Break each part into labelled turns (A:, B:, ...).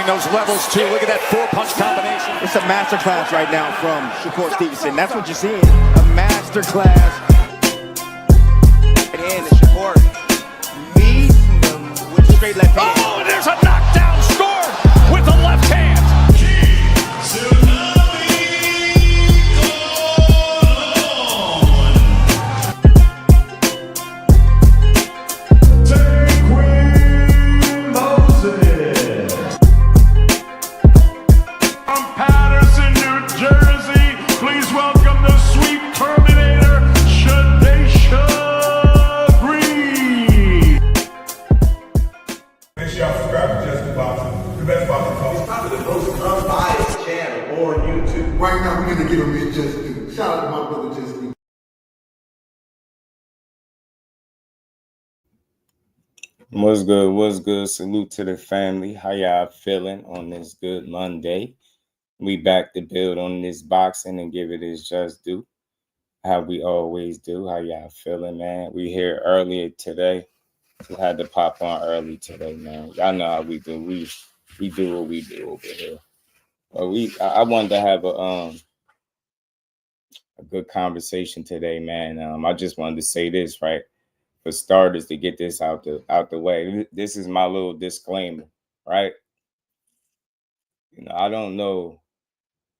A: finding those levels too. Look at that four-punch combination.
B: It's a masterclass right now from Shakur Stevenson. That's what you're seeing. A masterclass. And Shakur meets him with a straight left hand.
A: Oh, and there's a knockdown scored with the left hand.
C: Right now, we're going to give him his just due. Shout out to my brother, Just Due.
D: What's good? What's good? Salute to the family. How y'all feeling on this good Monday? We back to build on this boxing and give it its just due. How we always do. How y'all feeling, man? We here earlier today. We had to pop on early today, man. Y'all know how we do. We do what we do over here. Well, I wanted to have a good conversation today, man. I just wanted to say this, right? For starters, to get this out the way. This is my little disclaimer, right? You know, I don't know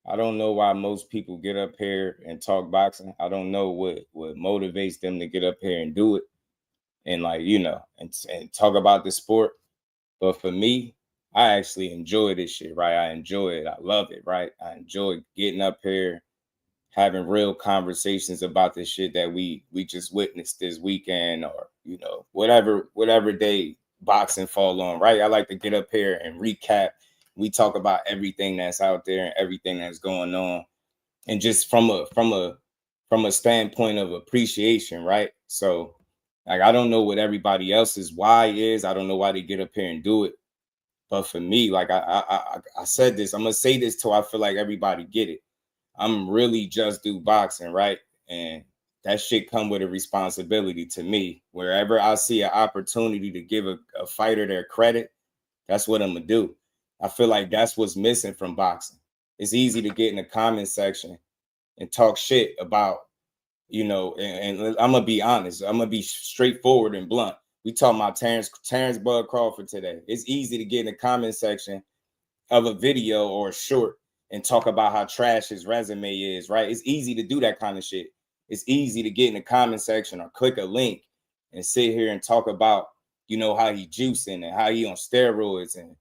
D: why most people get up here and talk boxing. I don't know what motivates them to get up here and do it and and talk about the sport. But for me, I actually enjoy this shit, right? I enjoy it. I love it, right? I enjoy getting up here, having real conversations about the shit that we just witnessed this weekend, or whatever day boxing fall on, right? I like to get up here and recap. We talk about everything that's out there and everything that's going on, and just from a standpoint of appreciation, right? So, like, I don't know what everybody else's why is. I don't know why they get up here and do it. But for me, like I said this, I'm gonna say this till I feel like everybody get it. I'm really just do boxing, right? And that shit come with a responsibility to me. Wherever I see an opportunity to give a fighter their credit, that's what I'm gonna do. I feel like that's what's missing from boxing. It's easy to get in the comment section and talk shit about, and I'm gonna be honest. I'm gonna be straightforward and blunt. We talking about Terence Bud Crawford today. It's easy to get in the comment section of a video or a short and talk about how trash his resume is, right? It's easy to do that kind of shit. It's easy to get in the comment section or click a link and sit here and talk about, how he juicing and how he on steroids and,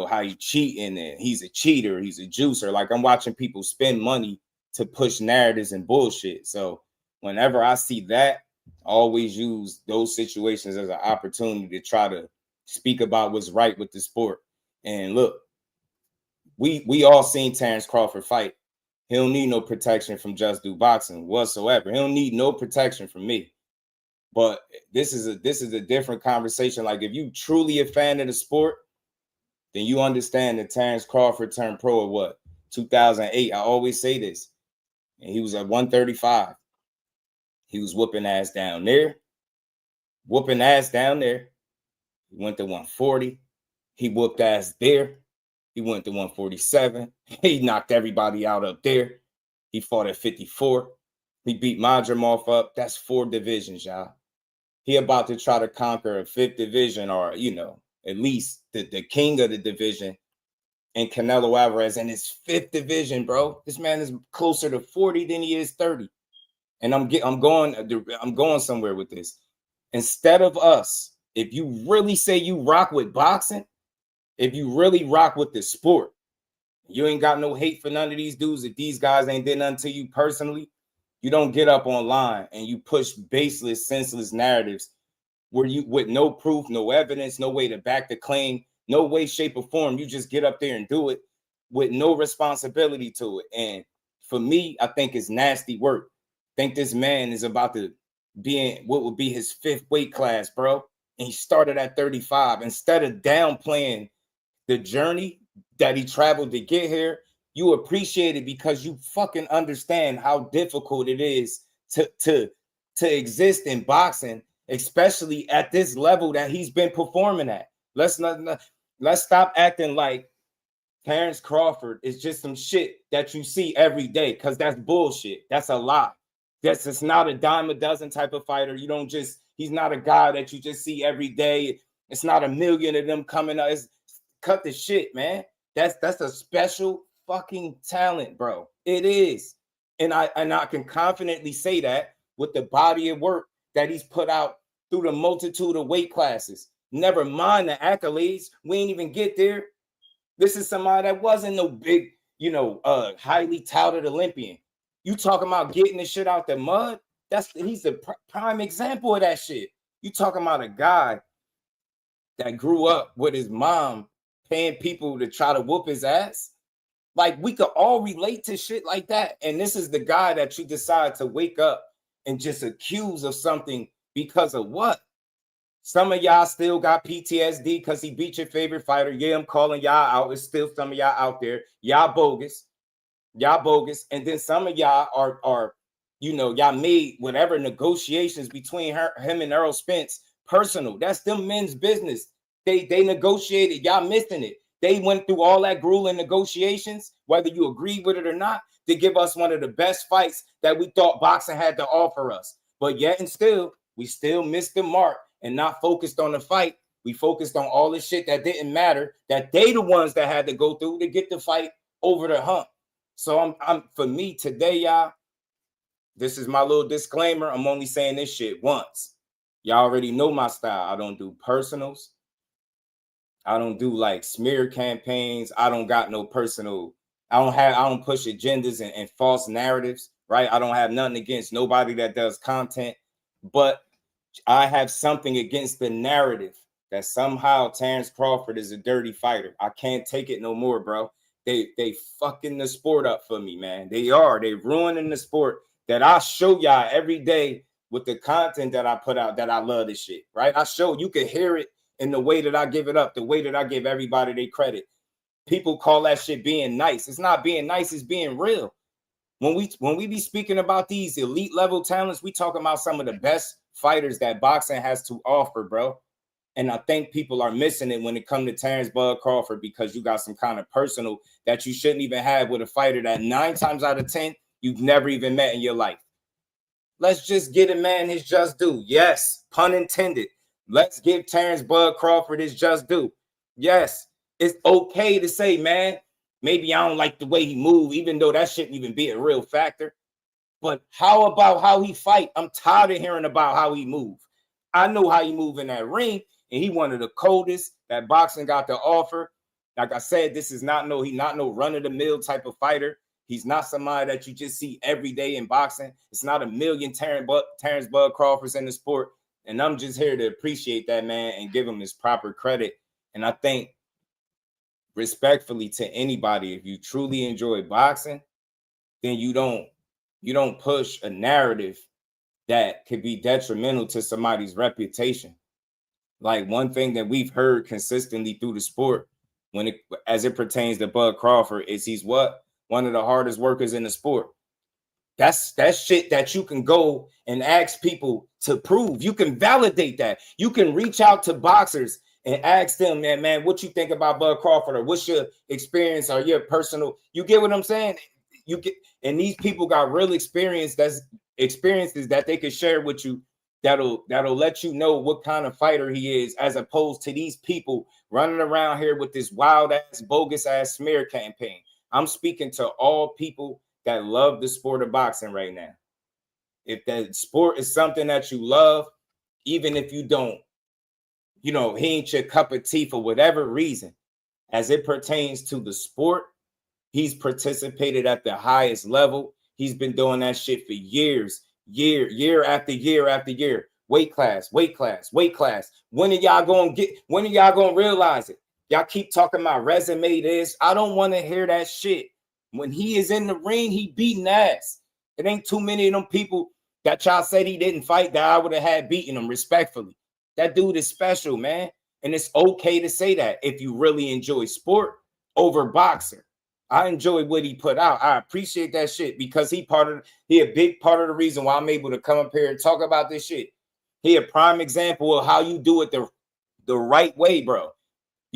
D: how he cheating and he's a cheater, he's a juicer. Like, I'm watching people spend money to push narratives and bullshit. So whenever I see that, I always use those situations as an opportunity to try to speak about what's right with the sport. And look, we all seen Terence Crawford fight. He don't need no protection from Jusdueboxing whatsoever. He don't need no protection from me. But this is a different conversation. Like, if you truly a fan of the sport, then you understand that Terence Crawford turned pro at what? 2008. I always say this. And he was at 135. He was whooping ass down there. He went to 140. He whooped ass there. He went to 147. He knocked everybody out up there. He fought at 54. He beat Madrimov up. That's 4 divisions, y'all. He about to try to conquer a 5th division, or, at least the king of the division, and Canelo Alvarez in his 5th division, bro. This man is closer to 40 than he is 30. And I'm going somewhere with this. Instead of us, if you really say you rock with boxing, if you really rock with the sport, you ain't got no hate for none of these dudes. If these guys ain't did nothing to you personally, you don't get up online and you push baseless, senseless narratives where you, with no proof, no evidence, no way to back the claim, no way, shape, or form, you just get up there and do it with no responsibility to it. And for me, I think it's nasty work. I think this man is about to be in what would be his 5th weight class, bro. And he started at 35. Instead of downplaying the journey that he traveled to get here, you appreciate it because you fucking understand how difficult it is to exist in boxing, especially at this level that he's been performing at. Let's stop acting like Terence Crawford is just some shit that you see every day, because that's bullshit. That's a lie. That's just not a dime a dozen type of fighter. You don't just, he's not a guy that you just see every day. It's not a million of them coming up. Cut the shit, man. That's a special fucking talent, bro. It is. And I can confidently say that with the body of work that he's put out through the multitude of weight classes. Never mind the accolades. We ain't even get there. This is somebody that wasn't no big, highly touted Olympian. You talking about getting the shit out the mud? He's the prime example of that shit. You talking about a guy that grew up with his mom paying people to try to whoop his ass. Like, we could all relate to shit like that. And this is the guy that you decide to wake up and just accuse of something because of what? Some of y'all still got PTSD because he beat your favorite fighter. Yeah, I'm calling y'all out. It's still some of y'all out there. Y'all bogus. Y'all bogus. And then some of y'all are y'all made whatever negotiations between him and Errol Spence personal. That's them men's business. They negotiated. Y'all missing it. They went through all that grueling negotiations, whether you agree with it or not, to give us one of the best fights that we thought boxing had to offer us. But yet and still, we still missed the mark and not focused on the fight. We focused on all the shit that didn't matter, that they the ones that had to go through to get the fight over the hump. So I'm for me today, y'all, this is my little disclaimer. I'm only saying this shit once. Y'all already know my style. I don't do personals. I don't do like smear campaigns. I don't got no personal. I don't push agendas and false narratives, right? I don't have nothing against nobody that does content, but I have something against the narrative that somehow Terence Crawford is a dirty fighter. I can't take it no more, bro. They fucking the sport up for me, man. They ruining the sport that I show y'all every day with the content that I put out, that I love this shit, right? I show, you can hear it in the way that I give it up, the way that I give everybody their credit. People call that shit being nice. It's not being nice, it's being real. When we be speaking about these elite level talents, we talking about some of the best fighters that boxing has to offer, bro. And I think people are missing it when it comes to Terence Bud Crawford, because you got some kind of personal that you shouldn't even have with a fighter that 9 times out of 10 you've never even met in your life. Let's just get a man his just due. Yes, pun intended. Let's give Terence Bud Crawford his just due. Yes, it's okay to say, man, maybe I don't like the way he moved, even though that shouldn't even be a real factor. But how about how he fight? I'm tired of hearing about how he move. I know how he move in that ring, and he one of the coldest that boxing got to offer. Like I said, this is not no run-of-the-mill type of fighter. He's not somebody that you just see every day in boxing. It's not a million Terence Bud Crawfords in the sport. And I'm just here to appreciate that, man, and give him his proper credit. And I think, respectfully to anybody, if you truly enjoy boxing, then you don't push a narrative that could be detrimental to somebody's reputation. Like, one thing that we've heard consistently through the sport, as it pertains to Bud Crawford, is he's what? One of the hardest workers in the sport. That's shit that you can go and ask people to prove. You can validate that. You can reach out to boxers and ask them, man, what you think about Bud Crawford, or what's your experience or your personal. You get what I'm saying? And these people got real experiences that they can share with you that'll let you know what kind of fighter he is, as opposed to these people running around here with this wild ass, bogus ass smear campaign. I'm speaking to all people that love the sport of boxing right now. If that sport is something that you love, even if you don't, he ain't your cup of tea for whatever reason, as it pertains to the sport, he's participated at the highest level. He's been doing that shit for years, year after year after year. Weight class. When are y'all gonna realize it? Y'all keep talking about resume this. I don't want to hear that shit. When he is in the ring, he beating ass. It ain't too many of them people that y'all said he didn't fight that I would have had beating him, respectfully. That dude is special, man. And it's okay to say that if you really enjoy sport over boxer. I enjoy what he put out. I appreciate that shit, because he a big part of the reason why I'm able to come up here and talk about this shit. He a prime example of how you do it the right way, bro.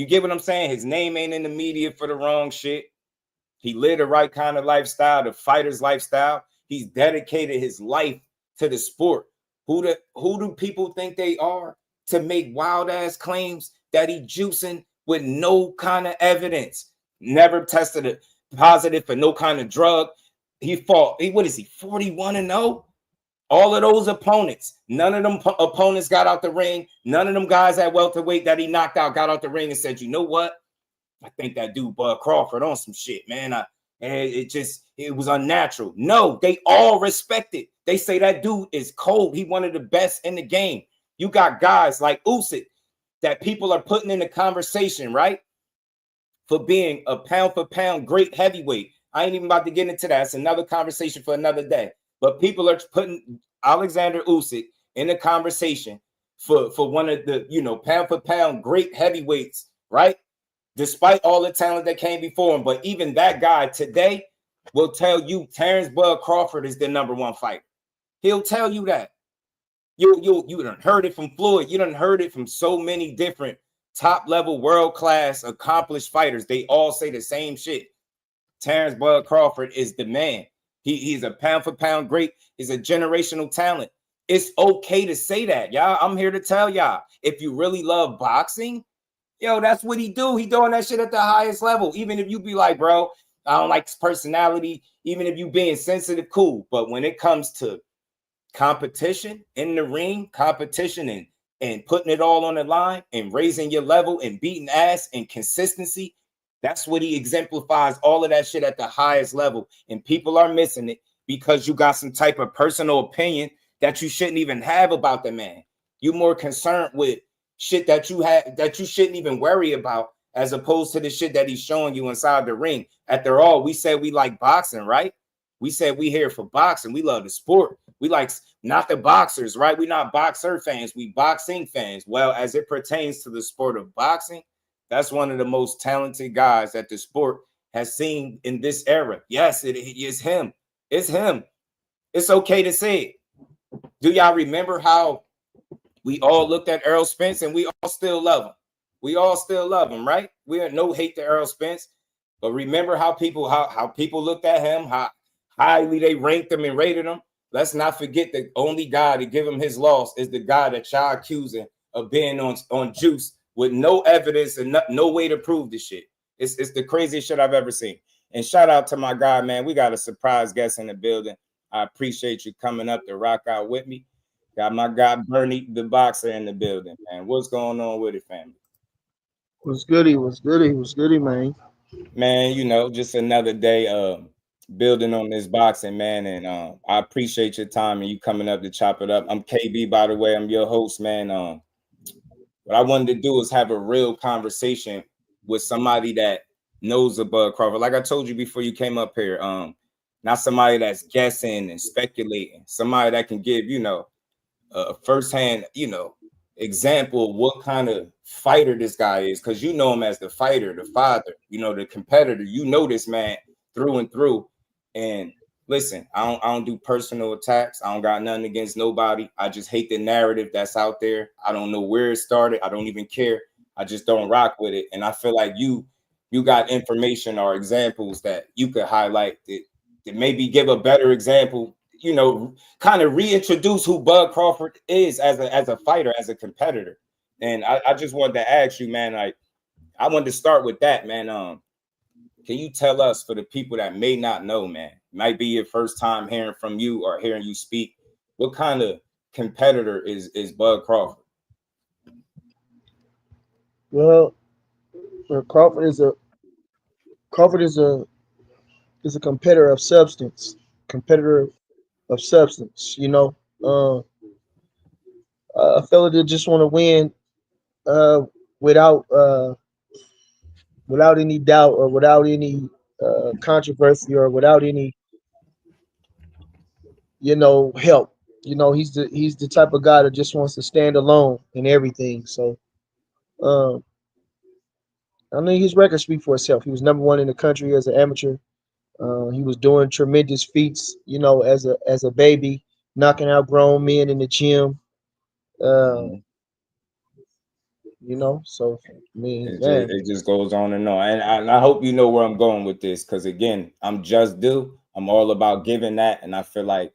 D: You get what I'm saying? His name ain't in the media for the wrong shit. He lived the right kind of lifestyle, the fighter's lifestyle. He's dedicated his life to the sport. Who do people think they are to make wild ass claims that he juicing with no kind of evidence? Never tested it positive for no kind of drug. He fought. What is he? 41-0. All of those opponents, none of them opponents got out the ring. None of them guys at welterweight that he knocked out got out the ring and said, you know what? I think that dude Crawford on some shit, man. It was unnatural. No, they all respect it. They say that dude is cold. He one of the best in the game. You got guys like Usyk that people are putting in the conversation, right? For being a pound for pound great heavyweight. I ain't even about to get into that. It's another conversation for another day. But people are putting Alexander Usyk in the conversation for one of the, pound for pound great heavyweights, right? Despite all the talent that came before him. But even that guy today will tell you Terence Crawford is the #1 fighter. He'll tell you that. You done heard it from Floyd. You done heard it from so many different top-level, world-class, accomplished fighters. They all say the same shit. Terence Crawford is the man. He's a pound for pound great. He's a generational talent. It's okay to say that, y'all. I'm here to tell y'all. If you really love boxing, that's what he do. He doing that shit at the highest level. Even if you be like, bro, I don't like his personality. Even if you being sensitive, cool. But when it comes to competition in the ring, competition and putting it all on the line and raising your level and beating ass and consistency, that's what he exemplifies, all of that shit at the highest level. And people are missing it because you got some type of personal opinion that you shouldn't even have about the man. You're more concerned with shit that you shouldn't even worry about, as opposed to the shit that he's showing you inside the ring. After all, we said we like boxing, right? We said we here for boxing. We love the sport. We like not the boxers, right? We're not boxer fans. We boxing fans. Well, as it pertains to the sport of boxing, that's one of the most talented guys that the sport has seen in this era. Yes, it is him. It's him. It's okay to say it. Do y'all remember how we all looked at Errol Spence and we all still love him? We all still love him, right? We have no hate to Errol Spence, but remember how people looked at him, how highly they ranked him and rated him. Let's not forget the only guy to give him his loss is the guy that y'all accusing of being on juice with no evidence and no way to prove this shit. It's the craziest shit I've ever seen. And shout out to my guy, man. We got a surprise guest in the building. I appreciate you coming up to rock out with me. Got my guy Bernie the boxer in the building, man. What's going on with it, family?
E: What's goody, man?
D: Man, just another day building on this boxing, man. And I appreciate your time and you coming up to chop it up. I'm KB, by the way. I'm your host, man. What I wanted to do is have a real conversation with somebody that knows about Crawford. Like I told you before you came up here, not somebody that's guessing and speculating, somebody that can give, a firsthand, example of what kind of fighter this guy is, because you know him as the fighter, the father, the competitor. You know this man through and through. And listen, I don't do personal attacks. I don't got nothing against nobody. I just hate the narrative that's out there. I don't know where it started. I don't even care. I just don't rock with it. And I feel like you got information or examples that you could highlight that maybe give a better example, kind of reintroduce who Bud Crawford is as a fighter, as a competitor. And I just wanted to ask you, man, I wanted to start with that, man. Can you tell us, for the people that may not know, man, might be your first time hearing from you or hearing you speak, what kind of competitor is Bud Crawford?
E: Well, Crawford is a competitor of substance. A fella that just want to win without any doubt or without any controversy or without any help. He's the type of guy that just wants to stand alone in everything. So I mean, his record speaks for itself. He was #1 in the country as an amateur. He was doing tremendous feats, as a baby, knocking out grown men in the gym. you know. So I mean, man,
D: It just goes on and on. And I hope you know where I'm going with this, because again, I'm just do. I'm all about giving that, and I feel like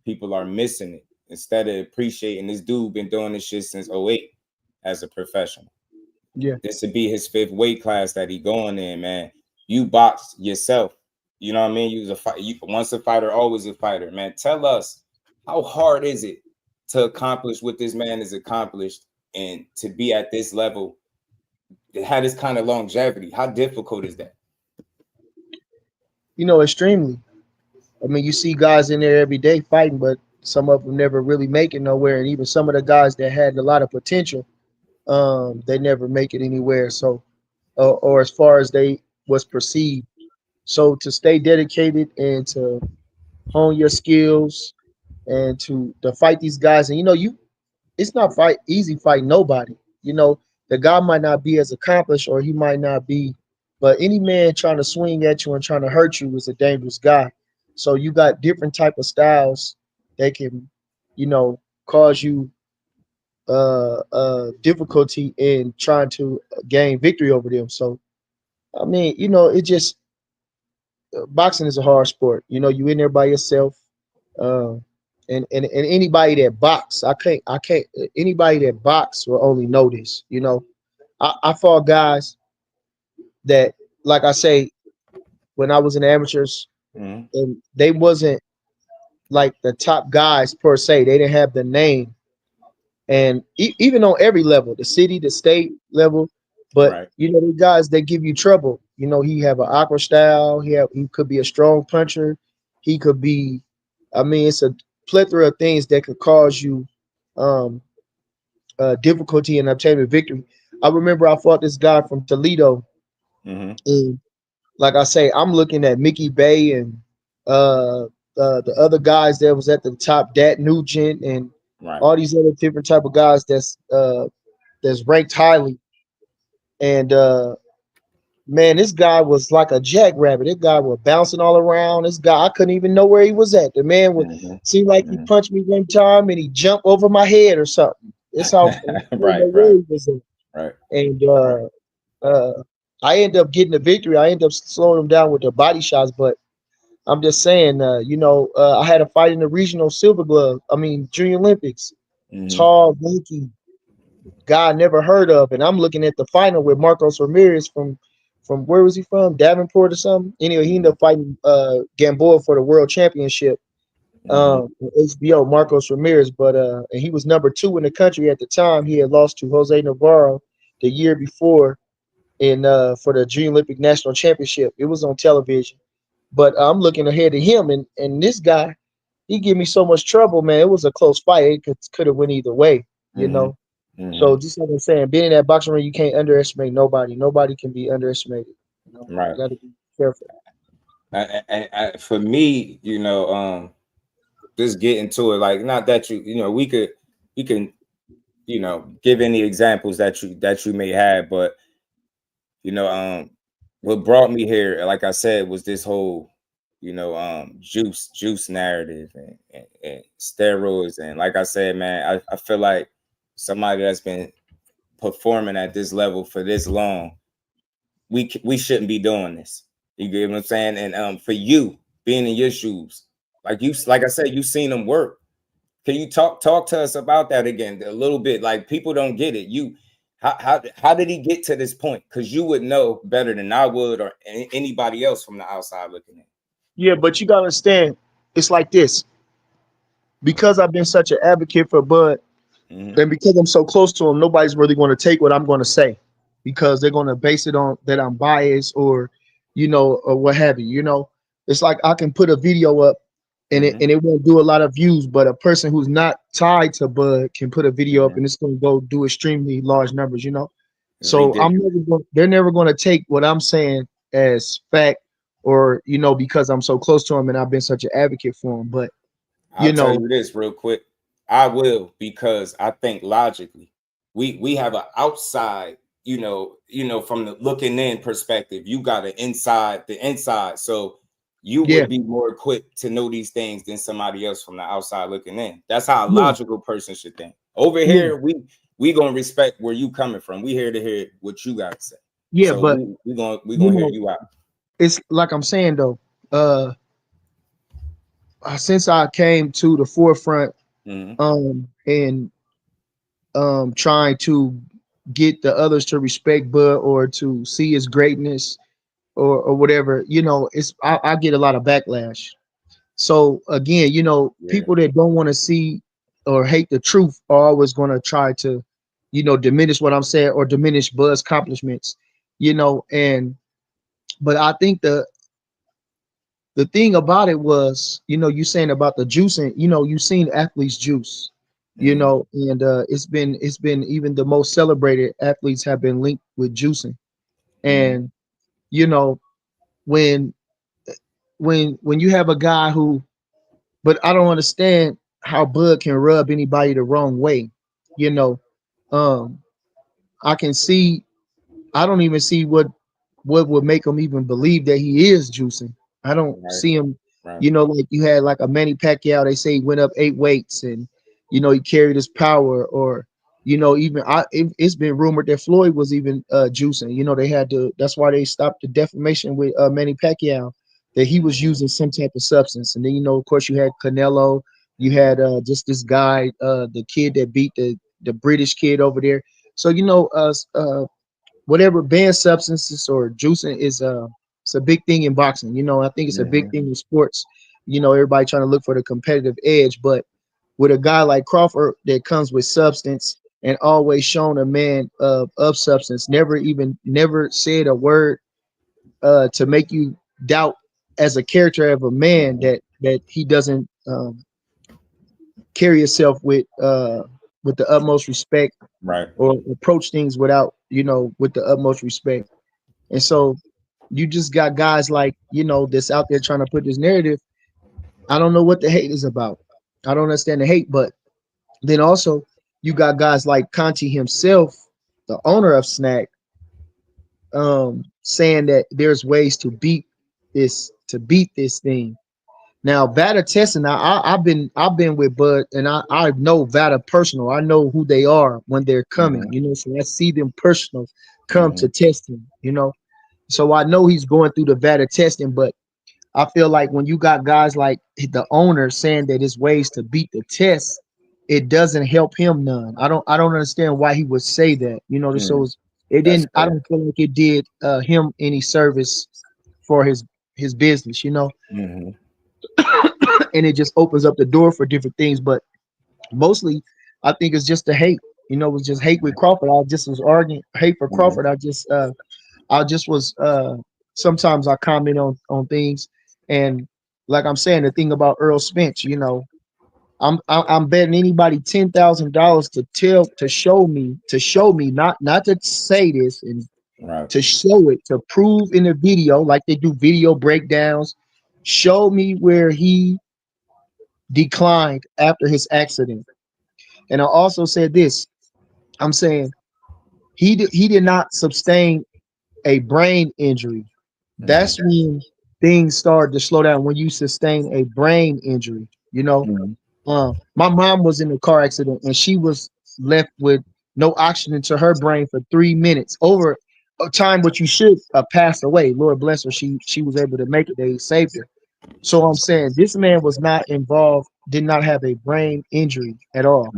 D: people are missing it instead of appreciating this dude been doing this shit since '08 as a professional.
E: yeah.
D: This would be his 5th weight class that he going in, man. You boxed yourself. You know what I mean? You was a fight. Once a fighter, always a fighter, man. Tell us, how hard is it to accomplish what this man has accomplished and to be at this level, to have this kind of longevity? How difficult is that?
E: You know, extremely. I mean, you see guys in there every day fighting, but some of them never really make it nowhere. And even some of the guys that had a lot of potential, they never make it anywhere. So, or as far as they was perceived. So to stay dedicated and to hone your skills and to fight these guys, and you know, it's not fight easy fighting nobody. You know, the guy might not be as accomplished or he might not be, but any man trying to swing at you and trying to hurt you is a dangerous guy. So you got different type of styles that can, you know, cause you difficulty in trying to gain victory over them. So I mean, you know, it just boxing is a hard sport. You know, you in there by yourself. Um, and anybody that box, I can't anybody that box will only know this. You know, I fought guys that, like I say, when I was in the amateurs,
D: Mhm.
E: and they wasn't like the top guys per se. They didn't have the name, and even on every level, the city, the state level. But
D: Right.
E: you know, the guys that give you trouble. You know, he have an awkward style. He could be a strong puncher. He could be. I mean, it's a plethora of things that could cause you um, difficulty in obtaining victory. I remember I fought this guy from Toledo,
D: Mm-hmm.
E: and like I say, I'm looking at Mickey Bay and the other guys that was at the top, Dat Nugent, and
D: Right.
E: all these other different type of guys that's ranked highly. And man, this guy was like a jackrabbit. This guy was bouncing all around. This guy, I couldn't even know where he was at. The man would
D: Mm-hmm.
E: seem like he
D: Mm-hmm.
E: punched me one time and he jumped over my head or something. It's how I didn't know
D: Right.
E: where
D: Right.
E: he was at.
D: Right.
E: And
D: Right.
E: I end up getting the victory. I end up slowing him down with the body shots, but I'm just saying, you know, I had a fight in the regional silver glove. I mean, Junior Olympics.
D: Mm-hmm.
E: Tall, lanky guy I never heard of, and I'm looking at the final with Marcos Ramirez from where was he from? Davenport or something. Anyway, he ended up fighting Gamboa for the world championship.
D: Mm-hmm.
E: HBO Marcos Ramirez, but and he was number 2 in the country at the time. He had lost to Jose Navarro the year before in for the Junior Olympic National Championship. It was on television. But I'm looking ahead of him, and this guy, he gave me so much trouble, man. It was a close fight. It could have went either way, you know.
D: Mm-hmm. Mm-hmm.
E: So just like I'm saying, being in that boxing ring, you can't underestimate nobody. Nobody can be underestimated. You know,
D: Right.
E: you got to be careful.
D: For me, you know, just get into it. Like, not that you know, we can, you know, give any examples that you may have, but you know, what brought me here, like I said, was this whole, you know, juice narrative and steroids, and like I said, man, I feel like somebody that's been performing at this level for this long, we shouldn't be doing this. You get what I'm saying? And for you being in your shoes, like I said, you seen them work. Can you talk to us about that again a little bit? Like, people don't get it. How did he get to this point? Because you would know better than I would, or anybody else from the outside looking in.
E: Yeah, but you got to understand, it's like this. Because I've been such an advocate for Bud,
D: Mm-hmm.
E: and because I'm so close to him, nobody's really going to take what I'm going to say because they're going to base it on that I'm biased or, you know, or what have you. You know, it's like I can put a video up and
D: Mm-hmm.
E: it won't do a lot of views, but a person who's not tied to Bud can put a video up
D: Mm-hmm.
E: and it's going to go do extremely large numbers. You know, so
D: Ridiculous.
E: they're never going to take what I'm saying as fact or, you know, because I'm so close to him and I've been such an advocate for him. But
D: I'll
E: you
D: tell
E: know,
D: you this real quick. I will, because I think logically, we have an outside, from the looking in perspective. You got the inside. So you
E: yeah,
D: would be more equipped to know these things than somebody else from the outside looking in. That's how a
E: yeah,
D: logical person should think. Over
E: yeah.
D: here, we gonna respect where you coming from. We here to hear what you got to say.
E: Yeah,
D: So
E: but
D: we gonna
E: you
D: hear
E: know,
D: you out.
E: it's like I'm saying though. Since I came to the forefront, and trying to get the others to respect Bud or to see his greatness or whatever, I get a lot of backlash. So again,
D: Yeah.
E: people that don't want to see or hate the truth are always going to try to, diminish what I'm saying or diminish Bud's accomplishments, and but I think the thing about it was, you saying about the juicing, you seen athletes juice, and it's been even the most celebrated athletes have been linked with juicing. And you know, when when you have a guy who, but I don't understand how Bud can rub anybody the wrong way. You know, um, I can see I don't even see what would make him even believe that he is juicing. I don't
D: Right.
E: see him,
D: Right.
E: like you had like a Manny Pacquiao. They say he went up 8 weights and he carried his power, or even it's been rumored that Floyd was even juicing. They had to. That's why they stopped the defamation with Manny Pacquiao, that he was using some type of substance. And then of course, you had Canelo. You had just this guy, the kid that beat the British kid over there. So whatever banned substances or juicing is it's a big thing in boxing. I think it's a big thing in sports. Everybody trying to look for the competitive edge, but with a guy like Crawford that comes with substance and always shown a man of substance, never said a word to make you doubt as a character of a man that he doesn't carry himself with the utmost respect
D: Right.
E: or approach things without with the utmost respect. And so you just got guys like, that's out there trying to put this narrative. I don't know what the hate is about. I don't understand the hate, but then also you got guys like Conti himself, the owner of Snac, saying that there's ways to beat this thing. Now, Vata testing. Now, I've been with Bud, and I know Vata personal. I know who they are when they're coming. So I see them personal come to testing. So I know he's going through the Vata testing, but I feel like when you got guys like the owner saying that there's ways to beat the test, it doesn't help him none. I don't understand why he would say that. So it
D: That's
E: didn't. I
D: fair.
E: don't feel like it did him any service for his business. And it just opens up the door for different things. But mostly, I think it's just the hate. It was just hate with Crawford. I just was arguing hate for Crawford. I just was sometimes I comment on things, and like I'm saying, the thing about Earl Spence, I'm betting anybody $10,000 to show me not to say this and
D: Right.
E: to show it, to prove in a video like they do video breakdowns, show me where he declined after his accident. And I also said this, I'm saying he did not sustain a brain injury. That's when things start to slow down, when you sustain a brain injury. My mom was in a car accident and she was left with no oxygen to her brain for 3 minutes, over a time which you should pass away. Lord bless her, she was able to make it. They saved her. So I'm saying this man was not involved, did not have a brain injury at all,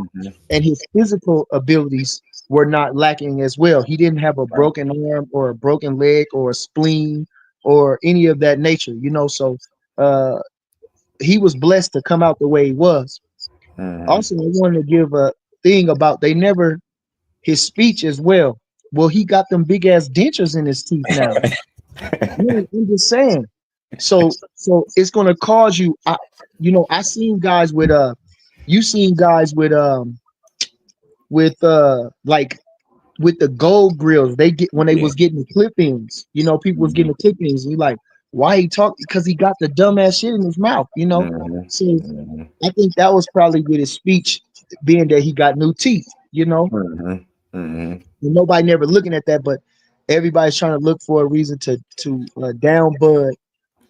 E: and his physical abilities were not lacking as well. He didn't have a
D: Right.
E: broken arm or a broken leg or a spleen or any of that nature. So uh, he was blessed to come out the way he was. Also, I wanted to give a thing about they never his speech as well. Well, he got them big ass dentures in his teeth now. I'm just saying. So it's gonna cause you. I seen guys with you seen guys with like with the gold grills. They get when they
D: Yeah.
E: was getting the clip-ins. People was getting the clip-ins. And you like, why he talk? Because he got the dumbass shit in his mouth. So I think that was probably with his speech, being that he got new teeth. And nobody never looking at that, but everybody's trying to look for a reason to down Bud.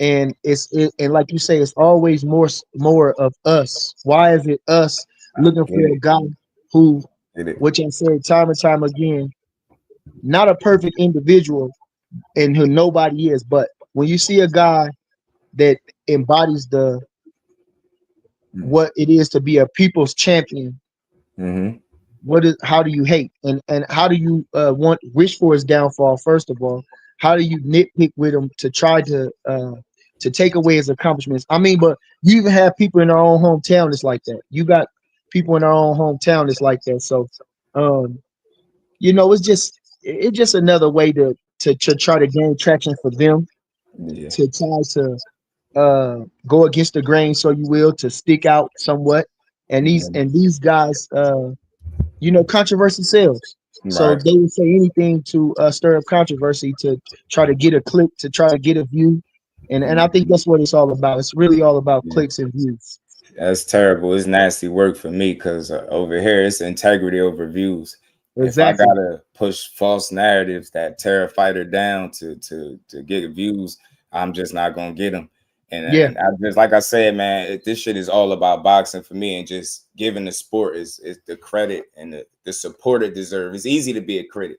E: And and like you say, it's always more of us. Why is it us
D: I
E: looking
D: get
E: for a
D: it.
E: guy who which I said time and time again, not a perfect individual and who nobody is, but when you see a guy that embodies the what it is to be a people's champion,
D: Mm-hmm.
E: what is how do you hate and how do you want wish for his downfall? First of all, how do you nitpick with him to try to take away his accomplishments? I mean, but you even have people in our own hometown that's like that. You got people in our own hometown that's like that. So um it's just another way to try to gain traction for them,
D: Yeah.
E: to try to go against the grain, so you will, to stick out somewhat. And
D: Mhm.
E: these guys, controversy sells. So
D: Right.
E: they will say anything to stir up controversy, to try to get a click, to try to get a view. And I think
D: Mhm.
E: that's what it's all about. It's really all about
D: Yeah.
E: clicks and views.
D: That's terrible. It's nasty work for me because over here it's integrity over views. If I
E: Exactly.
D: gotta push false narratives that tear a fighter down to get views, I'm just not gonna get them.
E: Yeah.
D: And I just like I said, man, this shit is all about boxing for me, and just giving the sport is the credit and the support it deserves. It's easy to be a critic,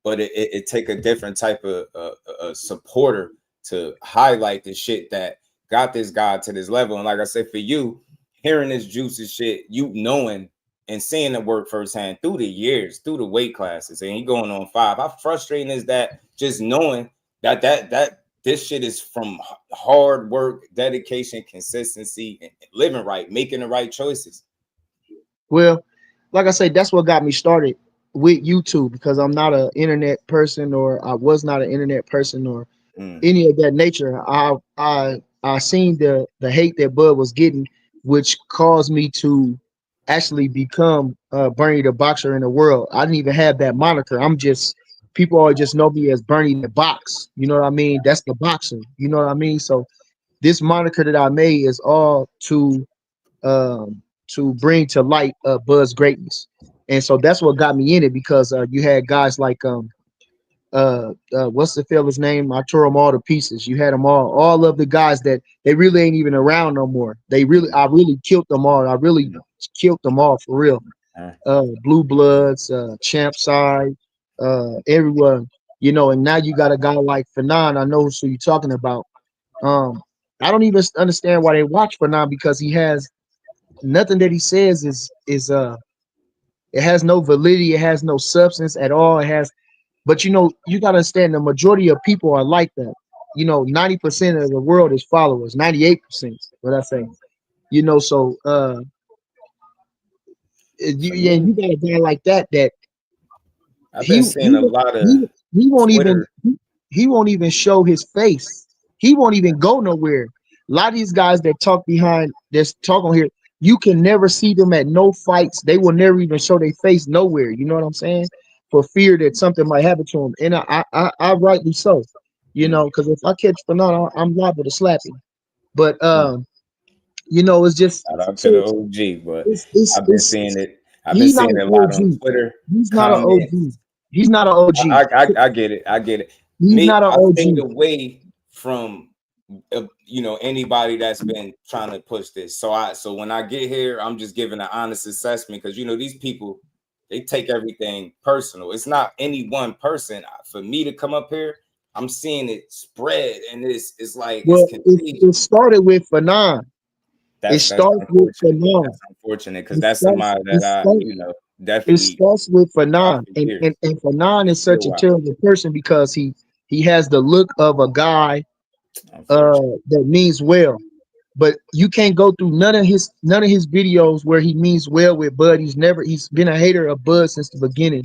D: but it take a different type of supporter to highlight the shit that got this guy to this level. And like I said, for you, hearing this juicy shit, you knowing and seeing the work firsthand through the years, through the weight classes, and he going on 5. How frustrating is that? Just knowing that this shit is from hard work, dedication, consistency, and living right, making the right choices.
E: Well, like I say, that's what got me started with YouTube, because I'm not an internet person, or I was not an internet person, or
D: Mm,
E: any of that nature. I seen the hate that Bud was getting, which caused me to actually become Bernie the Boxer in the world. I didn't even have that moniker. I'm just People always just know me as Bernie the Box. You know what I mean? That's the boxer. You know what I mean? So this moniker that I made is all to bring to light Bud's greatness, and so that's what got me in it, because you had guys like what's the fella's name? I tore them all to pieces. You had them all of the guys that they really ain't even around no more. I really killed them all. I really killed them all for real.
D: mm,
E: Blue Bloods, Champ Side, everyone, and now you got a guy like Fanon. I know who you're talking about. Um, I don't even understand why they watch Fanon, because he has nothing that he says is it has no validity, it has no substance at all. It has But you gotta understand, the majority of people are like that. 90% of the world is followers, 98%, what I say. So
D: For
E: you
D: me,
E: got a guy like that
D: I've
E: he
D: been seeing
E: he
D: a lot of
E: he won't even
D: Twitter.
E: he won't even show his face. He won't even go nowhere. A lot of these guys that talk behind this talk on here, you can never see them at no fights. They will never even show their face nowhere. You know what I'm saying? For fear that something might happen to them, and I rightly so.
D: Mm,
E: Because if I catch Fernando, I'm liable to slap him. But
D: mm.
E: it's just
D: Shout out to the
E: so
D: OG, but
E: it's
D: I've been
E: it's
D: seeing it. I've been
E: he's not
D: seeing
E: an
D: it a lot on
E: OG.
D: Twitter
E: He's not an OG.
D: comments.
E: He's not an OG.
D: I get it. I get it.
E: He's
D: Me,
E: not an
D: I stayed
E: OG.
D: away from anybody that's been trying to push this. So when I get here, I'm just giving an honest assessment, because these people, they take everything personal. It's not any one person. For me to come up here, I'm seeing it spread, and it's like it's
E: Well, it
D: contagious.
E: started with Fanon. It
D: That's
E: starts with
D: unfortunate.
E: Fanon.
D: That's unfortunate because
E: It
D: that's
E: starts.
D: somebody
E: It
D: that I,
E: starts. It
D: definitely
E: starts with
D: watched
E: Fanon,
D: for
E: and
D: years.
E: Fanon is
D: Still
E: such a
D: watch.
E: terrible person, because he has the look of a guy
D: Unfortunate.
E: that means well, but you can't go through none of his videos where he means well with Bud. He's been a hater of Bud since the beginning,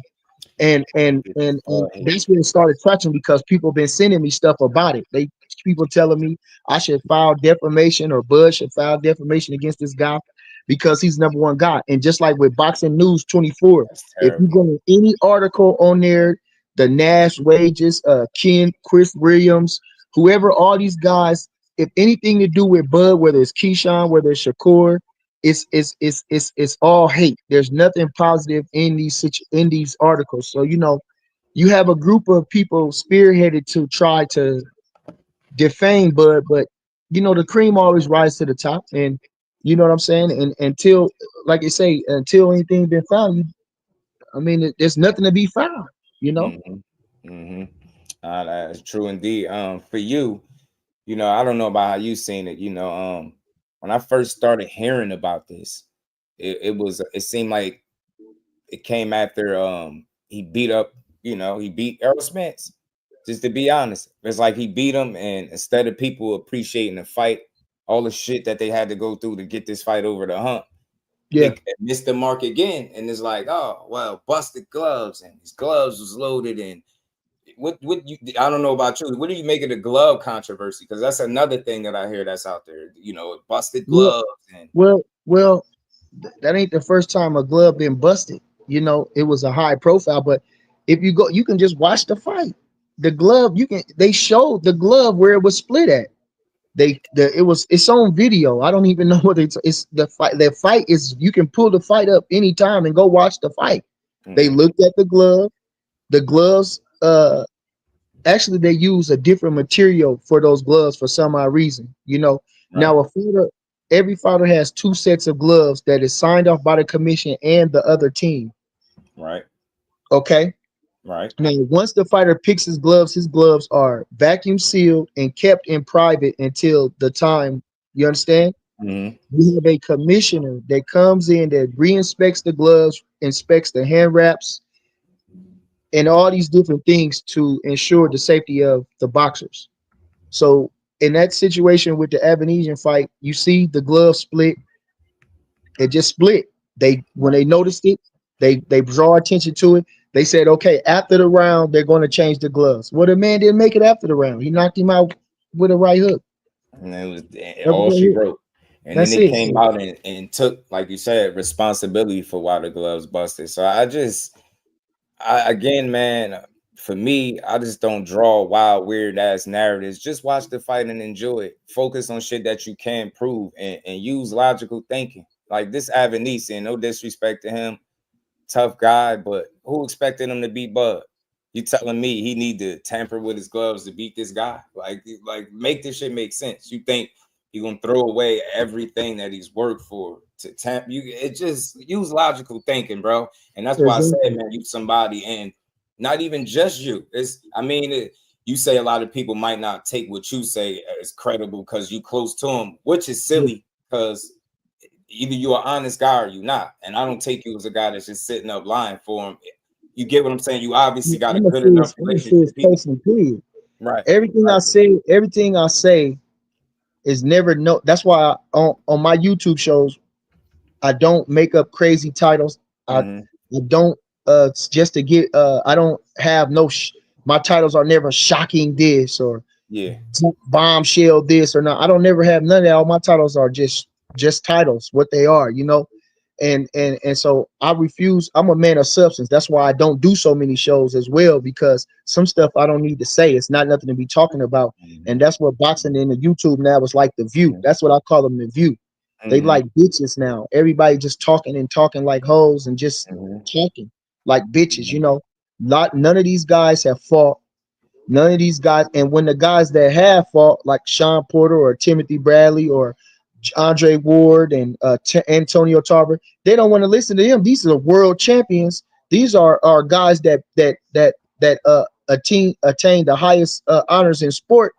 E: and that's when it started touching, because people been sending me stuff about it. People telling me I should file defamation, or Bud should file defamation against this guy, because he's number one guy. And just like with Boxing News 24,
D: That's
E: if you
D: terrible.
E: go to any article on there, the Nash wages, Chris Williams, whoever, all these guys, if anything to do with Bud, whether it's Keyshawn, whether it's Shakur, it's all hate. There's nothing positive in these articles. So you have a group of people spearheaded to try to defame Bud, but the cream always rises to the top, and you know what I'm saying. And until, like I say, until anything been found, I mean, there's nothing to be found, you know.
D: That's true indeed. For you, I don't know about how you seen it. When I first started hearing about this, it seemed like it came after he beat up, he beat Errol Spence. Just to be honest, it's like he beat him, and instead of people appreciating the fight, all the shit that they had to go through to get this fight over the hump,
E: Yeah.
D: they missed the mark again. And it's like, oh well, busted gloves, and his gloves was loaded. And what you, I don't know about you. What do you make of the glove controversy? Because that's another thing that I hear that's out there. Busted
E: Well,
D: gloves and
E: that ain't the first time a glove been busted. You know, it was a high profile, but if you go, you can just watch the fight. The glove, they showed the glove where it was split at. It's on video. I don't even know what it's the fight. The fight is, you can pull the fight up anytime and go watch the fight. They looked at the glove. The gloves, actually they use a different material for those gloves for some odd reason. Now every fighter has two sets of gloves that is signed off by the commission and the other team.
D: right,
E: Okay.
D: right,
E: Now, once the fighter picks his gloves are vacuum sealed and kept in private until the time. You understand? We have a commissioner that comes in that re-inspects the gloves, inspects the hand wraps, and all these different things to ensure the safety of the boxers. So in that situation with the Avanesian fight, you see the glove split. It just split. When they noticed it, they draw attention to it. They said, okay, after the round, they're going to change the gloves. Well, the man didn't make it after the round. He knocked him out with a right hook.
D: and it was all she wrote. And then
E: That's
D: they
E: it.
D: came out and took, like you said, responsibility for why the gloves busted. So again, man, for me, I just don't draw wild, weird ass narratives. Just watch the fight and enjoy it. Focus on shit that you can prove and use logical thinking. Like this Avanesian, no disrespect to him, tough guy, but who expected him to beat Bud? You telling me he need to tamper with his gloves to beat this guy? Like make this shit make sense. You think he gonna throw away everything that he's worked for to tamp you? It just use logical thinking, bro. And that's why I said, man, you somebody, and not even just you. You say a lot of people might not take what you say as credible because you close to him, which is silly because either you're an honest guy or you're not. And I don't take you as a guy that's just sitting up lying for him. You get what I'm saying? You obviously got a good enough relationship. Right.
E: Everything I say is never no. That's why on my YouTube shows, I don't make up crazy titles. I don't just to get I don't have my titles are never shocking this or bombshell this or not. I don't never have none of that. All my titles are just titles, what they are, and so I refuse. I'm a man of substance. That's why I don't do so many shows as well, because some stuff I don't need to say. It's not nothing to be talking about. And that's what boxing in the YouTube now is like. The View. That's what I call them, the View. They like bitches now. Everybody just talking and talking like hoes and just talking like bitches. None of these guys have fought. None of these guys. And when the guys that have fought, like Sean Porter or Timothy Bradley or Andre Ward and Antonio Tarver, they don't want to listen to him. These are world champions. These are guys that attain the highest honors in sport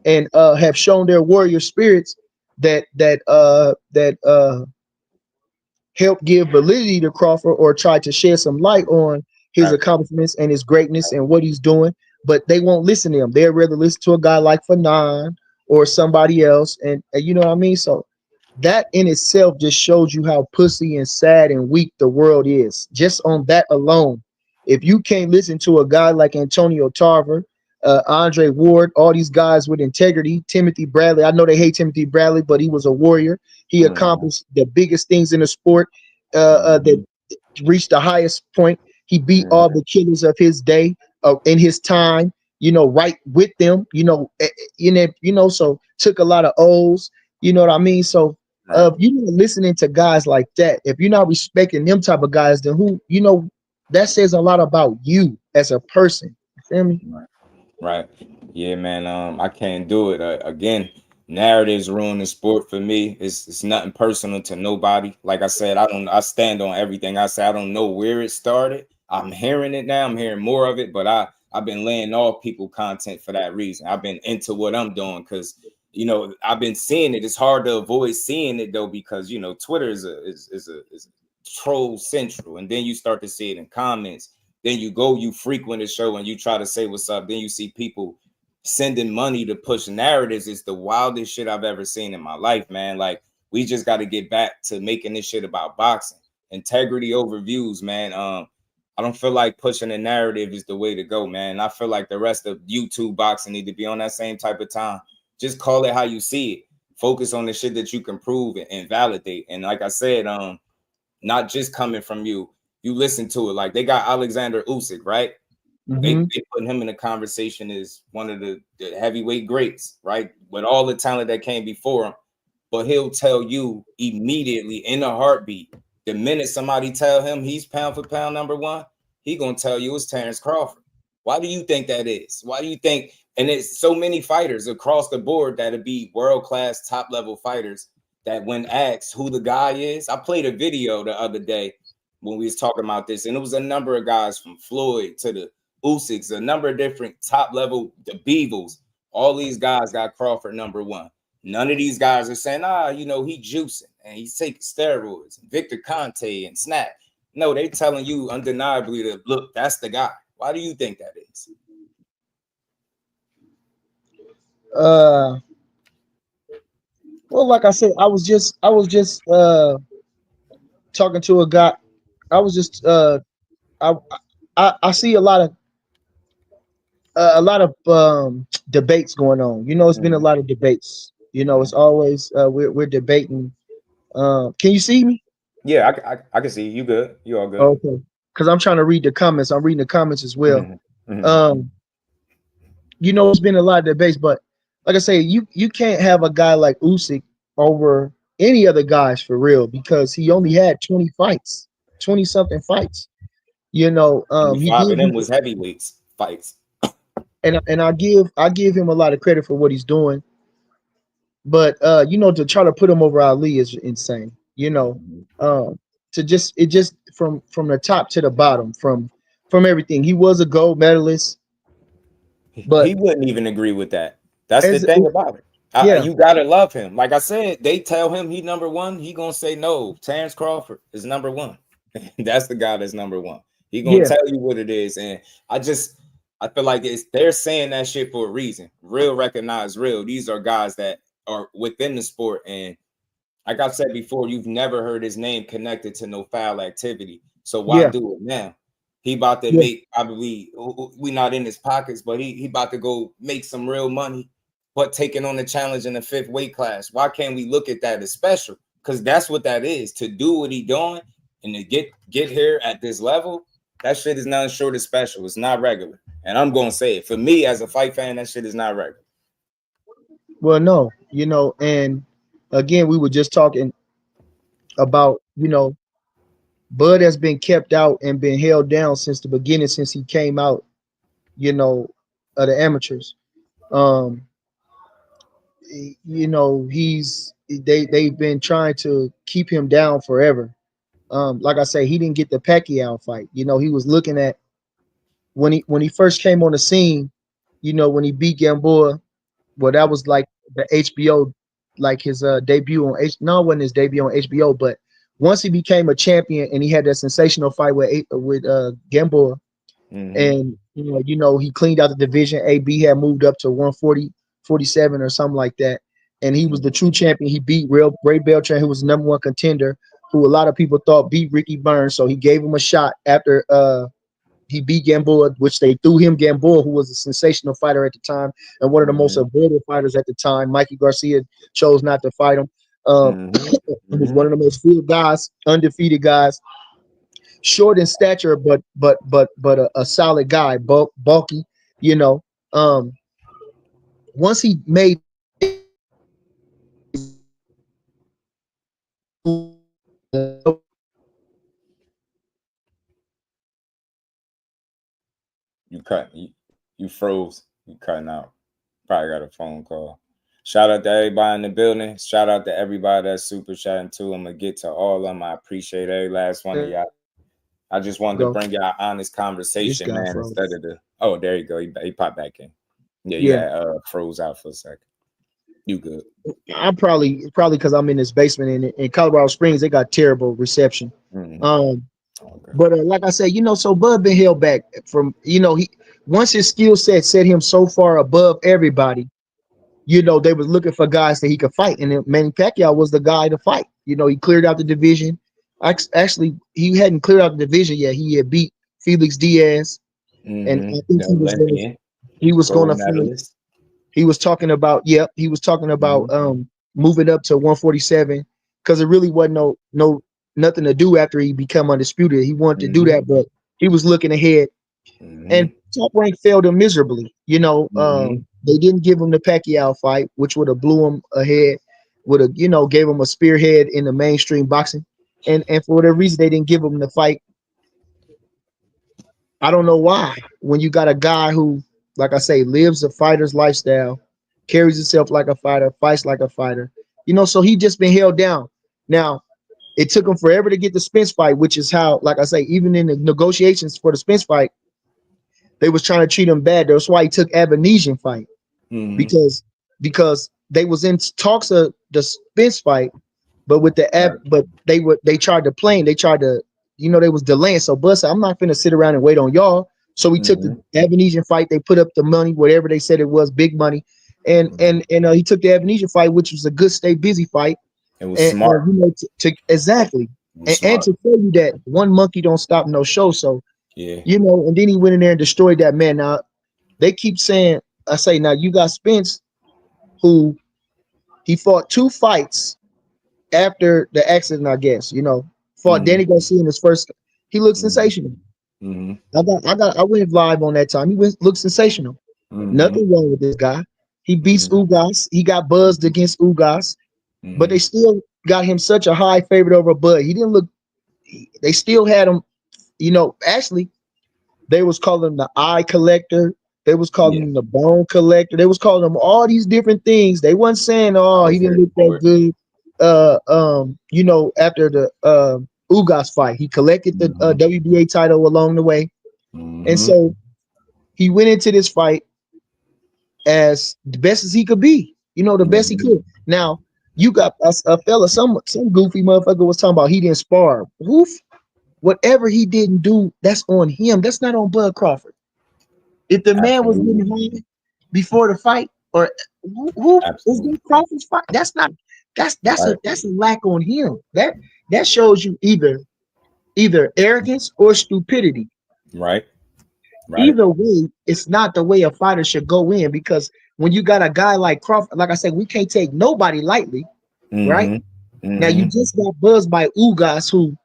E: and have shown their warrior spirits that help give validity to Crawford or try to shed some light on his accomplishments and his greatness and what he's doing. But they won't listen to him. They'd rather listen to a guy like Fanon or somebody else. And you know what I mean? So that in itself just shows you how pussy and sad and weak the world is. Just on that alone. If you can't listen to a guy like Antonio Tarver, Andre Ward, all these guys with integrity, Timothy Bradley. I know they hate Timothy Bradley, but he was a warrior. He accomplished the biggest things in the sport that reached the highest point. He beat all the killers of his day in his time, right with them, so took a lot of O's, you know what I mean? So if you're not listening to guys like that, if you're not respecting them type of guys, then who, that says a lot about you as a person. You feel me?
D: Right. Yeah, man. I can't do it. Again, narratives ruin the sport for me. It's nothing personal to nobody. Like I said, I stand on everything I say. I don't know where it started. I'm hearing it now. I'm hearing more of it, but I've been laying off people content for that reason. I've been into what I'm doing because I've been seeing it. It's hard to avoid seeing it though, because Twitter is a troll central, and then you start to see it in comments. Then you frequent a show and you try to say what's up. Then you see people sending money to push narratives. It's the wildest shit I've ever seen in my life, man. Like, we just got to get back to making this shit about boxing. Integrity over views, man. I don't feel like pushing a narrative is the way to go, man. I feel like the rest of YouTube boxing need to be on that same type of time. Just call it how you see it. Focus on the shit that you can prove and validate. And like I said, not just coming from you. You listen to it. Like, they got Alexander Usyk, right? They putting him in the conversation as one of the heavyweight greats, right? With all the talent that came before him. But he'll tell you immediately in a heartbeat, the minute somebody tell him he's pound for pound number one, he gonna tell you it's Terence Crawford. Why do you think that is? Why do you think? And it's so many fighters across the board that'd be world-class, top-level fighters that when asked who the guy is, I played a video the other day when we was talking about this, and it was a number of guys from Floyd to the Usyks, a number of different top-level, the Beevils. All these guys got Crawford number one. None of these guys are saying, he juicing and he's taking steroids, and Victor Conte and Snac. No, they telling you undeniably that, look, that's the guy. Why do you think that is?
E: Well, like I said, I was just talking to a guy. I was just I see a lot of debates going on. It's been a lot of debates. It's always we're debating. Can you see me?
D: Yeah, I can see you good. You all good.
E: Okay, because I'm trying to read the comments. I'm reading the comments as well. It's been a lot of debates, but like I say, you can't have a guy like Usyk over any other guys for real, because he only had 20 fights, 20 something fights. He
D: 5 of them
E: did,
D: was heavyweights fights.
E: and I give him a lot of credit for what he's doing. But to try to put him over Ali is insane. To just from the top to the bottom, from everything. He was a gold medalist, but
D: He wouldn't even agree with that. That's the
E: as
D: thing about it.
E: yeah,
D: You gotta love him. Like I said, they tell him he number one. He gonna say no. Terence Crawford is number one. That's the guy that's number one. He gonna
E: yeah,
D: tell you what it is. And I feel like they're saying that shit for a reason. Real recognize real. These are guys that are within the sport. And like I said before, you've never heard his name connected to no foul activity. So why
E: yeah,
D: do it now? He about to
E: yeah.
D: make, probably, we not in his pockets, but he about to go make some real money, but taking on the challenge in the 5th weight class. Why can't we look at that as special? Because that's what that is. To do what he doing and to get here at this level, that shit is nothing short of special. It's not regular. And I'm going to say it. For me, as a fight fan, that shit is not regular.
E: Well, no, and again, we were just talking about, Bud has been kept out and been held down since the beginning, since he came out, of the amateurs. Um, they've been trying to keep him down forever. Like I say, he didn't get the Pacquiao fight. He was looking at when he first came on the scene, when he beat Gamboa. Well, that was like the HBO, like his debut on no, it wasn't his debut on HBO, but once he became a champion and he had that sensational fight with Gamboa, and he cleaned out the division. AB had moved up to 140, 47 or something like that, and he was the true champion. He beat Ray Beltran, who was the #1 contender, who a lot of people thought beat Ricky Burns. So he gave him a shot after he beat Gamboa, which they threw him Gamboa, who was a sensational fighter at the time and one of the most avoided fighters at the time. Mikey Garcia chose not to fight him. He was one of the most feared guys, undefeated guys, short in stature, but a solid guy, bulky. Once he made
D: You froze. You cutting out. Probably got a phone call. Shout out to everybody in the building. Shout out to everybody that's super chatting too. I'm gonna get to all of them. I appreciate every last one of y'all. I just wanted to bring y'all honest conversation, man,
E: froze.
D: instead of the. Oh, there you go. He popped back in. Yeah,
E: Yeah.
D: froze out for a second. You good?
E: I'm probably because I'm in this basement in Colorado Springs. They got terrible reception.
D: Okay.
E: But like I said, so Bud been held back from, he once his skill set him so far above everybody. They was looking for guys that he could fight, and then Manny Pacquiao was the guy to fight. He cleared out the division. Actually, he hadn't cleared out the division yet. He had beat Felix Diaz, and I think he was going to fight. He was talking about moving up to 147 because it really wasn't nothing to do after he become undisputed. He wanted to do that, but he was looking ahead, and Top Rank failed him miserably. They didn't give him the Pacquiao fight, which would have blew him ahead, would have gave him a spearhead in the mainstream boxing, and for whatever reason they didn't give him the fight. I don't know why. When you got a guy who, like I say, lives a fighter's lifestyle, carries himself like a fighter, fights like a fighter, so he just been held down. Now, it took him forever to get the Spence fight, which is how, like I say, even in the negotiations for the Spence fight, they was trying to treat him bad. That's why he took Avanesian fight, because they was in talks of the Spence fight, but with the but they tried to play, and they tried to, they was delaying. So Bud said, I'm not finna sit around and wait on y'all. So we took the Avanesian fight. They put up the money, whatever they said it was, big money, and he took the Avanesian fight, which was a good stay busy fight.
D: It was smart.
E: Exactly. And to tell you that one monkey don't stop no show. So, and then he went in there and destroyed that man. Now, they keep saying, now you got Spence, who he fought 2 fights after the accident, I guess, fought Danny Garcia in his first. He looked sensational. I went live on that time. He looked sensational. Nothing wrong with this guy. He beats Ugas. He got buzzed against Ugas. But they still got him such a high favorite over Bud. He didn't look. They still had him. Actually, they was calling him the eye collector. They was calling him the bone collector. They was calling him all these different things. They wasn't saying, "Oh, he didn't look that good." After the Ugas fight, he collected the WBA title along the way, and so he went into this fight as the best as he could be. The best he could. Now. You got a fella, some goofy motherfucker was talking about he didn't spar. Whatever he didn't do, that's on him. That's not on Bud Crawford. If the man was getting high before the fight, or who was in Crawford's fight, that's a lack on him. That shows you either arrogance or stupidity.
D: Right.
E: Either way, it's not the way a fighter should go in, because when you got a guy like Crawford, like I said, we can't take nobody lightly, right? Now you just got buzzed by Ugas, who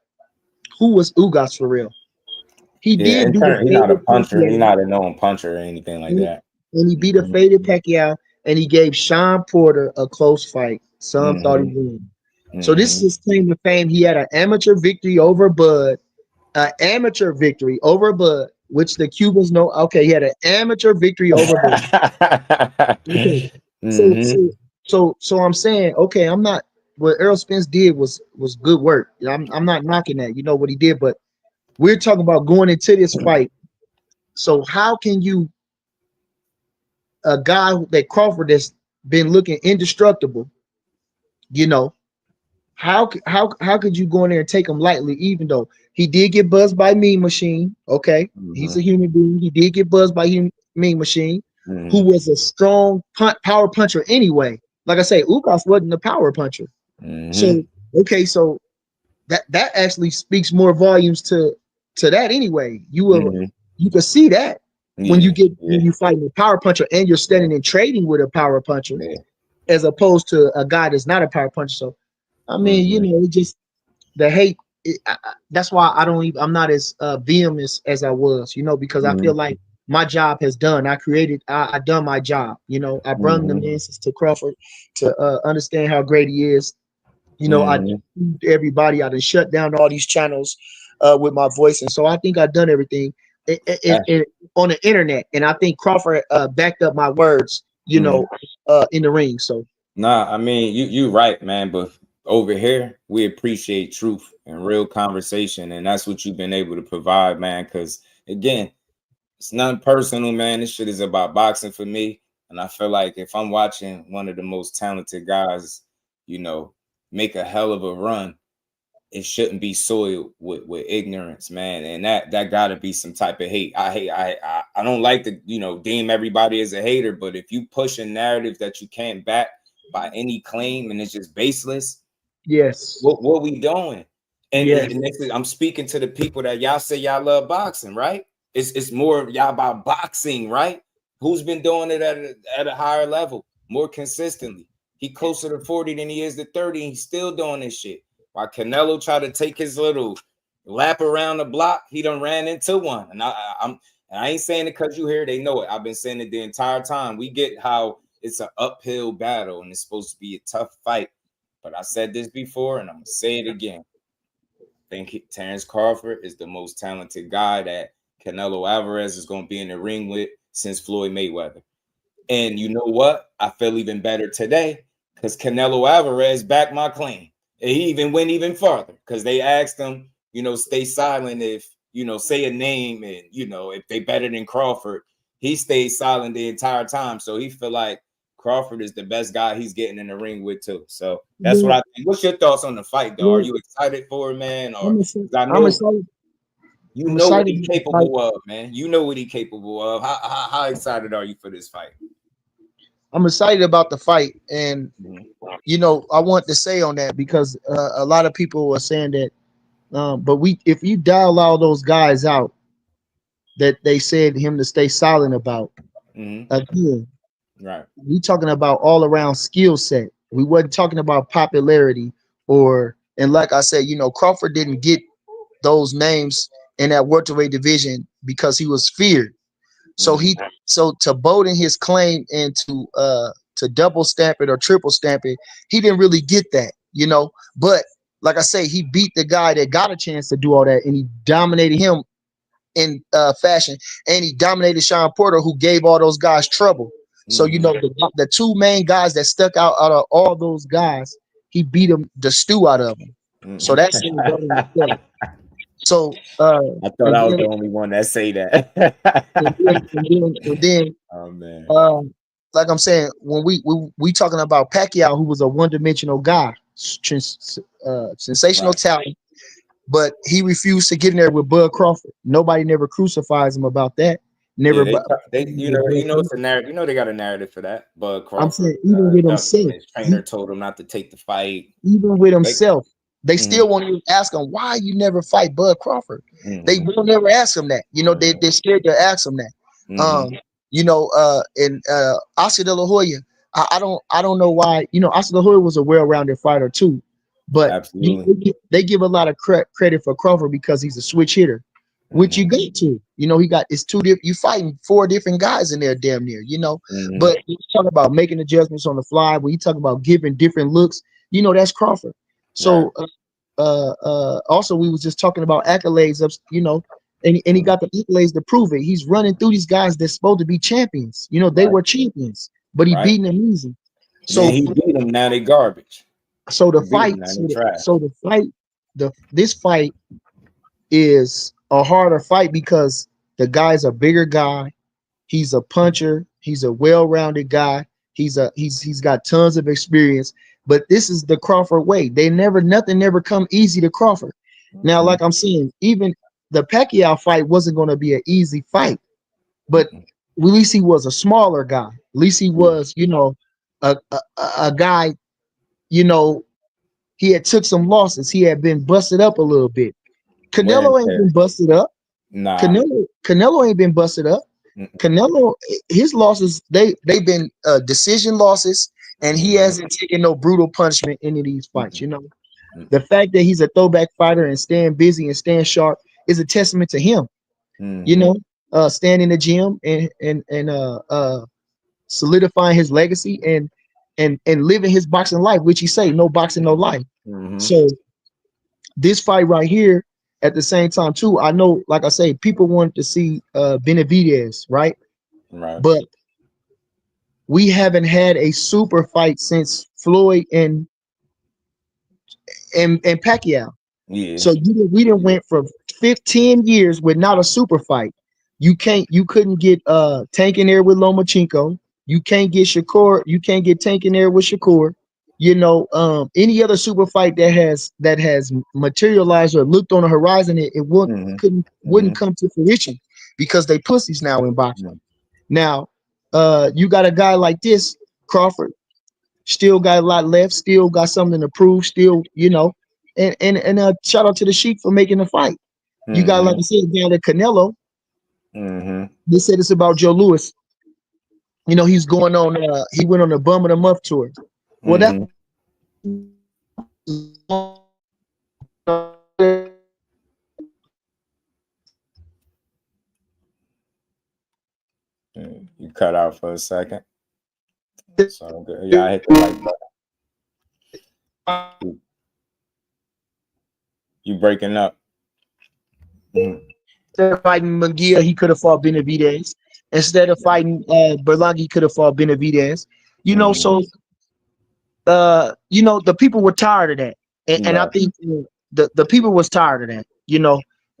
E: was Ugas for real. He did do
D: he's not a puncher. He's not a known puncher or anything like that.
E: And he beat a faded Pacquiao, and he gave Sean Porter a close fight. Some thought he won. So this is his claim to fame. He had an amateur victory over Bud, which the Cubans know. Okay, he had an amateur victory over Bud. Okay. So I'm saying, okay, I'm not. What Errol Spence did was good work. I'm not knocking that. What he did, but we're talking about going into this fight. So how can you, a guy that Crawford has been looking indestructible, how could you go in there and take him lightly, even though he did get buzzed by Mean Machine? Okay, he's a human being. He did get buzzed by Mean Machine, who was a strong power puncher anyway. Like I say, Ugas wasn't a power puncher. So okay, so that actually speaks more volumes to that anyway. You can see that when you fighting a power puncher and you're standing and trading with a power puncher, as opposed to a guy that's not a power puncher. So I mean, it just the hate. That's why I'm not as vehement as I was, because I feel like my job has done. I done my job. I brought the messages to Crawford to understand how great he is. I everybody. I done shut down all these channels with my voice, and so I think I've done everything on the internet. And I think Crawford backed up my words, in the ring. So
D: I mean, you right, man. But over here, we appreciate truth and real conversation. And that's what you've been able to provide, man. Because again, it's nothing personal, man. This shit is about boxing for me. And I feel like if I'm watching one of the most talented guys, make a hell of a run, it shouldn't be soiled with ignorance, man. And that gotta be some type of hate. I don't like to, deem everybody as a hater, but if you push a narrative that you can't back by any claim and it's just baseless,
E: yes,
D: what we doing? And,
E: yes.
D: and this is, I'm speaking to the people that y'all say y'all love boxing, right? It's more of y'all about boxing, right? Who's been doing it at a higher level, more consistently? He closer to 40 than he is to 30, and he's still doing this shit. While Canelo tried to take his little lap around the block, he done ran into one. And I ain't saying it because you hear, they know it. I've been saying it the entire time. We get how it's an uphill battle and it's supposed to be a tough fight. But I said this before, and I'm gonna say it again. I think Terence Crawford is the most talented guy that Canelo Alvarez is going to be in the ring with since Floyd Mayweather. And you know what? I feel even better today because Canelo Alvarez backed my claim. And he even went even farther because they asked him, stay silent if, say a name and, if they better than Crawford. He stayed silent the entire time. So he feel like Crawford is the best guy he's getting in the ring with too. So that's what I think. What's your thoughts on the fight, though? Are you excited for it, man? Or
E: I'm excited.
D: You know what he's capable of, man. You know what he's capable of. How excited are you for this fight?
E: I'm excited about the fight, and I want to say on that because a lot of people are saying that. But if you dial all those guys out that they said him to stay silent about, again,
D: right?
E: We talking about all around skill set. We wasn't talking about popularity and like I said, Crawford didn't get those names in that welterweight division because he was feared. So to bolden his claim and to double stamp it or triple stamp it, he didn't really get that, But like I say, he beat the guy that got a chance to do all that, and he dominated him in fashion, and he dominated Sean Porter, who gave all those guys trouble. So the two main guys that stuck out of all those guys, he beat the stew out of them. So that's so
D: I thought I was the only one that say that.
E: and then
D: oh man,
E: like I'm saying, when we talking about Pacquiao, who was a one-dimensional guy, sensational talent, but he refused to get in there with Bud Crawford. Nobody never crucifies him about that. Never.
D: Yeah, it's a narrative. They got a narrative for that. Bud Crawford,
E: I'm saying, even with himself,
D: his trainer told him not to take the fight.
E: Even with himself, they still won't even ask him why you never fight Bud Crawford. They will never ask him that. They're scared to ask him that. And Oscar De La Hoya, I don't know why. Oscar De La Hoya was a well-rounded fighter too, but they give a lot of credit for Crawford because he's a switch hitter, which you got to. It's two different. You fighting four different guys in there, damn near. But you talk about making adjustments on the fly. When you talk about giving different looks, that's Crawford. So also we was just talking about accolades of and he got the accolades to prove it. He's running through these guys that's supposed to be champions. They were champions, but he beating them easy. So
D: he beat them, now they garbage.
E: So the fight, this fight is a harder fight because the guy's a bigger guy. He's a puncher. He's a well-rounded guy. He's got tons of experience. But this is the Crawford way. Nothing never come easy to Crawford. Now, like I'm saying, even the Pacquiao fight wasn't going to be an easy fight, but at least he was a smaller guy. At least he was, a guy, he had took some losses. He had been busted up a little bit. Canelo ain't been busted up.
D: Nah.
E: Canelo ain't been busted up. Canelo, his losses, they've been decision losses, and he hasn't taken no brutal punishment in any of these fights. The fact that he's a throwback fighter and staying busy and staying sharp is a testament to him. Staying in the gym and solidifying his legacy and living his boxing life, which he say no boxing, no life. So this fight right here, at the same time too, I know, like I say, people wanted to see Benavidez, right? But we haven't had a super fight since Floyd and and Pacquiao.
D: Yeah.
E: So we didn't went from 15 years with not a super fight. You couldn't get Tank in there with Lomachenko. You can't get Shakur. You can't get Tank in there with Shakur. Any other super fight that has materialized or looked on the horizon, it
D: Mm-hmm.
E: wouldn't come to fruition because they pussies now in boxing.
D: Mm-hmm.
E: Now, you got a guy like this, Crawford, still got a lot left, still got something to prove, still, and shout out to the Sheik for making the fight. You got, like I said, down at Canelo.
D: Mm-hmm.
E: They said it's about Joe Louis. He's going on. He went on the Bum of the Month tour. Well, that's
D: Mm-hmm. You cut out for a second. So good. Yeah, I hit the like button. You breaking up. Mm-hmm.
E: Instead of fighting Munguia, he could have fought Benavidez. Instead of fighting Berlanga, he could have fought Benavidez. So the people were tired of that, and I
D: Right.
E: think the people was tired of that.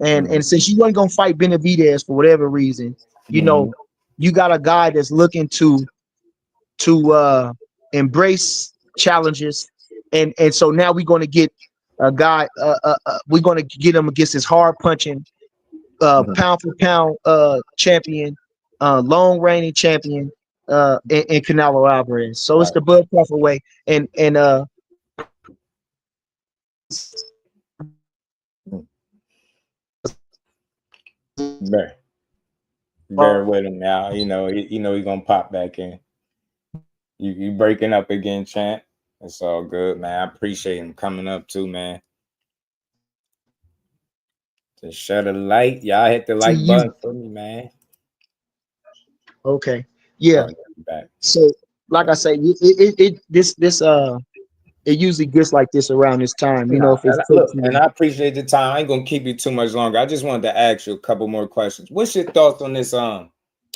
E: And since you weren't gonna fight Benavidez for whatever reason,
D: Mm-hmm.
E: you got a guy that's looking to embrace challenges, and so now we're going to get a guy. We're going to get him against his hard punching, pound for pound champion, long reigning champion, in Canelo Alvarez. So it's
D: Right.
E: the Bud Crawford way, and
D: Bear with him now. He's gonna pop back in. You breaking up again, champ. It's all good, man. I appreciate him coming up too, man. Just share the like. Y'all hit the like button for me, man.
E: Okay, yeah.
D: Back.
E: So, like I say, it usually gets like this around this time. If it's
D: Look, and I appreciate the time. I ain't gonna keep you too much longer. I just wanted to ask you a couple more questions. What's your thoughts on this?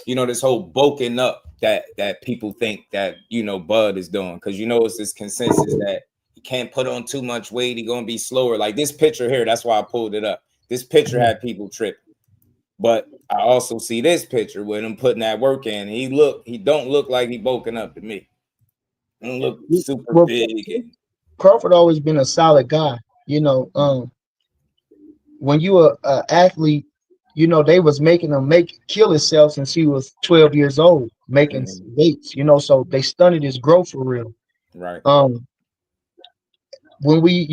D: This whole bulking up that people think that Bud is doing, because it's this consensus that he can't put on too much weight. He's gonna be slower. Like this picture here. That's why I pulled it up. This picture had people tripping, but I also see this picture with him putting that work in. He don't look like he bulking up to me. He don't look super big.
E: Crawford always been a solid guy. When you were an athlete, they was making him kill himself since he was 12 years old, making weights, so they stunted his growth for real.
D: Right.
E: When we,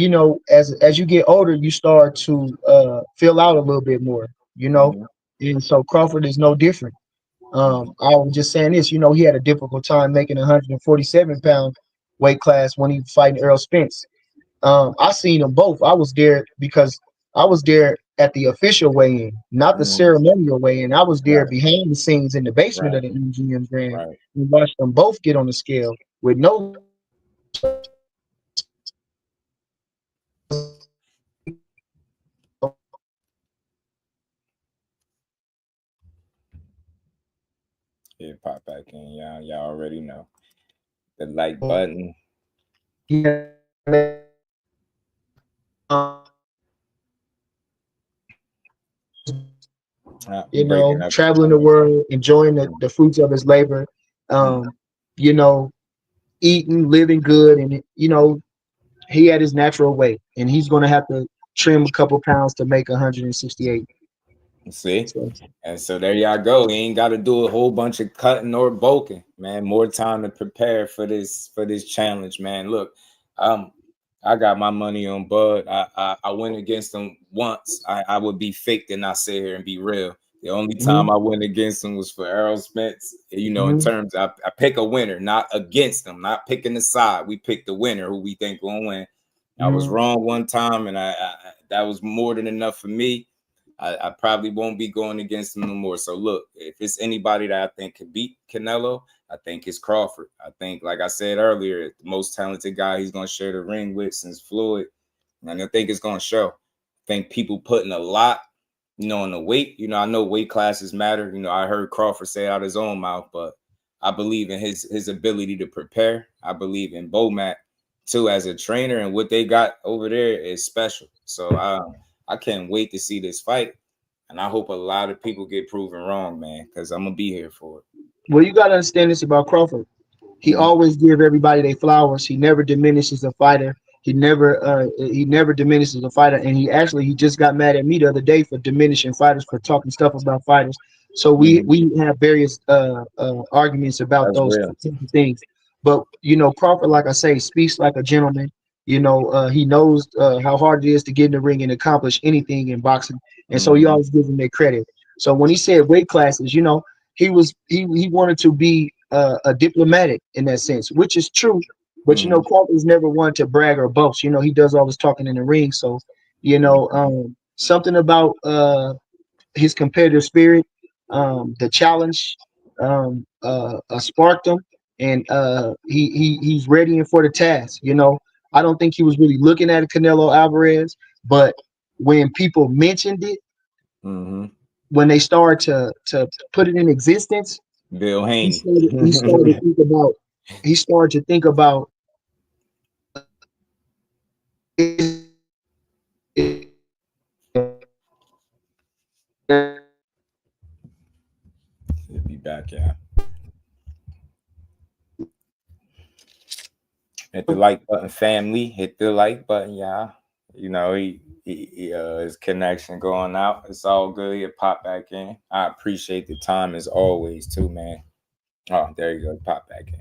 E: as you get older, you start to fill out a little bit more, and so Crawford is no different. I was just saying this, he had a difficult time making 147-pound weight class when he was fighting Errol Spence. I seen them both. I was there because I was there at the official weigh-in, not the ceremonial weigh-in. I was there behind the scenes in the basement of the MGM Grand. We watched them both get on the scale with no.
D: Yeah, pop back in. Y'all already know the like button.
E: Yeah. Traveling the world, enjoying the fruits of his labor, eating, living good, and he had his natural weight, and he's going to have to trim a couple pounds to make 168.
D: See, and so there y'all go. He ain't got to do a whole bunch of cutting or bulking, man. More time to prepare for this challenge, man. Look, I got my money on Bud. I went against him once. I would be fake and not sit here and be real. The only time I went against him was for Errol Spence. In terms of I pick a winner, not against him, not picking the side. We pick the winner who we think will win. I was wrong one time, and I that was more than enough for me. I probably won't be going against him no more. So look, if it's anybody that I think could beat Canelo, I think it's Crawford. I think, like I said earlier, the most talented guy he's going to share the ring with since Floyd. And I think it's going to show. I think people putting a lot, on the weight. I know weight classes matter. I heard Crawford say out his own mouth, but I believe in his ability to prepare. I believe in Bomac. too, as a trainer, and what they got over there is special. So I can't wait to see this fight, and I hope a lot of people get proven wrong, man, because I'm gonna be here for it.
E: Well, you got to understand this about Crawford. He always give everybody their flowers. He never diminishes a fighter. He never diminishes a fighter. And he just got mad at me the other day for diminishing fighters, for talking stuff about fighters. So we have various arguments about
D: That's
E: those
D: real.
E: things. But Crawford, like I say, speaks like a gentleman. He knows how hard it is to get in the ring and accomplish anything in boxing, and so he always gives him their credit. So when he said weight classes, he wanted to be a diplomatic in that sense, which is true. But Crawford's never one to brag or boast. He does all his talking in the ring. So something about his competitive spirit, the challenge, sparked him, and he's ready and for the task. I don't think he was really looking at Canelo Alvarez, but when people mentioned it, when they started to put it in existence,
D: Bill Haney.
E: he started to think about
D: He'll be back, yeah. Hit the like button, family. Hit the like button, yeah. His connection going out. It's all good. He'll pop back in. I appreciate the time as always, too, man. Oh, there you go. Pop back in.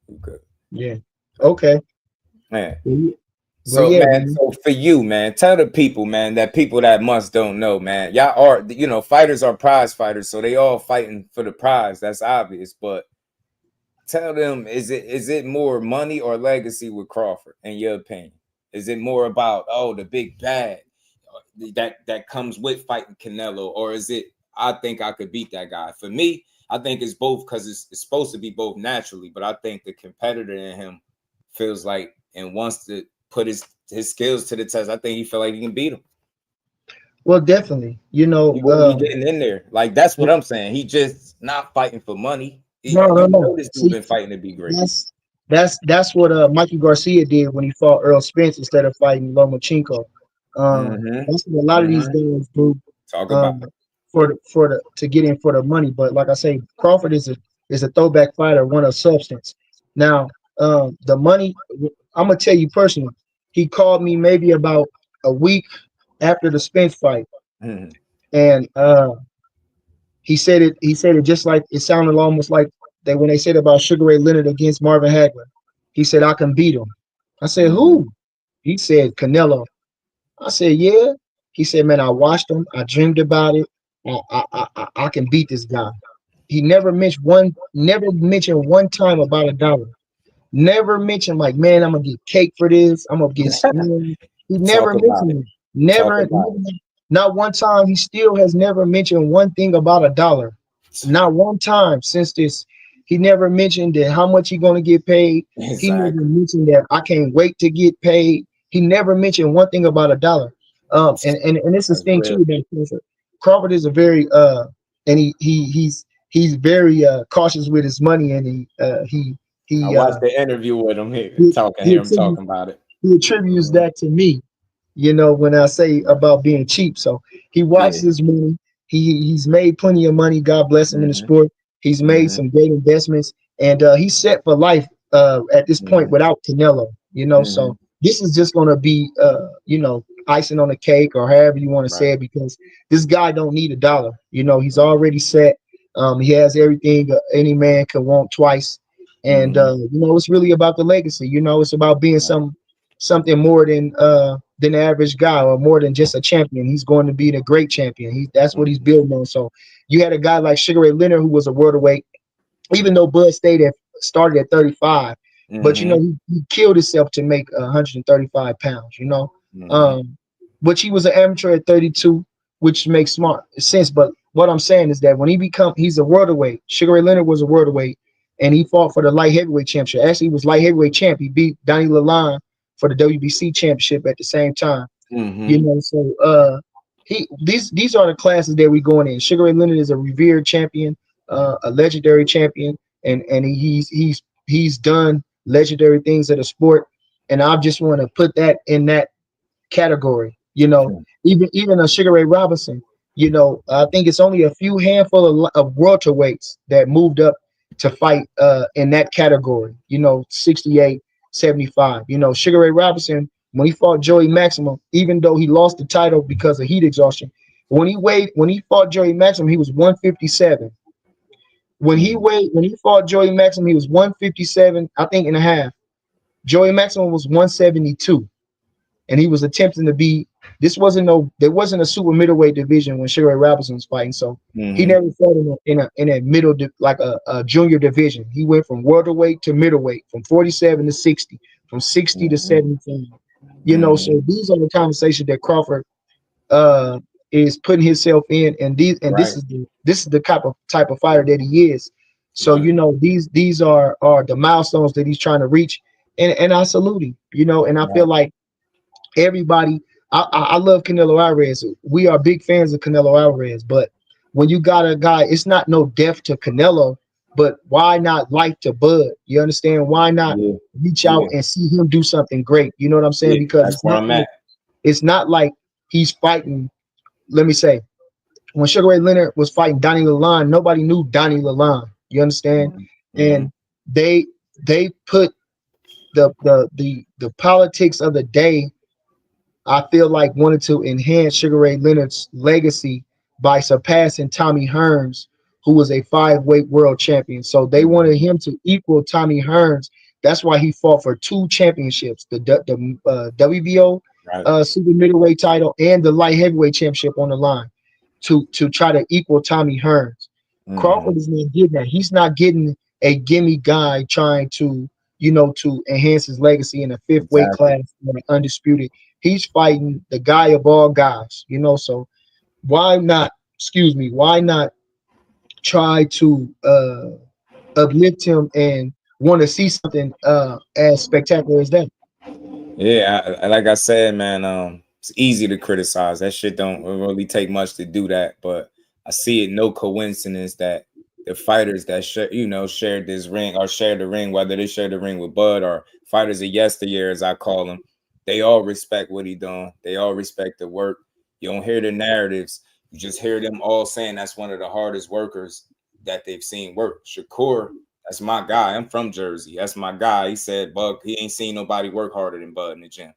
D: You good.
E: Yeah. Okay.
D: Man.
E: So
D: so for you, man, tell the people, man, that people that must don't know, man. Y'all are, fighters are prize fighters, so they all fighting for the prize. That's obvious, but tell them, is it more money or legacy with Crawford, in your opinion? Is it more about the big bad that comes with fighting Canelo, or is it I think I could beat that guy? For me, I think it's both, because it's supposed to be both naturally, but I think the competitor in him feels like and wants to put his skills to the test. I think he feel like he can beat him.
E: Well, definitely.
D: He wouldn't be getting in there. Like, that's what I'm saying. He just not fighting for money.
E: No.
D: This dude been fighting to be great.
E: That's what Mikey Garcia did when he fought Earl Spence instead of fighting Lomachenko. That's what a lot of these guys do.
D: Talk about
E: to get in for the money. But like I say, Crawford is a throwback fighter, one of substance. Now, the money, I'm gonna tell you personally, he called me maybe about a week after the Spence fight, and he said it just like it sounded almost like when they said about Sugar Ray Leonard against Marvin Hagler. He said, I can beat him. I said, who? He said, Canelo. I said, yeah. He said, man, I watched him. I dreamed about it. I can beat this guy. He never mentioned one time about $1. Never mentioned like, man, I'm gonna get cake for this. I'm gonna get he never mentioned it. Never, not one time. He still has never mentioned one thing about $1. Not one time since this. He never mentioned that how much he's gonna get paid.
D: Exactly.
E: He never mentioned that I can't wait to get paid. He never mentioned one thing about $1. And this is thing too that Crawford is a very and he's very cautious with his money, and he
D: I watched the interview with him here talking about it.
E: He attributes that to me, when I say about being cheap. So he watches his money. He's made plenty of money. God bless him in the sport. He's made some great investments, and he's set for life at this point without Canelo. So this is just going to be icing on the cake, or however you want to say it, because this guy don't need $1. He's already set. He has everything any man can want twice. And it's really about the legacy. It's about being something more than the average guy, or more than just a champion. He's going to be the great champion. That's what he's building on. So you had a guy like Sugar Ray Leonard, who was a welterweight, even though Bud started at 35, but he killed himself to make 135 pounds. But he was an amateur at 32, which makes smart sense. But what I'm saying is that when he's a welterweight. Sugar Ray Leonard was a welterweight, and he fought for the light heavyweight championship. Actually, he was light heavyweight champ. He beat Donnie Lalonde for the WBC championship at the same time. So these are the classes that we're going in. Sugar Ray Leonard is a revered champion, a legendary champion, and he's done legendary things in the sport. and I just want to put that in that category. Even a Sugar Ray Robinson. I think it's only a few handful of welterweights that moved up to fight in that category. 68, 75. Sugar Ray Robinson, when he fought Joey Maximum, even though he lost the title because of heat exhaustion, when he fought Joey Maximum, he was 157. When he fought Joey Maximum, he was 157, I think, and a half. Joey Maximum was 172, and he was attempting to be. There wasn't a super middleweight division when Sugar Ray Robinson was fighting, so he never fought in a middle like a junior division. He went from welterweight to middleweight, from 47 to 60, from 60 to 75. So these are the conversations that Crawford is putting himself in, and this is the type of fighter that he is. So these are the milestones that he's trying to reach, and I salute him. And I feel like everybody. I love Canelo Alvarez. We are big fans of Canelo Alvarez, but when you got a guy, it's not no death to Canelo, but why not life to Bud? You understand? Why not reach out and see him do something great? You know what I'm saying? Because it's not like he's fighting. Let me say, when Sugar Ray Leonard was fighting Donnie Lalonde, nobody knew Donnie Lalonde. You understand? And they put the politics of the day, I feel like, wanted to enhance Sugar Ray Leonard's legacy by surpassing Tommy Hearns, who was a 5-weight world champion. So they wanted him to equal Tommy Hearns. That's why he fought for 2 championships, the WBO super middleweight title and the light heavyweight championship on the line to try to equal Tommy Hearns. Crawford is not getting that. He's not getting a gimme guy trying to enhance his legacy in a 5th weight class, undisputed. He's fighting the guy of all guys, so why not try to uplift him and want to see something as spectacular as that?
D: Yeah, like I said, man, it's easy to criticize. That shit don't really take much to do that, but I see it no coincidence that the fighters that shared this ring or shared the ring, whether they shared the ring with Bud or fighters of yesteryear, as I call them, they all respect what he doing. They all respect the work. You don't hear the narratives. You just hear them all saying that's one of the hardest workers that they've seen work. Shakur, that's my guy. I'm from Jersey. That's my guy. He said, Bud, he ain't seen nobody work harder than Bud in the gym.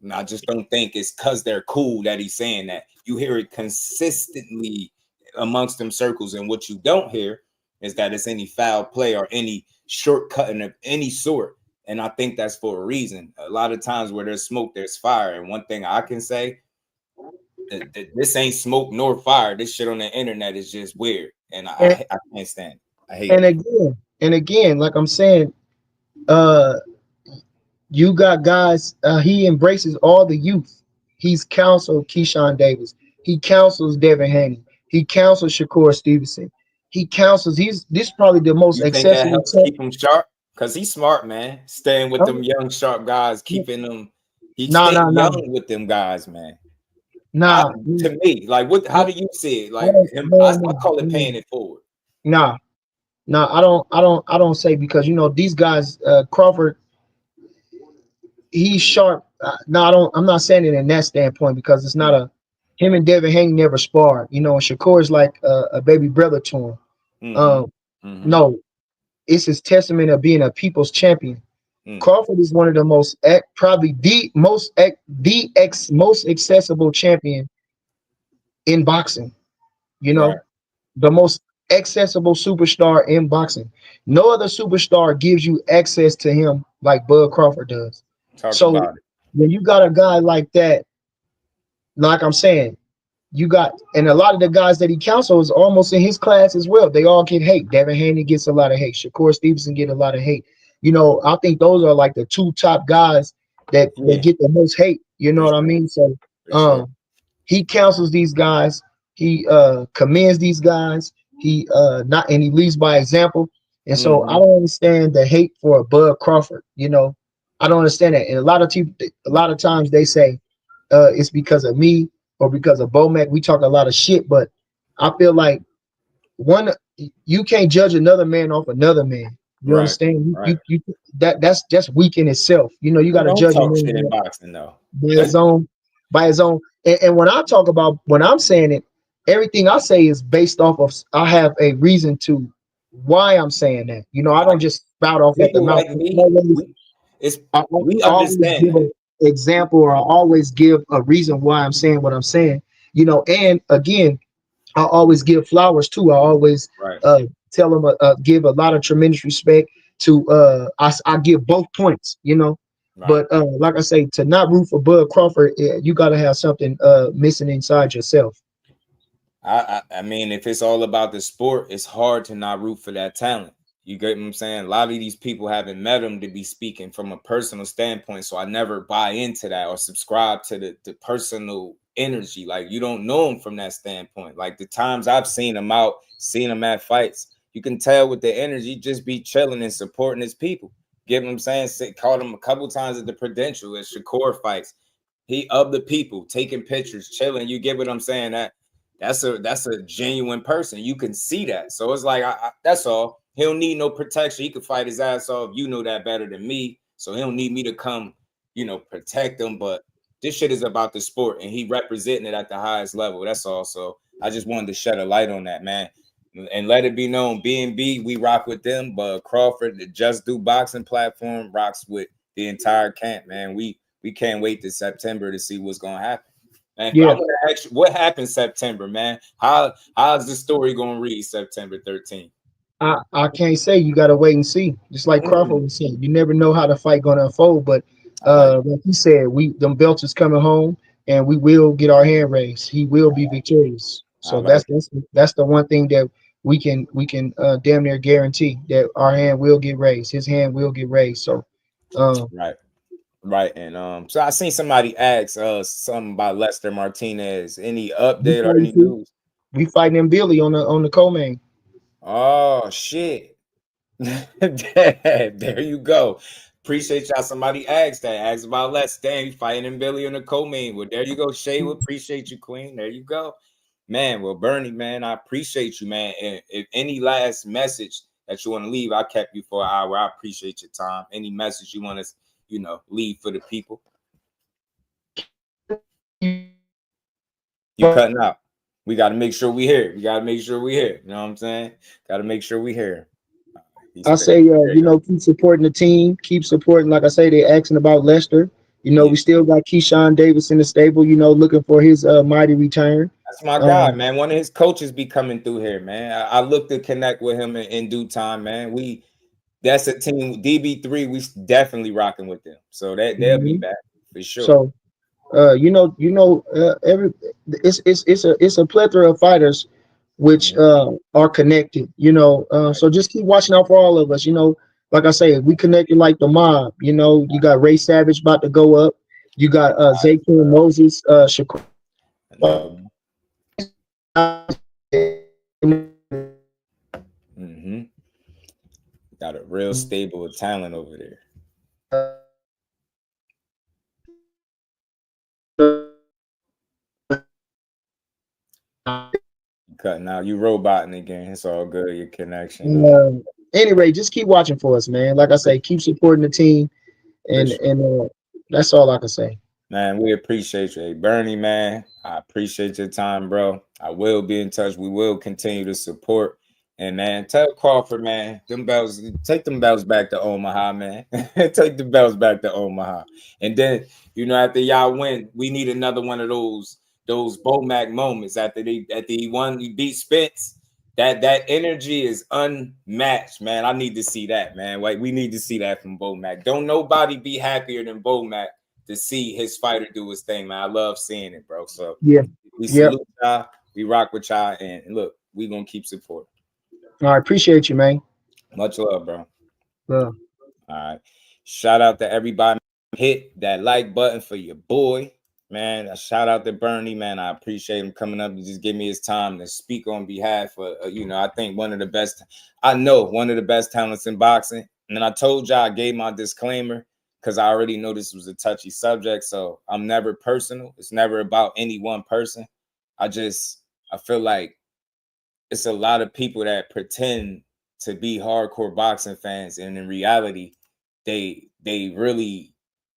D: And I just don't think it's because they're cool that he's saying that. You hear it consistently amongst them circles, and what you don't hear is that it's any foul play or any shortcutting of any sort. And I think that's for a reason. A lot of times where there's smoke, there's fire. And one thing I can say, this ain't smoke nor fire. This shit on the internet is just weird. And I can't stand it. I hate it.
E: And again, like I'm saying, you got guys, he embraces all the youth. He's counseled Keyshawn Davis. He counsels Devin Haney. He counsels Shakur Stevenson. He counsels, this is probably the most accessible.
D: That helps keep him sharp? Because he's smart, man. Staying with them young, sharp guys, keeping them. He's staying young with them guys, man. To me, like, how do you see it? Like, I call it paying it forward.
E: I don't say, because these guys, Crawford, he's sharp. I'm not saying it in that standpoint, because it's not him and Devin Haney never sparred. And Shakur is like a baby brother to him. No. It's his testament of being a people's champion. Crawford is one of the most, probably the most accessible champion in boxing. The most accessible superstar in boxing. No other superstar gives you access to him like Bud Crawford does. When you got a guy like that, like I'm saying, and a lot of the guys that he counsels almost in his class as well. They all get hate. Devin Haney gets a lot of hate. Shakur Stevenson get a lot of hate. I think those are like the 2 top guys that get the most hate. You know what I mean? So he counsels these guys. He commends these guys. He leads by example. And so I don't understand the hate for Bud Crawford. I don't understand that. And a lot of times they say it's because of me or because of Bomac. We talk a lot of shit, but I feel like you can't judge another man off another man. You
D: Right.
E: understand?
D: Right.
E: You that's just weak in itself. You know, you got to
D: Don't
E: judge a
D: talk shit
E: man
D: in boxing though.
E: by his own, by his own. And when I talk about when I'm saying it, everything I say is based off of I have a reason to why I'm saying that. You know, I don't just spout off at the
D: People
E: mouth.
D: like me, we
E: I always
D: understand
E: give
D: that.
E: an example, or I always give a reason why I'm saying what I'm saying. You know, and again, I always give flowers too. I always
D: Right.
E: tell them, give a lot of tremendous respect to. I give both points, you know.
D: Right.
E: But like I say, to not root for Bud Crawford, you got to have something missing inside yourself.
D: I mean, if it's all about the sport, it's hard to not root for that talent. You get what I'm saying? A lot of these people haven't met him to be speaking from a personal standpoint. So I never buy into that or subscribe to the personal energy. Like, you don't know him from that standpoint. Like, the times I've seen him out, seen him at fights, you can tell with the energy, just be chilling and supporting his people. Get what I'm saying? Called him a couple times at the Prudential, at Shakur fights. He of the people, taking pictures, chilling. You get what I'm saying? That's a genuine person. You can see that. So it's like, that's all. He don't need no protection. He could fight his ass off. You know that better than me. So he don't need me to come, protect him. But this shit is about the sport, and he representing it at the highest level. That's all. So I just wanted to shed a light on that, man. And let it be known, B&B, we rock with them. But Crawford, the Just Do Boxing platform, rocks with the entire camp, man. We can't wait to September to see what's going to happen. Man, I
E: Yeah,
D: want to ask you, what happened September, man? How's the story going to read September 13th?
E: I can't say. You got to wait and see. Just like Crawford was saying, you never know how the fight going to unfold. But
D: I like it.
E: like he said, them belts is coming home, and we will get our hand raised. He will be victorious.
D: I
E: So
D: like
E: that's the one thing that we can damn near guarantee, that our hand will get raised. His hand will get raised. So um,
D: it. Right. And so I seen somebody ask something about Lester Martinez. Any
E: we
D: update or
E: fighting
D: any
E: too.
D: news?
E: We fighting him Billy on the co-main.
D: Oh shit. There you go. Appreciate y'all. Somebody asked that. Asked about Lester. Damn, you fighting in Billy on the co-main. Well, there you go, Shay. We appreciate you, Queen. There you go. Man, well, Bernie, man, I appreciate you, man. And if any last message that you want to leave, I kept you for an hour. I appreciate your time. Any message you want to, leave for the people? You cutting out. We got to make sure we hear. We got to make sure we hear. You know what I'm saying? Got to make sure we hear.
E: I say, keep supporting the team. Keep supporting. Like I say, they asking about Lester. We still got Keyshawn Davis in the stable. Looking for his mighty return.
D: That's my guy, man. One of his coaches be coming through here, man. I look to connect with him in due time, man. That's a team. DB3, we definitely rocking with them. So they'll be back for sure.
E: So, every it's a plethora of fighters which are connected. So just keep watching out for all of us. Like I say, we connected like the mob. You got Ray Savage about to go up. You got Zakian Moses, Shakur.
D: Got a real stable of talent over there. Cutting out. You roboting again. It's all good. Your connection.
E: Anyway, just keep watching for us, man. Like I say, keep supporting the team, and that's all I can say.
D: Man, we appreciate you. Hey, Bernie, man, I appreciate your time, bro. I will be in touch. We will continue to support. And, man, tell Crawford, man, take them bells back to Omaha, man. Take the bells back to Omaha. And then, after y'all win, we need another one of those Bomac moments after he won, he beat Spence. That energy is unmatched, man. I need to see that, man. Like, we need to see that from Bomac. Don't nobody be happier than Bomac to see his fighter do his thing, man. I love seeing it, bro. So we salute y'all, we rock with y'all, and look, we gonna keep supporting.
E: I appreciate you, man.
D: Much love, bro.
E: Love.
D: All right. Shout out to everybody. Hit that like button for your boy, man. A shout out to Bernie, man. I appreciate him coming up and just give me his time to speak on behalf of, I think one of the best talents in boxing. And then I told y'all, I gave my disclaimer, because I already know this was a touchy subject. So I'm never personal. It's never about any one person. I feel like it's a lot of people that pretend to be hardcore boxing fans, and in reality, they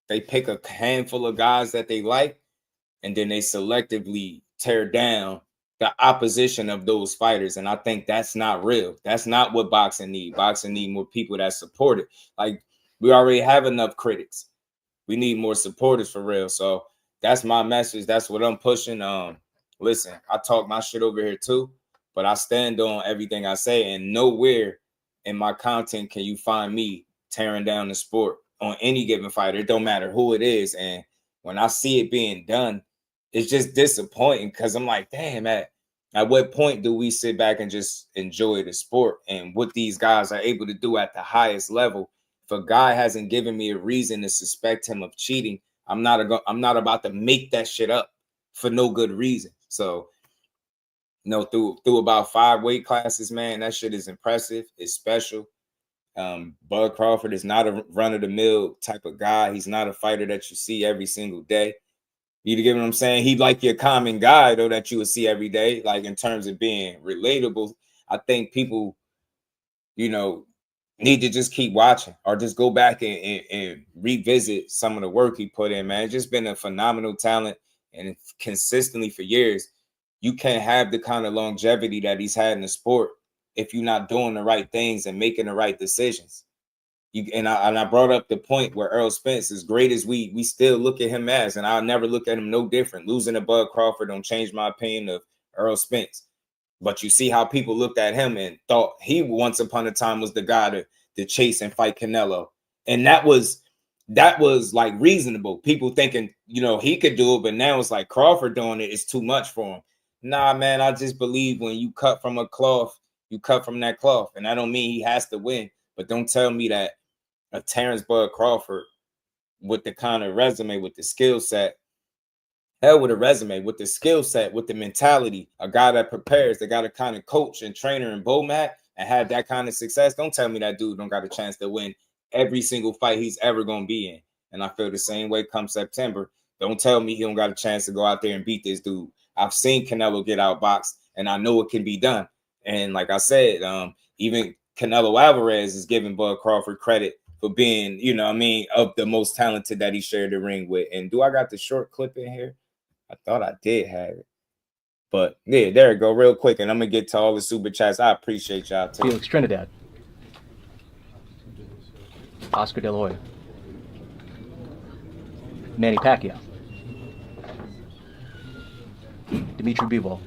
D: pick a handful of guys that they like, and then they selectively tear down the opposition of those fighters. And I think that's not real. That's not what boxing need. Boxing need more people that support it. Like, we already have enough critics. We need more supporters for real. So that's my message. That's what I'm pushing. Listen, I talk my shit over here too, but I stand on everything I say, and nowhere in my content can you find me tearing down the sport on any given fighter. It don't matter who it is. And when I see it being done, it's just disappointing, because I'm like, damn, at what point do we sit back and just enjoy the sport and what these guys are able to do at the highest level? If a guy hasn't given me a reason to suspect him of cheating, I'm not about to make that shit up for no good reason. So, through about 5 weight classes, man, that shit is impressive. It's special. Bud Crawford is not a run-of-the-mill type of guy. He's not a fighter that you see every single day. You get what I'm saying? He like your common guy, though, that you would see every day. Like, in terms of being relatable, I think people, need to just keep watching, or just go back and revisit some of the work he put in, man. It's just been a phenomenal talent, and consistently for years. You can't have the kind of longevity that he's had in the sport if you're not doing the right things and making the right decisions. I brought up the point where Errol Spence, as great as we still look at him as, and I'll never look at him no different. Losing to Bud Crawford don't change my opinion of Errol Spence. But you see how people looked at him and thought he once upon a time was the guy to chase and fight Canelo. And that was like reasonable. People thinking, he could do it, but now it's like Crawford doing it is too much for him. Nah, man, I just believe when you cut from a cloth, you cut from that cloth. And I don't mean he has to win, but don't tell me that a Terence Bud Crawford with the kind of resume, with the skill set, hell with a resume, with the skill set, with the mentality, a guy that prepares, that got a kind of coach and trainer in Bomac and had that kind of success. Don't tell me that dude don't got a chance to win every single fight he's ever going to be in. And I feel the same way come September. Don't tell me he don't got a chance to go out there and beat this dude. I've seen Canelo get outboxed, and I know it can be done. And like I said, even Canelo Alvarez is giving Bud Crawford credit for being, of the most talented that he shared the ring with. And do I got the short clip in here? I thought I did have it. But yeah, there we go, real quick. And I'm going to get to all the super chats. I appreciate y'all too.
F: Felix Trinidad. Oscar De La Hoya. Manny Pacquiao. Dmitry Bivol.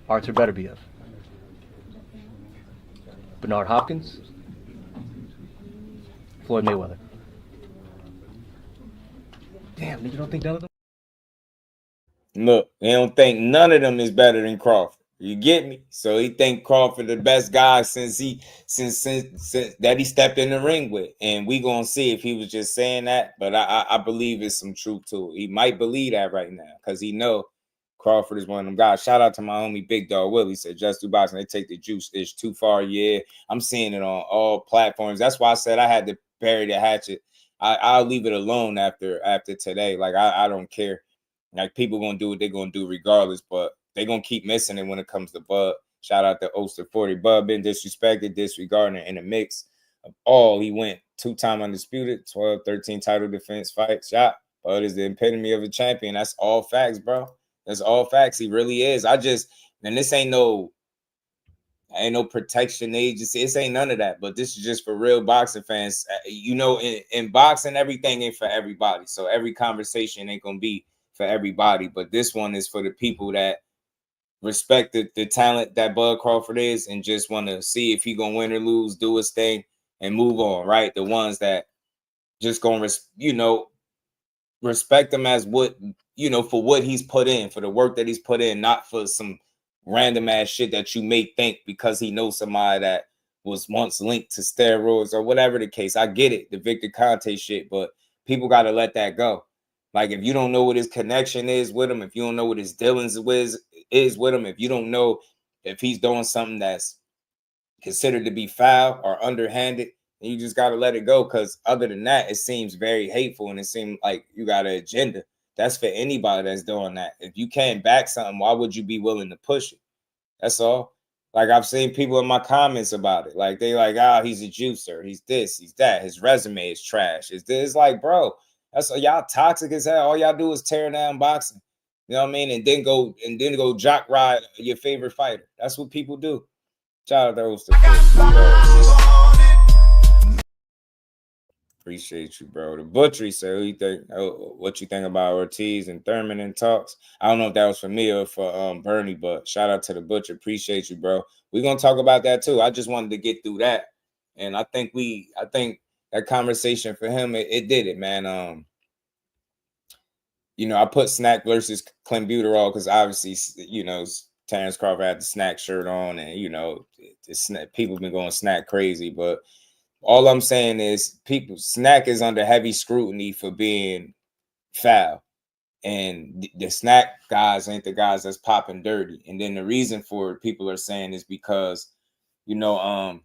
F: Artur Beterbiev. Bernard Hopkins. Floyd Mayweather. Damn, you don't think none of them?
D: Look, they don't think none of them is better than Crawford. You get me? So he think Crawford the best guy since that he stepped in the ring with. And we gonna see if he was just saying that. But I believe it's some truth to it. He might believe that right now because he know Crawford is one of them guys. Shout out to my homie Big Dog Willie. Said Jusdueboxing, they take the juice. It's too far. Yeah, I'm seeing it on all platforms. That's why I said I had to bury the hatchet. I'll leave it alone after today. Like I don't care. Like people gonna do what they're gonna do regardless, but they're gonna keep missing it when it comes to Bud. Shout out to Oster 40. Bud been disrespected, disregarded in the mix of all. He went 2-time undisputed, 12, 13 title defense fights. Shot. Bud is the epitome of a champion. That's all facts, bro. That's all facts. He really is. And this ain't no protection agency. This ain't none of that. But this is just for real boxing fans. In boxing, everything ain't for everybody. So every conversation ain't gonna be for everybody. But this one is for the people that respect the talent that Bud Crawford is and just want to see if he gonna win or lose, do his thing, and move on. Right? The ones that just gonna respect him as what for what he's put in, for the work that he's put in, not for some random ass shit that you may think because he knows somebody that was once linked to steroids or whatever the case. I get it, the Victor Conte shit, but people got to let that go. Like, if you don't know what his connection is with him, if you don't know what his dealings is with him, if you don't know if he's doing something that's considered to be foul or underhanded, then you just got to let it go. Because other than that, it seems very hateful and it seems like you got an agenda. That's for anybody that's doing that. If you can't back something, why would you be willing to push it? That's all. Like I've seen people in my comments about it. Like they like, ah, he's a juicer. He's this, he's that. His resume is trash. It's like, bro, that's y'all toxic as hell. All y'all do is tear down boxing. You know what I mean? And then go jock ride your favorite fighter. That's what people do. Shout out to those. Appreciate you, bro. The Butchery said, what you think about Ortiz and Thurman in talks? I don't know if that was for me or for Bernie, but shout out to the Butcher. Appreciate you, bro. We're gonna talk about that too. I just wanted to get through that, and I think that conversation for him, it did it, man. You know, I put Snac versus Clenbuterol because obviously, you know, Terence Crawford had the Snac shirt on, and you know, people been going Snac crazy, but all I'm saying is Snac is under heavy scrutiny for being foul. And the Snac guys ain't the guys that's popping dirty. And then the reason for it, people are saying is because, you know,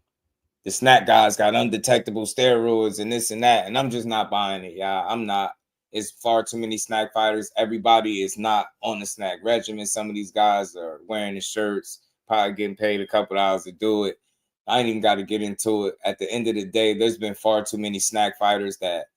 D: the Snac guys got undetectable steroids and this and that. And I'm just not buying it, y'all. I'm not. It's far too many Snac fighters. Everybody is not on the Snac regimen. Some of these guys are wearing the shirts, probably getting paid a couple hours to do it. I ain't even got to get into it. At the end of the day, there's been far too many Snac fighters that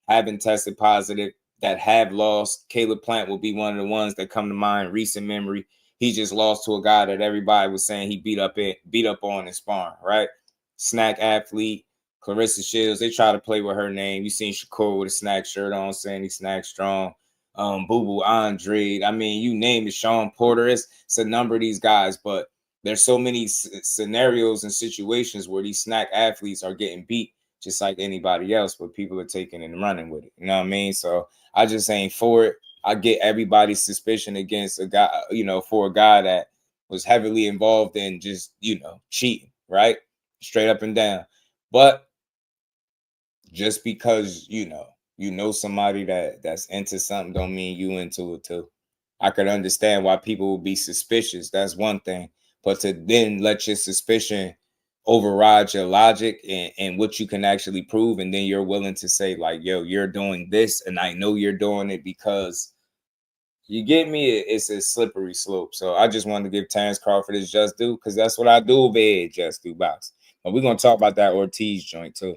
D: haven't tested positive, that have lost. Caleb Plant will be one of the ones that come to mind, recent memory. He just lost to a guy that everybody was saying he beat up on in sparring, right? Snac athlete, Clarissa Shields, they try to play with her name. You seen Shakur with a Snac shirt on saying he's Snac strong. Boo Boo Andre. I mean, you name it, Sean Porter. It's a number of these guys, but there's so many scenarios and situations where these Snac athletes are getting beat just like anybody else, but people are taking and running with it. You know what I mean? So I just ain't for it. I get everybody's suspicion against a guy, you know, for a guy that was heavily involved in just, you know, cheating, right? Straight up and down. But just because, you know somebody that's into something don't mean you into it too. I could understand why people would be suspicious. That's one thing. But to then let your suspicion override your logic and what you can actually prove, and then you're willing to say, like, yo, you're doing this, and I know you're doing it because you get me, it's a slippery slope. So I just wanted to give Terence Crawford his just due, because that's what I do over here at Jusdueboxing. But we're gonna talk about that Ortiz joint too.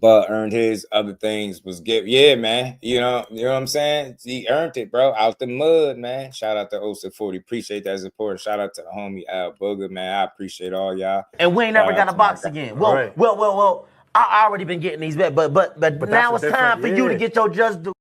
D: But earned his other things was yeah, man. You know what I'm saying? He earned it, bro. Out the mud, man. Shout out to Osa 40. Appreciate that support. Shout out to the homie Al Booger, man. I appreciate all y'all.
G: And we ain't never got to box again. Well. I already been getting these back, but now it's time for you to get your just due.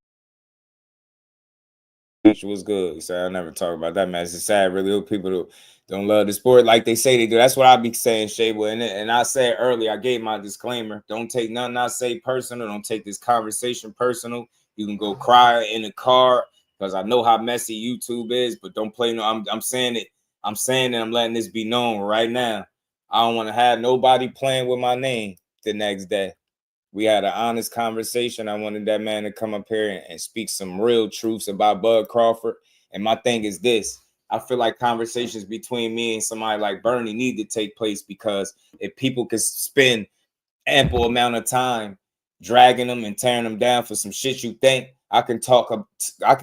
D: Which was good. So I never talk about that, man. It's sad, really. People don't love the sport like they say they do. That's what I be saying, Shaywood. And I said earlier, I gave my disclaimer. Don't take nothing I say personal. Don't take this conversation personal. You can go cry in the car because I know how messy YouTube is, but don't play no. I'm saying it. I'm saying it. I'm letting this be known right now. I don't want to have nobody playing with my name the next day. We had an honest conversation. I wanted that man to come up here and speak some real truths about Bud Crawford. And my thing is this. I feel like conversations between me and somebody like Bernie need to take place, because if people could spend ample amount of time dragging them and tearing them down for some shit you think, I can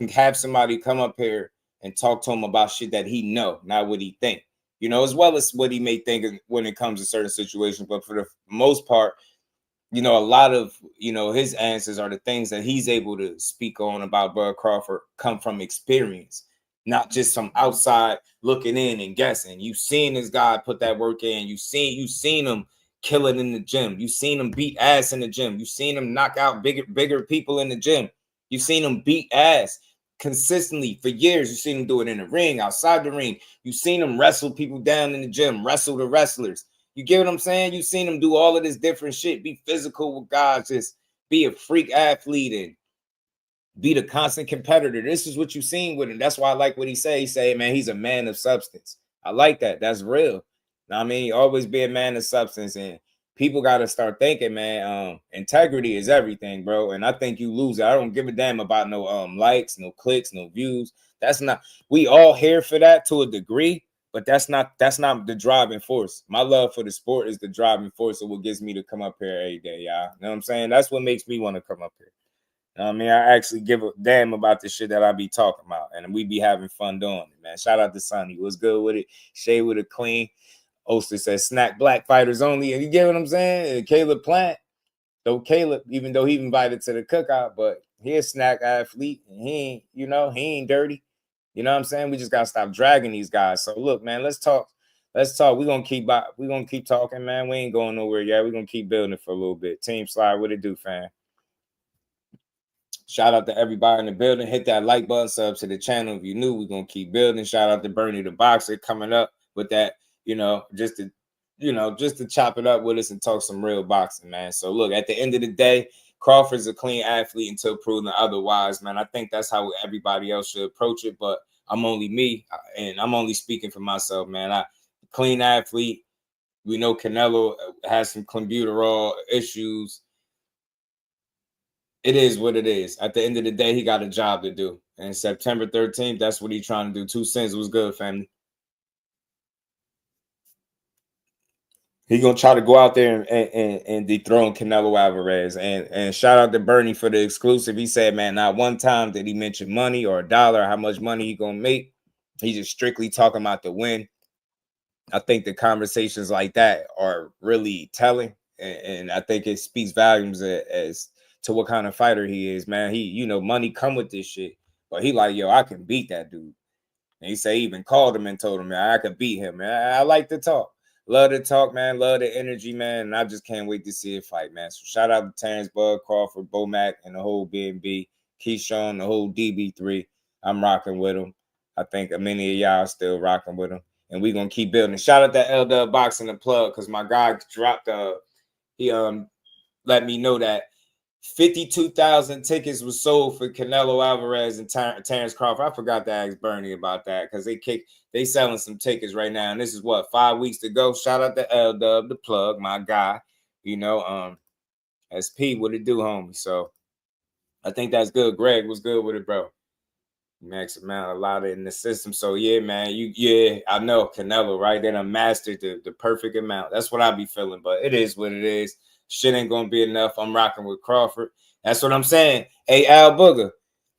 D: have somebody come up here and talk to him about shit that he know, not what he think, you know, as well as what he may think when it comes to certain situations. But for the most part, you know, a lot of, you know, his answers are the things that he's able to speak on about Bud Crawford come from experience, not just from outside looking in and guessing. You've seen this guy put that work in. You've seen him kill it in the gym. You've seen him beat ass in the gym. You've seen him knock out bigger people in the gym. You've seen him beat ass consistently for years. You've seen him do it in the ring, outside the ring. You've seen him wrestle people down in the gym, wrestle the wrestlers. You get what I'm saying? You've seen him do all of this different shit, be physical with guys, just be a freak athlete and be the constant competitor. This is what you've seen with him. That's why I like what he say. He say, man, he's a man of substance. I like that. That's real. I mean, always be a man of substance. And people got to start thinking, man, integrity is everything, bro. And I think you lose it. I don't give a damn about no likes, no clicks, no views. That's not, we all here for that to a degree. But that's not the driving force. My love for the sport is the driving force of what gets me to come up here every day, y'all. You know what I'm saying? That's what makes me want to come up here. I mean, I actually give a damn about the shit that I be talking about, and we be having fun doing it, man. Shout out to Sonny. What's good with it? Shay with a clean. Oster says Snac black fighters only. And you get what I'm saying? And Caleb Plant, though Caleb, even though he invited to the cookout, but he a Snac athlete, and he ain't, you know, he ain't dirty. You know what I'm saying? We just gotta stop dragging these guys. So look, man, let's talk. Let's talk. We're gonna keep talking, man. We ain't going nowhere yet. We're gonna keep building for a little bit. Team Slide, what it do, fam? Shout out to everybody in the building. Hit that like button, sub to the channel if you new. We're gonna keep building. Shout out to Bernie the Boxer coming up with that, just to chop it up with us and talk some real boxing, man. So look, at the end of the day, Crawford's a clean athlete until proven otherwise, man. I think that's how everybody else should approach it, but I'm only me, and I'm only speaking for myself, man. Clean athlete. We know Canelo has some Clenbuterol issues. It is what it is. At the end of the day, he got a job to do. And September 13th, that's what he's trying to do. 2 cents was good, family. He's going to try to go out there and dethrone Canelo Alvarez. And shout out to Bernie for the exclusive. He said, man, not one time did he mention money or a dollar, how much money he going to make. He's just strictly talking about the win. I think the conversations like that are really telling. And I think it speaks volumes as to what kind of fighter he is, man. He, money come with this shit. But he like, yo, I can beat that dude. And he said he even called him and told him, man, I could beat him, man. I like to talk. Love to talk, man. Love the energy, man. And I just can't wait to see it fight, man. So shout out to Terence, Bud, Crawford, Bomac, and the whole BNB. Keyshawn, the whole DB3. I'm rocking with him. I think many of y'all still rocking with him. And we're going to keep building. Shout out to LetsBuild the plug because my guy dropped he let me know that 52,000 tickets was sold for Canelo Alvarez and Terence Crawford. I forgot to ask Bernie about that because they selling some tickets right now. And this is 5 weeks to go. Shout out to the plug, my guy. SP, what it do, homie? So I think that's good. Greg, what's good with it, bro? Max amount, a lot in the system. So yeah, man, I know Canelo, right? They done mastered the perfect amount. That's what I be feeling, but it is what it is. Shit ain't gonna be enough. I'm rocking with Crawford. That's what I'm saying. Hey, Al Booger.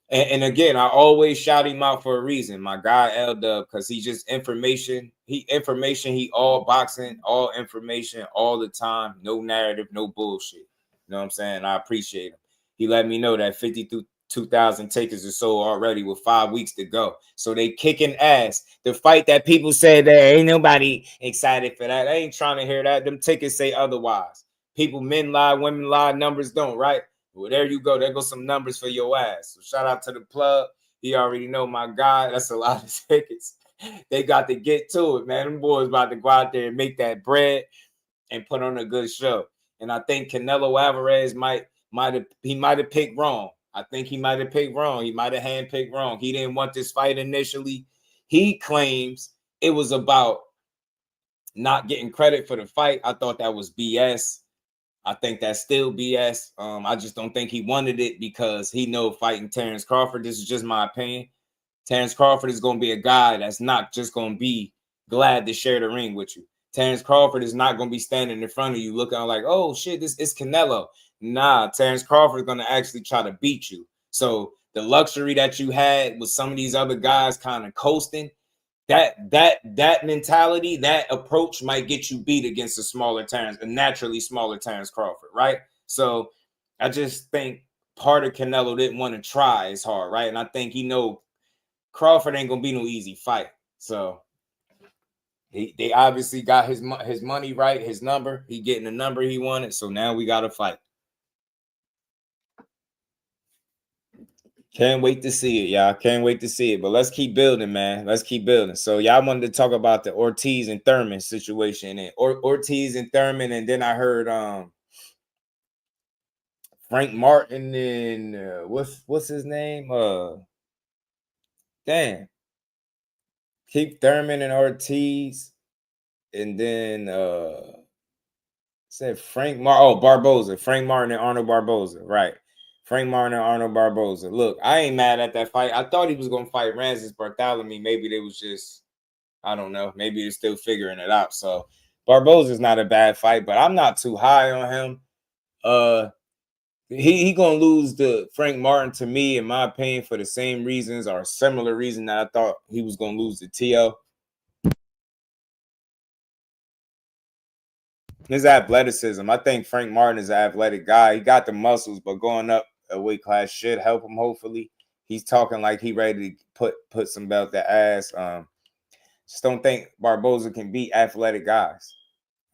D: And again, I always shout him out for a reason. My guy L Dub, because he just information. He all boxing, all information, all the time. No narrative, no bullshit. You know what I'm saying? I appreciate him. He let me know that 52,000 tickets or so already with 5 weeks to go. So they kicking ass. The fight that people said there ain't nobody excited for that. I ain't trying to hear that. Them tickets say otherwise. People, men lie, women lie, numbers don't, right? Well, there you go. There goes some numbers for your ass. So shout out to the plug. He already know my guy. That's a lot of tickets. They got to get to it, man. Them boys about to go out there and make that bread and put on a good show. And I think Canelo Alvarez might have picked wrong. I think he might have picked wrong. He might have handpicked wrong. He didn't want this fight initially. He claims it was about not getting credit for the fight. I thought that was BS. I think that's still BS. I just don't think he wanted it because he know fighting Terence Crawford. This is just my opinion. Terence Crawford is going to be a guy that's not just going to be glad to share the ring with you. Terence Crawford is not going to be standing in front of you looking like, oh, shit, this is Canelo. Nah, Terence Crawford is going to actually try to beat you. So the luxury that you had with some of these other guys kind of coasting, that mentality, that approach might get you beat against a naturally smaller Terence Crawford, right? So I just think part of Canelo didn't want to try as hard, right? And I think Crawford ain't gonna be no easy fight. So they obviously got his money right, his number. He getting the number he wanted. So now we got to fight. Can't wait to see it, y'all. Can't wait to see it. But let's keep building, man. Let's keep building. So y'all wanted to talk about the Ortiz and Thurman situation, and Ortiz and Thurman, and then I heard Frank Martin and what's his name? Keep Thurman and Ortiz, and then said Barboza. Frank Martin and Arnold Barboza, right? Frank Martin and Arnold Barboza. Look, I ain't mad at that fight. I thought he was going to fight Rances Bartholomew. Maybe they was just, I don't know. Maybe they're still figuring it out. So Barboza's not a bad fight, but I'm not too high on him. he gonna lose to Frank Martin, to me, in my opinion, for the same reasons or similar reason that I thought he was gonna lose to T.O. His athleticism. I think Frank Martin is an athletic guy. He got the muscles, but going up a weight class should help him. Hopefully, he's talking like he ready to put some belt to ass. Just don't think Barboza can beat athletic guys,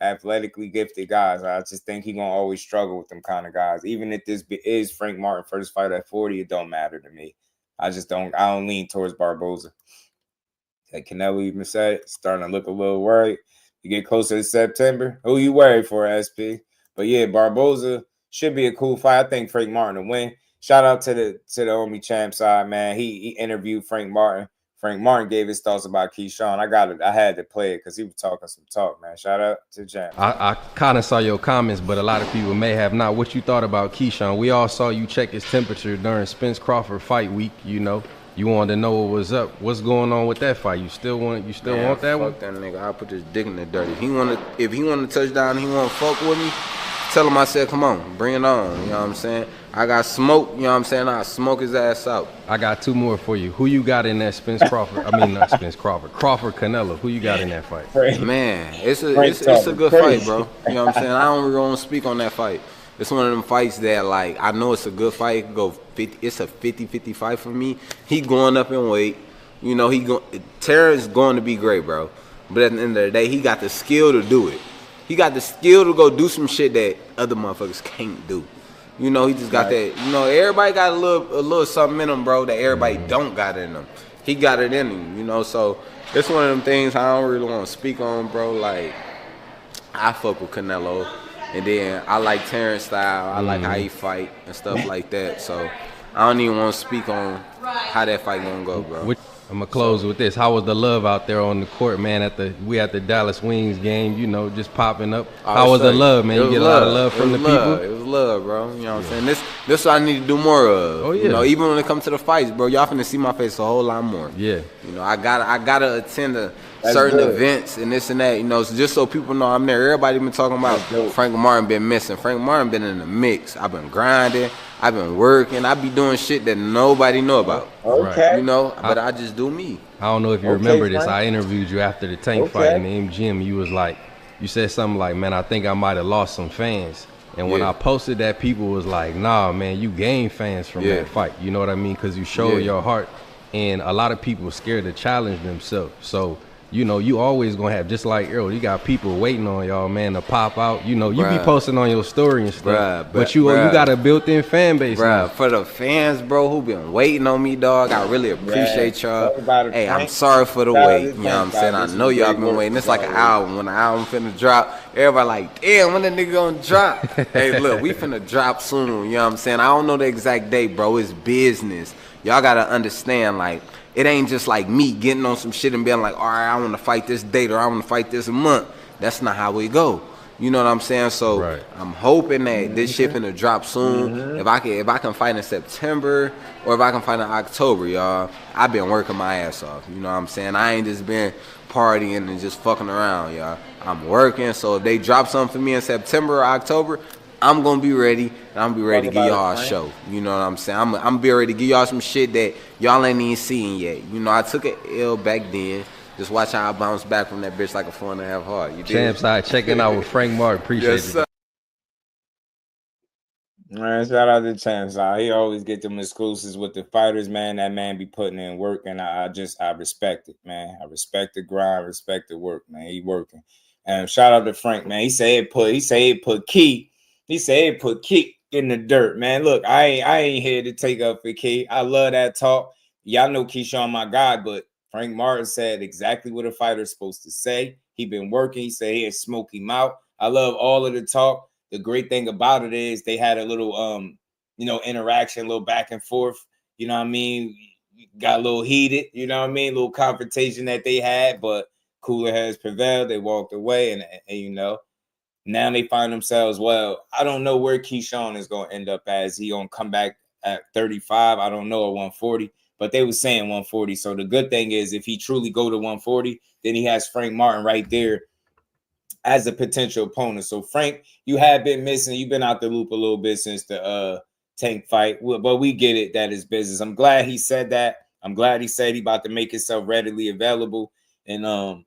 D: athletically gifted guys. I just think he gonna always struggle with them kind of guys. Even if this is Frank Martin first fight at 40, it don't matter to me. I don't lean towards Barboza. Like Canelo even said, starting to look a little worried. You get closer to September, who you worried for, SP? But yeah, Barboza should be a cool fight. I think Frank Martin to win. Shout out to the Omi champ side, man. He interviewed Frank Martin. Frank Martin gave his thoughts about Keyshawn. I had to play it because he was talking some talk, man. Shout out to the champ.
H: I kind of saw your comments, but a lot of people may have not. What you thought about Keyshawn? We all saw you check his temperature during Spence Crawford fight week. You know, you wanted to know what was up. What's going on with that fight? You still want that one?
I: Fuck that nigga. I'll put his dick in the dirt. If he want to touch down, he want to fuck with me. Tell him I said, come on, bring it on. You know what I'm saying? I got smoke. You know what I'm saying? I'll smoke his ass out.
H: I got two more for you. Who you got in that Spence Crawford? I mean, not Spence Crawford. Crawford Canelo. Who you got in that fight?
I: Man, it's a good fight, bro. You know what I'm saying? I don't really want to speak on that fight. It's one of them fights that, like, I know it's a good fight. It could go 50, it's a 50-50 fight for me. He going up in weight. You know, Terence going to be great, bro. But at the end of the day, he got the skill to do it. He got the skill to go do some shit that other motherfuckers can't do. You know, he just got that. You know, everybody got a little something in them, bro, that everybody don't got in them. He got it in him, you know. So it's one of them things I don't really want to speak on, bro. Like, I fuck with Canelo, and then I like Terence style. I like how he fight and stuff like that. So I don't even want to speak on how that fight gonna go, bro.
H: I'm gonna close with this. How was the love out there on the court, man? We at the Dallas Wings game, you know, just popping up. How was the love, man? You get a lot of love from the people.
I: It was love, bro. You know what I'm saying? This what I need to do more of.
H: Oh yeah.
I: You know, even when it comes to the fights, bro, y'all finna see my face a whole lot more.
H: Yeah.
I: You know, I gotta attend certain events and this and that. You know, just so people know I'm there. Everybody been talking about Frank Martin been missing. Frank Martin been in the mix. I've been grinding. I've been working. I be doing shit that nobody know about.
D: Okay.
I: You know, but I just do me.
H: I don't know if you remember this. I interviewed you after the Tank fight in the MGM. You said something like, man, I think I might have lost some fans. And when I posted that, people was like, nah, man, you gained fans from that fight. You know what I mean? Because you showed your heart. And a lot of people scared to challenge themselves. So, you know, you always going to have, just like Earl, you got people waiting on y'all, man, to pop out. You know, you be posting on your story and stuff. But you got a built-in fan base now.
I: For the fans, bro, who been waiting on me, dog, I really appreciate y'all. Hey, I'm sorry for the wait. You know what I'm saying? I know y'all been waiting. It's like an album. When the album finna drop, everybody like, damn, when the nigga gonna drop? Hey, look, we finna drop soon. You know what I'm saying? I don't know the exact date, bro. It's business. Y'all gotta understand, like, it ain't just like me getting on some shit and being like, all right, I want to fight this date or I want to fight this month. That's not how we go. You know what I'm saying? So I'm hoping that this shit finna drop soon. If I can fight in September or if I can fight in October, y'all, I've been working my ass off. You know what I'm saying? I ain't just been partying and just fucking around, y'all. I'm working. So if they drop something for me in September or October, I'm going to be ready, and I'm going to be ready to give y'all a show. You know what I'm saying? I'm going to be ready to give y'all some shit that y'all ain't even seen yet. You know, I took an L back then. Just watch how I bounce back from that bitch like a 4.5 heart. You
H: Champ side checking out with Frank Martin. Appreciate it.
D: Man, shout out to Champ side. He always get them exclusives with the fighters, man. That man be putting in work, and I respect it, man. I respect the grind, respect the work, man. He working. And shout out to Frank, man. He said put Key. He said put Key in the dirt, man. Look, I ain't here to take up for Key. I love that talk. Y'all know Keyshawn my guy, but Frank Martin said exactly what a fighter's supposed to say. He been working. He said he'd smoke him out. I love all of the talk. The great thing about it is they had a little interaction, a little back and forth. You know what I mean? Got a little heated, you know what I mean? A little confrontation that they had, but cooler heads prevailed. They walked away, and you know, now they find themselves, well, I don't know where Keyshawn is going to end up as. He going to come back at 35, I don't know, or 140, but they were saying 140. So the good thing is if he truly go to 140, then he has Frank Martin right there as a potential opponent. So Frank, you have been missing. You've been out the loop a little bit since the Tank fight, but we get it. That is business. I'm glad he said that. I'm glad he said he about to make himself readily available and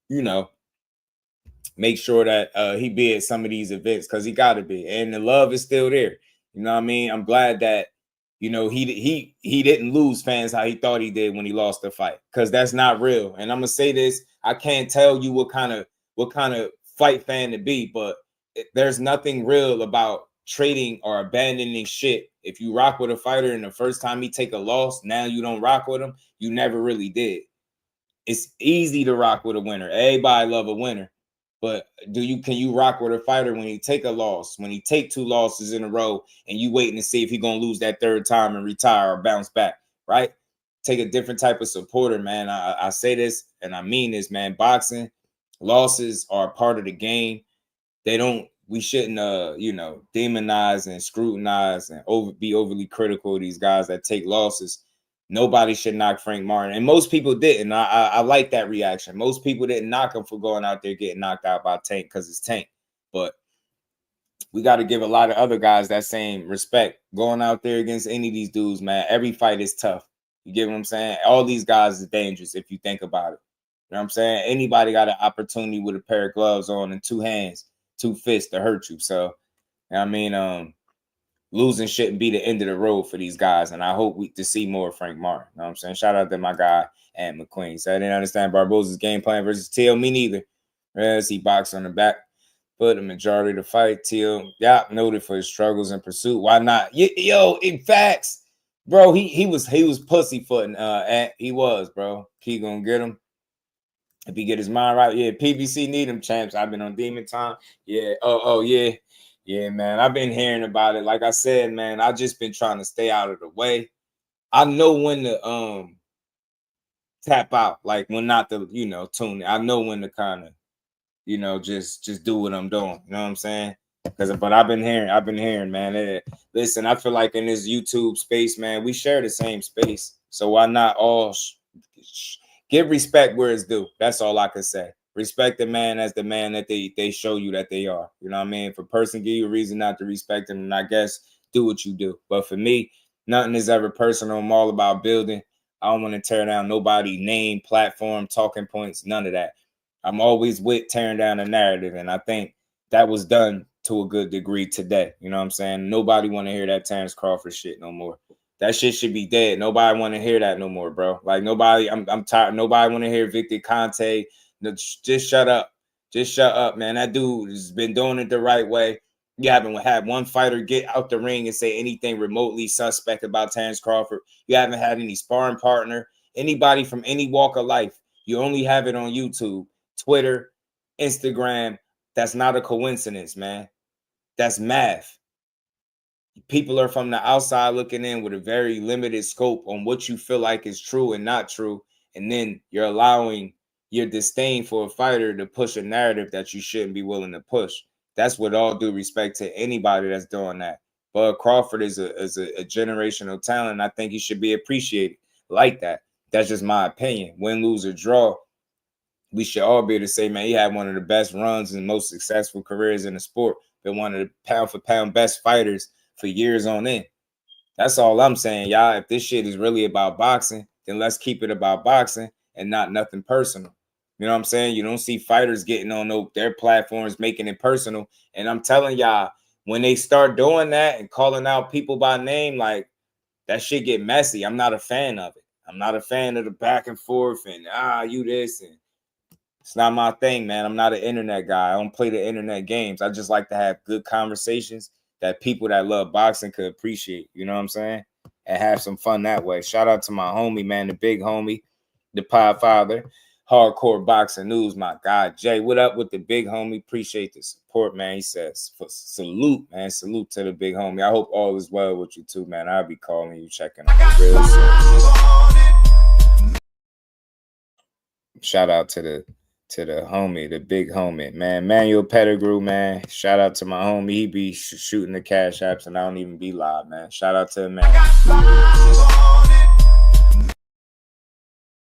D: you know, make sure that he be at some of these events because he got to be, and the love is still there. You know what I mean? I'm glad that, you know, he didn't lose fans how he thought he did when he lost the fight, because that's not real. And I'm gonna say this: I can't tell you what kind of fight fan to be, but there's nothing real about trading or abandoning shit. If you rock with a fighter and the first time he take a loss, now you don't rock with him. You never really did. It's easy to rock with a winner. Everybody love a winner. But can you rock with a fighter when he take a loss, when he take 2 losses in a row, and you waiting to see if he gonna lose that third time and retire or bounce back, right? Take a different type of supporter, man. I say this and I mean this, man. Boxing losses are a part of the game. We shouldn't you know, demonize and scrutinize and be overly critical of these guys that take losses. Nobody should knock Frank Martin, and most people didn't. I like that reaction. Most people didn't knock him for going out there getting knocked out by Tank because it's Tank. But we got to give a lot of other guys that same respect. Going out there against any of these dudes, man, every fight is tough. You get what I'm saying? All these guys is dangerous if you think about it. You know what I'm saying? Anybody got an opportunity with a pair of gloves on and 2 hands, 2 fists to hurt you. So, I mean, losing shouldn't be the end of the road for these guys, and I hope to see more of Frank Martin. You know what I'm saying? Shout out to my guy, Ant McQueen. So I didn't understand Barboza's game plan versus Teal. Me neither. As he boxed on the back for the majority of the fight. Teal, yeah, noted for his struggles in pursuit. Why not? Yo, in facts, bro, he was pussyfooting. Ant. He was, bro. He gonna get him if he get his mind right. Yeah, PBC need him, champs. I've been on Demon Time. Yeah. Oh yeah. Yeah, man, I've been hearing about it. Like I said, man, I just been trying to stay out of the way. I know when to tap out, like when not to, you know, tune in. I know when to kind of, you know, just do what I'm doing. You know what I'm saying? But I've been hearing, man. Listen, I feel like in this YouTube space, man, we share the same space. So why not all give respect where it's due? That's all I can say. Respect the man as the man that they show you that they are. You know what I mean? If a person give you a reason not to respect them, and I guess do what you do. But for me, nothing is ever personal. I'm all about building. I don't want to tear down nobody, name, platform, talking points, none of that. I'm always with tearing down a narrative, and I think that was done to a good degree today. You know what I'm saying? Nobody want to hear that Terence Crawford shit no more. That shit should be dead. Nobody want to hear that no more, bro. Like nobody, I'm tired. Nobody want to hear Victor Conte. No, just shut up. Just shut up, man. That dude has been doing it the right way. You haven't had one fighter get out the ring and say anything remotely suspect about Terence Crawford. You haven't had any sparring partner, anybody from any walk of life. You only have it on YouTube, Twitter, Instagram. That's not a coincidence, man. That's math. People are from the outside looking in with a very limited scope on what you feel like is true and not true. And then you're allowing your disdain for a fighter to push a narrative that you shouldn't be willing to push. That's with all due respect to anybody that's doing that. But Crawford is a generational talent. I think he should be appreciated like that. That's just my opinion. Win, lose, or draw, we should all be able to say, man, he had one of the best runs and most successful careers in the sport. Been one of the pound-for-pound best fighters for years on end. That's all I'm saying, y'all. If this shit is really about boxing, then let's keep it about boxing and not nothing personal. You know what I'm saying? You don't see fighters getting on their platforms, making it personal. And I'm telling y'all, when they start doing that and calling out people by name, like that shit get messy. I'm not a fan of it. I'm not a fan of the back and forth and you this, and it's not my thing, man. I'm not an internet guy. I don't play the internet games. I just like to have good conversations that people that love boxing could appreciate. You know what I'm saying? And have some fun that way. Shout out to my homie, man, the big homie, the Podfather, Hardcore Boxing News, my guy, Jay. What up with the big homie? Appreciate the support, man. He says, salute, man. Salute to the big homie. I hope all is well with you too, man. I'll be calling you, checking on you real soon. Shout out to the homie, the big homie, man. Manuel Pettigrew, man. Shout out to my homie. He be shooting the cash apps and I don't even be live, man. Shout out to him, man.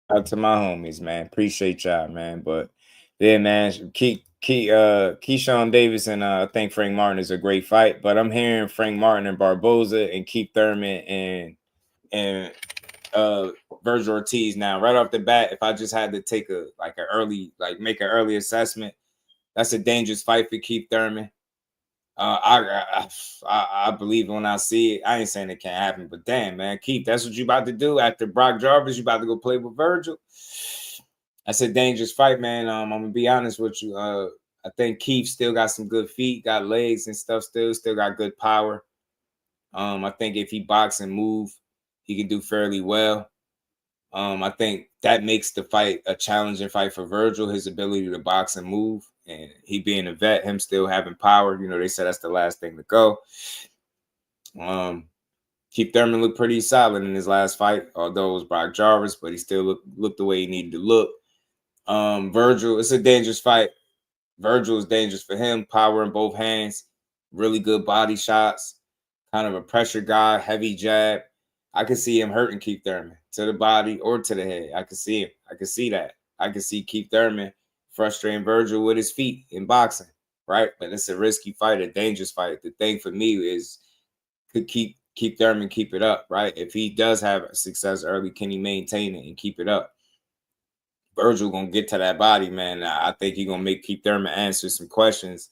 D: Shout out to my homies, man. Appreciate y'all, man. But Yeah, man. Keyshawn Davis and I think Frank Martin is a great fight, but I'm hearing Frank Martin and Barboza and Keith Thurman and Virgil Ortiz. Now, right off the bat, if I just had to take make an early assessment, that's a dangerous fight for Keith Thurman. I believe when I see it. I ain't saying it can't happen, but damn, man, Keith, that's what you about to do after Brock Jarvis. You about to go play with Virgil. That's a dangerous fight, man. I'm gonna be honest with you. I think Keith still got some good feet, got legs and stuff. Still got good power. I think if he box and move, he can do fairly well. I think that makes the fight a challenging fight for Virgil, his ability to box and move. And he being a vet, him still having power. You know, they said that's the last thing to go. Keith Thurman looked pretty solid in his last fight, although it was Brock Jarvis, but he still looked the way he needed to look. Virgil, it's a dangerous fight. Virgil is dangerous for him. Power in both hands, really good body shots, kind of a pressure guy, heavy jab. I could see him hurting Keith Thurman to the body or to the head. I could see him. I could see that. I could see Keith Thurman frustrating Virgil with his feet in boxing, right? But it's a risky fight, a dangerous fight. The thing for me is, could Keith Thurman keep it up, right? If he does have success early, can he maintain it and keep it up? Virgil gonna get to that body, man. I think he gonna make Keith Thurman answer some questions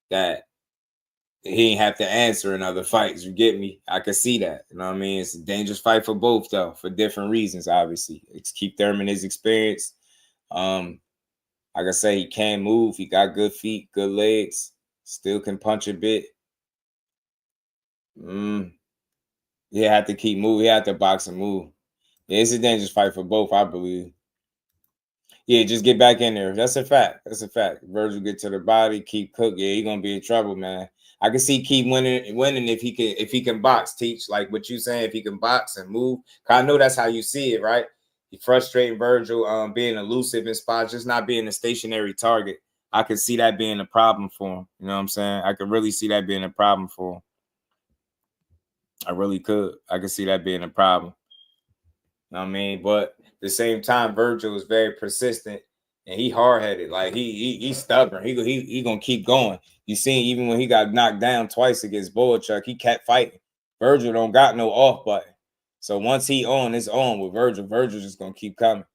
D: that he ain't have to answer in other fights. You get me? I can see that. You know what I mean? It's a dangerous fight for both, though, for different reasons, obviously. It's Keith Thurman is experienced. Like I say, he can move. He got good feet, good legs. Still can punch a bit. He had to keep moving. He had to box and move. Yeah, it's a dangerous fight for both, I believe. Yeah, just get back in there. That's a fact. That's a fact. Virgil get to the body, keep cook. Yeah, he gonna be in trouble, man. I can see Keith winning if he can box, teach like what you saying. If he can box and move, I know that's how you see it, right? He frustrating Virgil, being elusive in spots, just not being a stationary target. I could see that being a problem for him. You know what I'm saying? I could really see that being a problem for him. I really could. I could see that being a problem. You know what I mean? But at the same time, Virgil is very persistent and he hard-headed. Like he's stubborn. He gonna keep going. You seen even when he got knocked down twice against Boychuk, he kept fighting. Virgil don't got no off button. So once he on, it's on with Virgil. Virgil's just gonna keep coming.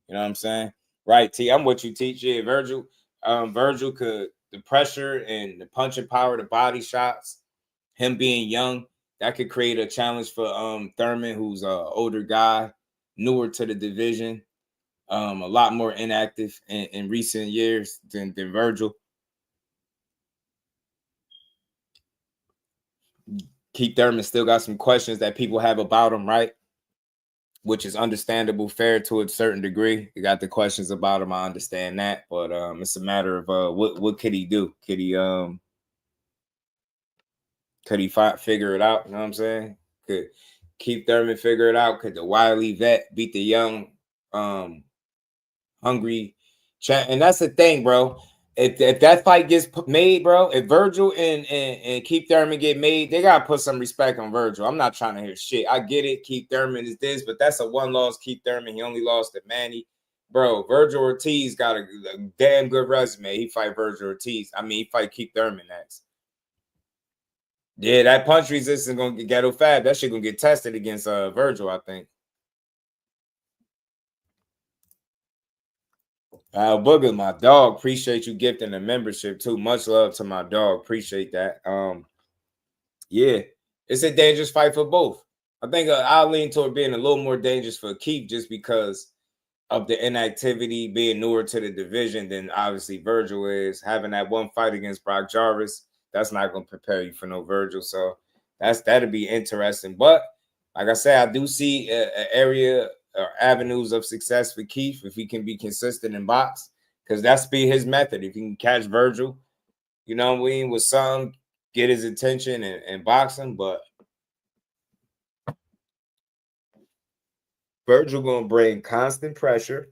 D: You know what I'm saying? Right, T. I'm what you teach. Yeah, Virgil. Virgil could the pressure and the punching power, the body shots, him being young, that could create a challenge for Thurman, who's an older guy, newer to the division, a lot more inactive in recent years than Virgil. Keith Thurman still got some questions that people have about him, right? Which is understandable, fair to a certain degree. You got the questions about him, I understand that, but it's a matter of what could he do? Could he figure it out? You know what I'm saying? Could Keith Thurman figure it out? Could the wily vet beat the young, hungry champ? And that's the thing, bro. If that fight gets made, bro, if Virgil and Keith Thurman get made, they gotta put some respect on Virgil. I'm not trying to hear shit. I get it. Keith Thurman is this, but that's a one-loss Keith Thurman. He only lost to Manny. Bro, Virgil Ortiz got a damn good resume. He fight Virgil Ortiz. I mean, he fight Keith Thurman next. Yeah, that punch resistance gonna get ghetto fab. That shit gonna get tested against Virgil, I think. Booger, my dog. Appreciate you gifting the membership too. Much love to my dog. Appreciate that. Yeah, it's a dangerous fight for both. I think I'll lean toward being a little more dangerous for Keith just because of the inactivity, being newer to the division than obviously Virgil is. Having that one fight against Brock Jarvis, that's not going to prepare you for no Virgil. So that'll be interesting. But like I said, I do see an area or avenues of success for Keith if he can be consistent in box, because that's be his method. If he can catch Virgil, you know what I mean, with some, get his attention and box him. But Virgil gonna bring constant pressure,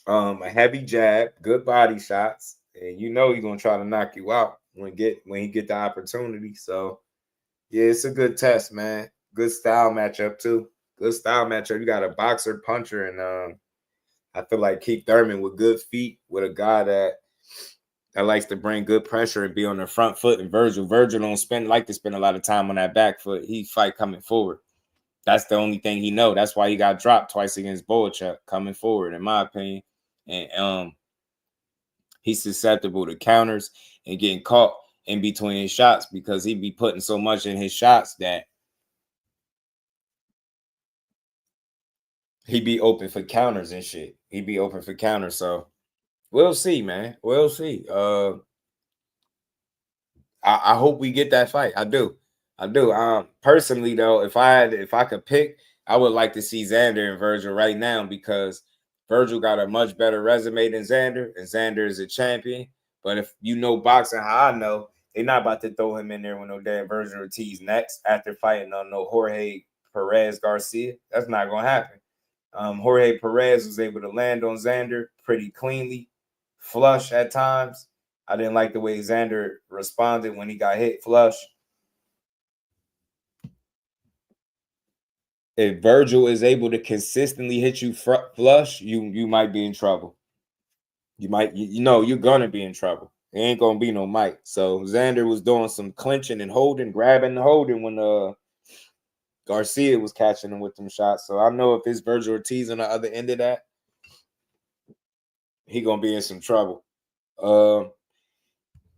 D: a heavy jab, good body shots, and you know he's gonna try to knock you out when he get the opportunity. So yeah, it's a good test, man. Good style matchup too. Good style matchup. You got a boxer, puncher, and I feel like Keith Thurman with good feet, with a guy that likes to bring good pressure and be on the front foot. And Virgil don't like to spend a lot of time on that back foot. He fight coming forward. That's the only thing he know. That's why he got dropped twice against Boychuk, coming forward, in my opinion. And he's susceptible to counters and getting caught in between his shots because he be putting so much in his shots that he be open for counters and shit. He be open for counters. So we'll see, man. We'll see. I hope we get that fight. I do. Personally though, if I could pick, I would like to see Xander and Virgil right now because Virgil got a much better resume than Xander, and Xander is a champion. But if you know boxing how I know, they're not about to throw him in there with no damn Virgil Ortiz next after fighting on no Jorge Perez Garcia. That's not gonna happen. Jorge Perez was able to land on Xander pretty cleanly, flush at times. I didn't like the way Xander responded when he got hit flush. If Virgil is able to consistently hit you flush, you might be in trouble. You might, you're gonna be in trouble. It ain't gonna be no Mike. So Xander was doing some clinching and holding, grabbing and holding when Garcia was catching him with them shots. So I know if it's Virgil Ortiz on the other end of that, he gonna be in some trouble.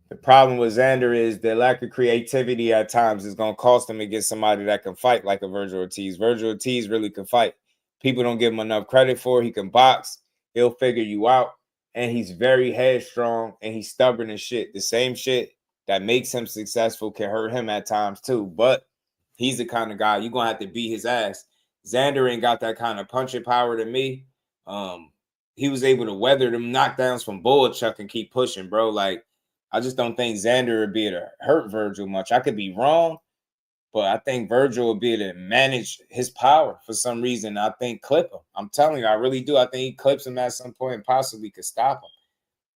D: The problem with Xander is the lack of creativity at times is going to cost him to get somebody that can fight like a Virgil Ortiz. Virgil Ortiz really can fight. People don't give him enough credit for it. He can box. He'll figure you out. And he's very headstrong and he's stubborn as shit. The same shit that makes him successful can hurt him at times too. But he's the kind of guy you're going to have to beat his ass. Xander ain't got that kind of punching power to me. He was able to weather them knockdowns from Boychuk and keep pushing, bro. Like, I just don't think Xander would be able to hurt Virgil much. I could be wrong, but I think Virgil would be able to manage his power for some reason. I think clip him. I'm telling you, I really do. I think he clips him at some point and possibly could stop him.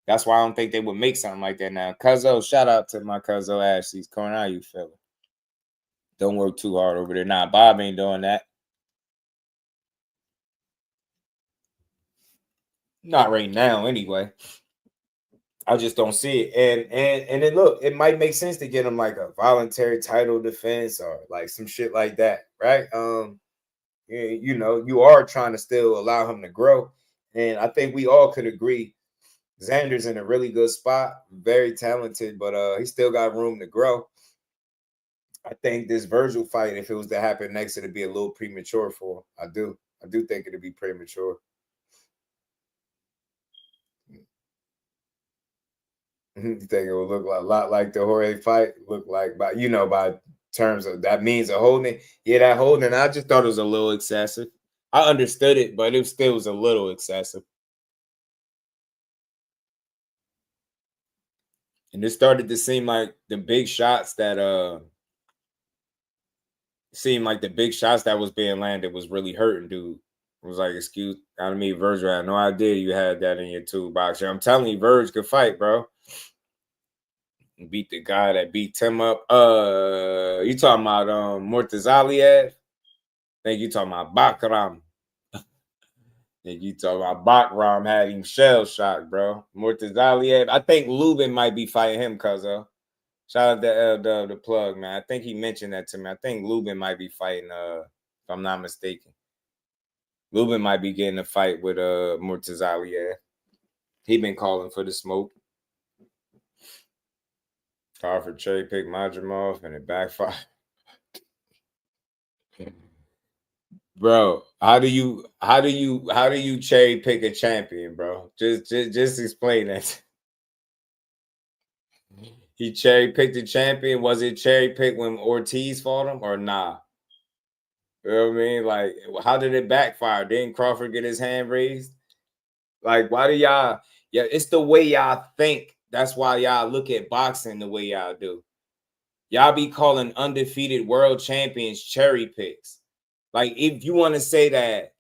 D: That's why I don't think they would make something like that now. Cuzzo, shout out to my Cuzzo Ashley's corner. How you feeling? Don't work too hard over there. Nah, Bob ain't doing that. Not right now, anyway. I just don't see it. And then look, it might make sense to get him like a voluntary title defense or like some shit like that, right? You are trying to still allow him to grow. And I think we all could agree Xander's in a really good spot, very talented, but he still got room to grow. I think this Virgil fight, if it was to happen next, it'd be a little premature for him. I do think it'd be premature. You think it would look a lot like the Jorge fight? Look like by terms of that means of holding. Yeah, that holding. I just thought it was a little excessive. I understood it, but it still was a little excessive. And it started to seem like the big shots that was being landed was really hurting dude. It was like, excuse me, Virgil, I had no idea you had that in your toolbox. I'm telling you, Virg could fight, bro. Beat the guy that beat Tim up. You talking about Murtazaliev? I think you talking about Bakram. Think you talking about Bakram had him shell shocked, bro. Murtazaliev. I think Lubin might be fighting him, cuzzo. Shout out to the plug, man. I think he mentioned that to me. I think Lubin might be fighting, if I'm not mistaken. Lubin might be getting a fight with Murtazaliev. He been calling for the smoke. Crawford cherry pick Madrimov and it backfired. Bro, how do you cherry pick a champion, bro? Just explain that. He cherry picked the champion. Was it cherry picked when Ortiz fought him or nah? You know what I mean? Like, how did it backfire? Didn't Crawford get his hand raised? Like, why do y'all? Yeah, it's the way y'all think. That's why y'all look at boxing the way y'all do. Y'all be calling undefeated world champions cherry picks. Like, if you want to say that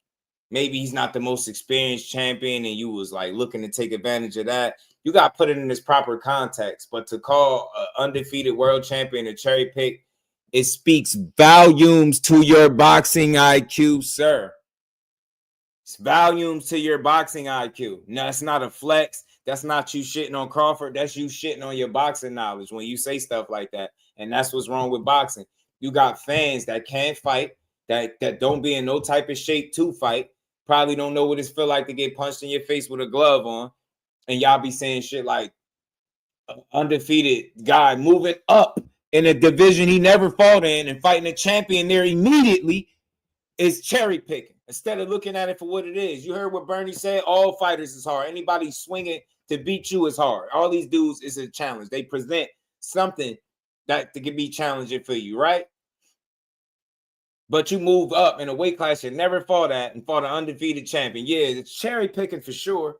D: maybe he's not the most experienced champion and you was like looking to take advantage of that, you got to put it in its proper context. But to call an undefeated world champion a cherry pick, it speaks volumes to your boxing IQ, sir. It's volumes to your boxing IQ. No, that's not a flex. That's not you shitting on Crawford. That's you shitting on your boxing knowledge when you say stuff like that. And that's what's wrong with boxing. You got fans that can't fight, that don't be in no type of shape to fight, probably don't know what it feel like to get punched in your face with a glove on. And y'all be saying shit like undefeated guy moving up in a division he never fought in and fighting a champion there immediately is cherry picking instead of looking at it for what it is. You heard what Bernie said. All fighters is hard. Anybody swinging to beat you is hard. All these dudes is a challenge. They present something that can be challenging for you, right? But you move up in a weight class you never fought at and fought an undefeated champion. Yeah, it's cherry picking for sure.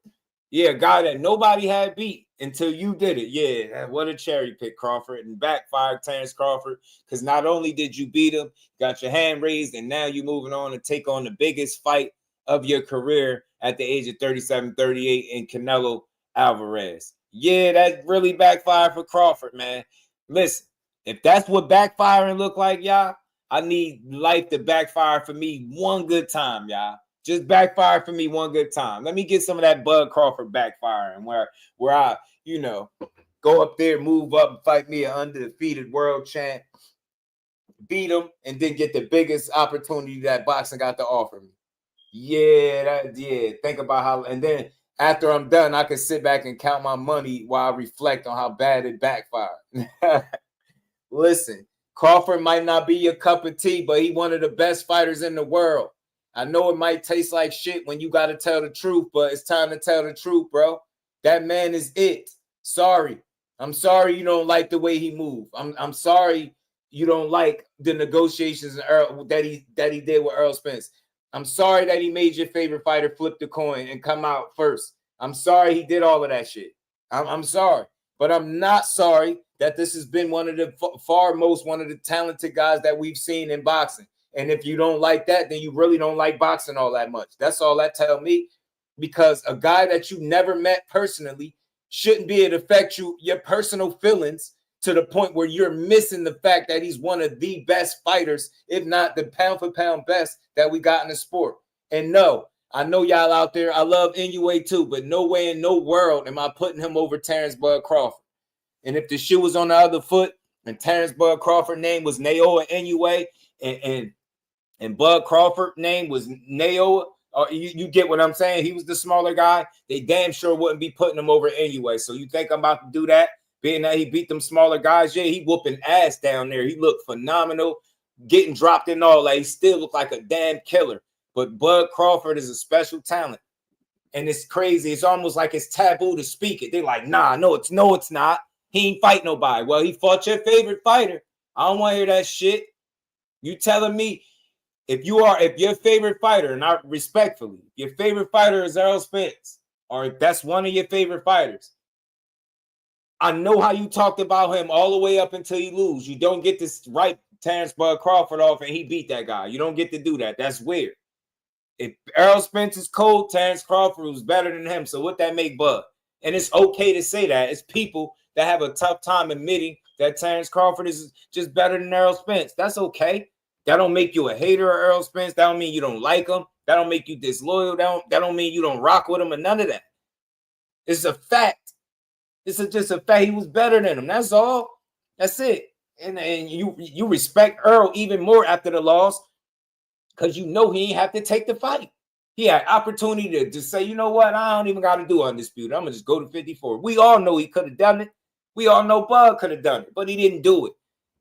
D: Yeah, a guy that nobody had beat until you did it. Yeah, what a cherry pick, Crawford. And backfired Terence Crawford, because not only did you beat him, got your hand raised, and now you're moving on to take on the biggest fight of your career at the age of 37, 38 in Canelo Alvarez. Yeah, that really backfired for Crawford, man. Listen, if that's what backfiring look like, y'all, I need life to backfire for me one good time, y'all. Just backfire for me one good time. Let me get some of that Bud Crawford backfiring where I, go up there, move up, and fight me an undefeated world champ, beat him, and then get the biggest opportunity that boxing got to offer me. Yeah, think about how, and then after I'm done, I can sit back and count my money while I reflect on how bad it backfired. Listen, Crawford might not be your cup of tea, but he one of the best fighters in the world. I know it might taste like shit when you got to tell the truth, but it's time to tell the truth, bro. That man is it. Sorry. I'm sorry you don't like the way he moved. I'm sorry you don't like the negotiations that he did with Earl Spence. I'm sorry that he made your favorite fighter flip the coin and come out first. I'm sorry he did all of that shit. I'm sorry. But I'm not sorry that this has been one of the one of the talented guys that we've seen in boxing. And if you don't like that, then you really don't like boxing all that much. That's all that tell me. Because a guy that you never met personally shouldn't be able to affect your personal feelings to the point where you're missing the fact that he's one of the best fighters, if not the pound for pound best that we got in the sport. And no, I know y'all out there, I love Inoue too, but no way in no world am I putting him over Terence Bud Crawford. And if the shoe was on the other foot and Terence Bud Crawford's name was Naoya Inoue and Bud Crawford's name was Naoya, you get what I'm saying? He was the smaller guy. They damn sure wouldn't be putting him over anyway. So you think I'm about to do that? Being that he beat them smaller guys, yeah, he whooping ass down there. He looked phenomenal, getting dropped in all. Like, he still looked like a damn killer. But Bud Crawford is a special talent. And it's crazy. It's almost like it's taboo to speak it. They're like, nah, no, it's not. He ain't fight nobody. Well, he fought your favorite fighter. I don't want to hear that shit. You telling me if your favorite fighter, and I respectfully, your favorite fighter is Earl Spence, or if that's one of your favorite fighters, I know how you talked about him all the way up until you lose. You don't get to write Terence Bud Crawford off and he beat that guy. You don't get to do that. That's weird. If Earl Spence is cold, Terence Crawford was better than him. So what that make Bud? And it's okay to say that. It's people that have a tough time admitting that Terence Crawford is just better than Earl Spence. That's okay. That don't make you a hater of Earl Spence. That don't mean you don't like him. That don't make you disloyal. That don't mean you don't rock with him or none of that. It's a fact. It's just a fact. He was better than him. That's all. That's it. And you respect Earl even more after the loss because you know he ain't have to take the fight. He had opportunity to say, you know what? I don't even got to do undisputed. I'm going to just go to 54. We all know he could have done it. We all know Bud could have done it, but he didn't do it.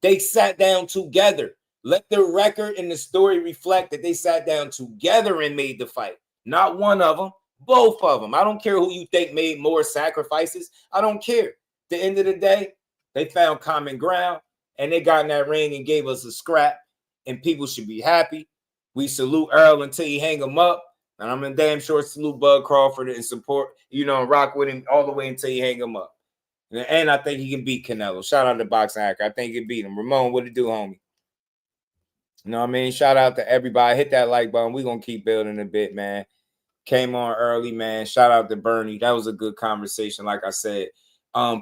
D: They sat down together. Let the record and the story reflect that they sat down together and made the fight. Not one of them, both of them. I don't care who you think made more sacrifices. I don't care. At the end of the day, they found common ground and they got in that ring and gave us a scrap, and people should be happy. We salute Earl until he hang him up, and I'm in damn sure salute Bud Crawford and support, rock with him all the way until he hang him up. And I think he can beat Canelo. Shout out to Boxing Hacker. I think he can beat him. Ramon, what it do, homie? You know what I mean? Shout out to everybody. Hit that like button. We're going to keep building a bit, man. Came on early, man. Shout out to Bernie. That was a good conversation, like I said.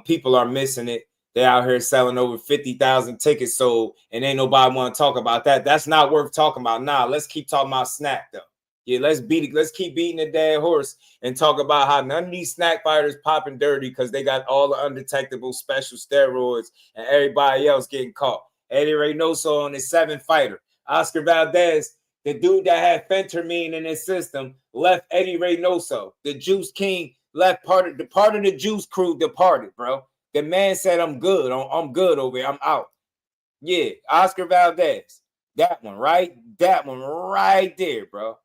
D: People are missing it. They out here selling over 50,000 tickets sold, and ain't nobody want to talk about that. That's not worth talking about. Nah, let's keep talking about Snac, though. Yeah, let's beat it. Let's keep beating the dead horse and talk about how none of these snack fighters popping dirty because they got all the undetectable special steroids and everybody else getting caught. Eddie Reynoso on his 7th fighter. Oscar Valdez, the dude that had phentermine in his system, left Eddie Reynoso. The Juice King left part of the Juice crew departed, bro. The man said, I'm good. I'm good over here. I'm out. Yeah, Oscar Valdez. That one, right? That one right there, bro.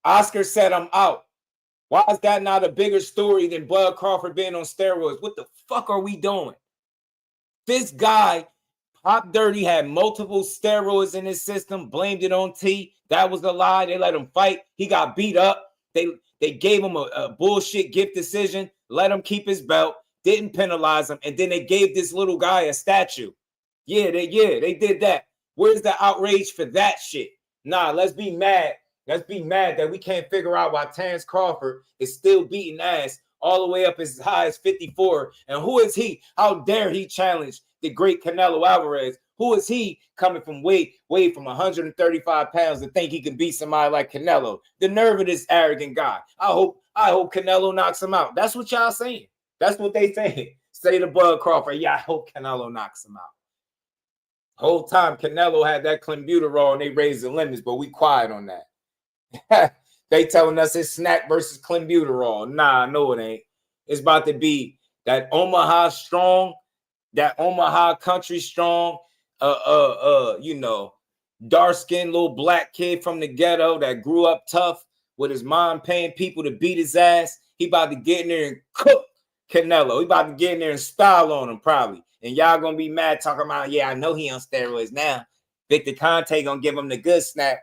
D: Oscar said, I'm out. Why is that not a bigger story than Bud Crawford being on steroids? What the fuck are we doing? This guy, Pop Dirty, had multiple steroids in his system, blamed it on T. That was a lie. They let him fight. He got beat up. They gave him a bullshit gift decision, let him keep his belt, didn't penalize him, and then they gave this little guy a statue. Yeah, they did that. Where's the outrage for that shit? Nah, let's be mad. Let's be mad that we can't figure out why Terence Crawford is still beating ass all the way up as high as 54. And who is he? How dare he challenge the great Canelo Alvarez? Who is he coming from weight from 135 pounds to think he can beat somebody like Canelo? The nerve of this arrogant guy. I hope Canelo knocks him out. That's what y'all saying. That's what they saying. Say to Bud Crawford, yeah, I hope Canelo knocks him out. Whole time Canelo had that Clenbuterol and they raised the limits, but we quiet on that. They telling us it's Snac versus Clenbuterol. Nah, no, it ain't. It's about to be that Omaha strong, that Omaha country strong, dark-skinned little black kid from the ghetto that grew up tough with his mom paying people to beat his ass. He about to get in there and cook Canelo. He about to get in there and style on him probably. And y'all gonna be mad talking about, yeah, I know he on steroids now. Victor Conte gonna give him the good snap.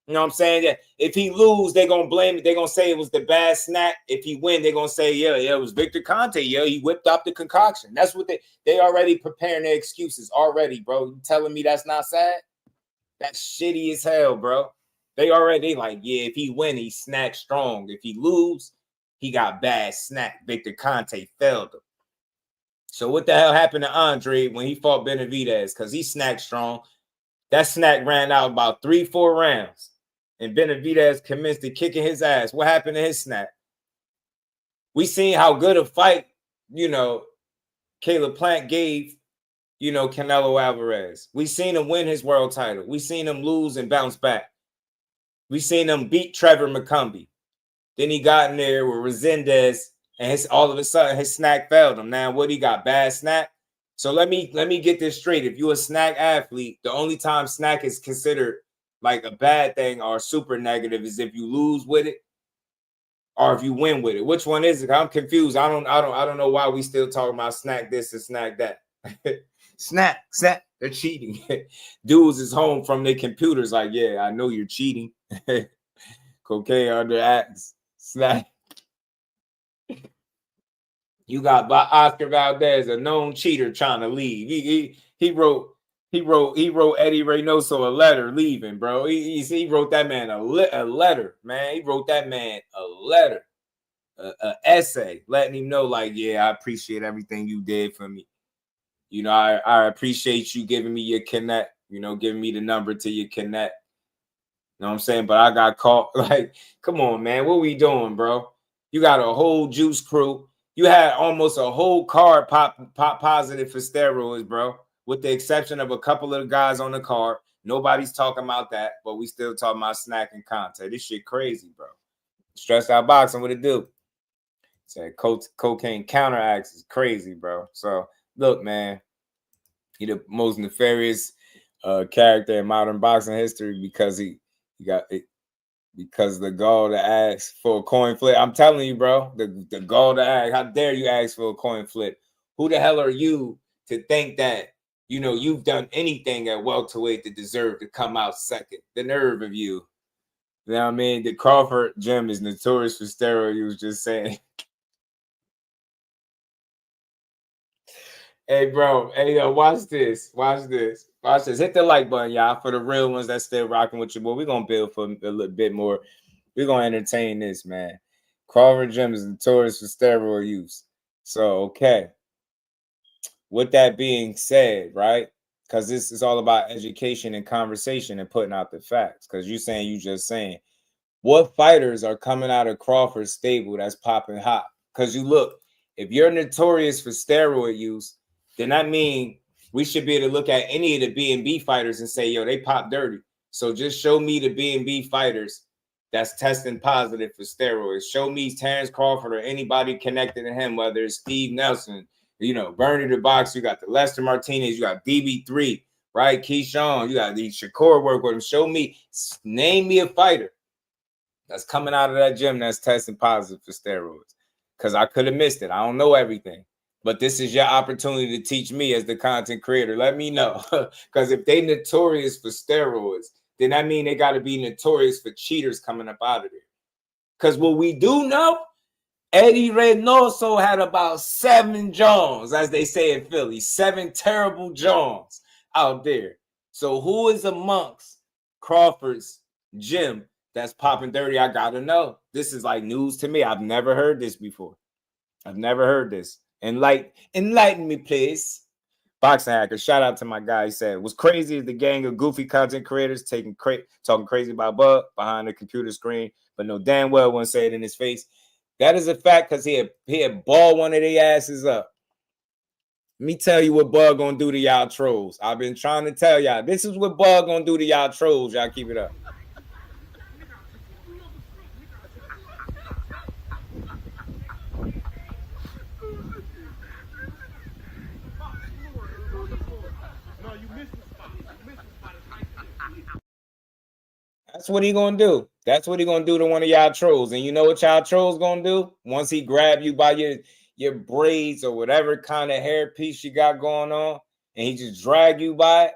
D: You know what I'm saying? Yeah. If he lose, they're going to blame it. They're going to say it was the bad snack. If he win, they're going to say, yeah, it was Victor Conte. Yeah, he whipped up the concoction. That's what they already preparing their excuses already, bro. You telling me that's not sad? That's shitty as hell, bro. They like, yeah, if he win, he Snack strong. If he lose, he got bad snack. Victor Conte failed him. So what the hell happened to Andre when he fought Benavidez? Because he Snack strong. That Snack ran out about 3-4 rounds. And Benavidez commenced to kicking his ass. What happened to his Snack? We seen how good a fight, Caleb Plant gave, Canelo Alvarez. We seen him win his world title. We seen him lose and bounce back. We seen him beat Trevor McCumbee. Then he got in there with Resendez, and all of a sudden his Snack failed him. Now what he got? Bad Snack? So let me get this straight. If you're a Snack athlete, the only time Snack is considered like a bad thing or super negative is if you lose with it or if you win with it. Which one is it? I'm confused. I don't know why we still talking about Snack this and Snack that. Snack, they're cheating. Dudes is home from their computers like, yeah, I know you're cheating. Cocaine under acts. Snack. You got Oscar Valdez, a known cheater, trying to leave. He wrote Eddie Reynoso a letter leaving, bro. He wrote that man a letter, man. He wrote that man a letter, an essay, letting him know, like, yeah, I appreciate everything you did for me. I appreciate you giving me your Kenneth, giving me the number to your Kenneth. You know what I'm saying? But I got caught. Like, come on, man. What we doing, bro? You got a whole juice crew. You had almost a whole card pop positive for steroids, bro. With the exception of a couple of guys on the card. Nobody's talking about that, but we still talking about Snack and Conte. This shit crazy, bro. Stressed out boxing, what it do? Said cocaine counteracts is crazy, bro. So look, man, he the most nefarious character in modern boxing history because he got it. Because the gall to ask for a coin flip. I'm telling you, bro, the gall to ask. How dare you ask for a coin flip? Who the hell are you to think that, you've done anything at welterweight to deserve to come out second? The nerve of you. You know what I mean? The Crawford gym is notorious for steroids. You was just saying. Hey, bro. Hey, yo, watch this. Watch this. Watch this. Hit the like button, y'all, for the real ones that's still rocking with you. Boy, we're going to build for a little bit more. We're going to entertain this, man. Crawford gym is notorious for steroid use. So, okay. With that being said, right? Because this is all about education and conversation and putting out the facts. Because you just saying, what fighters are coming out of Crawford's stable that's popping hot? Because you look, if you're notorious for steroid use, then that means we should be able to look at any of the B&B fighters and say, yo, they pop dirty. So just show me the B&B fighters that's testing positive for steroids. Show me Terence Crawford or anybody connected to him, whether it's Steve Nelson, you know, Bernie the Box, you got the Lester Martinez, you got DB3, right? Keyshawn, you got the Shakur work with him. Show me, name me a fighter that's coming out of that gym that's testing positive for steroids. Because I could have missed it. I don't know everything. But this is your opportunity to teach me as the content creator. Let me know. Because if they notorious for steroids, then that means they got to be notorious for cheaters coming up out of there. Because what we do know, Eddie Reynoso had about 7 Johns, as they say in Philly, 7 terrible Johns out there. So who is amongst Crawford's gym that's popping dirty? I got to know. This is like news to me. I've never heard this before. I've never heard this. Enlighten me, please. Boxing hacker, shout out to my guy. He said, what's crazy is the gang of goofy content creators talking crazy about Bud behind the computer screen, but no damn well won't say it in his face. That is a fact because he had balled one of their asses up. Let me tell you what Bud gonna do to y'all trolls. I've been trying to tell y'all. This is what Bud gonna do to y'all trolls. Y'all keep it up. That's what he gonna do. That's what he gonna do to one of y'all trolls. And you know what y'all trolls gonna do? Once he grab you by your braids or whatever kind of hair piece you got going on, and he just drag you by it,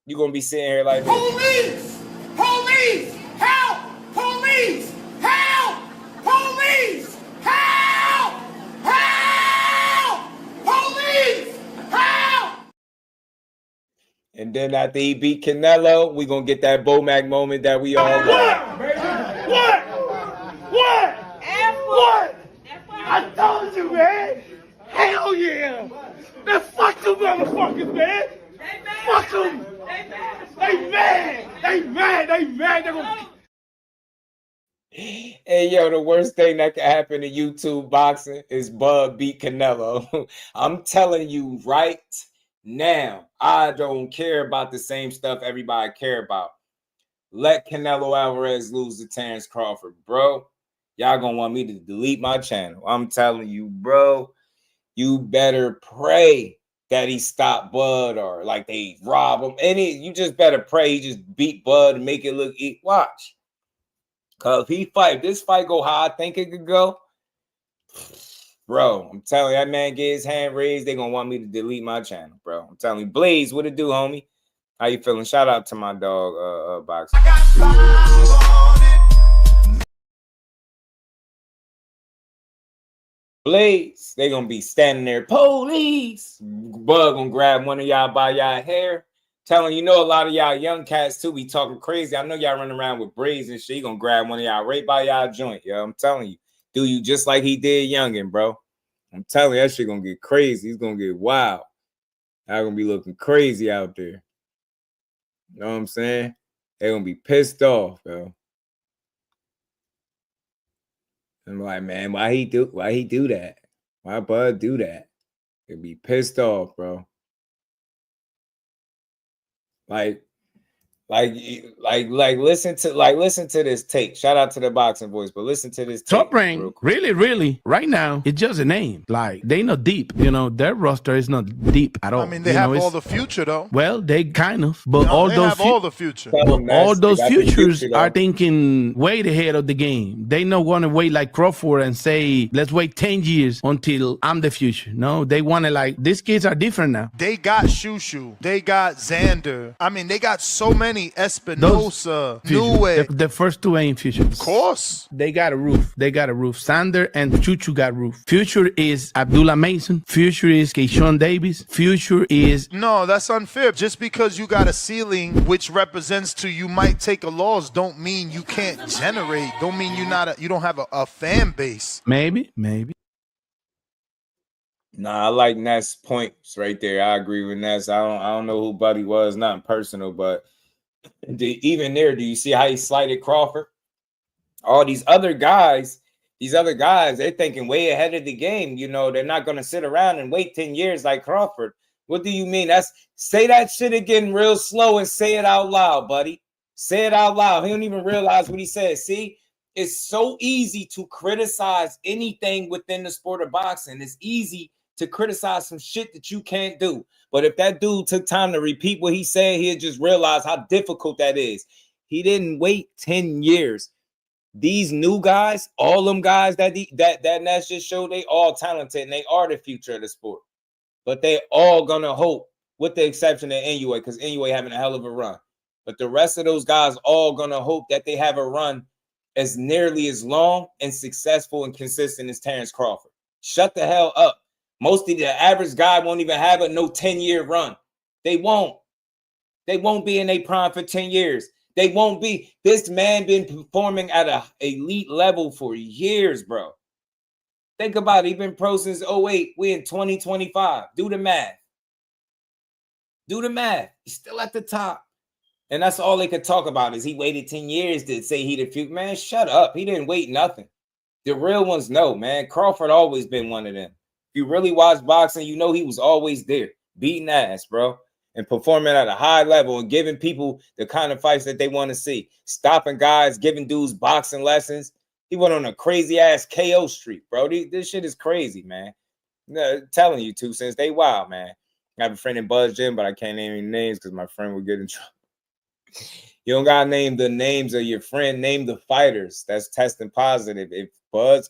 D: you're gonna be sitting here like this.
A: Police! Police! Help! Police! Help! Police! Help! Help! Police! Help!
D: And then after he beat Canelo, we gonna get that Bomac moment that we all love.
A: What? I told you, man. Hell yeah. Man, fuck them motherfuckers, man. Fuck them. They mad. They're gonna...
D: Hey, yo, the worst thing that can happen in YouTube boxing is Bud beat Canelo. I'm telling you right now, I don't care about the same stuff everybody care about. Let Canelo Alvarez lose to Terence Crawford, bro. Y'all gonna want me to delete my channel. I'm telling you, bro. You better pray that he stopped Bud or like they rob him. You just better pray he just beat Bud and make it look easy. Watch. Because if this fight go how I think it could go, bro, I'm telling you, that man get his hand raised, they gonna want me to delete my channel, bro. I'm telling you. Blaze, what it do, homie? How you feeling? Shout out to my dog, Boxing. Blaze, they gonna be standing there. Police! Bud gonna grab one of y'all by y'all hair. Telling you know a lot of y'all young cats too be talking crazy. I know y'all running around with braids and shit. He gonna grab one of y'all right by y'all joint, yo. I'm telling you. Do you just like he did youngin', bro. I'm telling you, that shit gonna get crazy. He's gonna get wild. Y'all gonna be looking crazy out there. You know what I'm saying? They're gonna be pissed off, yo. I'm like, man, why he do that? Why Bud do that? They'll be pissed off, bro. Like listen to this take. Shout out to the boxing voice, but listen to this take.
J: Top Rank, really, right now, it's just a name. Like, they not deep. You know, their roster is not deep at all.
K: I mean, they have all the future, though.
J: Well, they kind of, but
K: No,
J: all
K: they
J: those
K: have all the future.
J: But all those
D: They got the
J: futures
D: future,
J: are
D: though.
J: thinking way ahead of the game. They not want to wait like Crawford and say, let's wait 10 years until I'm the future. No, they want to like, these kids are different now.
K: They got Shushu. They got Xander. I mean, they got so many. Espinosa, Newegg.
J: The first two ain't future.
K: Of course.
J: They got a roof. Sander and Chuchu got roof. Future is Abdullah Mason. Future is Keyshawn Davis. Future is...
K: No, that's unfair. Just because you got a ceiling which represents to you might take a loss don't mean you can't generate. Don't mean you don't have a fan base.
J: Maybe.
D: Nah, I like Ness' points right there. I agree with Ness. I don't know who Buddy was, not personal, but even there, do you see how he slighted Crawford? All these other guys, they're thinking way ahead of the game. You know, they're not going to sit around and wait 10 years like Crawford. What do you mean? Say that shit again real slow and say it out loud, buddy. Say it out loud. He don't even realize what he said. See, it's so easy to criticize anything within the sport of boxing. It's easy to criticize some shit that you can't do. But if that dude took time to repeat what he said, he'd just realize how difficult that is. He didn't wait 10 years. These new guys, all them guys that Nash just showed, they all talented and they are the future of the sport. But they all gonna hope, with the exception of Inoue, because Inoue having a hell of a run. But the rest of those guys all gonna hope that they have a run as nearly as long and successful and consistent as Terence Crawford. Shut the hell up. Most of the average guy won't even have a no 10-year run. They won't. They won't be in a prime for 10 years. They won't be. This man been performing at an elite level for years, bro. Think about it. He been pro since 08. We in 2025. Do the math. Do the math. He's still at the top. And that's all they could talk about is he waited 10 years to say he the future. Man, shut up. He didn't wait nothing. The real ones know, man. Crawford always been one of them. If you really watch boxing, you know he was always there. Beating ass, bro. And performing at a high level and giving people the kind of fights that they want to see. Stopping guys, giving dudes boxing lessons. He went on a crazy ass KO streak, bro. This shit is crazy, man. Telling you, 2 cents, they wild, man. I have a friend in Buzz Gym, but I can't name any names because my friend would get in trouble. You don't gotta name the names of your friend. Name the fighters that's testing positive. If Buzz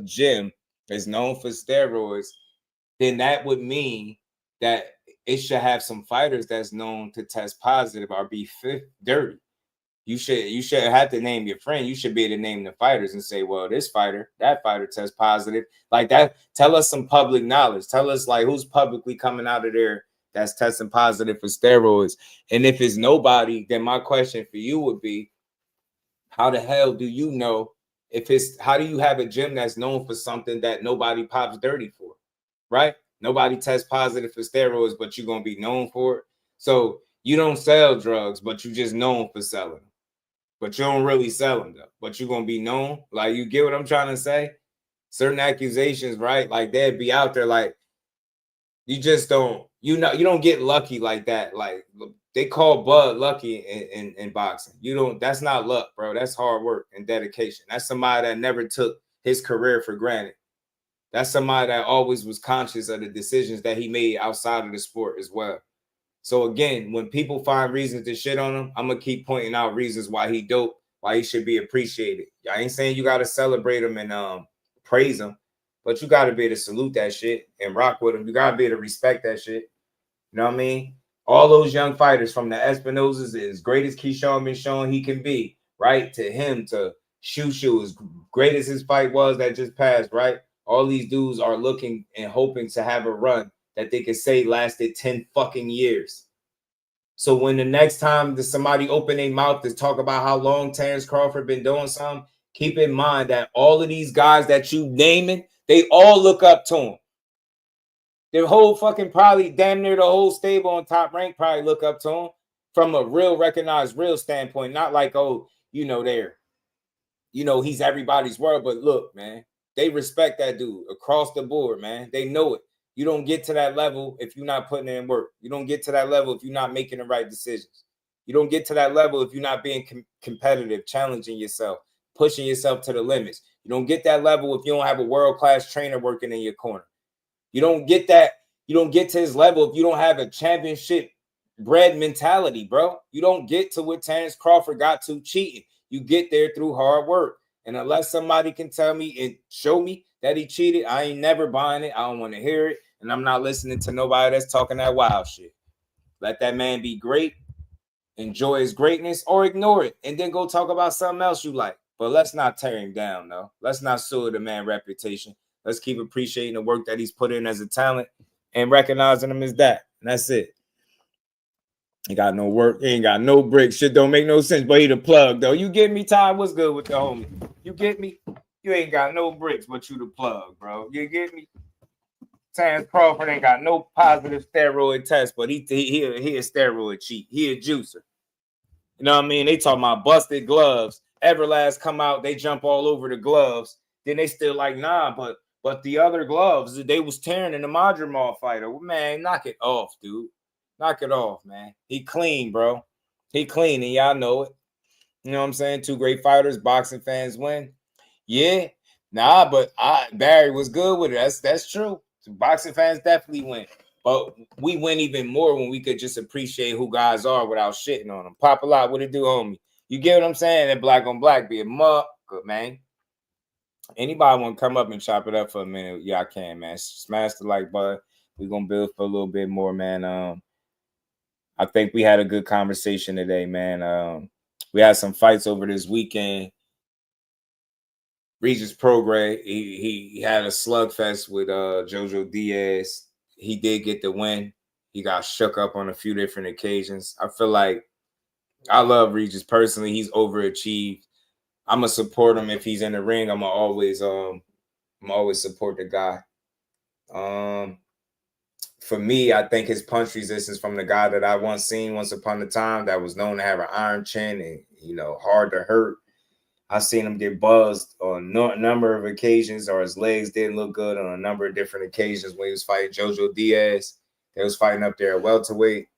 D: Gym is known for steroids, then that would mean that it should have some fighters that's known to test positive or be dirty. You should have to name your friend. You should be able to name the fighters and say, well, this fighter, that fighter tests positive. Like that. Tell us some public knowledge. Tell us like who's publicly coming out of there that's testing positive for steroids. And if it's nobody, then my question for you would be, how the hell do you know how do you have a gym that's known for something that nobody pops dirty for, right? Nobody tests positive for steroids, but you're going to be known for it. So you don't sell drugs, but you're just known for selling them. But you don't really sell them, though. But you're going to be known. Like, you get what I'm trying to say? Certain accusations, right? Like, they'd be out there like, you just don't, you don't get lucky like that. Like, they call Bud lucky in boxing. That's not luck, bro. That's hard work and dedication. That's somebody that never took his career for granted. That's somebody that always was conscious of the decisions that he made outside of the sport as well. So again, when people find reasons to shit on him, I'm going to keep pointing out reasons why he dope, why he should be appreciated. I ain't saying you got to celebrate him and praise him, but you got to be able to salute that shit and rock with him. You got to be able to respect that shit. You know what I mean? All those young fighters from the Espinosas, as great as Keyshawn been showing he can be, right? To him, to Shushu, as great as his fight was that just passed, right? All these dudes are looking and hoping to have a run that they could say lasted 10 fucking years. So when the next time that somebody open their mouth to talk about how long Terence Crawford been doing something, keep in mind that all of these guys that you naming, they all look up to him. The whole fucking probably damn near the whole stable on Top Rank probably look up to him from a real recognized real standpoint. Not like, oh, he's everybody's world. But look, man, they respect that dude across the board, man. They know it. You don't get to that level if you're not putting in work. You don't get to that level if you're not making the right decisions. You don't get to that level if you're not being competitive, challenging yourself, pushing yourself to the limits. You don't get that level if you don't have a world-class trainer working in your corner. You don't get that. You don't get to his level if you don't have a championship bred mentality, bro. You don't get to what Terence Crawford got to cheating. You get there through hard work. And unless somebody can tell me and show me that he cheated, I ain't never buying it. I don't want to hear it. And I'm not listening to nobody that's talking that wild shit. Let that man be great. Enjoy his greatness or ignore it. And then go talk about something else you like. But let's not tear him down, though. Let's not soil the man's reputation. Let's keep appreciating the work that he's put in as a talent and recognizing him as that. And that's it. He got no work. He ain't got no bricks. Shit don't make no sense. But he the plug, though. You get me, Ty? What's good with the homie? You get me? You ain't got no bricks, but you the plug, bro. You get me? Terence Crawford ain't got no positive steroid test, but he a steroid cheat. He a juicer. You know what I mean? They talking about busted gloves Everlast come out, they jump all over the gloves. Then they still like, nah, but the other gloves, they was tearing in the Madrimov fighter. Man, knock it off, dude. Knock it off, man. He clean, bro. He clean, and y'all know it. You know what I'm saying? Two great fighters, boxing fans win. Yeah. Nah, but Barry was good with it. That's true. Boxing fans definitely win. But we win even more when we could just appreciate who guys are without shitting on them. Pop a lot, what it do, homie? You get what I'm saying? That black on black be a muck, good man. Anybody want to come up and chop it up for a minute? Yeah, I can, man. Smash the like button. We're gonna build for a little bit more, man. I think we had a good conversation today, man. We had some fights over this weekend. Regis Prograis, he had a slugfest with JoJo Diaz. He did get the win. He got shook up on a few different occasions. I feel like I love Regis personally. He's overachieved. I'm gonna support him if he's in the ring. I'm always support the guy. For me, I think his punch resistance from the guy that I once upon a time that was known to have an iron chin and hard to hurt. I seen him get buzzed on a number of occasions, or his legs didn't look good on a number of different occasions when he was fighting JoJo Diaz. They was fighting up there at welterweight.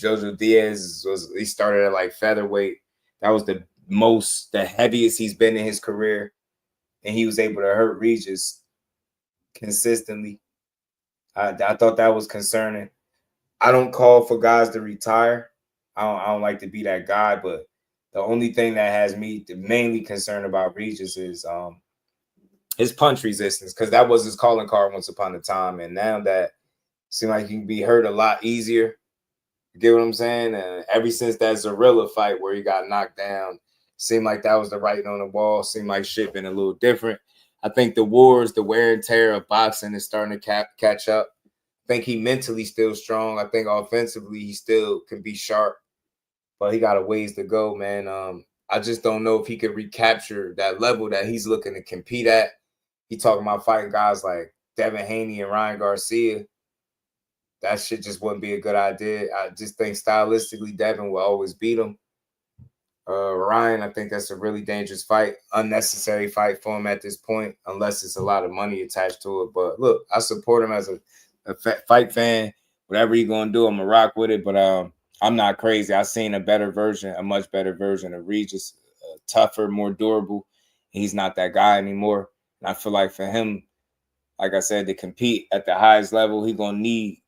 D: JoJo Diaz he started at like featherweight. That was the heaviest he's been in his career, and he was able to hurt Regis consistently. I thought that was concerning. I don't call for guys to retire. I don't like to be that guy, but the only thing that has me mainly concerned about Regis is his punch resistance, because that was his calling card once upon a time, and now that seems like he can be hurt a lot easier. You get what I'm saying? And ever since that Zorilla fight where he got knocked down, seemed like that was the writing on the wall. Seemed like shit been a little different. I think the wear and tear of boxing is starting to catch up. I think he mentally still strong. I think offensively he still can be sharp, but he got a ways to go, man. I just don't know if he could recapture that level that he's looking to compete at. He talking about fighting guys like Devin Haney and Ryan Garcia. That shit just wouldn't be a good idea. I just think stylistically, Devin will always beat him. Ryan, I think that's a really dangerous fight, unnecessary fight for him at this point, unless it's a lot of money attached to it. But look, I support him as a fight fan. Whatever you're gonna do, I'm gonna rock with it. But I'm not crazy. I've seen a much better version of Regis, tougher, more durable. He's not that guy anymore. And I feel like for him, like I said, to compete at the highest level, he's gonna need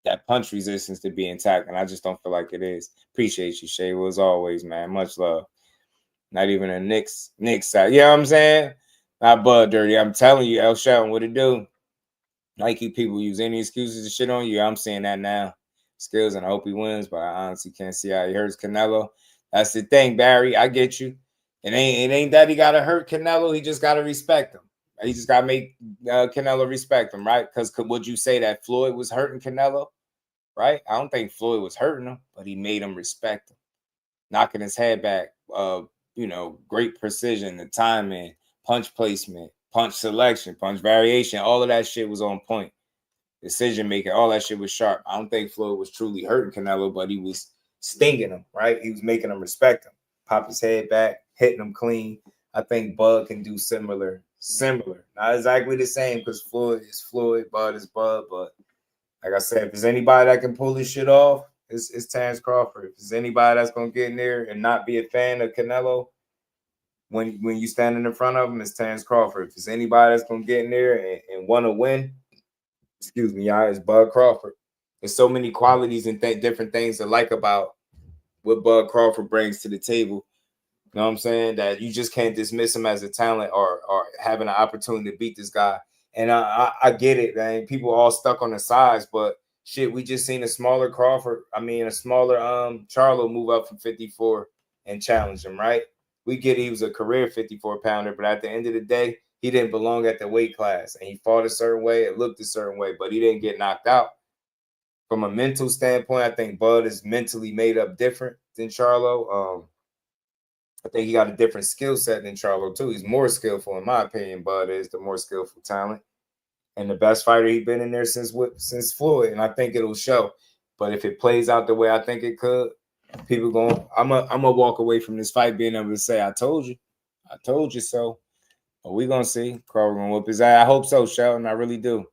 D: that punch resistance to be intact, and I just don't feel like it is. Appreciate you, Shay. As always, man. Much love. Not even a Knicks side. You know what I'm saying? Not Bud Dirty. I'm telling you, El Shelton, what it do? Nike people use any excuses to shit on you. I'm seeing that now. Skills, and I hope he wins, but I honestly can't see how he hurts Canelo. That's the thing, Barry. I get you. It ain't that he gotta hurt Canelo. He just gotta respect him. He just got to make Canelo respect him, right? Because would you say that Floyd was hurting Canelo, right? I don't think Floyd was hurting him, but he made him respect him. Knocking his head back, great precision, the timing, punch placement, punch selection, punch variation, all of that shit was on point. Decision making, all that shit was sharp. I don't think Floyd was truly hurting Canelo, but he was stinging him, right? He was making him respect him. Pop his head back, hitting him clean. I think Bud can do similar. Not exactly the same, because Floyd is Floyd, Bud is Bud, but like I said, if there's anybody that can pull this shit off, it's Terence Crawford. If there's anybody that's gonna get in there and not be a fan of Canelo when you standing in front of him, it's Terence Crawford. If there's anybody that's gonna get in there and want to win, y'all, it's Bud Crawford. There's so many qualities and different things to like about what Bud Crawford brings to the table. You know what I'm saying? That you just can't dismiss him as a talent or having an opportunity to beat this guy. And I get it, man. People all stuck on the size, but shit, we just seen a smaller Charlo move up from 54 and challenge him, right? We get he was a career 54-pounder, but at the end of the day, he didn't belong at the weight class. And he fought a certain way, it looked a certain way, but he didn't get knocked out. From a mental standpoint, I think Bud is mentally made up different than Charlo. I think he got a different skill set than Charlo, too. He's more skillful, in my opinion. Bud is the more skillful talent. And the best fighter he's been in there since Floyd. And I think it'll show. But if it plays out the way I think it could, People going, I'm gonna walk away from this fight being able to say, I told you so. But we gonna see. Crawford gonna whoop his ass. I hope so, Sheldon. I really do.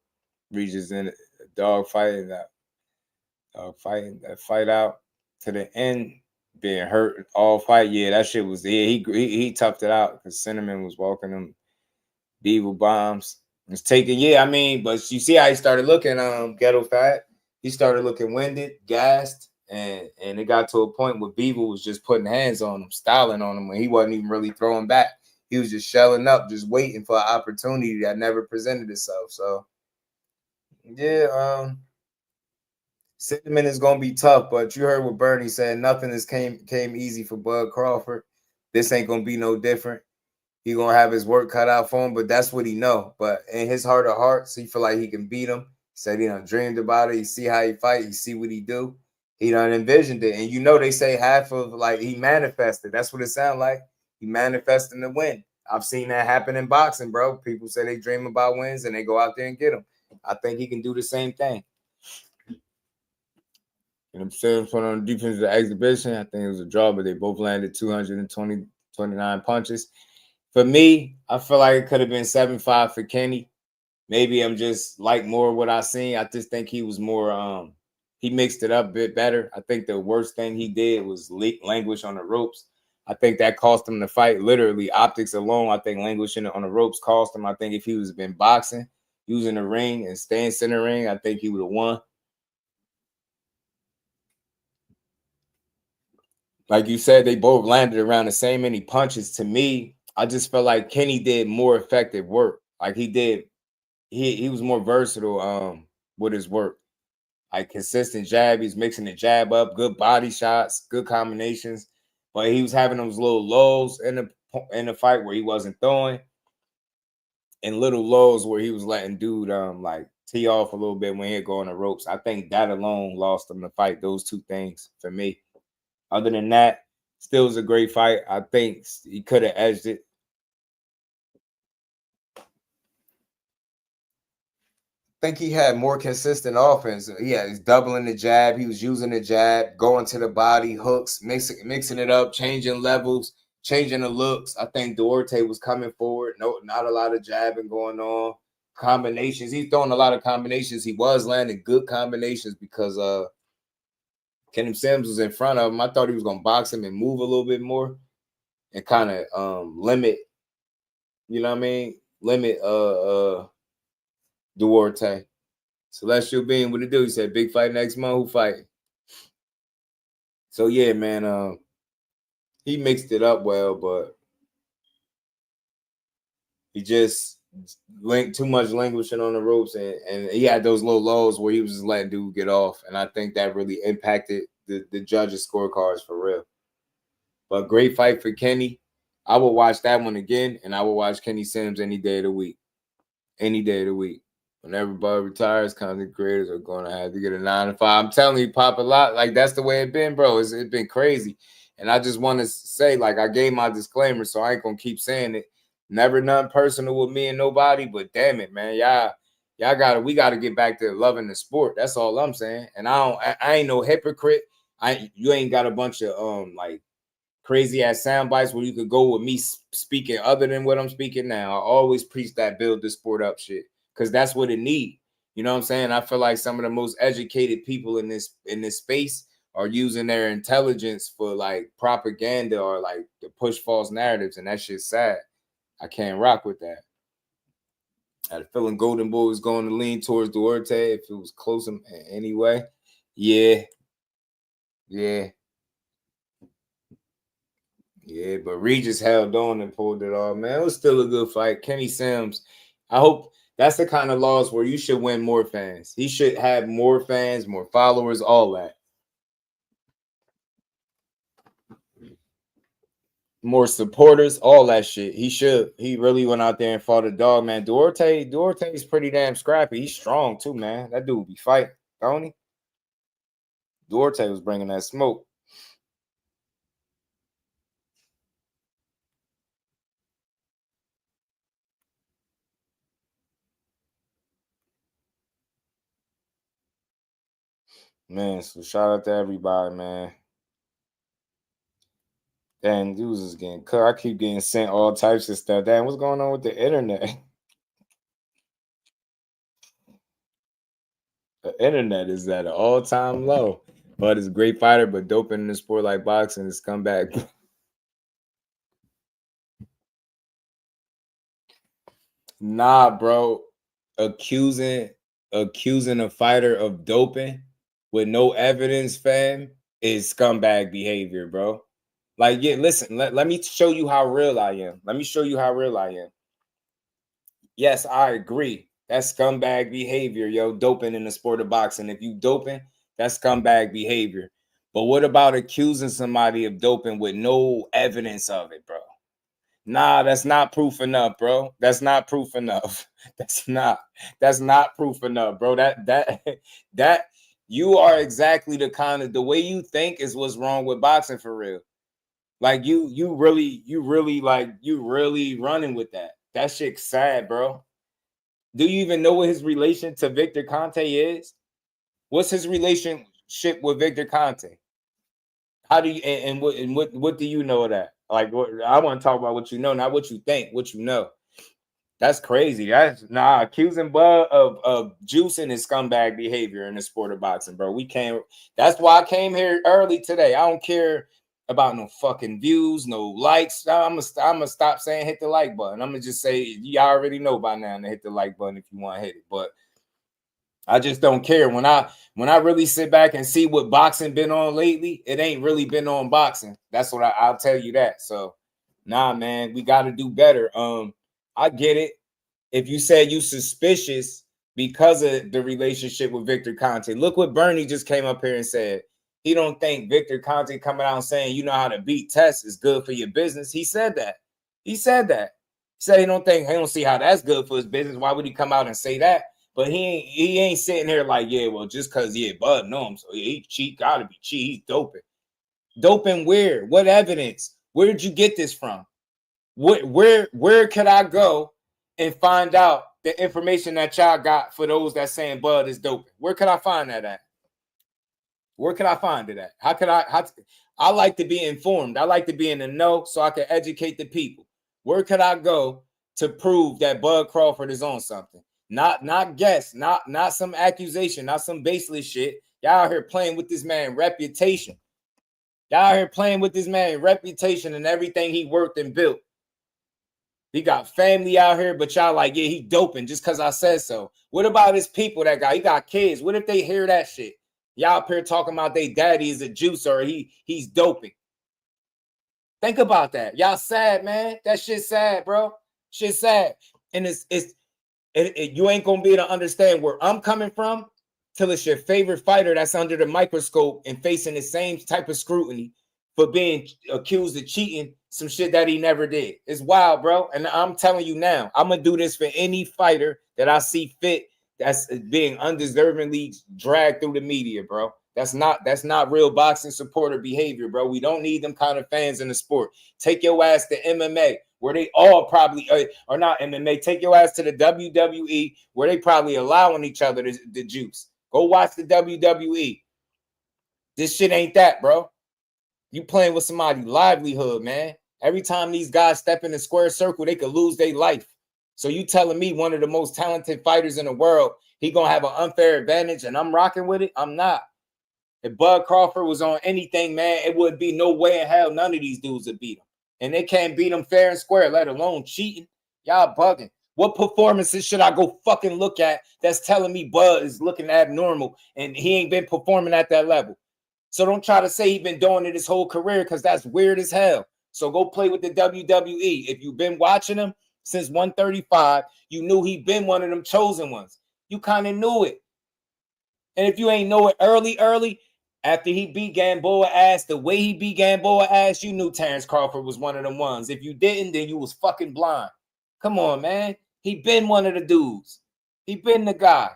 D: Regis in a dog fighting that fight out to the end, being hurt all fight. Yeah, that shit was he toughed it out because Cinnamon was walking them beaver bombs. It's taking, yeah, I mean, but you see how he started looking ghetto fat. He started looking winded, gassed, and it got to a point where Beaver was just putting hands on him, styling on him when he wasn't even really throwing back. He was just shelling up, just waiting for an opportunity that never presented itself. So yeah, Cinnamon is gonna be tough, but you heard what Bernie said. Nothing has came easy for Bud Crawford. This ain't gonna be no different. He gonna have his work cut out for him, but that's what he know. But in his heart of hearts, he feel like he can beat him. He said he done dreamed about it. He see how he fight. He see what he do. He done envisioned it. And you know they say half of, like, he manifested. That's what it sound like. He manifesting the win. I've seen that happen in boxing, bro. People say they dream about wins and they go out there and get them. I think he can do the same thing. You know what I'm saying? Put on the defense of the exhibition. I think it was a draw, but they both landed 29 punches. For me, I feel like it could have been 7-5 for Kenny. Maybe I'm just like more what I seen. I just think he was more he mixed it up a bit better. I think the worst thing he did was languish on the ropes. I think that cost him the fight. Literally, optics alone, I think languishing on the ropes cost him. I think if he was been boxing, using the ring and staying center ring, I think he would have won. Like you said, they both landed around the same many punches. To me, I just felt like Kenny did more effective work. Like he was more versatile with his work. Like consistent jab, he's mixing the jab up, good body shots, good combinations. But he was having those little lulls in the fight where he wasn't throwing, and little lulls where he was letting dude like tee off a little bit when he'd go on the ropes. I think that alone lost him the fight. Those two things for me. Other than that, still was a great fight. I think he could have edged it. I think he had more consistent offense. Yeah, he's doubling the jab. He was using the jab, going to the body, hooks, mixing it up, changing levels, changing the looks. I think Duarte was coming forward. No, not a lot of jabbing going on. Combinations. He's throwing a lot of combinations. He was landing good combinations because Kenneth Sims was in front of him. I thought he was gonna box him and move a little bit more and kind of limit, you know what I mean? Limit Duarte. Celestial Being, what it do? He said big fight next month. Who fighting? So yeah, man, he mixed it up well, but he just linked too much languishing on the ropes, and he had those little lows where he was just letting dude get off, and I think that really impacted the judges' scorecards for real. But great fight for Kenny. I will watch that one again, and I will watch Kenny Sims any day of the week. Any day of the week. When everybody retires, content creators are going to have to get a 9 to 5. I'm telling you, pop a lot. Like, that's the way it's been, bro. It's been crazy. And I just want to say, like, I gave my disclaimer, so I ain't going to keep saying it. Never nothing personal with me and nobody, but damn it, man. We got to get back to loving the sport. That's all I'm saying. And I ain't no hypocrite. You ain't got a bunch of, like, crazy ass sound bites where you could go with me speaking other than what I'm speaking now. I always preach that build the sport up shit because that's what it need. You know what I'm saying? I feel like some of the most educated people in this space are using their intelligence for like propaganda or like to push false narratives, and that shit's sad. I can't rock with that. I had a feeling Golden Boy was going to lean towards Duarte if it was close anyway. Yeah. Yeah, but Regis held on and pulled it off, man. It was still a good fight. Kenny Sims, I hope that's the kind of loss where you should win more fans. He should have more fans, more followers, all that. More supporters, all that shit. He should. He really went out there and fought a dog, man. Duarte's pretty damn scrappy. He's strong too, man. That dude be fighting, don't he? Duarte was bringing that smoke. Man, so shout out to everybody, man. Damn, dudes is getting cut. I keep getting sent all types of stuff. Damn, what's going on with the internet? The internet is at an all-time low. But it's a great fighter, but doping in a sport like boxing is comeback. Nah, bro. Accusing a fighter of doping with no evidence, fam, is scumbag behavior, bro. Like, yeah, listen, let me show you how real I am. Let me show you how real I am. Yes, I agree. That's scumbag behavior, yo, doping in the sport of boxing. If you doping, that's scumbag behavior. But what about accusing somebody of doping with no evidence of it, bro? Nah, that's not proof enough, bro. That's not proof enough. That's not proof enough, bro. That you are exactly the way you think is what's wrong with boxing for real. Like you really running with that. That shit's sad, bro. Do you even know what his relation to Victor Conte is? What's his relationship with Victor Conte? How do you and what do you know of that? Like, what I want to talk about what you know, not what you think, what you know. That's crazy. That's accusing Bud of juicing is scumbag behavior in the sport of boxing, bro. We can't. That's why I came here early today. I don't care about no fucking views, no likes. I'm gonna stop saying hit the like button. I'm gonna just say you already know by now to hit the like button if you want to hit it. But I just don't care. When I really sit back and see what boxing been on lately, it ain't really been on boxing. That's what I'll tell you that. So, nah, man, we got to do better. I get it. If you said you suspicious because of the relationship with Victor Conte, look what Bernie just came up here and said. He don't think Victor Conte coming out and saying you know how to beat Tess is good for your business. He said that. He said he don't see how that's good for his business. Why would he come out and say that? But he ain't sitting here like, yeah, well, just because, Bud know him, so he cheat, gotta be cheat. He's doping. Doping where? What evidence? Where did you get this from? Where could I go and find out the information that y'all got for those that saying Bud is doping? Where could I find that at? Where could I find it at? I like to be informed. I like to be in the know so I can educate the people. Where could I go to prove that Bud Crawford is on something? Not guess, not some accusation, not some baseless shit. Y'all out here playing with this man's reputation. Y'all out here playing with this man's reputation and everything he worked and built. He got family out here, but y'all like, yeah, he doping just because I said so. What about his people that guy? He got kids. What if they hear that shit? Y'all up here talking about they daddy is a juicer or he's doping. Think about that. Y'all sad, man. That shit's sad, bro. Shit's sad. And you ain't gonna be able to understand where I'm coming from till it's your favorite fighter that's under the microscope and facing the same type of scrutiny for being accused of cheating some shit that he never did. It's wild, bro. And I'm telling you now, I'm gonna do this for any fighter that I see fit that's being undeservingly dragged through the media, bro. That's not real boxing supporter behavior, bro. We don't need them kind of fans in the sport. Take your ass to MMA, where they all probably or not MMA. Take your ass to the WWE, where they probably allowing each other the juice. Go watch the WWE. This shit ain't that, bro. You playing with somebody's livelihood, man. Every time these guys step in the square circle, they could lose their life. So you telling me one of the most talented fighters in the world, he gonna have an unfair advantage and I'm rocking with it? I'm not. If Bud Crawford was on anything, man, it would be no way in hell none of these dudes would beat him. And they can't beat him fair and square, let alone cheating. Y'all bugging. What performances should I go fucking look at that's telling me Bud is looking abnormal and he ain't been performing at that level? So don't try to say he's been doing it his whole career because that's weird as hell. So go play with the WWE. If you've been watching him since 135, you knew he'd been one of them chosen ones. You kind of knew it. And if you ain't know it early, after he beat Gamboa ass, the way he beat Gamboa ass, you knew Terence Crawford was one of them ones. If you didn't, then you was fucking blind. Come on, man. He been one of the dudes. He been the guy.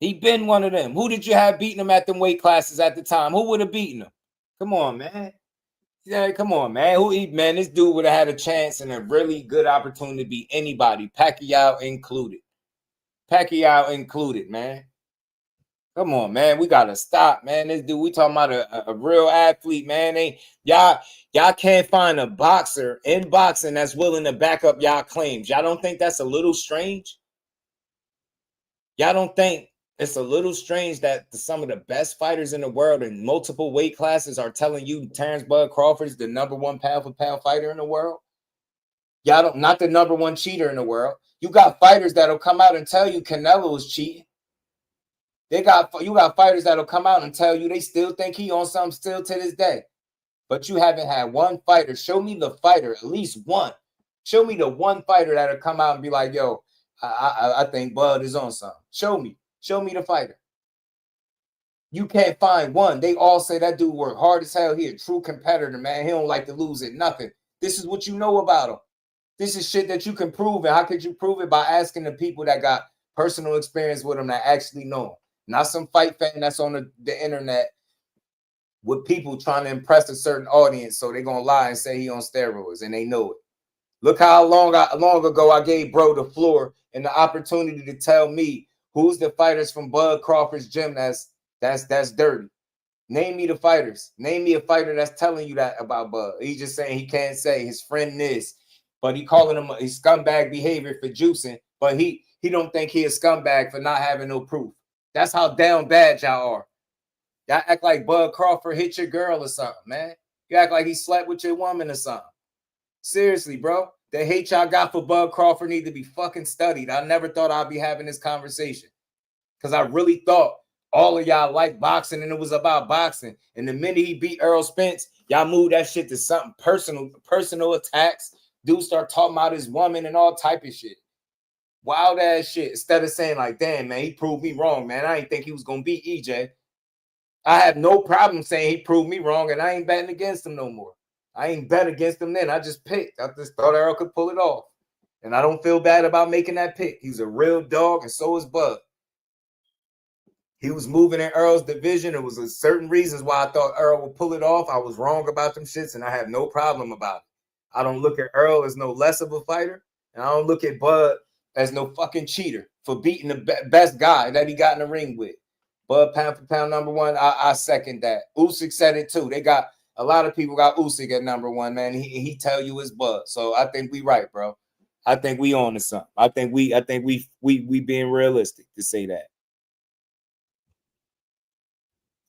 D: He been one of them. Who did you have beating him at them weight classes at the time? Who would have beaten him? Come on, man. Yeah, come on, man. Man, this dude would have had a chance and a really good opportunity to beat anybody, Pacquiao included. Pacquiao included, man. Come on, man. We gotta stop, man. This dude, we talking about a real athlete, man. Y'all can't find a boxer in boxing that's willing to back up y'all claims. Y'all don't think that's a little strange? Y'all don't think it's a little strange that some of the best fighters in the world in multiple weight classes are telling you Terence Bud Crawford is the #1 pound-for-pound fighter in the world? Y'all don't, not the #1 cheater in the world. You got fighters that'll come out and tell you Canelo is cheating. You got fighters that'll come out and tell you they still think he on something still to this day. But you haven't had one fighter. Show me the fighter, at least one. Show me the one fighter that'll come out and be like, yo, I think Bud is on something. Show me the fighter. You can't find one. They all say that dude worked hard as hell. He a true competitor, man. He don't like to lose at nothing. This is what you know about him. This is shit that you can prove. And how could you prove it? By asking the people that got personal experience with him that actually know him. Not some fight fan that's on the internet with people trying to impress a certain audience, so they're going to lie and say he on steroids, and they know it. Look how long ago I gave bro the floor and the opportunity to tell me who's the fighters from Bud Crawford's gym that's dirty. Name me the fighters. Name me a fighter that's telling you that about Bud. He's just saying he can't say his friend this, but he calling him a scumbag behavior for juicing, but he don't think he a scumbag for not having no proof. That's how down bad y'all are. Y'all act like Bud Crawford hit your girl or something, man. You act like he slept with your woman or something. Seriously, bro. The hate y'all got for Bud Crawford need to be fucking studied. I never thought I'd be having this conversation because I really thought all of y'all liked boxing and it was about boxing. And the minute he beat Errol Spence, y'all moved that shit to something personal attacks. Dude start talking about his woman and all type of shit. Wild ass shit. Instead of saying like, damn, man, he proved me wrong, man. I didn't think he was going to beat EJ. I have no problem saying he proved me wrong, and I ain't betting against him no more. I ain't bet against him then. I just picked. I just thought Errol could pull it off. And I don't feel bad about making that pick. He's a real dog, and so is Bud. He was moving in Errol's division. There was a certain reasons why I thought Errol would pull it off. I was wrong about them shits, and I have no problem about it. I don't look at Errol as no less of a fighter, and I don't look at Bud as no fucking cheater for beating the best guy that he got in the ring with. Bud pound for pound #1. I second that. Usyk said it too. They got a lot of people got Usyk at #1, man. He tell you it's Bud. So I think we right, bro. I think we on to something. I think we being realistic to say that.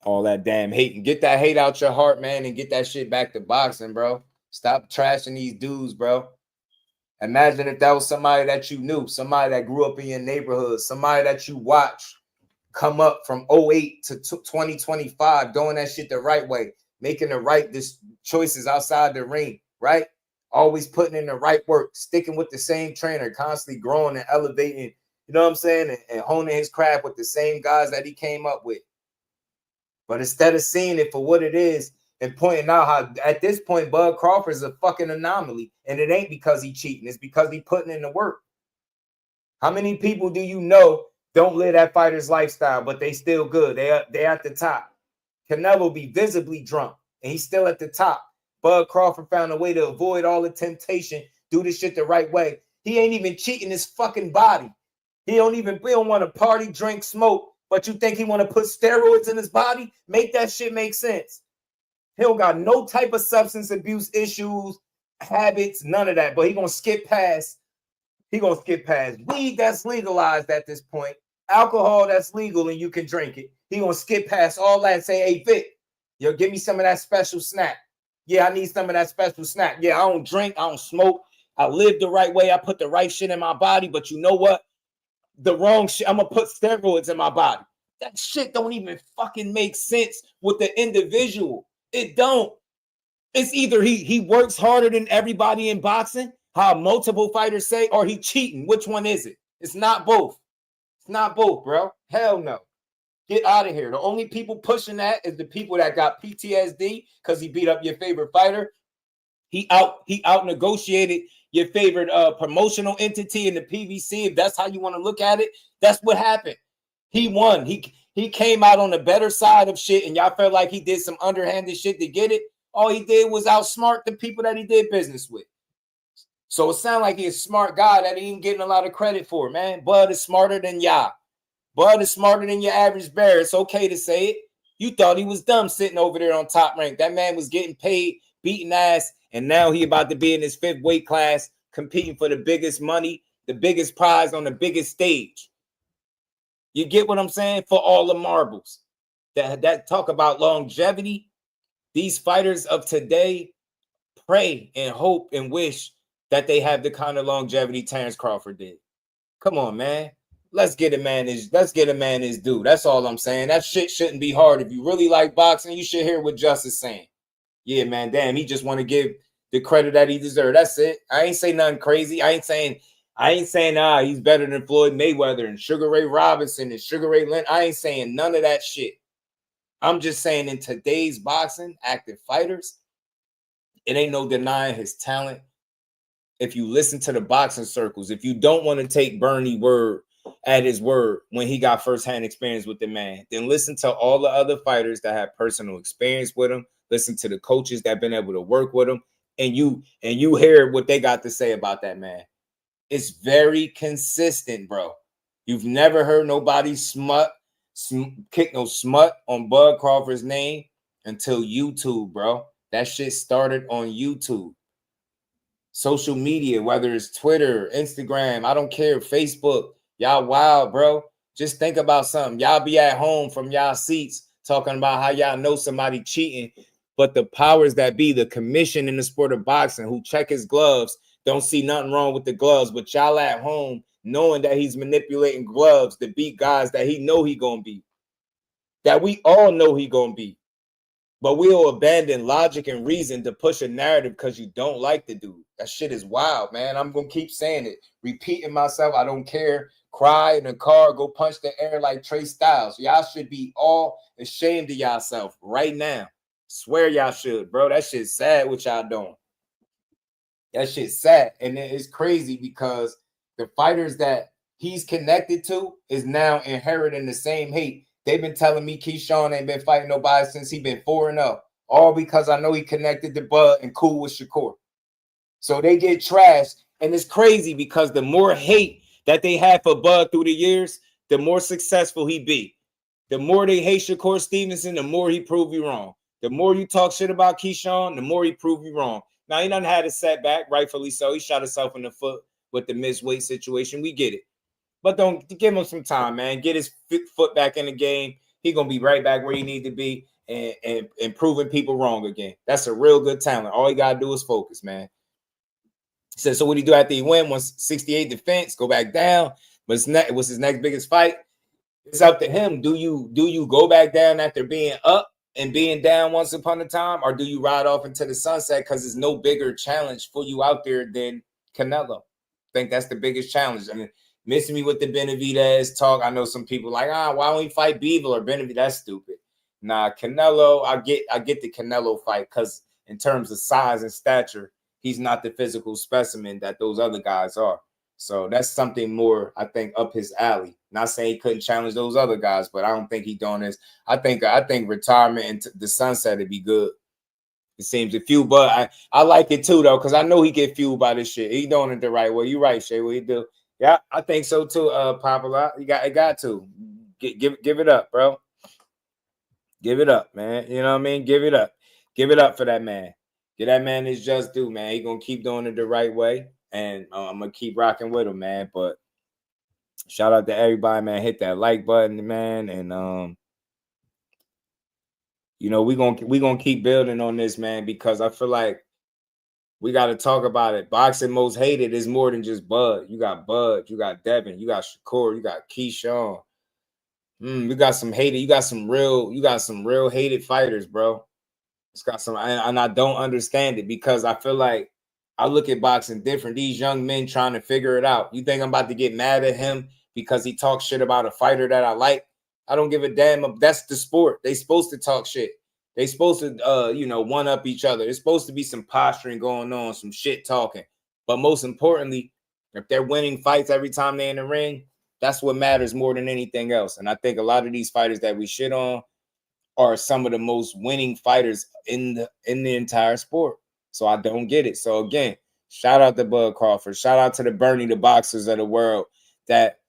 D: All that damn hate, and get that hate out your heart, man, and get that shit back to boxing, bro. Stop trashing these dudes, bro. Imagine if that was somebody that you knew, somebody that grew up in your neighborhood, somebody that you watched come up from 08 to 2025, doing that shit the right way, making the right choices outside the ring, right? Always putting in the right work, sticking with the same trainer, constantly growing and elevating, you know what I'm saying? And honing his craft with the same guys that he came up with. But instead of seeing it for what it is and pointing out how at this point Bud Crawford is a fucking anomaly, and it ain't because he cheating, it's because he putting in the work. How many people do you know don't live that fighter's lifestyle, but they still good? They at the top. Canelo be visibly drunk, and he's still at the top. Bud Crawford found a way to avoid all the temptation, do this shit the right way. He ain't even cheating his fucking body. He don't want to party, drink, smoke, but you think he want to put steroids in his body? Make that shit make sense. He don't got no type of substance abuse issues, habits, none of that, but he gonna skip past. He gonna skip past weed that's legalized at this point, alcohol that's legal and you can drink it. He gonna skip past all that and say, hey, Vic, yo, give me some of that special snack. Yeah, I need some of that special snack. Yeah, I don't drink, I don't smoke. I live the right way. I put the right shit in my body, but you know what? The wrong shit. I'm gonna put steroids in my body. That shit don't even fucking make sense with the individual. It don't. It's either he works harder than everybody in boxing, how multiple fighters say, or he cheating. Which one is it? It's not both. It's not both, bro. Hell no. Get out of here. The only people pushing that is the people that got PTSD because he beat up your favorite fighter. He out negotiated your favorite promotional entity in the PVC. If that's how you want to look at it, that's what happened. He won. He came out on the better side of shit, and y'all felt like he did some underhanded shit to get it. All he did was outsmart the people that he did business with. So it sounds like he's a smart guy that he ain't getting a lot of credit for, man. Bud is smarter than y'all. Bud is smarter than your average bear. It's okay to say it. You thought he was dumb sitting over there on Top Rank. That man was getting paid, beating ass, and now he about to be in his 5th weight class, competing for the biggest money, the biggest prize on the biggest stage. You get what I'm saying? For all the marbles. That talk about longevity. These fighters of today pray and hope and wish that they have the kind of longevity Terence Crawford did. Come on, man. Let's get a man his due. That's all I'm saying. That shit shouldn't be hard. If you really like boxing, you should hear what Just is saying. Yeah, man, damn, he just want to give the credit that he deserves. That's it. I ain't saying nothing crazy. I ain't saying he's better than Floyd Mayweather and Sugar Ray Robinson and Sugar Ray Leonard. I ain't saying none of that shit. I'm just saying in today's boxing, active fighters, it ain't no denying his talent. If you listen to the boxing circles, if you don't want to take Bernie word at his word when he got firsthand experience with the man, then listen to all the other fighters that have personal experience with him. Listen to the coaches that have been able to work with him, and you hear what they got to say about that man. It's very consistent, bro. You've never heard nobody kick no smut on Bud Crawford's name until YouTube, bro. That shit started on YouTube. Social media, whether it's Twitter, Instagram, I don't care, Facebook, y'all wild, bro. Just think about something. Y'all be at home from y'all seats talking about how y'all know somebody cheating, but the powers that be, the commission in the sport of boxing who check his gloves, don't see nothing wrong with the gloves, but y'all at home knowing that he's manipulating gloves to beat guys that he know he gonna beat, that we all know he gonna beat. But we'll abandon logic and reason to push a narrative because you don't like the dude. That shit is wild, man. I'm going to keep saying it. Repeating myself. I don't care. Cry in the car. Go punch the air like Trey Styles. Y'all should be all ashamed of yourself right now. Swear y'all should, bro. That shit's sad what y'all doing. That shit's sad. And it's crazy because the fighters that he's connected to is now inheriting the same hate. They've been telling me Keyshawn ain't been fighting nobody since he been 4-0. All because I know he connected to Bud and cool with Shakur. So they get trashed. And it's crazy because the more hate that they have for Bud through the years, the more successful he be. The more they hate Shakur Stevenson, the more he prove you wrong. The more you talk shit about Keyshawn, the more he prove you wrong. Now, he done had a setback, rightfully so. He shot himself in the foot with the missed weight situation. We get it. But don't give him some time, man. Get his foot back in the game. He's going to be right back where he need to be and proving people wrong again. That's a real good talent. All he got to do is focus, man. So what he do after he win? 168 defense, go back down. What's his next biggest fight? It's up to him. Do you go back down after being up and being down once upon a time? Or do you ride off into the sunset because there's no bigger challenge for you out there than Canelo? I think that's the biggest challenge. I mean, missing me with the Benavidez talk. I know some people like, why don't we fight Beaver or Benavidez? That's stupid. Nah, Canelo, I get the Canelo fight because in terms of size and stature, he's not the physical specimen that those other guys are. So that's something more, I think, up his alley. Not saying he couldn't challenge those other guys, but I don't think he doing this. I think retirement into the sunset would be good. It seems to fuel, but I like it too though, because I know he get fueled by this shit. He doing it the right way. You right, Shay. What he do? Yeah, I think so too. Popular, you got to give it up, bro. Give it up, man. You know what I mean? Give it up for that man. Get that man his just due, man. He gonna keep doing it the right way, and I'm gonna keep rocking with him, man. But shout out to everybody, man. Hit that like button, man, and you know we gonna keep building on this, man, because I feel like we got to talk about it. Boxing most hated is more than just Bud. You got Bud, you got Devin, you got Shakur, you got Keyshawn. You got some hated. You got some real hated fighters, bro. It's got some, and I don't understand it because I feel like I look at boxing different. These young men trying to figure it out. You think I'm about to get mad at him because he talks shit about a fighter that I like? I don't give a damn. That's the sport. They supposed to talk shit. They supposed to, one up each other. There's supposed to be some posturing going on, some shit talking. But most importantly, if they're winning fights every time they're in the ring, that's what matters more than anything else. And I think a lot of these fighters that we shit on are some of the most winning fighters in the entire sport. So I don't get it. So again, shout out to Bud Crawford. Shout out to the Bernie, the boxers of the world that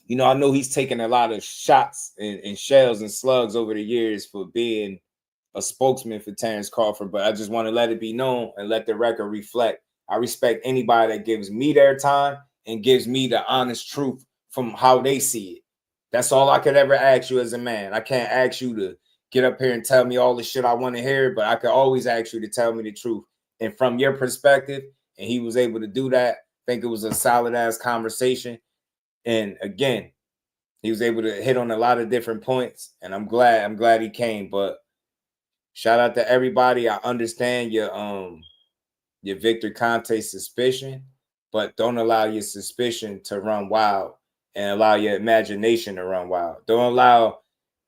D: you know, I know he's taken a lot of shots and shells and slugs over the years for being a spokesman for Terence Crawford, but I just want to let it be known and let the record reflect. I respect anybody that gives me their time and gives me the honest truth from how they see it. That's all I could ever ask you as a man. I can't ask you to get up here and tell me all the shit I want to hear, but I could always ask you to tell me the truth. And from your perspective, and he was able to do that. I think it was a solid ass conversation. And again, he was able to hit on a lot of different points, and I'm glad he came. But shout out to everybody. I understand your Victor Conte suspicion, but don't allow your suspicion to run wild and allow your imagination to run wild. Don't allow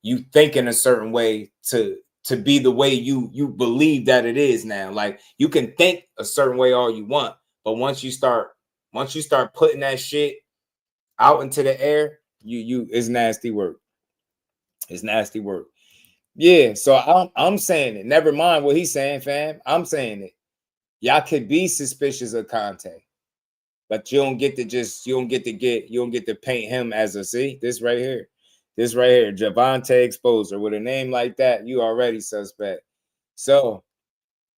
D: you thinking a certain way to be the way you believe that it is now. Like, you can think a certain way all you want, but once you start putting that shit out into the air, you it's nasty work. It's nasty work. Yeah, so I'm saying it. Never mind what he's saying, fam. I'm saying it. Y'all could be suspicious of Conte, but you don't get to paint him as a, see, this right here, Gervonta exposer. With a name like that, you already suspect. So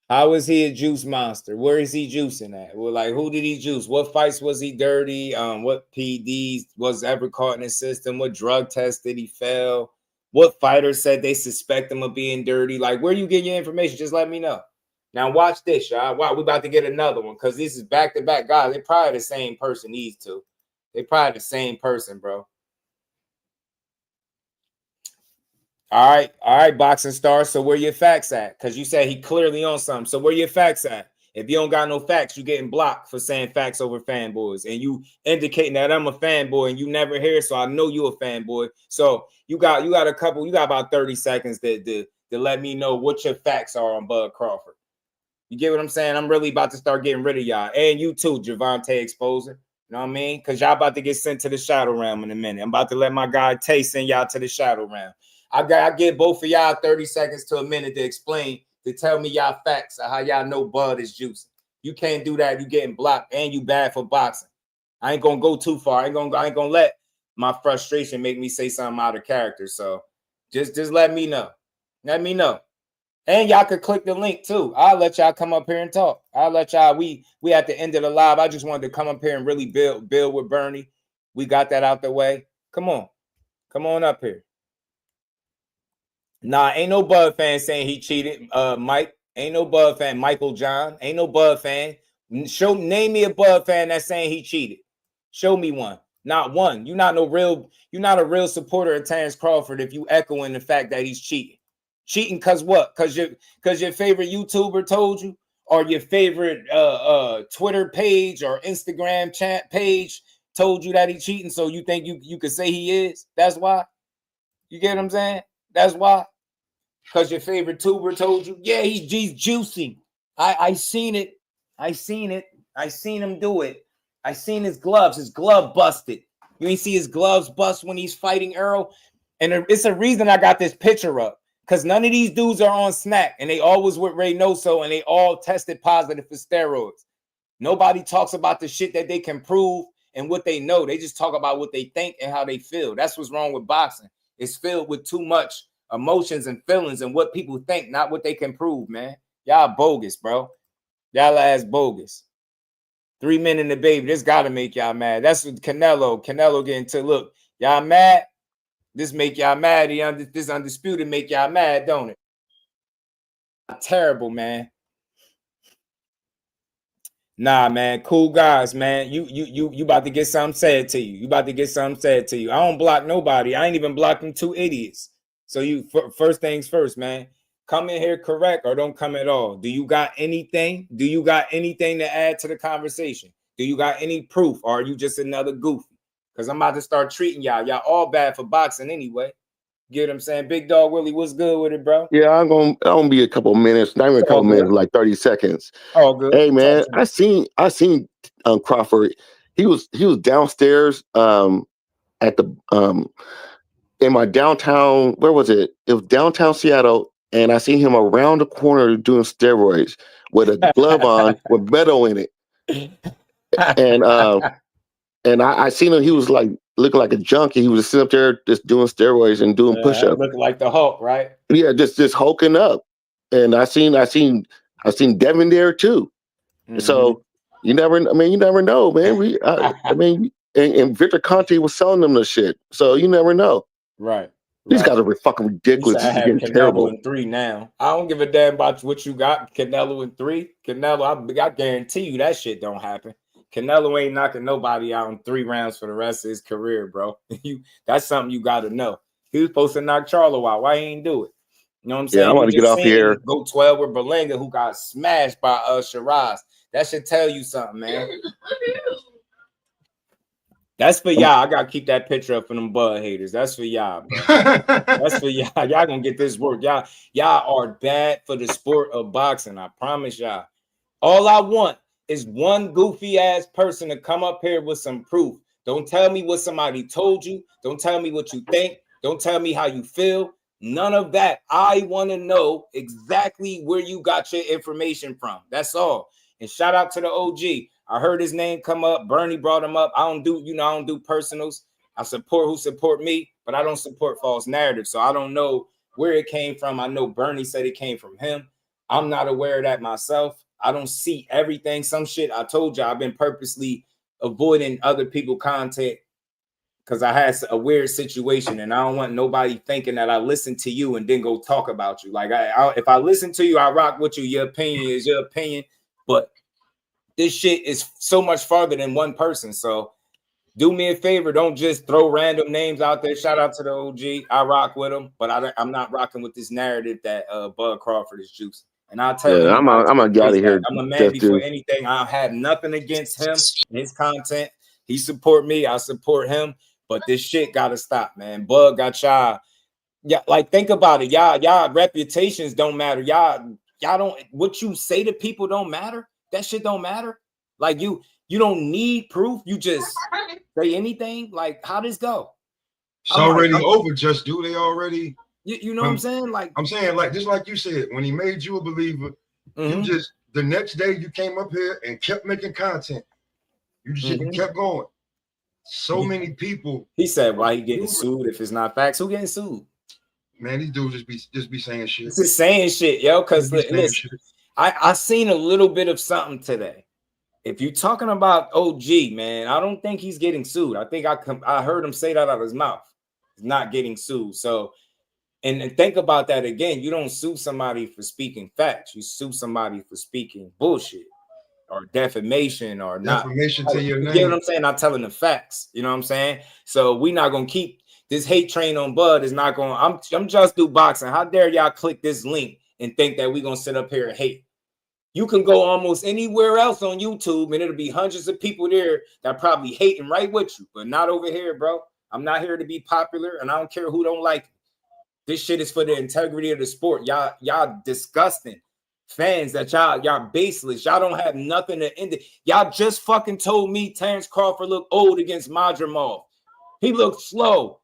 D: how is he a juice monster? Where is he juicing at? Well, like, who did he juice? What fights was he dirty? What PDs was ever caught in his system? What drug test did he fail? What fighters said they suspect him of being dirty? Like, where you get your information? Just let me know. Now watch this, y'all. Wow, we about to get another one because this is back-to-back guys. They're probably the same person, these two. They're probably the same person, bro. All right, boxing star. So where your facts at? Because you said he clearly on something. So where your facts at? If you don't got no facts, you getting blocked for saying facts over fanboys. And you indicating that I'm a fanboy and you never hear, so I know you a fanboy. So you got about 30 seconds to let me know what your facts are on Bud Crawford. You get what I'm saying? I'm really about to start getting rid of y'all. And you too, Gervonta exposer. You know what I mean? Because y'all about to get sent to the shadow realm in a minute. I'm about to let my guy Tay send y'all to the shadow realm. I give both of y'all 30 seconds to a minute to explain, to tell me y'all facts of how y'all know Bud is juicing. You can't do that. You getting blocked and you bad for boxing. I ain't gonna go too far. I ain't gonna let my frustration make me say something out of character. So just let me know. Let me know. And y'all could click the link too. I'll let y'all come up here and talk. I'll let y'all. We at the end of the live. I just wanted to come up here and really build with Bernie. We got that out the way. Come on up here. Nah, ain't no Bud fan saying he cheated. Mike, ain't no Bud fan. Michael John, ain't no Bud fan. Name me a Bud fan that's saying he cheated. Show me one. Not one. You're not a real supporter of Terence Crawford if you echoing the fact that he's cheating. Cheating cause what? Cause your favorite YouTuber told you, or your favorite Twitter page or Instagram chat page told you that he's cheating, so you think you could say he is? That's why. You get what I'm saying? That's why. Because your favorite tuber told you, yeah, he's juicy. I seen it. I seen him do it. I seen his gloves. His glove busted. You ain't see his gloves bust when he's fighting Earl? And it's a reason I got this picture up. Because none of these dudes are on Snac. And they always with Reynoso. And they all tested positive for steroids. Nobody talks about the shit that they can prove and what they know. They just talk about what they think and how they feel. That's what's wrong with boxing. It's filled with too much emotions and feelings and what people think, not what they can prove, man. Y'all bogus, bro. Y'all ass bogus. 3 Men and the Baby. This gotta make y'all mad. That's what Canelo getting to. Look, y'all mad? This make y'all mad. This undisputed make y'all mad, don't it? Terrible, man. Nah, man. Cool guys, man. You about to get something said to you. I don't block nobody. I ain't even blocking two idiots. So first things first, man. Come in here correct or don't come at all. Do you got anything? To add to the conversation? Do you got any proof? Or are you just another goofy? Because I'm about to start treating y'all. Y'all all bad for boxing anyway. Get what I'm saying? Big Dog Willie, what's good with it, bro?
L: Yeah, I'm gonna be a couple minutes, not even a couple minutes, like 30 seconds.
D: Oh, good.
L: Hey man, I seen Crawford. He was downstairs at the in my downtown, where was it? It was downtown Seattle, and I seen him around the corner doing steroids with a glove on with metal in it. And I seen him, he was like looking like a junkie. He was just sitting up there just doing steroids and doing push-ups.
D: Looking like the Hulk, right?
L: Yeah, just hulking up. And I seen Devin there too. So you never know, man. I mean, and Victor Conte was selling them the shit. So you never know.
D: Right.
L: These guys are fucking ridiculous.
D: I
L: This is
D: have
L: getting
D: Canelo
L: terrible.
D: in 3 now. I don't give a damn about what you got. Canelo in 3. Canelo, I guarantee you that shit don't happen. Canelo ain't knocking nobody out in 3 rounds for the rest of his career, bro. That's something you got to know. He was supposed to knock Charlo out. Why he ain't do it? You know what I'm saying?
L: Yeah, I want to get off here.
D: Go 12 with Berlanga, who got smashed by Shiraz. That should tell you something, man. That's for y'all. I gotta keep that picture up for them Bud haters. That's for y'all, bro. That's for y'all. Y'all gonna get this work. Y'all are bad for the sport of boxing. I promise y'all. All I want is one goofy ass person to come up here with some proof. Don't tell me what somebody told you. Don't tell me what you think. Don't tell me how you feel. None of that. I want to know exactly where you got your information from. That's all. And shout out to the OG. I heard his name come up. Bernie brought him up. I don't do personals. I support who support me, but I don't support false narratives. So I don't know where it came from. I know Bernie said it came from him. I'm not aware of that myself. I don't see everything. Some shit I told you I've been purposely avoiding other people's content because I had a weird situation and I don't want nobody thinking that I listened to you and then go talk about you. Like if I listen to you, I rock with you. Your opinion is your opinion, but this shit is so much farther than one person. So do me a favor. Don't just throw random names out there. Shout out to the OG. I rock with him, but I'm not rocking with this narrative that Bud Crawford is juicing. And I'll tell you,
L: I'm gonna get out of here.
D: I'm a man before anything. I have nothing against him, his content. He support me. I support him. But this shit gotta stop, man. Bud got y'all. Yeah, like think about it. Y'all reputations don't matter. Y'all don't. What you say to people don't matter. That shit don't matter. Like you don't need proof. You just say anything. Like how this go?
M: It's already over. Just do they already?
D: You know what I'm saying? Like
M: I'm saying, like just like you said, when he made you a believer, you just the next day you came up here and kept making content. You just kept going. So many people.
D: He said, "Why he getting sued if it's not facts? Who getting sued?"
M: Man, these dudes just be saying shit.
D: Just saying shit, yo. Because listen, I seen a little bit of something today. If you're talking about OG, man, I don't think he's getting sued. I think I heard him say that out of his mouth. He's not getting sued. So, and think about that again. You don't sue somebody for speaking facts. You sue somebody for speaking bullshit or defamation or
M: defamation
D: not.
M: To your name.
D: You know what I'm saying? Not telling the facts. You know what I'm saying? So we're not gonna keep this hate train on Bud. Is not going. I'm just do boxing. How dare y'all click this link and think that we're gonna sit up here and hate? You can go almost anywhere else on YouTube and it'll be hundreds of people there that probably hating right with you, but not over here, bro. I'm not here to be popular and I don't care who don't like it. This shit is for the integrity of the sport. Y'all disgusting fans that y'all baseless. Y'all don't have nothing to end it. Y'all just fucking told me Terence Crawford looked old against Madrimov. He looked slow.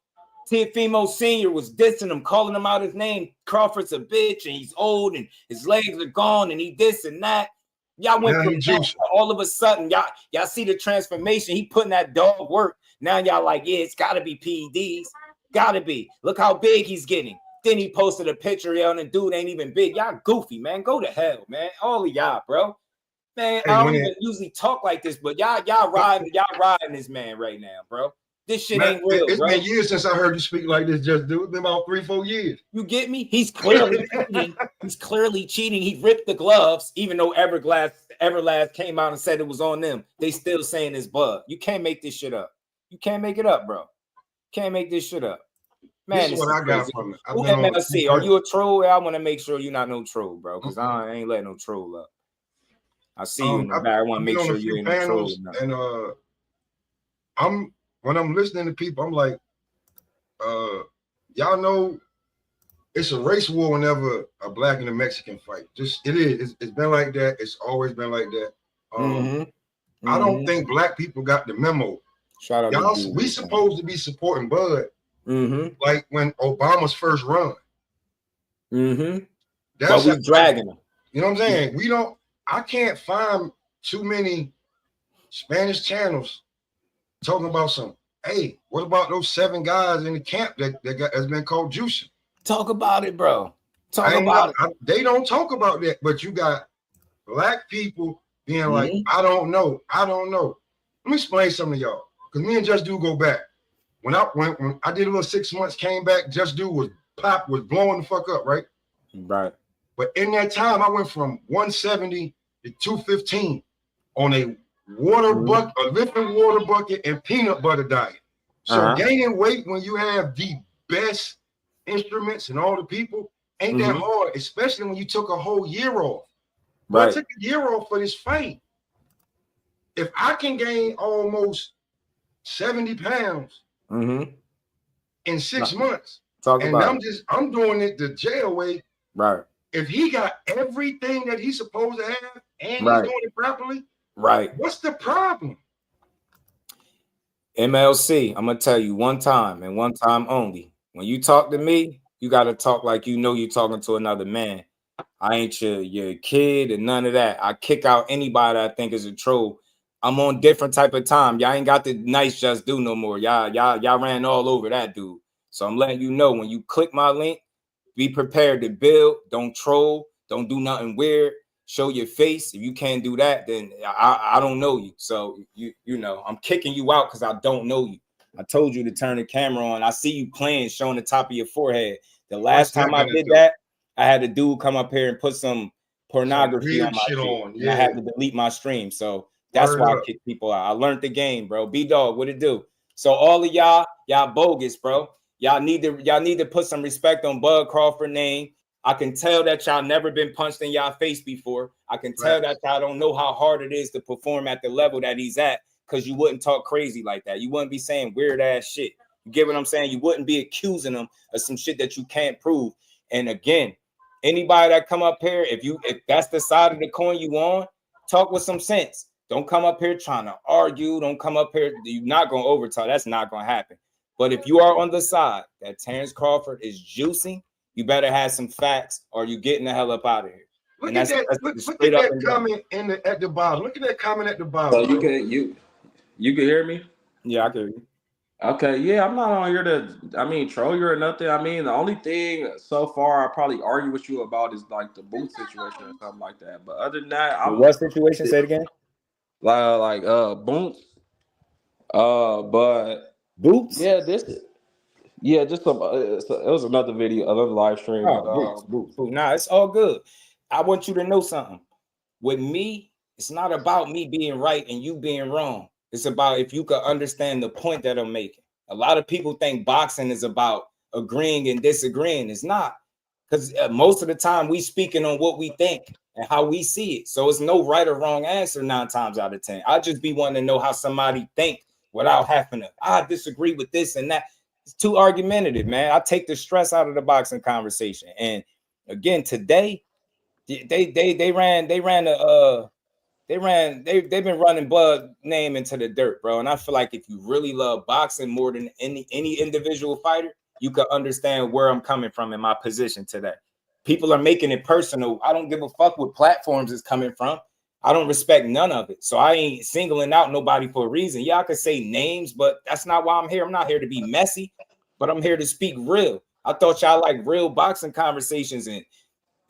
D: Teofimo Sr. was dissing him, calling him out his name. Crawford's a bitch and he's old and his legs are gone and he this and that. Y'all went from that to all of a sudden. Y'all see the transformation. He putting that dog work. Now y'all like, yeah, it's gotta be PEDs. Gotta be. Look how big he's getting. Then he posted a picture, yo, and the dude ain't even big. Y'all goofy, man. Go to hell, man. All of y'all, bro. Man, I don't even usually talk like this, but y'all riding this man right now, bro. This shit ain't real.
M: It's
D: bro.
M: been years since I heard you speak like this. Just do it. Been about 3-4 years.
D: You get me? He's clearly cheating. He's clearly cheating. He ripped the gloves, even though Everlast came out and said it was on them. They still saying it's Bud. You can't make this shit up. You can't make it up, bro. Can't make this shit up. Man,
M: this is what I got from it.
D: Who MLC? Are you a troll? I want to make sure you're not no troll, bro, because I ain't letting no troll up. I see you in the back. I want to make sure you ain't no troll.
M: And when I'm listening to people, I'm like, y'all know it's a race war whenever a black and a Mexican fight. Just it is. It's been like that. It's always been like that. I don't think black people got the memo.
D: Shout out
M: y'all. We supposed to be supporting Bud. Like when Obama's first run.
D: That's we dragging him.
M: You know what I'm saying? I can't find too many Spanish channels talking about some hey, what about those 7 guys in the camp that's been called juicing?
D: Talk about it, bro. Talk about it.
M: They don't talk about that, but you got black people being like, I don't know. Let me explain something to y'all, because me and Just Do go back. When I did a little 6 months, came back, Just Do was blowing the fuck up, right?
D: Right.
M: But in that time, I went from 170 to 215 on a lifting water bucket and peanut butter diet. So gaining weight when you have the best instruments and all the people ain't that hard, especially when you took a whole year off. Right. I took a year off for this fight. If I can gain almost 70 pounds in 6 months, I'm doing it the jail way.
D: Right.
M: If he got everything that he's supposed to have and he's doing it properly, what's the problem?
D: MLC, I'm gonna tell you one time and one time only. When you talk to me, you gotta talk like you know you're talking to another man. I ain't your kid and none of that. I kick out anybody I think is a troll. I'm on different type of time. Y'all ain't got the nice Just Do no more. Y'all ran all over that dude. So I'm letting you know, when you click my link, be prepared to build. Don't troll. Don't do nothing weird. Show your face. If you can't do that, then I don't know you. So you know, I'm kicking you out because I don't know you. I told you to turn the camera on. I see you playing, showing the top of your forehead. The last time I did that, I had a dude come up here and put some pornography on my shit. I had to delete my stream. So that's why I kick people out. I learned the game, bro. B-Dog, what it do? So all of y'all bogus, bro. Y'all need to put some respect on Bud Crawford name. I can tell that y'all never been punched in y'all face before. I can tell that y'all don't know how hard it is to perform at the level that he's at, because you wouldn't talk crazy like that. You wouldn't be saying weird ass shit. You get what I'm saying? You wouldn't be accusing them of some shit that you can't prove. And again, anybody that come up here, if that's the side of the coin you on, talk with some sense. Don't come up here trying to argue. Don't come up here. You're not going to overtalk. That's not going to happen. But if you are on the side that Terence Crawford is juicing, you better have some facts or you getting the hell up out of here.
M: Look at that comment at the bottom. Look at that comment at the bottom.
N: So you can hear me?
D: Yeah, I can hear you.
N: Okay, yeah, I'm not on here to, troll you or nothing. The only thing so far I probably argue with you about is like the boot situation or something like that. But other than that,
D: what situation? Say it again.
N: Like boots. But
D: boots.
N: Yeah, just some. It was another video, another live stream.
D: Boots. Nah, it's all good. I want you to know something. With me, it's not about me being right and you being wrong. It's about if you could understand the point that I'm making. A lot of people think boxing is about agreeing and disagreeing. It's not, because most of the time we speaking on what we think and how we see it. So it's no right or wrong answer 9 times out of 10. I just be wanting to know how somebody think without having to, I disagree with this and that. It's too argumentative, man. I take the stress out of the boxing conversation. And again, today, they've been running Bud name into the dirt, bro. And I feel like if you really love boxing more than any individual fighter, you can understand where I'm coming from in my position today. People are making it personal. I don't give a fuck what platforms it's coming from. I don't respect none of it. So I ain't singling out nobody for a reason. Yeah, I could say names, but that's not why I'm here. I'm not here to be messy, but I'm here to speak real. I thought y'all like real boxing conversations and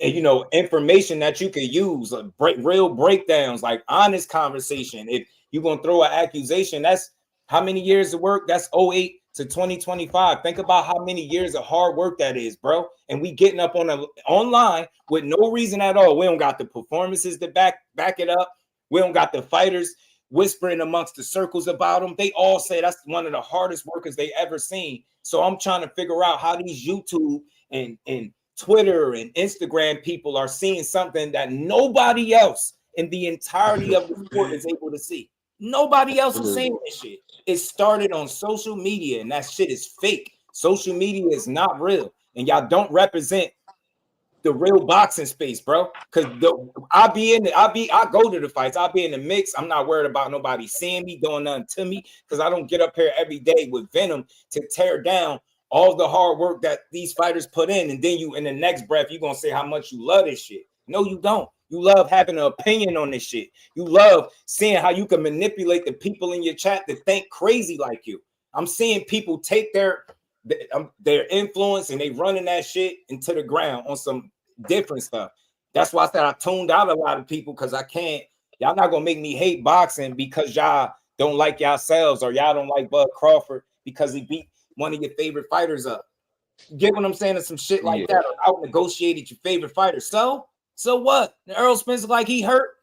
D: information that you can use, like real breakdowns, like honest conversation. If you're going to throw an accusation, that's how many years of work? That's 08 to 2025. Think about how many years of hard work that is, bro. And we getting up online with no reason at all. We don't got the performances to back it up. We don't got the fighters whispering amongst the circles about them. They all say that's one of the hardest workers they ever seen. So I'm trying to figure out how these YouTube and Twitter and Instagram people are seeing something that nobody else in the entirety of the sport is able to see. Nobody else is saying this shit. It started on social media, and that shit is fake. Social media is not real, and y'all don't represent the real boxing space, bro. Because I go to the fights. I'll be in the mix. I'm not worried about nobody seeing me, doing nothing to me, because I don't get up here every day with venom to tear down all the hard work that these fighters put in, and then you in the next breath you're gonna say how much you love this shit. No, you don't. You love having an opinion on this shit. You love seeing how you can manipulate the people in your chat to think crazy like you. I'm seeing people take their influence and they running that shit into the ground on some different stuff. That's why I said I tuned out a lot of people because I can't. Y'all not gonna make me hate boxing because y'all don't like yourselves or y'all don't like Bud Crawford because he beat one of your favorite fighters up. You get what I'm saying? Or some shit like that, or out negotiated your favorite fighter. So what? Earl Spence like he hurt?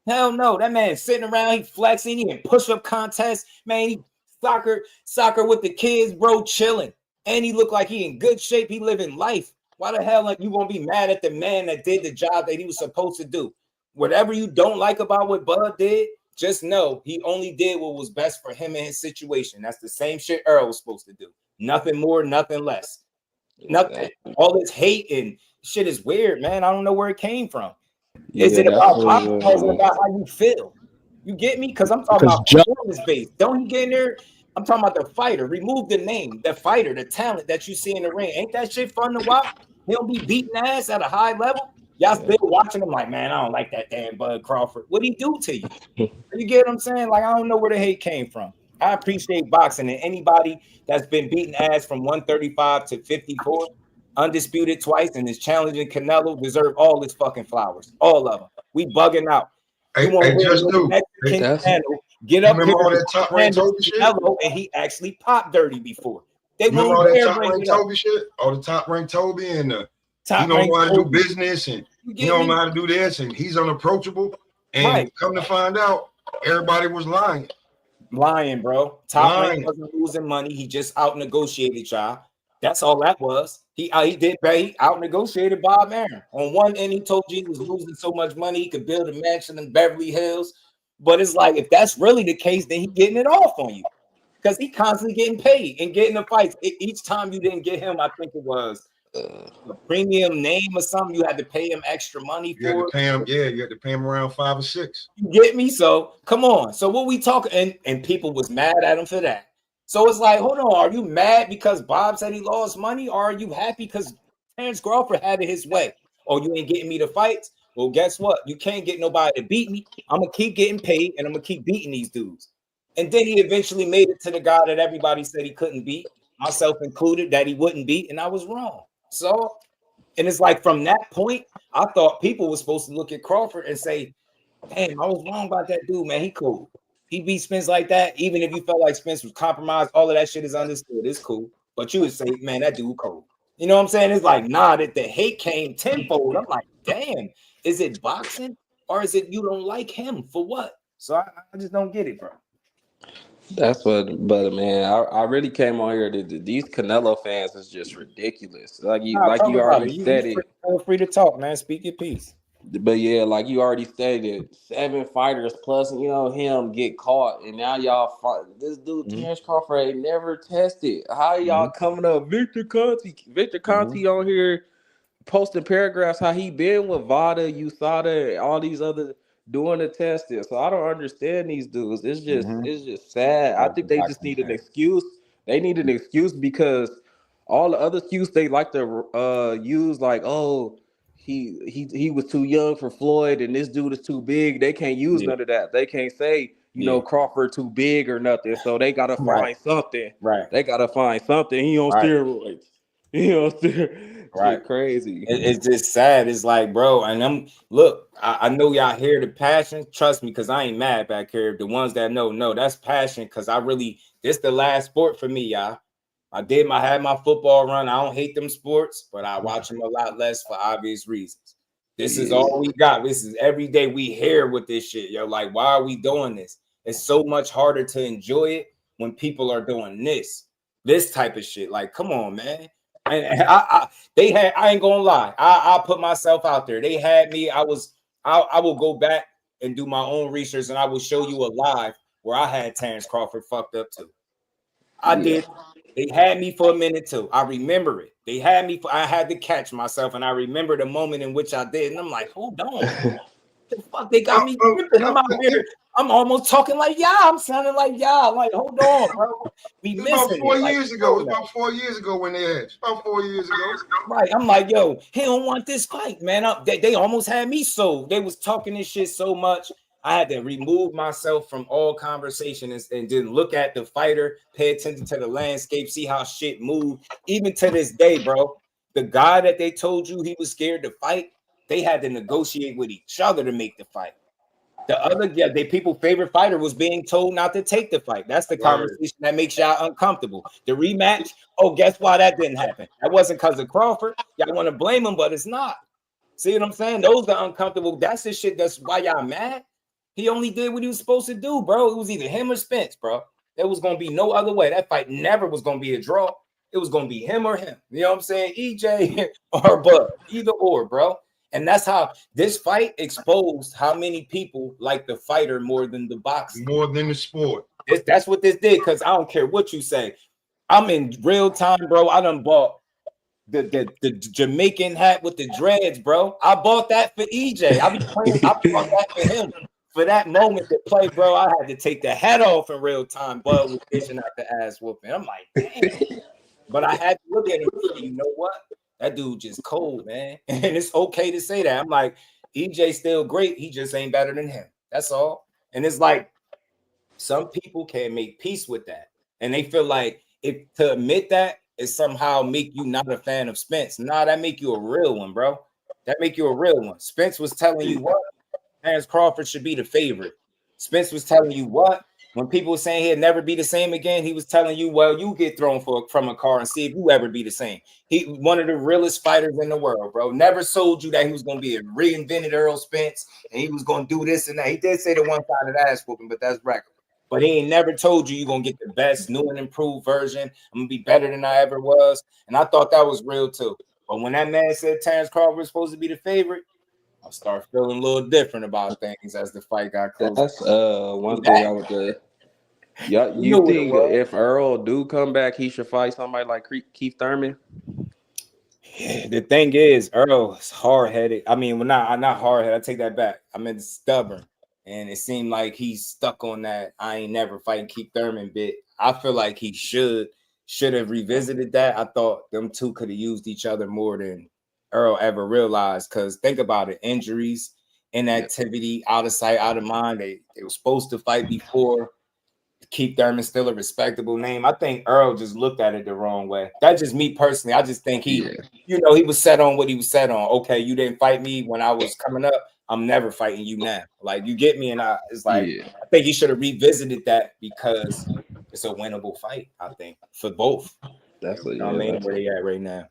D: Hell no. That man sitting around, he flexing, he in push-up contest, man. He soccer with the kids, bro, chilling. And he looked like he in good shape. He living life. Why the hell you gonna be mad at the man that did the job that he was supposed to do? Whatever you don't like about what Bud did, just know he only did what was best for him and his situation. That's the same shit Earl was supposed to do. Nothing more, nothing less. Nothing. All this hate and shit is weird, man. I don't know where it came from. Is it about politics or is it about how you feel? You get me? Because I'm talking about performance based. Don't you get in there? I'm talking about the fighter. Remove the name, the fighter, the talent that you see in the ring. Ain't that shit fun to watch? He'll be beating ass at a high level. Y'all still watching him like, man, I don't like that damn Bud Crawford. What'd he do to you? You get what I'm saying? Like, I don't know where the hate came from. I appreciate boxing, and anybody that's been beating ass from 135 to 54, undisputed twice, and is challenging Canelo deserve all his fucking flowers. All of them. We bugging out.
M: Hey, just do.
D: Get up
M: remember
D: here
M: all that top rank Toby shit?
D: Canelo, and he actually popped dirty before. They
M: remember all that top rank Toby shit? All the top rank Toby and he don't know how to do business and he don't know how to do this and he's unapproachable. And come to find out, everybody was lying.
D: Lying, bro. Top rank wasn't losing money. He just out negotiated y'all. That's all that was. He out negotiated Bob Aaron. On one end, he told you he was losing so much money he could build a mansion in Beverly Hills. But it's like, if that's really the case, then he getting it off on you because he constantly getting paid and getting the fights. Each time you didn't get him, I think it was a premium name or something. You had to pay him extra money for.
M: You had to pay him, you had to pay him around 5 or 6.
D: You get me? So come on. So what we talking? And people was mad at him for that. So it's like, hold on, are you mad because Bob said he lost money, or are you happy because Terence Crawford had it his way? Oh, you ain't getting me to fights? Well, guess what? You can't get nobody to beat me. I'm gonna keep getting paid and I'm gonna keep beating these dudes. And then he eventually made it to the guy that everybody said he couldn't beat, myself included, that he wouldn't beat, and I was wrong. So, and it's like from that point, I thought people were supposed to look at Crawford and say, damn, I was wrong about that dude, man. He cool. He beat Spence like that, even if you felt like Spence was compromised, all of that shit is understood. It's cool. But you would say, man, that dude cool. You know what I'm saying? It's like, nah, that the hate came tenfold. I'm like, damn, is it boxing or is it you don't like him for what? So I just don't get it, bro.
N: That's what, but man, I really came on here. These Canelo fans is just ridiculous. Like you already said it.
D: Feel free to talk, man. Speak your piece.
N: But yeah, like you already stated, 7 fighters plus, him get caught, and now y'all fight this dude Terence Crawford ain't never tested. How y'all coming up, Victor Conte on here posting paragraphs how he been with Vada, USADA, and all these other doing the testing. So I don't understand these dudes. It's just sad. I think they just need an excuse. They need an excuse because all the other excuse they like to use, like, oh, he was too young for Floyd and this dude is too big. They can't use none of that. They can't say, Crawford too big or nothing. So they gotta find something.
D: Right.
N: They gotta find something. He on steroids. He on steroids. Right. Crazy.
D: It's just sad. It's like, bro, and I know y'all hear the passion. Trust me, because I ain't mad back here. The ones that know, that's passion because this the last sport for me, y'all. I had my football run. I don't hate them sports, but I watch them a lot less for obvious reasons. This is all we got. This is every day we hear with this shit. Yo, like, why are we doing this? It's so much harder to enjoy it when people are doing this type of shit. Like, come on, man. And I ain't gonna lie. I put myself out there. They had me. I will go back and do my own research, and I will show you a live where I had Terence Crawford fucked up too. I did. They had me for a minute too. I remember it. They had me. I had to catch myself, and I remember the moment in which I did. And I'm like, hold on, the fuck they got me tripping. I'm out here. I'm almost talking like y'all. I'm sounding like y'all. I'm like, hold on, bro. We missing
M: about 4
D: it.
M: years ago. It was about 4 years ago when they had. It's about 4 years ago.
D: Right. I'm like, yo, he don't want this fight, man. They almost had me sold. They was talking this shit so much. I had to remove myself from all conversation and then look at the fighter, pay attention to the landscape, see how shit moved. Even to this day, bro, the guy that they told you he was scared to fight, they had to negotiate with each other to make the fight. The other people's favorite fighter was being told not to take the fight. That's the conversation that makes y'all uncomfortable. The rematch, oh, guess why that didn't happen? That wasn't because of Crawford. Y'all want to blame him, but it's not. See what I'm saying? Those are uncomfortable. That's the shit. That's why y'all mad. He only did what he was supposed to do, bro. It was either him or Spence, bro. There was going to be no other way. That fight never was going to be a draw. It was going to be him or him. You know what I'm saying? EJ or Bud. Either or, bro. And that's how this fight exposed how many people like the fighter more than the boxing.
M: More than the sport.
D: That's what this did, because I don't care what you say. I'm in real time, bro. I done bought the Jamaican hat with the dreads, bro. I bought that for EJ. I bought that for him. For that moment to play, bro, I had to take the hat off in real time. Bud was dishing out the ass whooping. I'm like, damn. But I had to look at him and say, you know what? That dude just cold, man. And it's okay to say that. I'm like, EJ still great. He just ain't better than him. That's all. And it's like, some people can't make peace with that. And they feel like if to admit that is somehow make you not a fan of Spence. Nah, that make you a real one, bro. That make you a real one. Spence was telling you what? Terence Crawford should be the favorite. Spence was telling you what? When people were saying he'd never be the same again, he was telling you, well, you get thrown from a car and see if you ever be the same. He one of the realest fighters in the world, bro. Never sold you that he was going to be a reinvented Earl Spence and he was going to do this and that. He did say the one-sided ass whooping, but that's record. But he ain't never told you you're going to get the best, new and improved version. I'm going to be better than I ever was. And I thought that was real, too. But when that man said Terence Crawford was supposed to be the favorite, I start feeling a little different about things as the fight got closer.
N: That's one thing I would say. Yeah, you think if Earl do come back, he should fight somebody like Keith Thurman?
D: Yeah, the thing is, Earl is hard-headed. I mean, well, not hard-headed. I take that back. I mean, stubborn. And it seemed like he's stuck on that I ain't never fighting Keith Thurman bit. I feel like he should have revisited that. I thought them two could have used each other more than Earl ever realized, because think about it, injuries, inactivity, out of sight, out of mind. They were supposed to fight before. Keith Thurman still a respectable name. I think Earl just looked at it the wrong way. That's just me personally. I just think he was set on what he was set on. Okay, you didn't fight me when I was coming up. I'm never fighting you now. Like, you get me? And it's like, I think he should have revisited that, because it's a winnable fight, I think, for both.
N: That's what
D: I mean, where they at right now.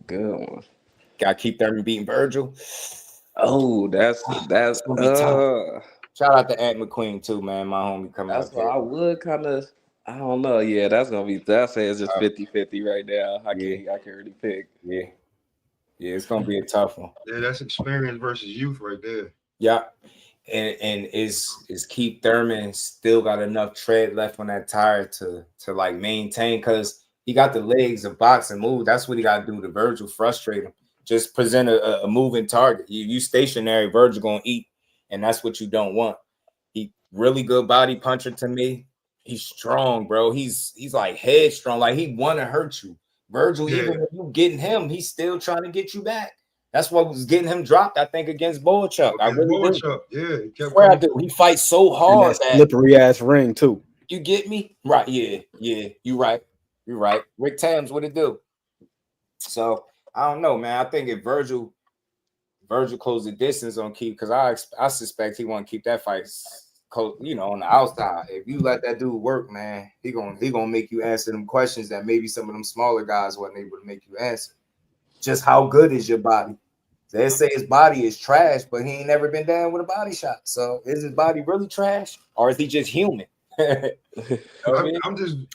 N: Good one.
D: Got Keith Thurman beating Virgil.
N: Oh, that's
D: shout out to Ant McQueen too, man. My homie coming
N: that's
D: up.
N: What I would kind of, I don't know. Yeah, that's gonna be. That says just 50-50 right now. I can't really pick.
D: Yeah, it's gonna be a tough one.
M: Yeah, that's experience versus youth right there.
D: Yeah, and is Keith Thurman still got enough tread left on that tire to like maintain? Because he got the legs of boxing move. That's what he got to do to Virgil, frustrate him. Just present a moving target. You stationary, Virgil gonna eat, and that's what you don't want. He really good body puncher to me. He's strong, bro. He's like headstrong. Like, he want to hurt you. Virgil, even when you getting him, he's still trying to get you back. That's what was getting him dropped, I think, against Boychuk. I really do. I do. He fights so hard.
O: That slippery ass ring too.
D: You get me? Right? Yeah. You right. You're right. Rick Tams, what it do? So I don't know, man. I think if Virgil closed the distance on Keith, because I suspect he want to keep that fight close, on the outside. If you let that dude work, man, he gonna make you answer them questions that maybe some of them smaller guys wasn't able to make you answer. Just how good is your body? They say his body is trash, but he ain't never been down with a body shot. So is his body really trash, or is he just human?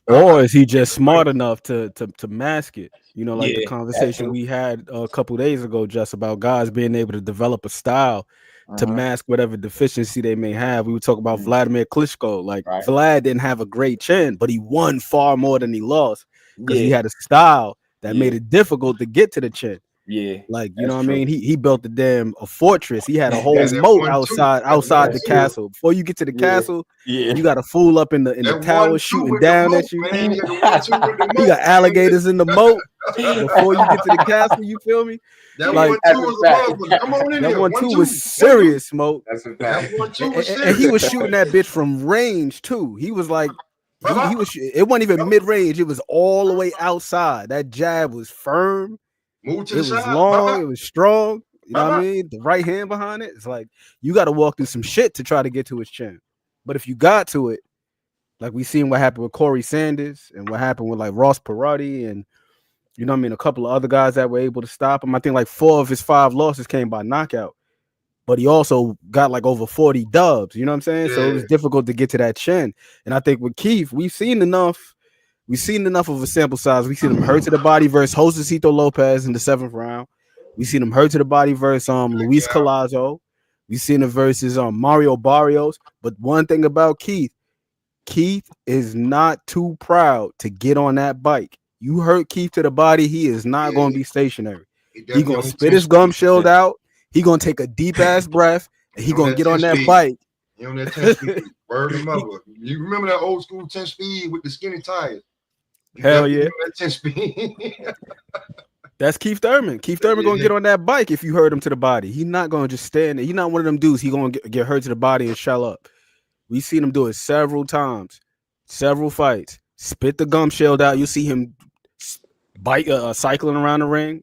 O: Or is he just smart enough to mask it? The conversation we had a couple days ago, just about guys being able to develop a style to mask whatever deficiency they may have. We would talk about Vladimir Klitschko. Vlad didn't have a great chin, but he won far more than he lost because he had a style that made it difficult to get to the chin.
D: Yeah,
O: what I mean? He built a fortress. He had a whole moat outside the castle. Before you get to the castle, you got a fool up in the tower shooting down at you. You got alligators in the moat. before you get to the castle. You feel me?
M: That
O: Like,
M: 1-2 was a motherfucker. Come on in
O: that
M: here.
O: 1-2 was serious, Smoke.
D: That's a fact.
M: That 1-2 was
O: And
M: serious.
O: he was shooting that bitch from range too. He was like, he was. It wasn't even mid range. It was all the way outside. That jab was firm.
M: Move to
O: It
M: the
O: was
M: side.
O: long. It was strong. You know what I mean? The right hand behind it. It's like you got to walk through some shit to try to get to his chin. But if you got to it, like we seen what happened with Corey Sanders and what happened with like Ross Perotti and you know what I mean, a couple of other guys that were able to stop him. I think like 4 of his 5 losses came by knockout. But he also got like over 40 dubs. You know what I'm saying? So it was difficult to get to that chin. And I think with Keith, we've seen enough of a sample size. We've seen him hurt to the body versus Josecito Lopez in the 7th round. We've seen him hurt to the body versus Luis Collazo. We've seen him versus Mario Barrios. But one thing about Keith is not too proud to get on that bike. You hurt Keith to the body, he is not going to be stationary. He going to spit his gum shield out. He going to take a deep ass breath and he going to get on that bike.
M: You on that 10 speed, bird him up. You remember that old school 10 speed with the skinny tires?
O: Hell yeah.
M: That 10 speed.
O: That's Keith Thurman. Keith Thurman gonna get on that bike if you hurt him to the body. He's not gonna just stand there. He's not one of them dudes. He gonna get hurt to the body and shell up. We've seen him do it several times, several fights. Spit the gum shield out. You see him cycling around the ring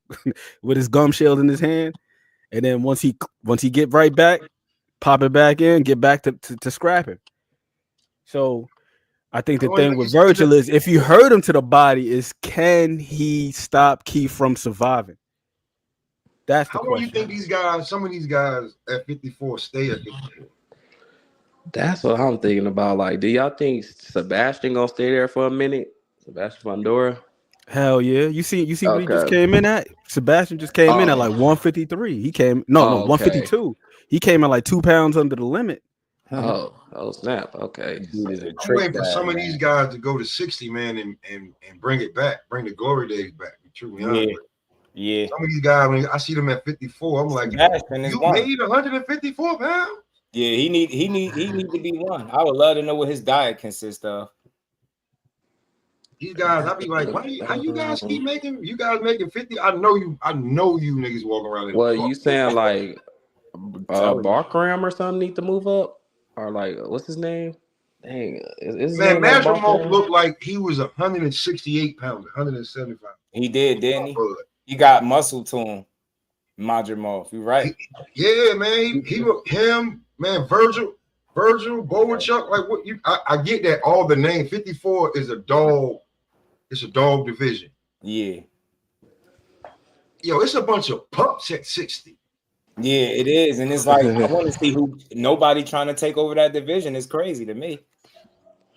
O: with his gum shield in his hand, and then once he get right back, pop it back in, get back to scrapping. So I think the thing with Virgil is if you hurt him to the body, is can he stop Keith from surviving? That's the
M: question. How long do you think these guys, some of these guys at 54 stay at 54?
N: That's what I'm thinking about. Like, do y'all think Sebastian gonna stay there for a minute? Sebastian Fundora?
O: Hell yeah. You see what he just came in at? Sebastian just came in at like 153. He came 152. He came in like 2 pounds under the limit.
N: Oh snap. Okay.
M: I'm waiting for some of these guys to go to 60, man, and bring it back, bring the glory days back. Truly honest.
D: Yeah.
M: Some of these guys, when I see them at 54, I'm like, you made 154 pounds?
D: Yeah, he need to be one. I would love to know what his diet consists of.
M: These guys, I'd be like, how you guys keep making? You guys making 50? I know you niggas walking around.
N: Well, you saying like Barkram or something need to move up, or like what's his name? Dang,
M: man, Majramov looked like he was 168 pounds, 175.
D: He did, didn't he? He got muscle to him. Majramov, you right?
M: Yeah, man. He him, man. Virgil, Bowerchuck. Like what? I get that all the name. 54 is a dog. It's a dog division.
D: Yeah.
M: Yo, it's a bunch of pups at 60.
D: Yeah, it is, and it's like I want to see who. Nobody trying to take over that division is crazy to me.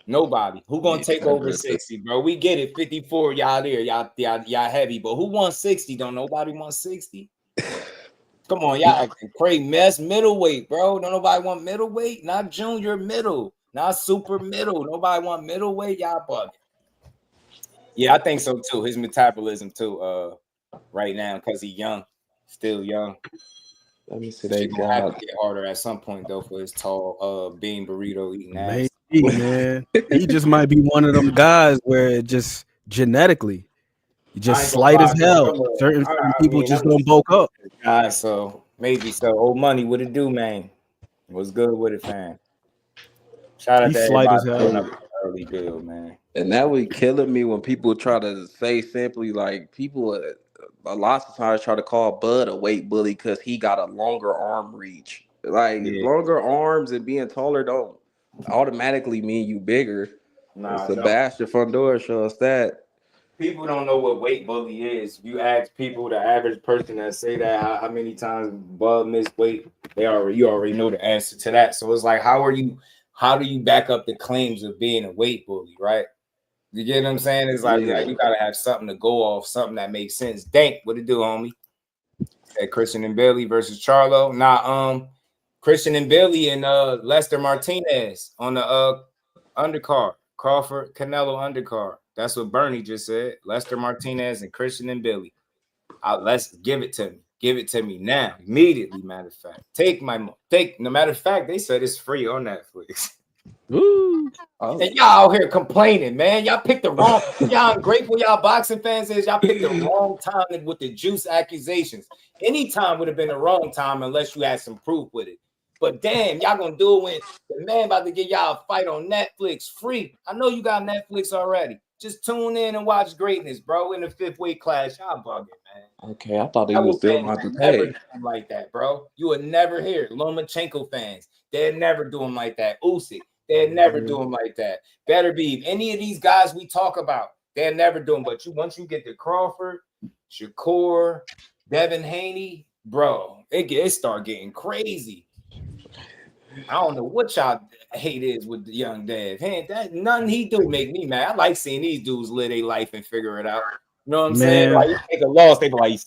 D: Nobody. Who gonna take over 60, bro? We get it. 54, y'all there, y'all heavy, but who wants 60? Don't nobody want 60? Come on, y'all acting crazy mess. Middleweight, bro. Don't nobody want middleweight, not junior middle, not super middle. Nobody want middleweight, y'all bugging. Yeah, I think so too. His metabolism too, right now, because he's young, still young. Let me see. They gonna have to get harder at some point though for his tall bean burrito eating ass.
O: Maybe, man. He just might be one of them guys where it just genetically, just slight as hell. Certain people just don't bulk up.
D: So maybe so. Old money, what it do, man? What's good with it, fam? Shout out to everybody early build, man.
N: And that would killing me when people try to say simply like people a lot of times try to call Bud a weight bully because he got a longer arm reach. Like longer arms and being taller don't automatically mean you bigger. Nah, Sebastian Fundora shows us that.
D: People don't know what weight bully is. You ask people, the average person that say that how many times Bud missed weight, you already know the answer to that. So it's like, how do you back up the claims of being a weight bully, right? You get what I'm saying? It's like, you gotta have something to go off, something that makes sense. Dank, what it do, homie? That Christian and Bailey versus Charlo. Nah, Christian and Bailey and Lester Martinez on the undercard. Crawford, Canelo undercard. That's what Bernie just said. Lester Martinez and Christian and Bailey. Let's give it to me. Give it to me now, immediately. Matter of fact, no matter of fact, they said it's free on Netflix.
O: Woo!
D: And y'all out here complaining, man. Y'all picked the wrong. Y'all ungrateful. Y'all boxing fans is. Y'all picked the wrong time with the juice accusations. Any time would have been the wrong time unless you had some proof with it. But damn, y'all gonna do it when the man about to get y'all a fight on Netflix free. I know you got Netflix already. Just tune in and watch greatness, bro. In the 5th weight class, y'all bugging, man.
N: Okay, I thought they was still about to pay.
D: Like that, bro. You would never hear it. Lomachenko fans, they'd never do him like that. Usyk, they'd never do him like that. Better be any of these guys we talk about, they'd never do him. But once you get to Crawford, Shakur, Devin Haney, bro, it start getting crazy. I don't know what y'all hate is with the young Dev. Nothing he do make me mad. I like seeing these dudes live their life and figure it out. You know what I'm saying? Like, you take a loss, they be like,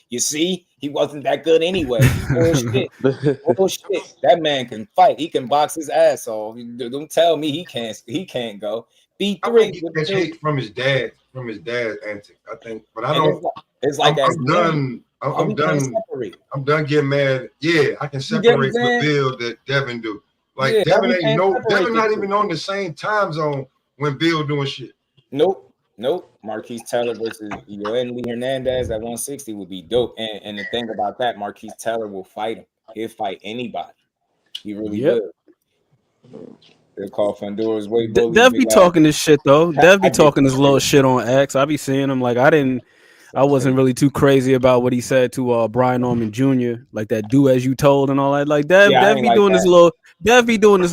D: you see, he wasn't that good anyway. Bullshit. That man can fight. He can box his ass off. Don't tell me he can't go. B3.
M: I think he gets hate from his dad antics. I think, but I don't.
D: It's like
M: I'm done. I'm done. I'm done getting mad. Yeah, I can separate the build that Devin do. Like Devin Devin not even on the same time zone when Bill doing shit.
D: Nope. Marquise Taylor versus Yoeli Hernandez at 160 would be dope. And the thing about that, Marquise Taylor will fight him. He'll fight anybody. He really will. They'll call Honduras way.
O: Dev be talking this shit though. Dev be talking this little shit on X. I be seeing him like I wasn't really too crazy about what he said to Brian Norman Jr. Like that "do as you told" and all that. Like Dev be doing this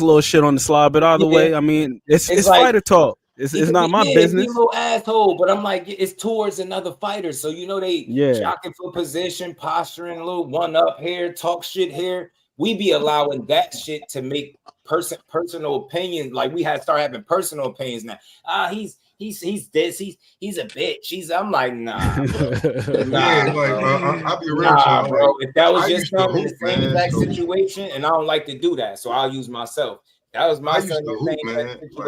O: little shit on the slide. But either way, I mean, it's like, fighter talk. It's not my business.
D: He's a little asshole, but I'm like, it's towards another fighter. So they jockeying for position, posturing, a little one up here, talk shit here. We be allowing that shit to make personal opinions. Like we start having personal opinions now. He's this. He's a bitch. I'm like, nah.
M: I'll be real,
D: bro. If that was just something in the same exact situation, and I don't like to do that, so I'll use myself. That was my son.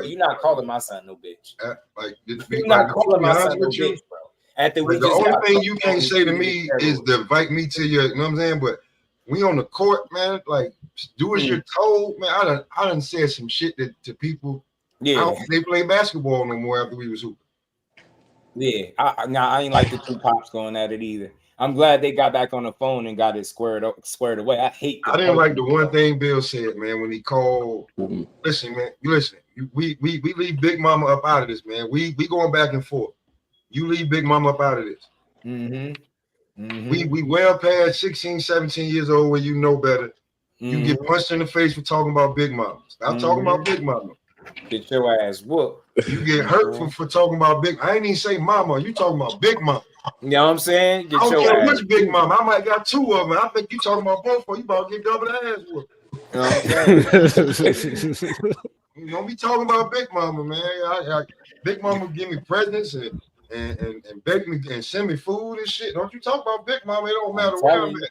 D: You're not calling my son no bitch. You're not calling my son no bitch, bro.
M: The only thing you can't say to me is to invite me to your. You know what I'm saying? But we on the court, man. Like, do as you're told, man. I done said some shit to people. Yeah, I don't think they play basketball no more after we was hooping.
D: Yeah, I ain't like the two pops going at it either. I'm glad they got back on the phone and got it squared away. I
M: didn't like the one thing Bill said, man, when he called. Listen, man, we leave Big Mama up out of this, man. We going back and forth. You leave Big Mama up out of this. We well past 16, 17 years old where you know better. You get punched in the face for talking about Big Mama. Stop talking about Big Mama.
D: Get your ass whooped.
M: You get hurt for talking about Big. I ain't even say Mama. You talking about Big Mama.
D: You know what I'm saying?
M: I don't care which Big Mama. I might got two of them. I think you talking about both. You about to get double the ass whooped. You know what I'm saying? You don't be talking about Big Mama, man. Big Mama give me presents and bake me and send me food and shit. Don't you talk about Big Mama? It don't matter where I'm at.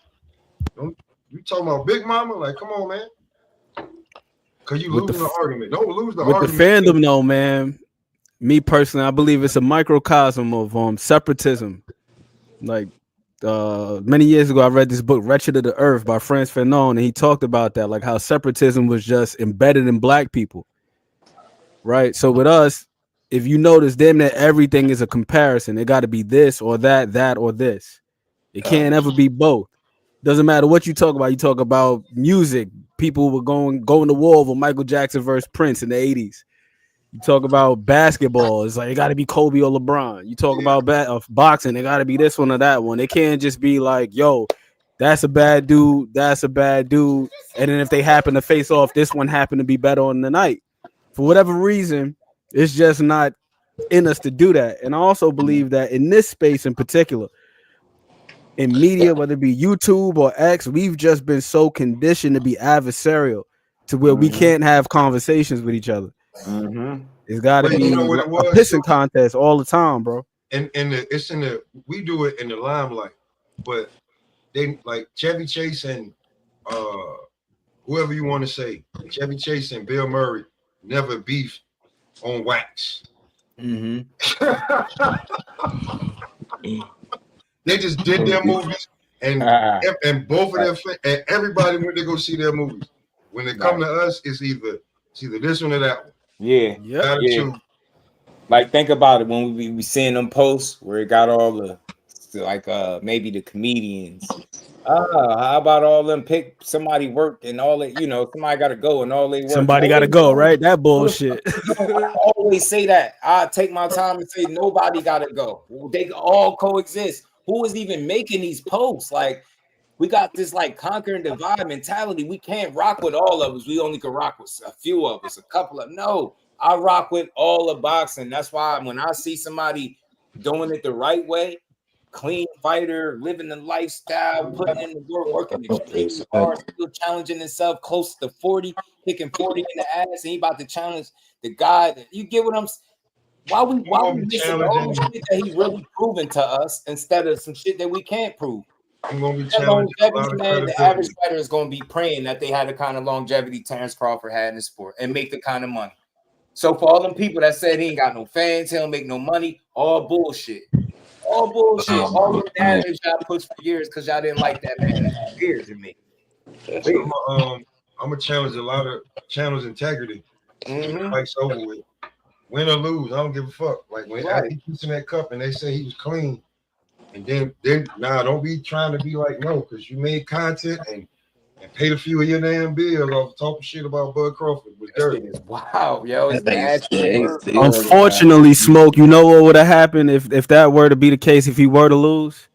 M: Don't you talking about Big Mama? Like, come on, man. Cause you losing the argument. Don't lose the argument.
O: With the fandom, though, man. Me personally, I believe it's a microcosm of separatism. Like many years ago, I read this book, "Wretched of the Earth" by Frantz Fanon, and he talked about that, like how separatism was just embedded in Black people. Right. So with us, if you notice, damn near everything is a comparison. It got to be this or that or this. It can't ever be both. Doesn't matter what you talk about. You talk about music. People were going to war over Michael Jackson versus Prince in the 80s. You talk about basketball. It's like it got to be Kobe or LeBron. You talk about boxing. It got to be this one or that one. It can't just be like, yo, that's a bad dude. That's a bad dude. And then if they happen to face off, this one happened to be better on the night. For whatever reason, it's just not in us to do that. And I also believe that in this space in particular, in media, whether it be YouTube or X, we've just been so conditioned to be adversarial to where we can't have conversations with each other. It's got to be a pissing contest all the time, bro.
M: And we do it in the limelight, but they like Chevy Chase and whoever you want to say, Chevy Chase and Bill Murray never beefed on wax. They just did their movies, and both of them, and everybody went to go see their movies. When they come to us, it's either this one or that one.
D: Yeah, yeah. Like think about it when we be seeing them posts where it got all the like maybe the comedians. How about all them pick somebody work and all that, somebody gotta go and all they work.
O: Somebody got to go, right? That bullshit.
D: I always say that. I take my time and say nobody gotta go. They all coexist. Who is even making these posts? Like we got this like conquer and divide mentality. We can't rock with all of us. We only can rock with a few of us, a couple of no. I rock with all of boxing. That's why when I see somebody doing it the right way, clean fighter, living the lifestyle, putting in the work, working extremely hard, still challenging himself close to 40, kicking 40 in the ass, and he about to challenge the guy. You get what I'm saying? Why we missing all the shit that he really proven to us instead of some shit that we can't prove?
M: I'm gonna be
D: That
M: challenging a lot
D: longevity,
M: of
D: man, the
M: credibility.
D: average fighter is going to be praying that they had the kind of longevity Terence Crawford had in the sport and make the kind of money. So for all them people that said he ain't got no fans, he don't make no money, all bullshit. All bullshit. All the narratives y'all pushed for years because y'all didn't like that man. It's weird to me.
M: I'm gonna challenge a lot of channels integrity. Fight's over with. Win or lose, I don't give a fuck. Like when after he puts in that cup and they say he was clean, and then don't be trying to be like no, because you made content and paid a few of your damn bills off talking shit about Bud Crawford with dirt.
D: Wow, yo, it's bad.
O: Unfortunately, Smoke, you know what would have happened if that were to be the case, if he were to lose?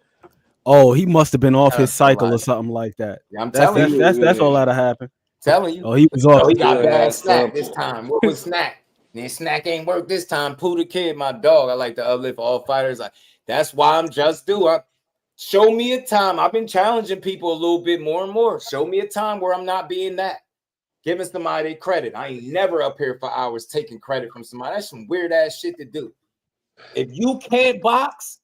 O: Oh, he must have been off his cycle or something like that.
D: Yeah, I'm telling you.
O: That's all that'd have happened.
D: Telling you.
O: Oh, he was off.
D: He got bad Snac this time. What was Snac? Then Snac ain't work this time. Pooh the Kid, my dog. I like to uplift all fighters. That's why I'm just do. Show me a time. I've been challenging people a little bit more and more. Show me a time where I'm not being that. Giving somebody credit. I ain't never up here for hours taking credit from somebody. That's some weird ass shit to do. If you can't box,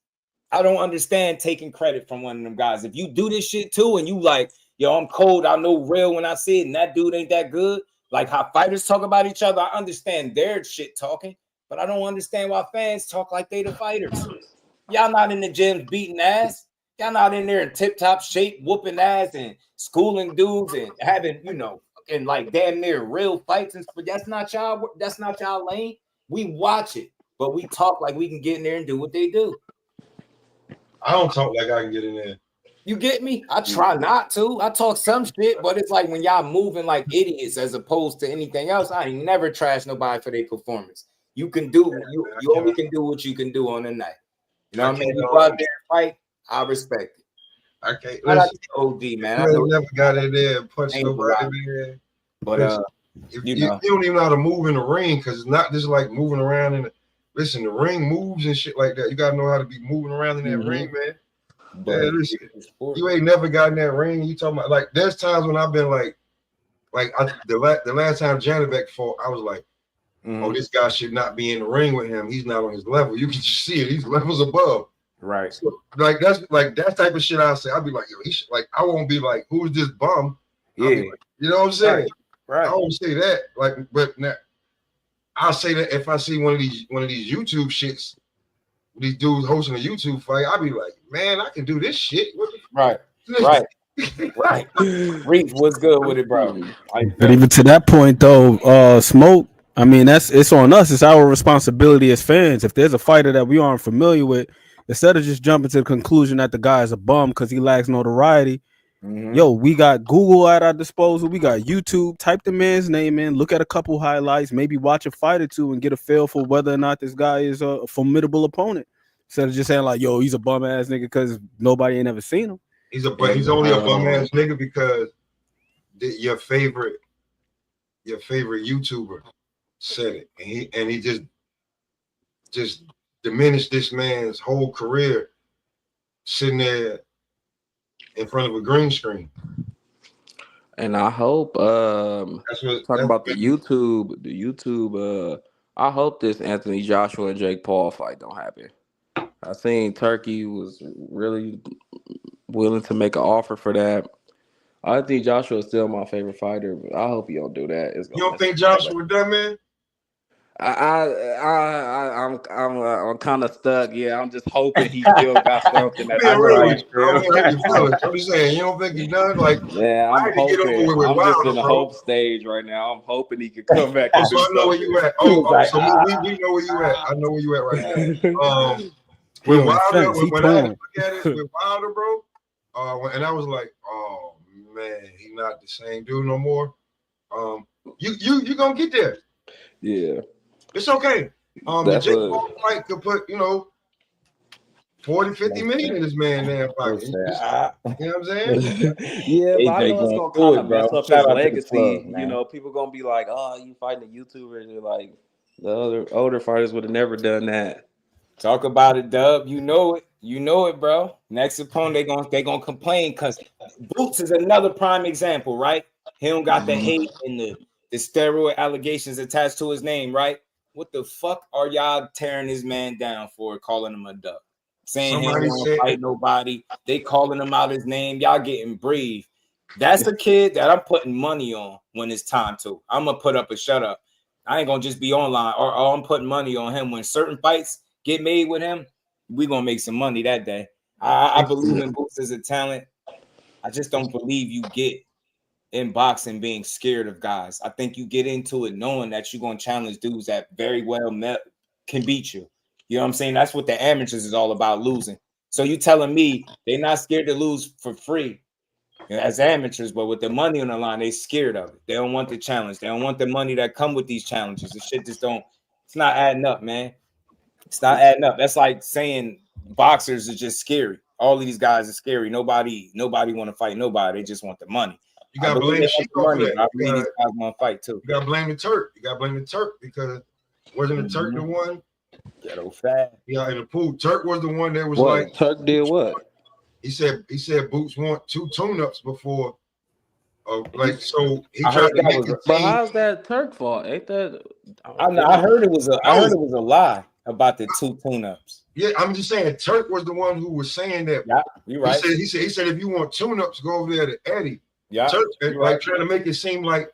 D: I don't understand taking credit from one of them guys. If you do this shit too and you like, yo, I'm cold, I know real when I see it, and that dude ain't that good, like how fighters talk about each other, I understand their shit talking, but I don't understand why fans talk like they the fighters. Y'all not in the gym beating ass. Y'all not in there in tip-top shape, whooping ass and schooling dudes and having, and like damn near real fights. But that's not y'all lane. We watch it, but we talk like we can get in there and do what they do.
M: I don't talk like I can get in there.
D: You get me? I try not to. I talk some shit, but it's like when y'all moving like idiots as opposed to anything else. I ain't never trash nobody for their performance. You can do you only can do what you can do on the night. You know what I mean? You go out there and fight, I respect it.
M: I can't
D: listen. OD, man.
M: I never got in there and punched nobody, man.
D: But
M: you don't even know how to move in the ring because it's not just like moving around in the listen, the ring moves and shit like that. You gotta know how to be moving around in that ring, man. Yeah, listen, you ain't never got in that ring. You talking about like there's times when I've been the last time Janibek fought, I was like, oh, this guy should not be in the ring with him. He's not on his level. You can just see it. He's levels above.
D: Right.
M: So, that type of shit I say. I'll be like, yo, he should, I won't be like, who's this bum?
D: Yeah.
M: Like, you know what I'm saying?
D: Right.
M: I won't say that. But now, I'll say that if I see one of these YouTube shits, these dudes hosting a YouTube fight, I'll be like, man, I can do this shit.
D: Right. Reach, what's good with it, bro?
O: But even to that point, though, Smoke, I mean, it's on us. It's our responsibility as fans. If there's a fighter that we aren't familiar with, instead of just jumping to the conclusion that the guy is a bum because he lacks notoriety, yo, we got Google at our disposal. We got YouTube. Type the man's name in, look at a couple highlights, maybe watch a fight or two and get a feel for whether or not this guy is a formidable opponent. Instead of just saying like, yo, he's a bum ass nigga because nobody ain't ever seen him.
M: He's only a bum ass nigga because your favorite YouTuber said it, and he just diminished this man's whole career sitting there in front of a green screen.
N: And I hope talking about the YouTube, I hope this Anthony Joshua and Jake Paul fight don't happen. I seen Turkey was really willing to make an offer for that. I think Joshua is still my favorite fighter, but I hope he don't do that.
M: You don't think Joshua done, man?
N: I'm kind of stuck. Yeah, I'm just hoping he still got something that's
M: Being real with you, I
N: real.
M: don't hurt your feelings. I'm just saying, you don't think he's done? Like,
N: Yeah,
M: I
N: I'm
M: had to get
N: hoping.
M: over with
N: I'm just in
M: Wilder,
N: the
M: bro.
N: hope stage right now. I'm hoping he can come back
M: Oh,
N: and
M: so
N: do
M: I know where
N: something.
M: you at. Oh, so we know where you at. I know where you at right now.
O: He
M: With
O: on the
M: Wilder,
O: fence. He
M: when I had to
O: torn.
M: look at it with Wilder, bro, and I was like, oh man, he's not the same dude no more. You gonna get there.
N: Yeah,
M: it's okay. The
N: that's
M: Jake
N: what.
M: Paul fight could put 40, 50 million in this man damn pocket. You know what I'm saying?
N: Yeah, but I
D: AJ
N: know it's
D: going
N: gonna
D: through
N: kind
D: it,
N: of mess
D: bro.
N: up his
D: Shout out to the
N: legacy.
D: plug,
N: You
D: man.
N: know, people gonna be like, "Oh, you fighting a YouTuber?" And you're like, the other older fighters would have never done that.
D: Talk about it, Dub. You know it. You know it, bro. Next opponent, they gonna complain because Boots is another prime example, right? He don't got the hate and the steroid allegations attached to his name, right? What the fuck are y'all tearing this man down for, calling him a dub? Saying he don't want to fight nobody. They calling him out his name. Y'all getting brave. That's a kid that I'm putting money on when it's time to. I'm gonna put up a shut up. I ain't gonna just be online, or I'm putting money on him when certain fights get made with him. We gonna make some money that day. I believe in Boots as a talent. I just don't believe you get in boxing being scared of guys. I think you get into it knowing that you're gonna challenge dudes that very well can beat you. You know what I'm saying? That's what the amateurs is all about, losing. So you telling me they're not scared to lose for free as amateurs, but with the money on the line, they scared of it. They don't want the challenge. They don't want the money that come with these challenges. The shit just don't. It's not adding up, man. It's not adding up. That's like saying boxers are just scary. All of these guys are scary. Nobody want to fight nobody. They just want the money.
M: You gotta blame the Sheik for that.
D: I believe these guys want to fight too.
M: You gotta blame the Turk. You gotta blame the Turk because wasn't the Turk the one?
D: Ghetto fat.
M: Yeah, in the pool. Turk was the one that was
N: What?
M: like
N: Turk did what?
M: He said Boots want 2 tune-ups before. Like so, he
D: I
M: tried
D: heard
M: to
D: that
M: make
D: was.
M: it
N: But
M: seem.
N: how's that Turk fault? Ain't that?
D: I heard it was a. I heard it was a lie about the 2 tune-ups.
M: Yeah, I'm just saying Turk was the one who was saying that.
D: Yeah, you're right.
M: He said if you want tune-ups, go over there to Eddie.
D: Yeah,
M: Turk
D: right.
M: trying to make it seem like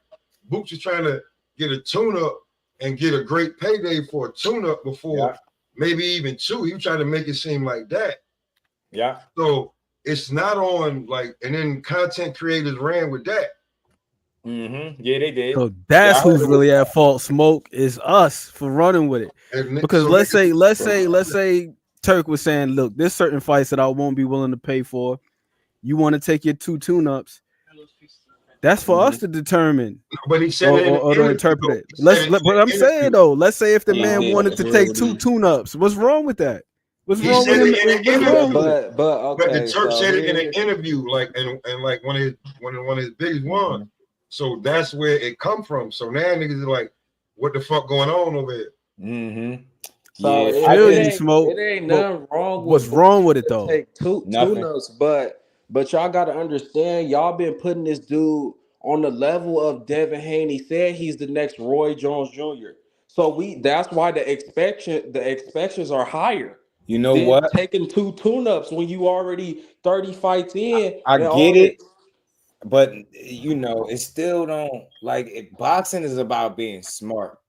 M: Boots is trying to get a tune-up and get a great payday for a tune-up before maybe even 2. He was trying to make it seem like that.
D: Yeah.
M: So it's not on like, and then content creators ran with that.
D: Mm-hmm. Yeah, they did.
O: So that's who's really at fault. Smoke is us for running with it. Because
M: so
O: let's say Turk was saying, look, there's certain fights that I won't be willing to pay for. You want to take your 2 tune-ups. That's for us to determine.
M: But he said
O: or to interpret it. But I'm saying though, let's say if the man wanted to take 2 tune-ups, what's wrong with that? What's wrong with him?
N: But okay,
M: the Turk said it in an interview, like and like one of his biggest ones. So that's where it come from. So now niggas are like, what the fuck going on over here?
D: Mm-hmm.
N: So
O: yeah,
N: it ain't nothing wrong.
O: What's wrong with it though?
N: Take tune-ups, but y'all got to understand, y'all been putting this dude on the level of Devin Haney. Said he's the next Roy Jones Jr. So that's why the expectations are higher.
D: You know what?
N: Taking 2 tune-ups when you already 30 fights in.
D: I get it, but you know, it still don't like boxing is about being smart.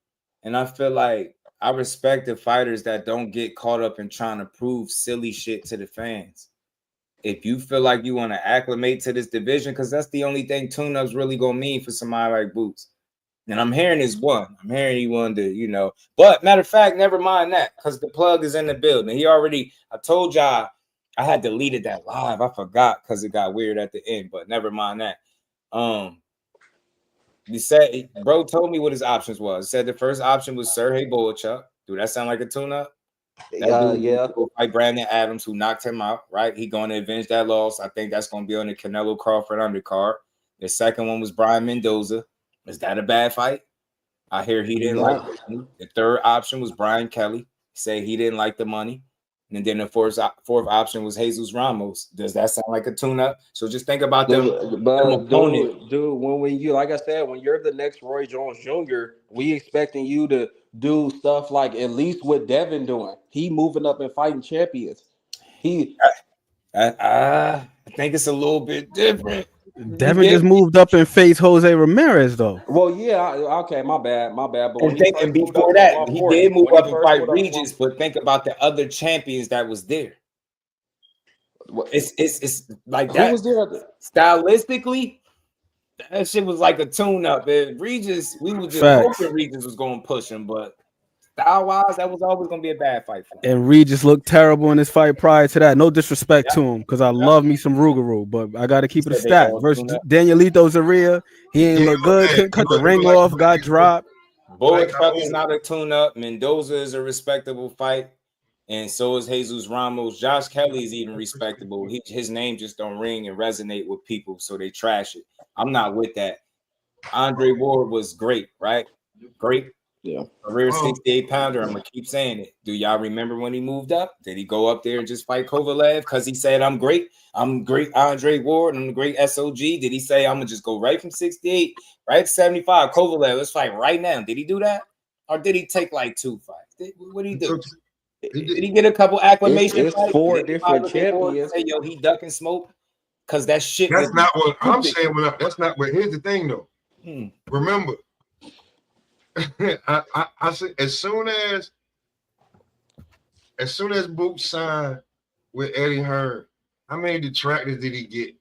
D: And I feel like I respect the fighters that don't get caught up in trying to prove silly shit to the fans. If you feel like you want to acclimate to this division, because that's the only thing tune-ups really gonna mean for somebody like Boots. And I'm hearing this one. I'm hearing he wanted to, you know. But matter of fact, never mind that, because the plug is in the building. I told y'all I had deleted that live. I forgot because it got weird at the end, but never mind that. He said, bro told me what his options was. He said the first option was Sergey Boychuk. Do that sound like a tune-up?
N: Yeah.
D: Like Brandon Adams, who knocked him out, right? He going to avenge that loss. I think that's going to be on the Canelo Crawford undercard. The second one was Brian Mendoza. Is that a bad fight? I hear he didn't like the money. The third option was Brian Kelly. He said he didn't like the money. And then the fourth option was Jesus Ramos. Does that sound like a tune-up? So just think about them.
N: Dude, when you, like I said, when you're the next Roy Jones Jr., we expecting you to do stuff like at least what Devin doing. He moving up and fighting champions.
D: I think it's a little bit different.
O: Devin just moved up and faced Jose Ramirez though.
N: Well, yeah, okay, my bad. But when
D: And before that, he did move up and fight Regis. But think about the other champions that was there. It's like that.
N: Who was there?
D: Stylistically, that shit was like a tune-up. Regis, we were just hoping Regis was going to push him, but style-wise, that was always going to be a bad fight for him.
O: And Regis looked terrible in his fight prior to that. No disrespect to him, because I love me some Rougarou, but I got to keep it a stat. Versus Danielito Zaria, he ain't look good. Couldn't cut the ring off. Got dropped.
D: Bullet Truck is not a tune-up. Mendoza is a respectable fight, and so is Jesus Ramos. Josh Kelly is even respectable. His name just don't ring and resonate with people, so they trash it. I'm not with that. Andre Ward was great, right? Great.
N: Yeah.
D: Career 68-pounder. I'm going to keep saying it. Do y'all remember when he moved up? Did he go up there and just fight Kovalev because he said, I'm great Andre Ward, I'm the great SOG? Did he say, I'm going to just go right from 68, right to 75, Kovalev, let's fight right now? Did he do that? Or did he take like 2 fights? What did he do? Did he get a couple acclamation
N: fights? 4 different champions.
D: Say, yo, he ducking smoke? Because that shit.
M: That's not what I'm saying. That's not what. Here's the thing, though. Remember, I said as soon as Boots signed with Eddie Hearn, how many detractors did he get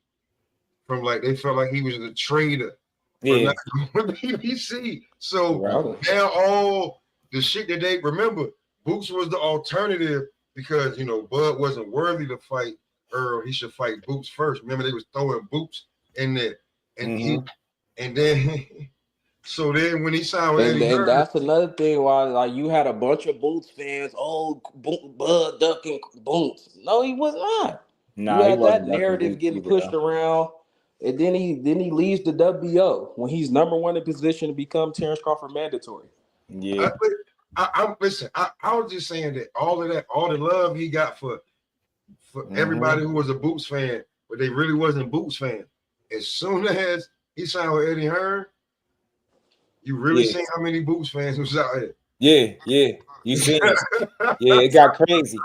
M: from? Like they felt like he was a traitor.
D: Yeah.
M: With BBC. So now all the shit that they remember, Boots was the alternative because Bud wasn't worthy to fight Earl. He should fight Boots first. Remember they was throwing Boots in there, and then so then when he signed with Eddie Hearn,
N: that's another thing why like you had a bunch of Boots fans. Oh, Bud ducking Boots. No, he was not.
D: No,
N: you had that narrative getting pushed around, and then he leaves the WO when he's #1 in position to become Terence Crawford mandatory.
D: Yeah.
M: Listen. I was just saying that all the love he got for everybody who was a Boots fan, but they really wasn't Boots fan. As soon as he signed with Eddie Hearn, you really seen how many Boots fans was out here.
D: Yeah. You see it. Yeah, it got crazy.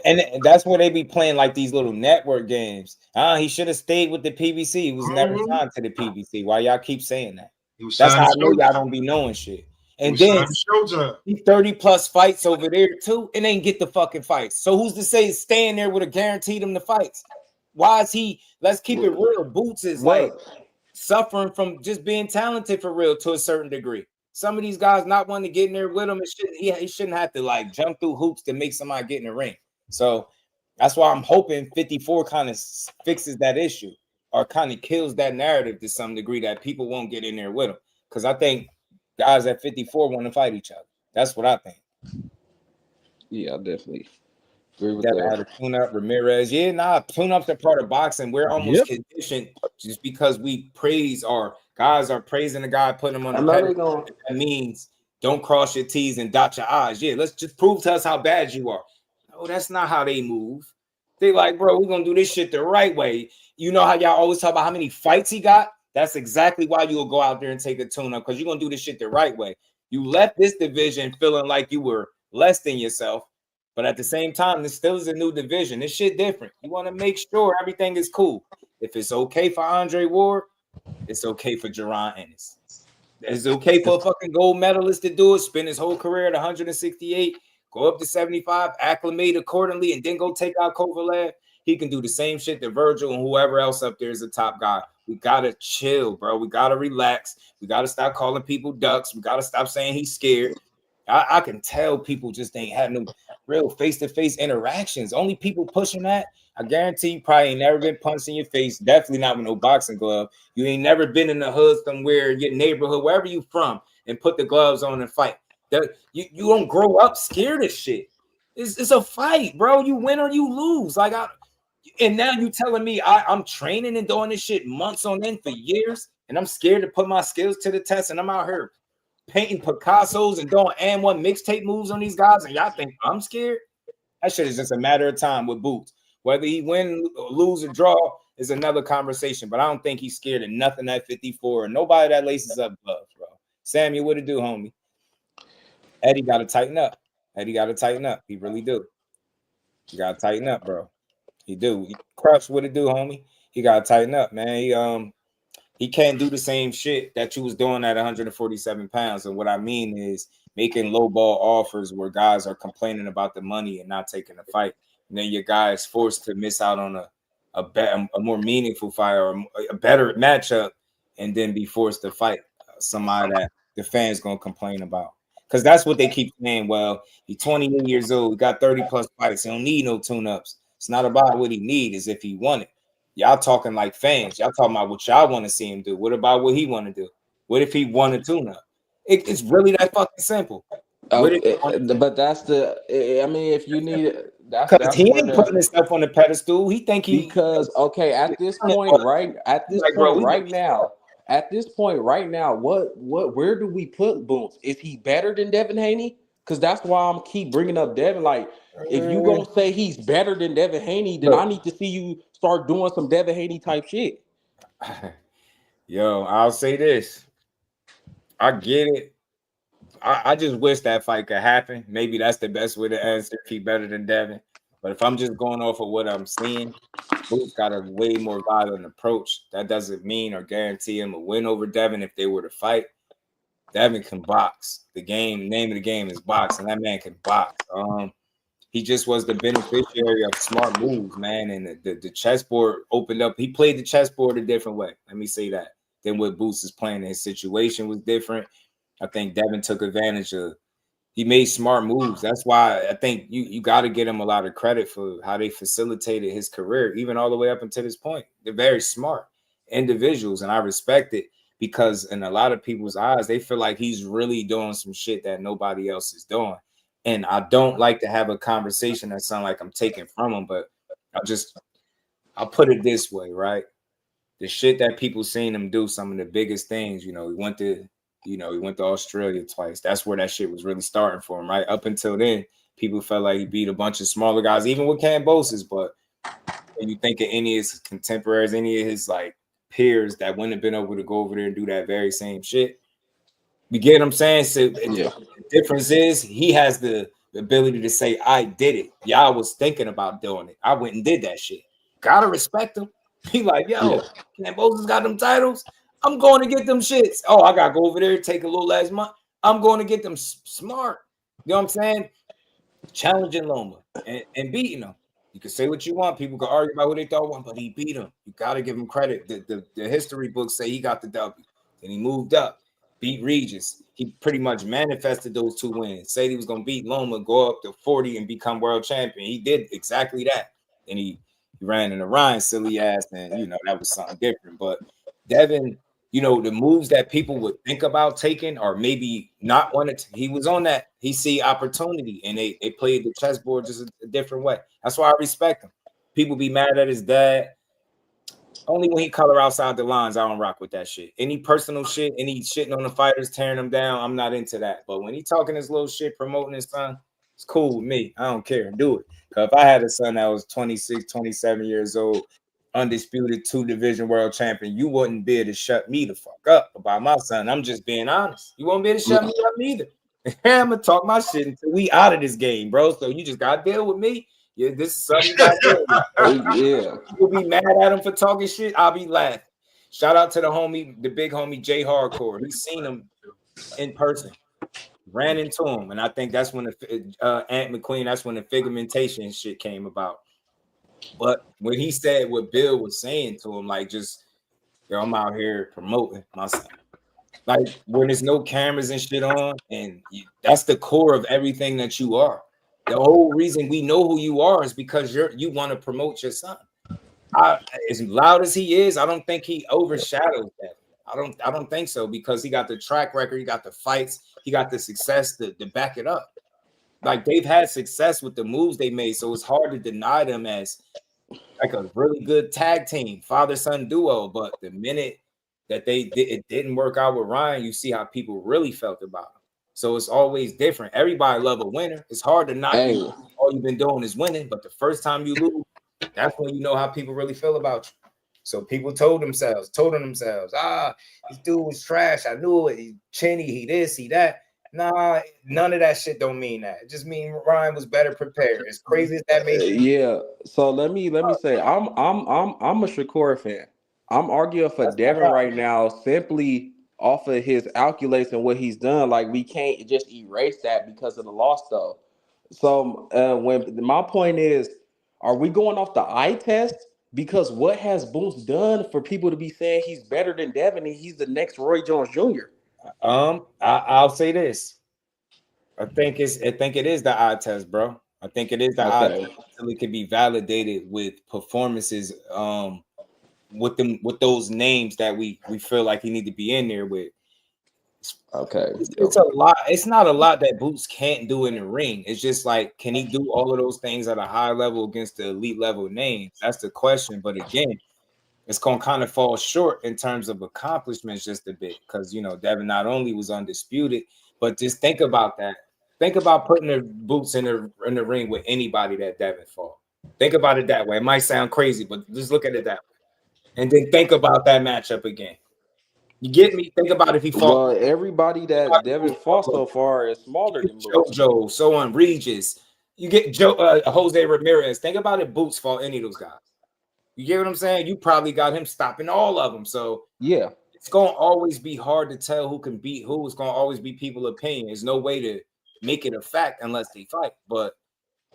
D: And that's where they be playing like these little network games. He should have stayed with the PBC. He was never signed to the PBC. Why y'all keep saying that? That's how I know y'all don't be knowing shit. And then he 30+ fights over there too, and ain't get the fucking fights. So who's to say staying there would have guaranteed him the fights? Why is he? Let's keep it real. Boots is like suffering from just being talented for real to a certain degree. Some of these guys not wanting to get in there with him, he shouldn't have to like jump through hoops to make somebody get in the ring. So that's why I'm hoping 54 kind of fixes that issue or kind of kills that narrative to some degree that people won't get in there with him. Because I think guys at 54 want to fight each other. That's what I think.
N: Yeah, I definitely agree with
D: that. Had a tune-up, Ramirez. Yeah, tune-ups are part of boxing. We're almost conditioned just because we praise our guys are praising the guy, putting him on the pedestal. That means don't cross your T's and dot your I's. Yeah, let's just prove to us how bad you are. No, that's not how they move. They like, bro, we're going to do this shit the right way. You know how y'all always talk about how many fights he got? That's exactly why you'll go out there and take a tune-up, because you're going to do this shit the right way. You left this division feeling like you were less than yourself, but at the same time, this still is a new division. This shit different. You want to make sure everything is cool. If it's okay for Andre Ward, it's okay for Jaron Ennis. It's okay for a fucking gold medalist to do it, spend his whole career at 168, go up to 75, acclimate accordingly, and then go take out Kovalev. He can do the same shit to Virgil and whoever else up there is the top guy. We got to chill, bro. We got to relax. We got to stop calling people ducks. We got to stop saying he's scared. I can tell people just ain't had no real face-to-face interactions. Only people pushing that, I guarantee you probably ain't never been punched in your face. Definitely not with no boxing glove. You ain't never been in the hood somewhere, your neighborhood, wherever you from, and put the gloves on and fight. You don't grow up scared of shit. It's a fight, bro. You win or you lose. And now you telling me I'm training and doing this shit months on end for years, and I'm scared to put my skills to the test, and I'm out here painting Picassos and doing and one mixtape moves on these guys, and y'all think I'm scared? That shit is just a matter of time with Boots. Whether he win, lose, or draw is another conversation, but I don't think he's scared of nothing at 54 and nobody that laces up gloves, bro. Samuel, what it do, homie? Eddie got to tighten up. He really do. You got to tighten up, bro. He do. Crush, what it do, homie? he got to tighten up, man. He can't do the same shit that you was doing at 147 pounds. And what I mean is making low ball offers where guys are complaining about the money and not taking the fight. And then your guy is forced to miss out on a more meaningful fight or a better matchup and then be forced to fight somebody that the fans going to complain about. Because that's what they keep saying. Well, he's 28 years old. He got 30 plus fights. He don't need no tune-ups. It's not about what he need. It's if he want it. Y'all talking like fans. Y'all talking about what y'all want to see him do. What about what he want to do? What if he won a tune-up? It's really that fucking simple.
N: But that's I mean, if you need that's
D: he ain't putting himself on the pedestal. He think he
N: because okay, at this point right now, where do we put Boots? Is he better than Devin Haney? Because that's why I'm keep bringing up Devin. Like, if you gonna say he's better than Devin Haney, then I need to see you start doing some Devin Haney type shit.
D: Yo, I'll say this. I get it. I just wish that fight could happen. Maybe that's the best way to answer. He better than Devin. But if I'm just going off of what I'm seeing, Boots got a way more violent approach. That doesn't mean or guarantee him a win over Devin if they were to fight. Devin can box. The name of the game is boxing. That man can box. He just was the beneficiary of smart moves, man. And the chessboard opened up. He played the chessboard a different way. Let me say that. Than what Boots is playing. His situation was different. I think Devin took advantage of. He made smart moves. That's why I think you got to get him a lot of credit for how they facilitated his career, even all the way up until this point. They're very smart individuals, and I respect it because in a lot of people's eyes, they feel like he's really doing some shit that nobody else is doing. And I don't like to have a conversation that sounds like I'm taking from him, but I'll put it this way, right? The shit that people seen him do, some of the biggest things, he went to Australia twice. That's where that shit was really starting for him, right? Up until then, people felt like he beat a bunch of smaller guys, even with Cambosis. But when you think of any of his contemporaries, any of his like peers that wouldn't have been able to go over there and do that very same shit, you get what I'm saying? So the difference is he has the ability to say, I did it. Y'all was thinking about doing it. I went and did that shit. Gotta respect him. He like, yo, Cambosis got them titles. I'm going to get them shits. Oh, I gotta go over there, take a little last month. I'm going to get them smart. You know what I'm saying? Challenging Loma and beating him. You can say what you want. People can argue about who they thought won, but he beat him. You gotta give him credit. The history books say he got the W. Then he moved up, beat Regis. He pretty much manifested those 2 wins. Said he was gonna beat Loma, go up to 40 and become world champion. He did exactly that. And he ran in the Ryan, silly ass, and that was something different. But Devin, the moves that people would think about taking or maybe not wanting to, he was on that. He see opportunity, and they played the chessboard just a different way. That's why I respect him. People be mad at his dad. Only when he color outside the lines, I don't rock with that shit. Any personal shit, any shitting on the fighters, tearing them down, I'm not into that. But when he talking his little shit, promoting his son, it's cool with me. I don't care. Do it. Because if I had a son that was 26, 27 years old, undisputed 2-division world champion, you wouldn't be able to shut me the fuck up about my son. I'm just being honest. You won't be able to shut me up either. I'm gonna talk my shit until we out of this game, bro. So you just gotta deal with me. Yeah, this is something you gotta deal with.
N: Yeah.
D: You'll be mad at him for talking shit. I'll be laughing. Shout out to the big homie Jay Hardcore. He's seen him in person. Ran into him, and I think that's when Ant McQueen, that's when the figumentation shit came about. But when he said what Bill was saying to him, like, just, yo, I'm out here promoting myself. Like, when there's no cameras and shit on, and that's the core of everything that you are. The whole reason we know who you are is because you want to promote your son. As loud as he is, I don't think he overshadows that. I don't think so, because he got the track record, he got the fights, he got the success to back it up. Like, they've had success with the moves they made, so it's hard to deny them as like a really good tag team, father-son duo. But the minute that it didn't work out with Ryan, you see how people really felt about him. So it's always different. Everybody love a winner. It's hard to knock you. All you've been doing is winning, but the first time you lose, that's when you know how people really feel about you. So people told themselves, this dude was trash. I knew it. He's chinny, he this, he that. Nah, none of that shit don't mean that. It just mean Ryan was better prepared. As crazy as that may seem.
N: Yeah. So let me say I'm a Shakur fan. I'm arguing for Devin right now simply off of his calculates and what he's done. Like we can't just erase that because of the loss though. So when my point is, are we going off the eye test? Because what has Boots done for people to be saying he's better than Devin and he's the next Roy Jones Jr.?
D: I'll say this. I think it is the eye test, bro. I think it is the eye test until it can be validated with performances, with those names that we feel like he need to be in there with.
N: Okay.
D: It's a lot. It's not a lot that Boots can't do in the ring. It's just like, can he do all of those things at a high level against the elite level names? That's the question. But again, it's gonna kind of fall short in terms of accomplishments just a bit, because Devin not only was undisputed, but just think about that. Think about putting the Boots in the ring with anybody that Devin fought. Think about it that way. It might sound crazy, but just look at it that way. And then think about that matchup again. You get me? Think about if he fought.
N: Well, everybody that Devin fought so far is smaller than Boots.
D: JoJo, so on, Regis. You get Jose Ramirez. Think about if Boots fought any of those guys. You get what I'm saying? You probably got him stopping all of them. So
N: yeah,
D: it's gonna always be hard to tell who can beat who. It's gonna always be people's opinion. There's no way to make it a fact unless they fight. But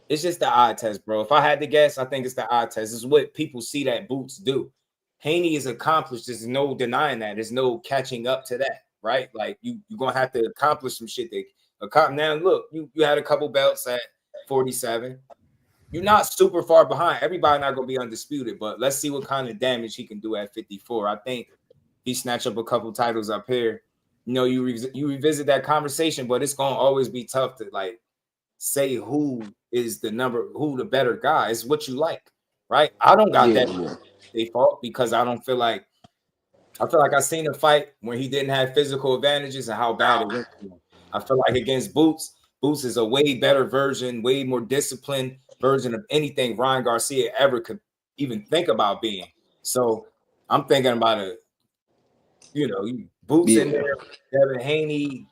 D: it's just the eye test, bro. If I had to guess, I think it's the eye test. It's what people see that Boots do. Haney is accomplished. There's no denying that. There's no catching up to that, right? Like you're gonna have to accomplish some shit. Now look, you had a couple belts at 47. You're not super far behind. Everybody not gonna be undisputed, but let's see what kind of damage he can do at 54. I think he snatched up a couple titles up here. You revisit that conversation, but it's gonna always be tough to like say who is the better guy. It's what you like, right? I don't got that they fought because I feel like I seen a fight where he didn't have physical advantages and how bad it went for him. I feel like against Boots is a way better version, way more disciplined version of anything Ryan Garcia ever could even think about being. So I'm thinking about it, Boots in there, Devin Haney,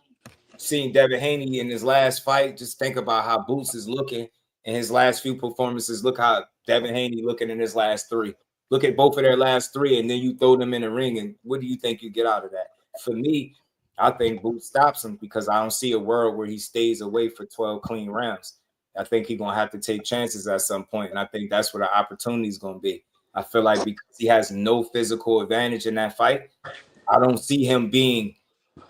D: seeing Devin Haney in his last fight. Just think about how Boots is looking in his last few performances. Look how Devin Haney looking in his last three. Look at both of their last three, and then you throw them in the ring, and what do you think you get out of that? For me, I think Boots stops him because I don't see a world where he stays away for 12 clean rounds. I think he's going to have to take chances at some point, and I think that's where the opportunity is going to be. I feel like because he has no physical advantage in that fight, I don't see him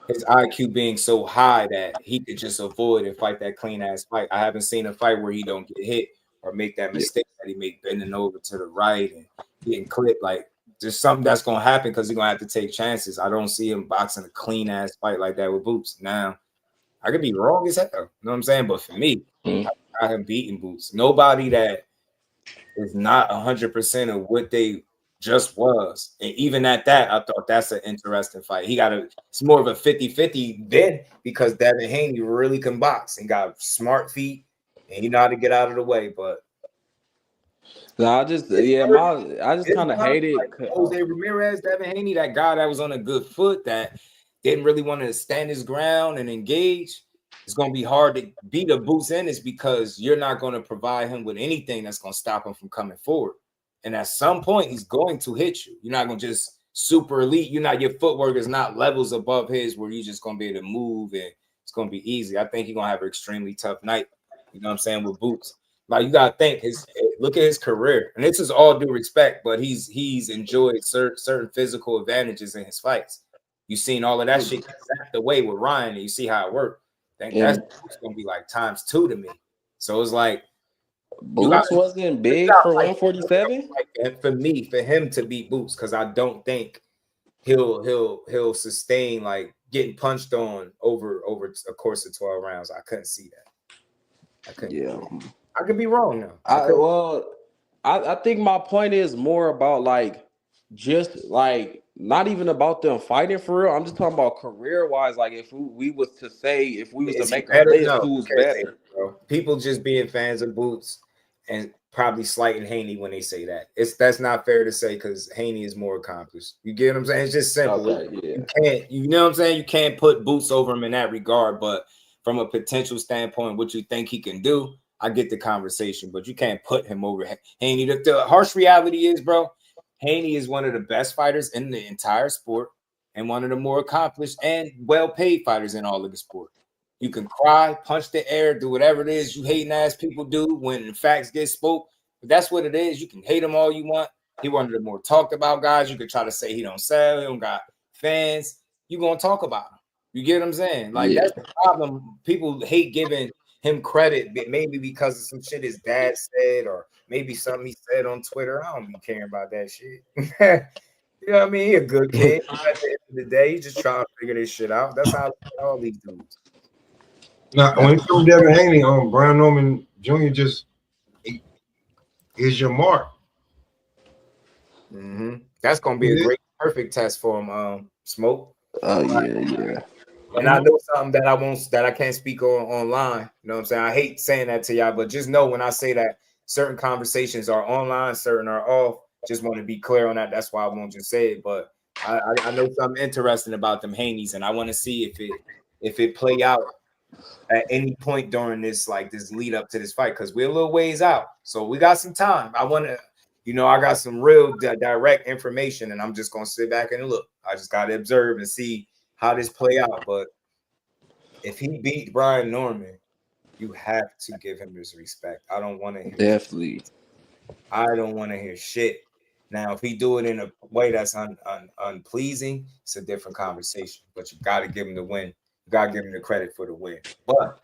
D: his IQ being so high that he could just avoid and fight that clean-ass fight. I haven't seen a fight where he don't get hit or make that mistake that he made bending over to the right and getting clipped. Like, there's something that's going to happen because he's going to have to take chances. I don't see him boxing a clean-ass fight like that with Boots. Now, I could be wrong as hell. You know what I'm saying? But for me, I got him beating Boots. Nobody that is not 100% of what they just was. And even at that, I thought that's an interesting fight. It's more of a 50-50 then because Devin Haney really can box and got smart feet and he know how to get out of the way. But
N: I just kind of hate it.
D: Like Jose Ramirez, Devin Haney, that guy that was on a good foot that didn't really want to stand his ground and engage. It's going to be hard to beat a Boots in this because you're not going to provide him with anything that's going to stop him from coming forward. And at some point, he's going to hit you. You're not going to just super elite. Your footwork is not levels above his where you're just going to be able to move and it's going to be easy. I think he's going to have an extremely tough night. You know what I'm saying? With Boots. Like, you got to think, look at his career. And this is all due respect, but he's enjoyed certain physical advantages in his fights. You've seen all of that shit get zapped away with Ryan, and you see how it worked. I think that's going to be like times 2 to me. So it's like,
N: Boots wasn't big for 147.
D: Like, for him to beat Boots, because I don't think he'll sustain like getting punched on over a course of 12 rounds. I couldn't see that. I could be wrong now.
N: I think my point is more about like just like not even about them fighting for real. I'm just talking about career wise. Like if we was to make a list, who's better?
D: People just being fans of Boots and probably slighting Haney when they say that. That's not fair to say because Haney is more accomplished. You get what I'm saying? It's just simple.
N: Okay, yeah.
D: You know what I'm saying? You can't put Boots over him in that regard, but from a potential standpoint, what you think he can do, I get the conversation, but you can't put him over Haney. The harsh reality is, bro, Haney is one of the best fighters in the entire sport and one of the more accomplished and well-paid fighters in all of the sport. You can cry, punch the air, do whatever it is you hating ass people do when the facts get spoke. But that's what it is. You can hate him all you want. He one of the more talked about guys. You could try to say he don't sell, he don't got fans. You gonna talk about him. You get what I'm saying? Like that's the problem. People hate giving him credit, maybe because of some shit his dad said, or maybe something he said on Twitter. I don't be caring about that shit. You know what I mean? He a good kid. At the end of the day, he just trying to figure this shit out. That's how all these dudes.
M: Now, when it comes to Devin Haney, Brian Norman Jr. just is your mark.
D: That's gonna be a great, perfect test for him. Smoke.
N: Oh yeah.
D: And I know something that I can't speak on online. You know what I'm saying? I hate saying that to y'all, but just know when I say that certain conversations are online, certain are off. Just want to be clear on that. That's why I won't just say it. But I know something interesting about them Haneys, and I want to see if it play out at any point during this lead up to this fight, because we're a little ways out. So we got some time. I want to, I got some real direct information, and I'm just gonna sit back and look. I just gotta observe and see how this play out. But if he beat Brian Norman, you have to give him his respect. I don't want to hear
N: definitely.
D: I don't want to hear shit. Now, if he do it in a way that's unpleasing, it's a different conversation. But you got to give him the win. You got to give him the credit for the win. But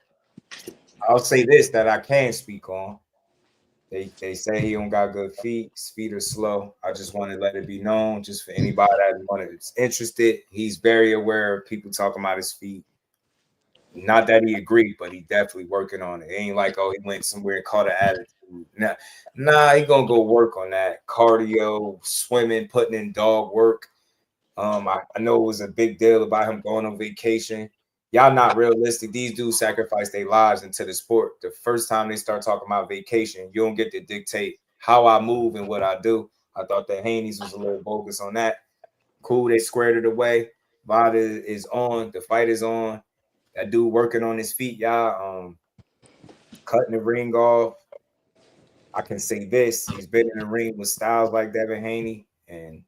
D: I'll say this that I can speak on. They say he don't got good feet. His feet are slow. I just want to let it be known, just for anybody that's interested. He's very aware of people talking about his feet. Not that he agreed, but he definitely working on it. It ain't like, oh, he went somewhere and caught an attitude. Nah, he gonna go work on that. Cardio, swimming, putting in dog work. I know it was a big deal about him going on vacation. Y'all not realistic. These dudes sacrifice their lives into the sport. The first time they start talking about vacation, you don't get to dictate how I move and what I do. I thought that Haney's was a little bogus on that. Cool, they squared it away. Vada is on. The fight is on. That dude working on his feet, y'all. Cutting the ring off. I can say this. He's been in the ring with styles like Devin Haney. And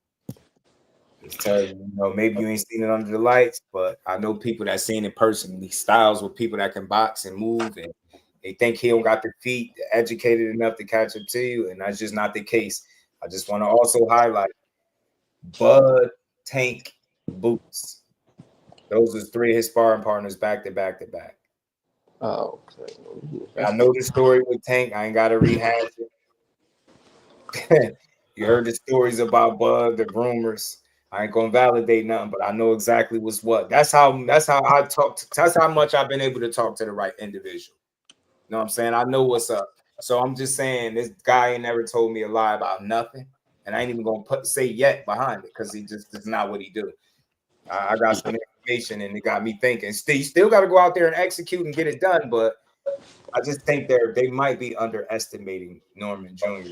D: it's telling you, maybe you ain't seen it under the lights, but I know people that seen it personally. Styles with people that can box and move, and they think he don't got the feet educated enough to catch up to you, and that's just not the case. I just want to also highlight Bud, Tank, Boots. Those are three of his sparring partners back to back to back.
N: Oh, okay.
D: I know the story with Tank. I ain't got to rehash it. You heard the stories about Bud, the rumors. I ain't gonna validate nothing, but I know exactly what's what. That's how I talk. That's how much I've been able to talk to the right individual. You know what I'm saying? I know what's up. So I'm just saying this guy ain't never told me a lie about nothing, and I ain't even gonna say yet behind it because he just is not what he do. I got some information, and it got me thinking. You still got to go out there and execute and get it done, but I just think they might be underestimating Norman Jr.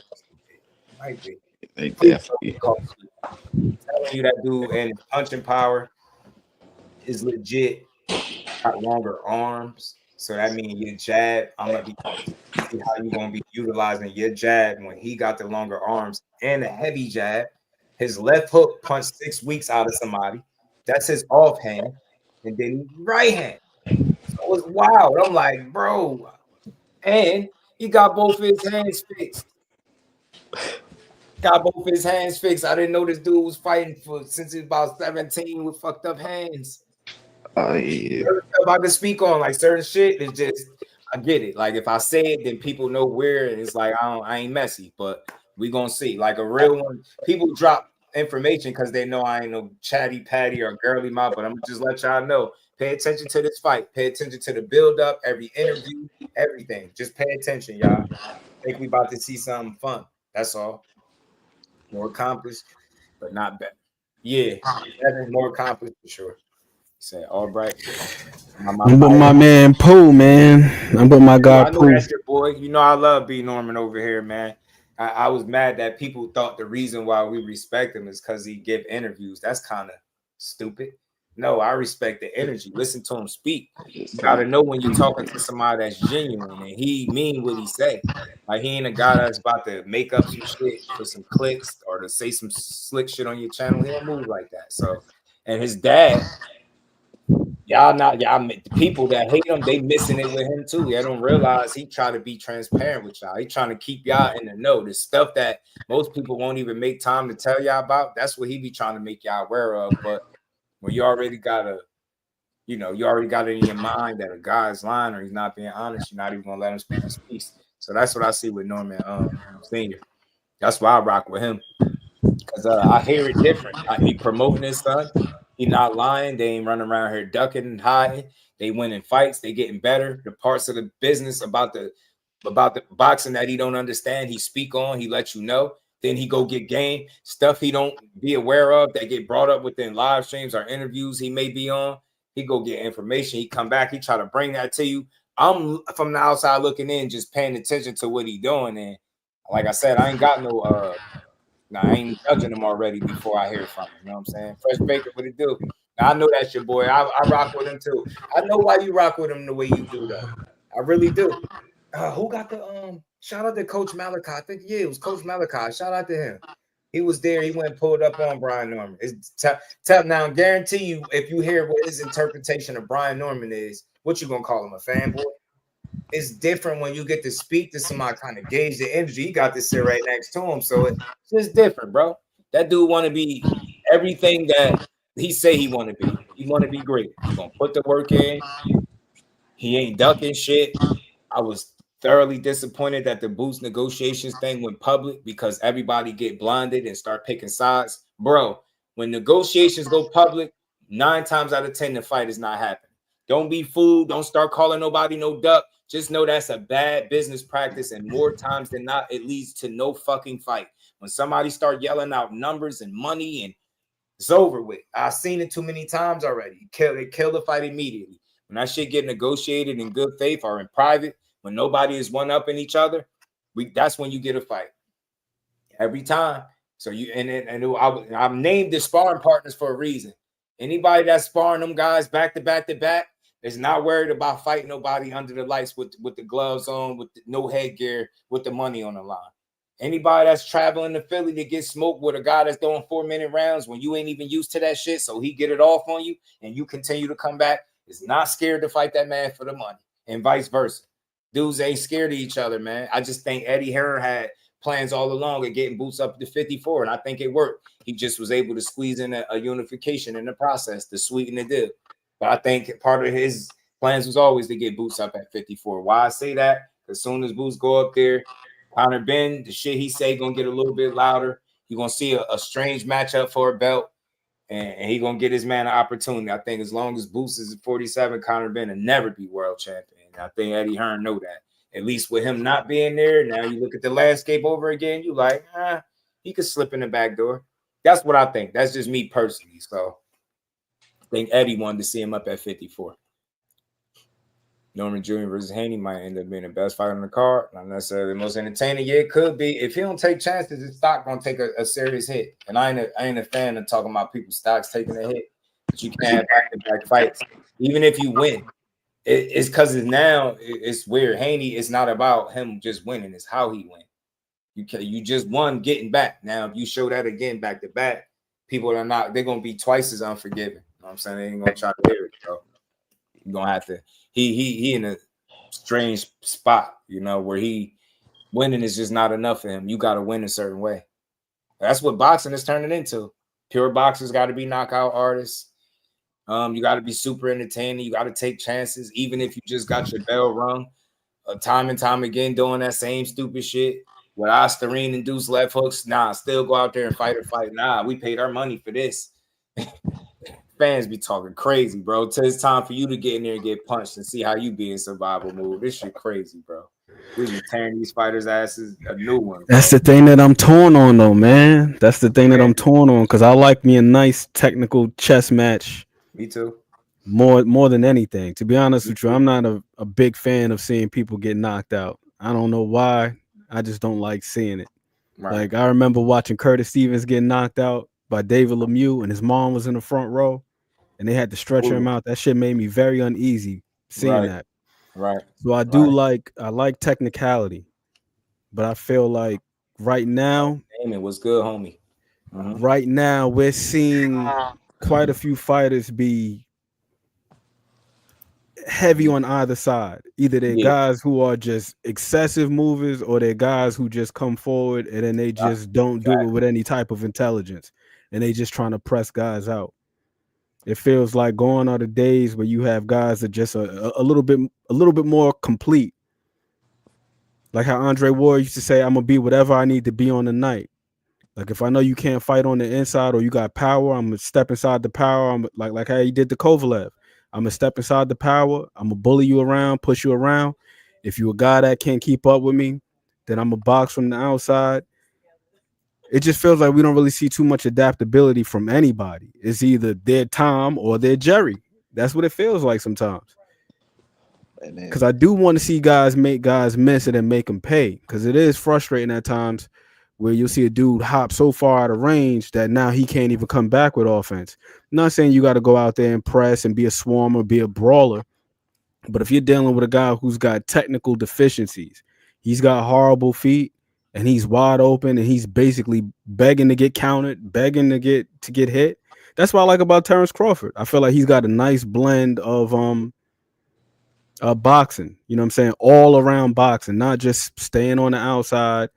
D: Might be.
N: They definitely.
D: Telling you that dude and his punching power is legit. Got longer arms, so that means your jab. I'm gonna see how you gonna be utilizing your jab when he got the longer arms and a heavy jab. His left hook punched 6 weeks out of somebody. That's his offhand, and then right hand. So it's wild. I'm like, bro, and he got both his hands fixed. Got both his hands fixed. I didn't know this dude was fighting since he was about 17 with fucked up hands.
N: Oh yeah.
D: I can speak on like certain shit. It's just I get it. Like if I say it, then people know where, and it's like I ain't messy, but we gonna see. Like a real one, people drop information because they know I ain't no chatty patty or girly mouth, but I'm gonna just let y'all know. Pay attention to this fight. Pay attention to the build up, every interview, everything. Just pay attention, y'all. I think we about to see something fun. That's all. More accomplished, but not better. Yeah, more accomplished for sure. Say all right.
O: I'm with my man Pooh, man. I'm with my guy Pooh.
D: That's your boy. You know I love B Norman over here, man. I was mad that people thought the reason why we respect him is because he give interviews. That's kind of stupid. No, I respect the energy. Listen to him speak. You gotta know when you're talking to somebody that's genuine and he mean what he say. Like he ain't a guy that's about to make up some shit for some clicks or to say some slick shit on your channel. He don't move like that. So, and his dad, the people that hate him, they missing it with him too. They don't realize he try to be transparent with y'all. He trying to keep y'all in the know. The stuff that most people won't even make time to tell y'all about, that's what he be trying to make y'all aware of. But when you already got you already got it in your mind that a guy's lying or he's not being honest, you're not even gonna let him speak his piece. So that's what I see with Norman Senior. That's why I rock with him. Because I hear it different. He promoting his son. He not lying. They ain't running around here ducking and hiding. They winning fights. They getting better. The parts of the business about the boxing that he don't understand, he speak on. He let you know. Then he go get game stuff he don't be aware of that get brought up within live streams or interviews he may be on. He go get information. He come back. He try to bring that to you. I'm from the outside looking in, just paying attention to what he doing. And like I said, I ain't got no I ain't judging him already before I hear from him. You know what I'm saying? Fresh Baker, what it do? Now, I know that's your boy. I rock with him too. I know why you rock with him the way you do, though. I really do. Who got the shout out to Coach Malachi? I think it was Coach Malachi. Shout out to him. He was there. He went and pulled up on Brian Norman. Now, I guarantee you, if you hear what his interpretation of Brian Norman is, what you gonna call him, a fanboy? It's different when you get to speak to somebody, kind of gauge the energy. He got to sit right next to him, so it's just different, bro. That dude want to be everything that he say he want to be. He want to be great. He gonna put the work in. He ain't ducking shit. I was thoroughly disappointed that the Boots negotiations thing went public because everybody get blinded and start picking sides, bro. When negotiations go public, 9 times out of 10 the fight is not happening. Don't be fooled. Don't start calling nobody no duck. Just know that's a bad business practice, and more times than not, it leads to no fucking fight. When somebody start yelling out numbers and money, and it's over with. I've seen it too many times already. They kill the fight immediately. When that shit get negotiated in good faith or in private, when nobody is one-upping each other, that's when you get a fight. Every time. So I'm named the sparring partners for a reason. Anybody that's sparring them guys back to back to back is not worried about fighting nobody under the lights with the gloves on, with no headgear, with the money on the line. Anybody that's traveling to Philly to get smoked with a guy that's doing 4-minute rounds when you ain't even used to that shit, so he get it off on you and you continue to come back, is not scared to fight that man for the money, and vice versa. Dudes ain't scared of each other, man. I just think Eddie Hearn had plans all along of getting Boots up to 54, and I think it worked. He just was able to squeeze in a unification in the process to sweeten the deal. But I think part of his plans was always to get Boots up at 54. Why I say that? As soon as Boots go up there, Conor Ben, the shit he say gonna get a little bit louder. You're gonna see a strange matchup for a belt, and he gonna get his man an opportunity. I think as long as Boots is at 47, Conor Ben will never be world champion. I think Eddie Hearn know that. At least with him not being there, now you look at the landscape over again, you like, he could slip in the back door. That's what I think. That's just me personally. So I think Eddie wanted to see him up at 54. Norman Jr. versus Haney might end up being the best fight on the card. Not necessarily the most entertaining. Yeah, it could be. If he don't take chances, his stock gonna take a serious hit. And I ain't a fan of talking about people's stocks taking a hit. But you can't have back-to-back fights. Even if you win. It's because it's weird. Haney, it's not about him just winning. It's how he win. You just won getting back. Now, if you show that again back-to-back, people are not, they're going to be twice as unforgiving. You know what I'm saying? They ain't going to try to hear it. So you're going to have to, he in a strange spot, where winning is just not enough for him. You got to win a certain way. That's what boxing is turning into. Pure boxers got to be knockout artists. You got to be super entertaining. You got to take chances, even if you just got your bell rung time and time again doing that same stupid shit. With Osterine induced left hooks, still go out there and fight. We paid our money for this. Fans be talking crazy, bro. Till it's time for you to get in there and get punched and see how you be in survival mode. This shit crazy, bro. We be tearing these fighters' asses a new one. Bro.
O: That's the thing that I'm torn on, though, man. That's the thing that I'm torn on, because I like me a nice technical chess match.
D: Me too.
O: More than anything. To be honest with you, I'm not a big fan of seeing people get knocked out. I don't know why. I just don't like seeing it. Right. Like, I remember watching Curtis Stevens get knocked out by David Lemieux, and his mom was in the front row. and they had to stretch him out. That shit made me very uneasy seeing that.
D: Right.
O: So I like technicality, but I feel like right now,
D: Damon, what's good, homie?
O: Right now, we're seeing quite a few fighters be heavy on either side. Either they're guys who are just excessive movers, or they're guys who just come forward and then they just don't do it with any type of intelligence, and they just trying to press guys out. It feels like gone are the days where you have guys that just a little bit more complete. Like how Andre Ward used to say, "I'm gonna be whatever I need to be on the night." Like if I know you can't fight on the inside or you got power, I'm gonna step inside the power. I'm like how he did to Kovalev. I'm gonna step inside the power. I'm gonna bully you around, push you around. If you a guy that can't keep up with me, then I'm a box from the outside. It just feels like we don't really see too much adaptability from anybody. It's either they're Tom or they're Jerry. That's what it feels like sometimes. Because I do want to see guys make guys miss it and make them pay. Because it is frustrating at times where you'll see a dude hop so far out of range that now he can't even come back with offense. I'm not saying you got to go out there and press and be a swarmer, be a brawler. But if you're dealing with a guy who's got technical deficiencies, he's got horrible feet, and he's wide open, and he's basically begging to get counted, begging to get hit. That's what I like about Terence Crawford. I feel like he's got a nice blend of boxing. You know what I'm saying? All around boxing, not just staying on the outside.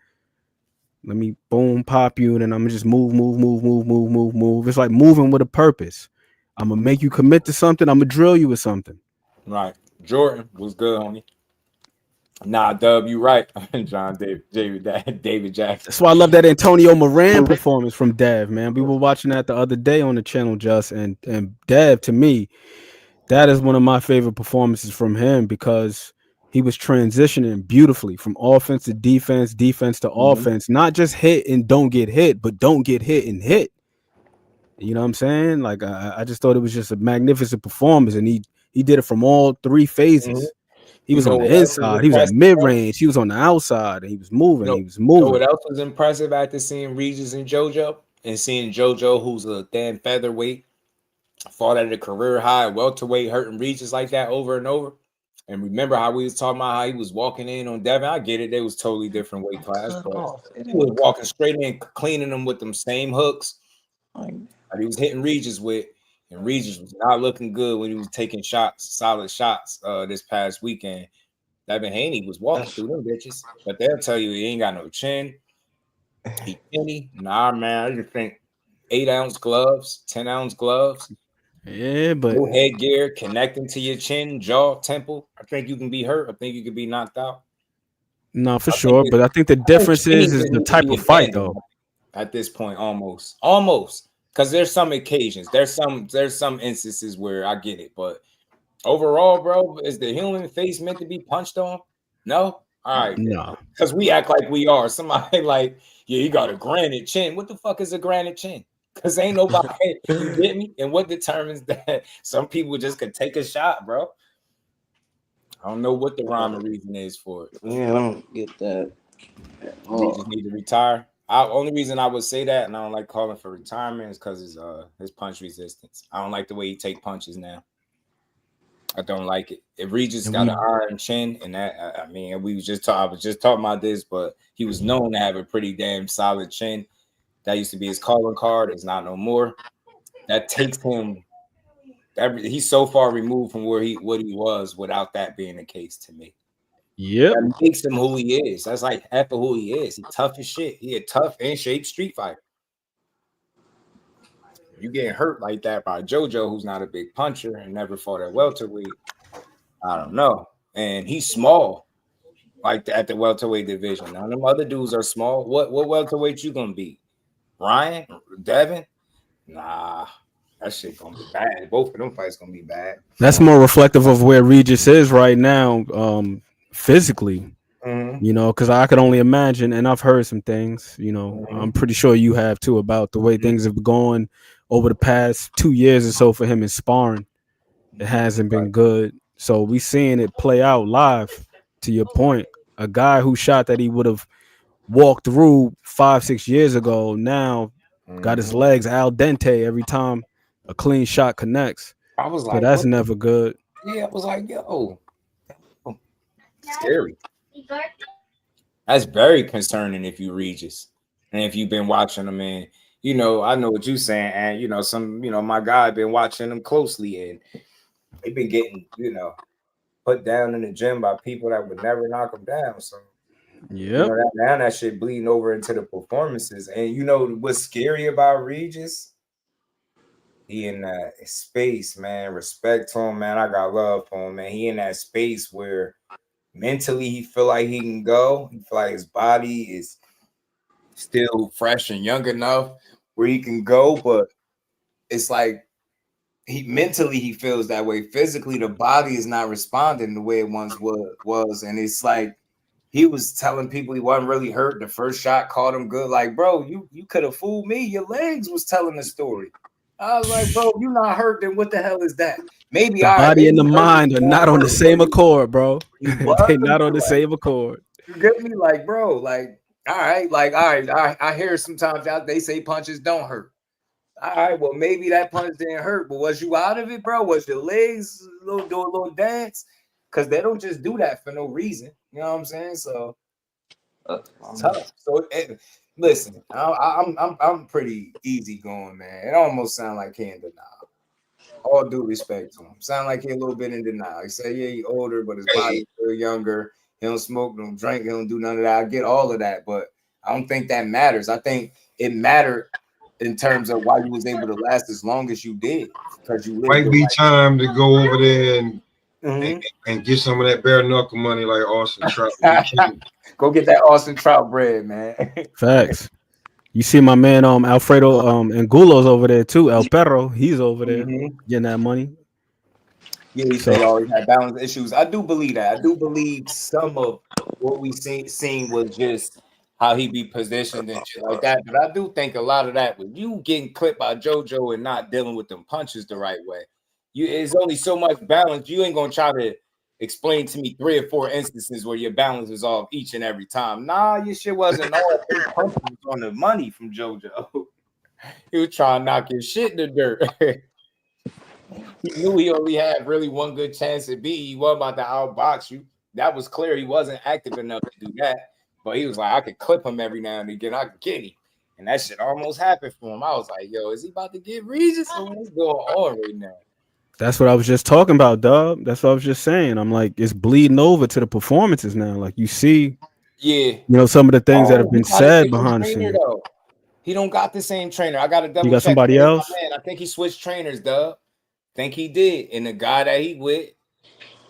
O: Let me boom, pop you, and then I'm just move. It's like moving with a purpose. I'm gonna make you commit to something. I'm gonna drill you with something.
D: Right. Jordan was good, homie. Nah, Dub, you right. John David Jackson.
O: That's why I love that Antonio Moran performance from Dev, man. We were watching that the other day on the channel, Just, and Dev, to me, that is one of my favorite performances from him because he was transitioning beautifully from offense to defense, defense to offense, not just hit and don't get hit, but don't get hit and hit. You know what I'm saying? Like I just thought it was just a magnificent performance, and he did it from all three phases. He was on the inside, he was at mid-range, he was on the outside, and he was moving, he was moving.
D: You know what else was impressive after seeing Regis and JoJo? And seeing JoJo, who's a damn featherweight, fought at a career high welterweight, hurting Regis like that over and over. And remember how we was talking about how he was walking in on Devin? I get it. They was totally different weight class, but he was walking straight in, cleaning them with them same hooks that he was hitting Regis with. And Regis was not looking good when he was taking shots, solid shots this past weekend. Devin Haney was walking through them bitches, but they'll tell you he ain't got no chin. He skinny. Nah, man, I just think 8-ounce gloves, 10-ounce gloves.
O: Yeah, but
D: no headgear connecting to your chin, jaw, temple. I think you can be hurt. I think you could be knocked out.
O: No, for sure. But I think the difference is the type of fight, though.
D: At this point, almost, because there's some occasions, there's some instances where I get it, but overall, bro, is the human face meant to be punched on? No. All right,
O: no,
D: because we act like we are. Somebody like, yeah, you got a granite chin. What the fuck is a granite chin? Because ain't nobody, you get me? And what determines that some people just could take a shot, bro? I don't know what the rhyme and reason is for it.
N: Yeah, I don't get that.
D: He just need to retire. Only reason I would say that, and I don't like calling for retirement, is because his punch resistance. I don't like the way he take punches now. I don't like it. If Regis got an iron chin, and that, I mean, I was just talking about this, but he was known to have a pretty damn solid chin. That used to be his calling card. It's not no more. That takes him. He's so far removed from what he was without that being the case to me.
O: Yep.
D: That makes him who he is. That's like half of who he is. He's tough as shit. He a tough and shaped street fighter. You getting hurt like that by JoJo, who's not a big puncher and never fought at welterweight. I don't know. And he's small, like at the welterweight division. Now them other dudes are small. What welterweight you gonna be? Ryan? Devin? Nah. That shit gonna be bad. Both of them fights gonna be bad.
O: That's more reflective of where Regis is right now, physically. You know, because I could only imagine, and I've heard some things. You know, I'm pretty sure you have too about the way things have gone over the past 2 years or so for him in sparring. It hasn't been good. So we seeing it play out live. To your point, a guy who shot that he would have walked through 5-6 years ago now got his legs al dente every time a clean shot connects.
D: I was
O: So
D: like,
O: that's
D: what?
O: never good.
D: Yeah, I was like, yo, scary. That's very concerning if you Regis. And if you've been watching them, and you know, I know what you're saying, and you know, my guy been watching them closely, and they've been getting, put down in the gym by people that would never knock them down. So
O: yeah,
D: now that shit bleeding over into the performances. And you know what's scary about Regis? He in that space, man. Respect to him, man. I got love for him, man. He in that space where mentally he feel like he can go. He feel like his body is still fresh and young enough where he can go, but it's like he mentally he feels that way. Physically, the body is not responding the way it once was. And it's like he was telling people he wasn't really hurt. The first shot caught him good. Like, bro, you could have fooled me. Your legs was telling the story. I was like, bro, you not hurt, then what the hell is that? Maybe
O: the body and the mind are not on the same accord, bro. They not on the same accord.
D: You get me? Like, bro, like, all right. I hear sometimes they say punches don't hurt. All right, well, maybe that punch didn't hurt, but was you out of it, bro? Was your legs do a little dance? Because they don't just do that for no reason. You know what I'm saying? So tough. So listen, I'm pretty easy going, man. It almost sounds like he in denial. All due respect to him, sound like he a little bit in denial. He say, yeah, he older, but his body's still younger. He don't smoke, don't drink, he don't do none of that. I get all of that, but I don't think that matters. I think it mattered in terms of why you was able to last as long as you did, because you
M: might be time to go over there and get some of that bare knuckle money like Austin Trout.
D: Go get that Austin Trout bread, man.
O: Facts. You see my man Alfredo Angulo's over there too. El Perro, he's over there getting that money.
D: Yeah, he said he always had balance issues. I do believe that. I do believe some of what we seen was just how he be positioned and shit like that. But I do think a lot of that was you getting clipped by JoJo and not dealing with them punches the right way. It's only so much balance. You ain't gonna try to explain to me 3 or 4 instances where your balance was off each and every time. Nah, your shit wasn't all punches on the money from JoJo. He was trying to knock your shit in the dirt. He knew he only had really one good chance to beat. He wasn't about to outbox you. That was clear. He wasn't active enough to do that. But he was like, I could clip him every now and again. I could get him. And that shit almost happened for him. I was like, yo, is he about to get Regis? What's going on right now?
O: That's what I was just talking about, dub. That's what I was just saying. I'm like, it's bleeding over to the performances now. Like you see, some of the things that have been said behind the scenes.
D: He don't got the same trainer. I got to double check.
O: You got somebody else?
D: Man, I think he switched trainers, dub. Think he did. And the guy that he with,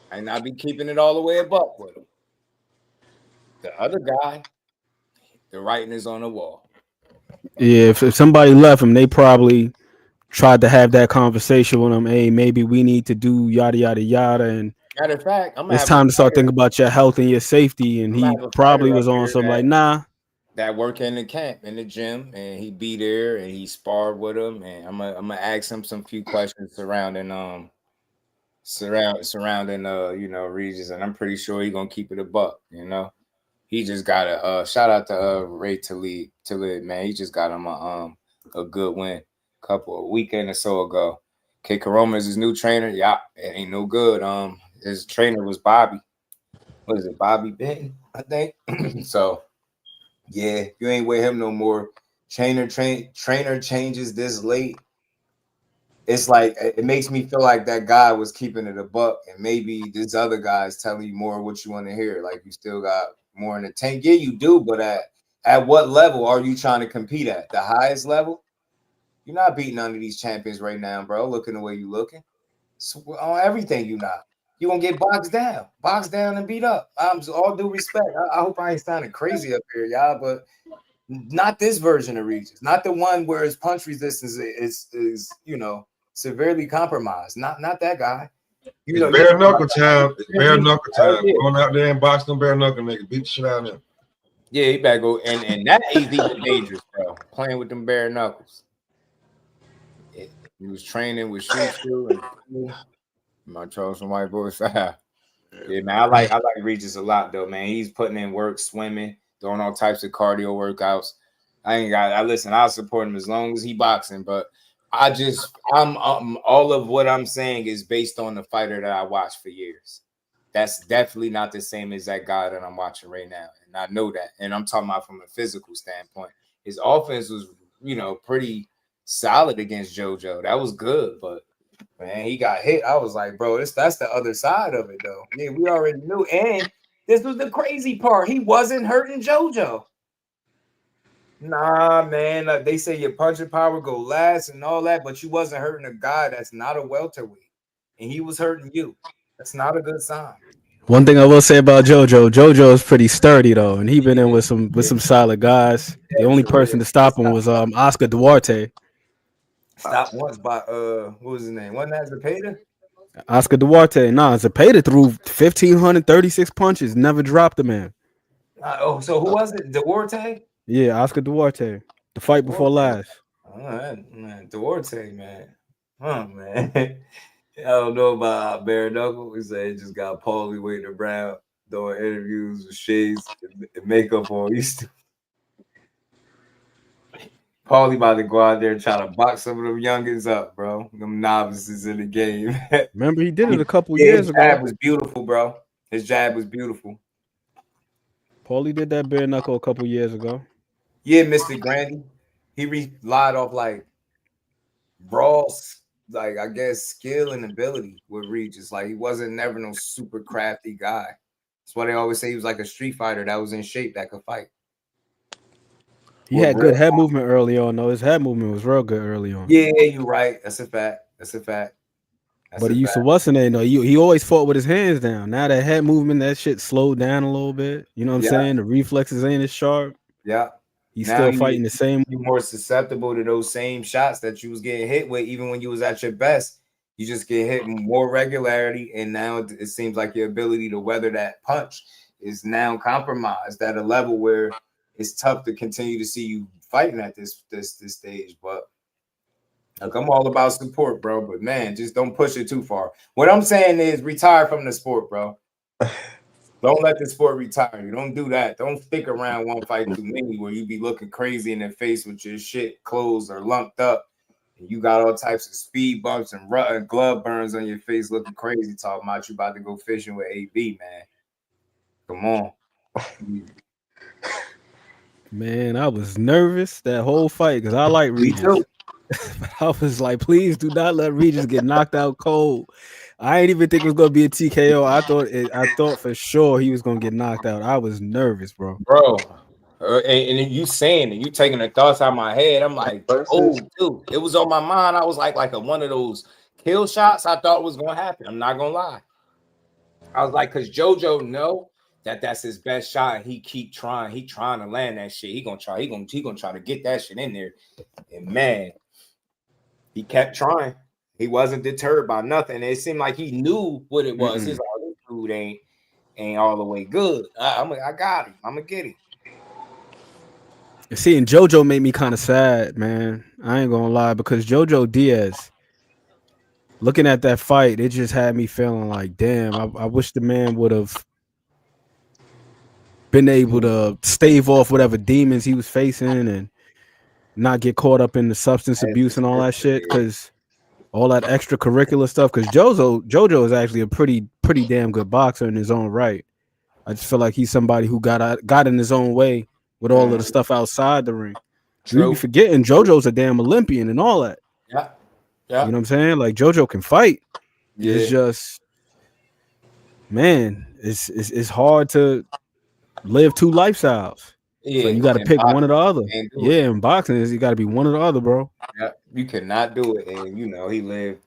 D: and I be keeping it all the way above with him. The other guy, the writing is on the wall.
O: Yeah, if somebody left him, they probably tried to have that conversation with him. Hey, maybe we need to do yada yada yada. And
D: matter of fact,
O: it's time to start thinking about your health and your safety. And he probably was on something like, nah.
D: That work in the camp, in the gym, and he be there and he sparred with him. And I'm gonna ask him some few questions surrounding Regis, and I'm pretty sure he's gonna keep it a buck, He just got a shout out to Ray Talib, man. He just got him a good win a weekend or so ago. K Karoma is his new trainer. Yeah, it ain't no good. His trainer was Bobby. What is it, Bobby Benton, I think? So yeah, you ain't with him no more. Trainer changes this late. It's like it makes me feel like that guy was keeping it a buck, and maybe this other guy is telling you more of what you want to hear. Like you still got more in the tank. Yeah, you do, but at what level are you trying to compete at? The highest level? You're not beating none of these champions right now, bro. Looking the way you looking. So, on everything you not. You're going to get boxed down and beat up. All due respect. I hope I ain't sounding crazy up here, y'all, but not this version of Regis. Not the one where his punch resistance is severely compromised. Not that guy.
M: Bare knuckle time. Bare knuckle time. Going out there and box them bare knuckle niggas. Beat the shit out of them.
D: Yeah, he better go. And that AZ was dangerous, bro. Playing with them bare knuckles. He was training with Shoo and my Charles from White Boy side. Yeah, man. I like Regis a lot though, man. He's putting in work, swimming, doing all types of cardio workouts. I'll support him as long as he boxing, but I'm all of what I'm saying is based on the fighter that I watched for years. That's definitely not the same as that guy that I'm watching right now, and I know that. And I'm talking about from a physical standpoint. His offense was, pretty solid against JoJo. That was good, but man, he got hit. I was like, bro, that's the other side of it, though. Yeah, we already knew. And this was the crazy part. He wasn't hurting JoJo. Nah, man. They say your punching power go last and all that, but you wasn't hurting a guy that's not a welterweight, and he was hurting you. That's not a good sign.
O: One thing I will say about JoJo is pretty sturdy though, and he been in with some solid guys. The only person to stop him was Oscar Duarte.
D: Stopped once by what was his name? Wasn't that Zepeda?
O: Oscar Duarte. Nah, Zepeda threw 1,536 punches, never dropped a man.
D: So who was it? Duarte?
O: Yeah, Oscar Duarte. The fight before last.
D: All right, man. Duarte, man. Oh, man. I don't know about bare knuckle. He said he just got Paulie waiting around doing interviews with shades and makeup on. Paulie about to go out there and try to box some of them youngins up, bro. Them novices in the game.
O: Remember, he did it a couple years ago.
D: His jab was beautiful, bro. His jab was beautiful.
O: Paulie did that bare knuckle a couple years ago.
D: Yeah, Mr. Grandy. He relied off like Raw's, like I guess skill and ability with Regis. Like he wasn't never no super crafty guy. That's why they always say he was like a street fighter that was in shape that could fight.
O: He had good head movement early on, though. His head movement was real good early on.
D: Yeah, you're right. That's a fact.
O: But he used to what's the name though? He always fought with his hands down. Now that head movement, that shit slowed down a little bit. You know what I'm saying? The reflexes ain't as sharp.
D: Yeah.
O: He's still fighting the same.
D: You're more susceptible to those same shots that you was getting hit with, even when you was at your best. You just get hit with more regularity, and now it seems like your ability to weather that punch is now compromised at a level where it's tough to continue to see you fighting at this stage. But look, I'm all about support, bro. But man, just don't push it too far. What I'm saying is retire from the sport, bro. Don't let the sport retire you. Don't do that. Don't stick around one fight too many where you be looking crazy in the face with your shit closed or lumped up. And you got all types of speed bumps and glove burns on your face looking crazy talking about you about to go fishing with AB, man. Come on.
O: Man, I was nervous that whole fight because I like Regis. I was like, please do not let Regis get knocked out cold. I ain't even think it was gonna be a TKO. I thought for sure he was gonna get knocked out. I was nervous, bro.
D: And you saying it, you taking the thoughts out of my head. I'm like, oh, dude, it was on my mind. I was like one of those kill shots I thought was gonna happen. I'm not gonna lie. I was like, because JoJo know that's his best shot, and he keep trying. He trying to land that shit. He gonna try to get that shit in there. And man, he kept trying. He wasn't deterred by nothing. It seemed like he knew what it was. His food ain't all the way good. I got him. I'm gonna get him.
O: Seeing JoJo made me kind of sad, man. I ain't gonna lie, because JoJo Diaz, looking at that fight, it just had me feeling like, damn, I wish the man would have been able to stave off whatever demons he was facing and not get caught up in the substance abuse and all that shit, because all that extracurricular stuff. Because JoJo is actually a pretty damn good boxer in his own right. I just feel like he's somebody who got in his own way with all of the stuff outside the ring. You be forgetting JoJo's a damn Olympian and all that.
D: Yeah.
O: You know what I'm saying? Like JoJo can fight.
D: Yeah.
O: It's just, man, it's hard to live two lifestyles.
D: Yeah,
O: so you got to pick one or the other. Yeah, in boxing, you got to be one or the other, bro.
D: Yeah, you cannot do it. And he lived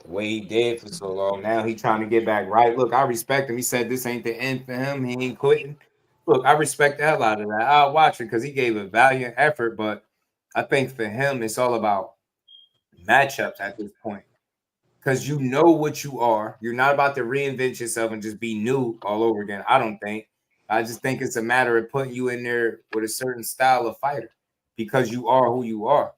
D: the way he did for so long. Now he trying to get back right. Look, I respect him. He said this ain't the end for him. He ain't quitting. Look, I respect the hell out of that. I'll watch it because he gave a valiant effort. But I think for him, it's all about matchups at this point. Because you know what you are. You're not about to reinvent yourself and just be new all over again. I don't think. I just think it's a matter of putting you in there with a certain style of fighter because you are who you are.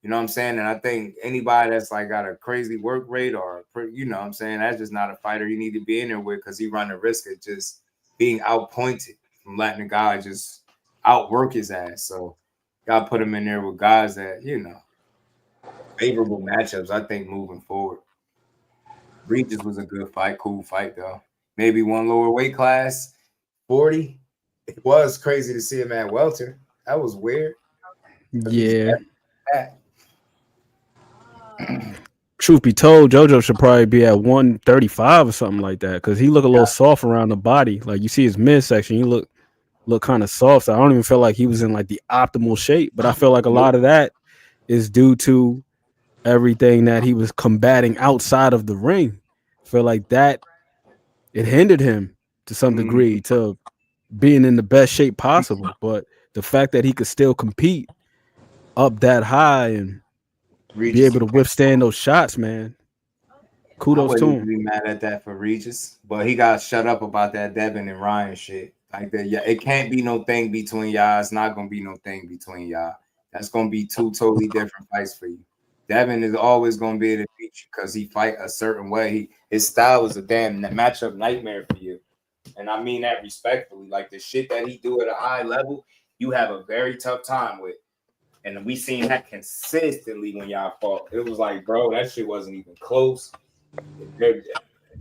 D: You know what I'm saying? And I think anybody that's like got a crazy work rate or, you know what I'm saying, that's just not a fighter you need to be in there with because he run the risk of just being outpointed from letting a guy just outwork his ass. So got to put him in there with guys that, favorable matchups, I think, moving forward. Regis was a good fight, cool fight though. Maybe one lower weight class, 40. It was crazy to see him at welter. That was weird.
O: Yeah. Truth be told, JoJo should probably be at 135 or something like that because he look a little soft around the body. Like you see his midsection, he look kind of soft. So I don't even feel like he was in like the optimal shape. But I feel like a lot of that is due to everything that he was combating outside of the ring. I feel like that it hindered him to some degree to being in the best shape possible. But the fact that he could still compete up that high and be able to withstand those shots, man. Kudos
D: I
O: to
D: wouldn't
O: him.
D: be mad at that for Regis, but he got shut up about that Devin and Ryan shit. Like that, yeah, it can't be no thing between y'all. It's not gonna be no thing between y'all. That's gonna be two totally different fights for you. Devin is always gonna be able to beat you because he fight a certain way. His style is a damn matchup nightmare for you, and I mean that respectfully. Like the shit that he do at a high level, you have a very tough time with. And we seen that consistently when y'all fought. It was like, bro, that shit wasn't even close.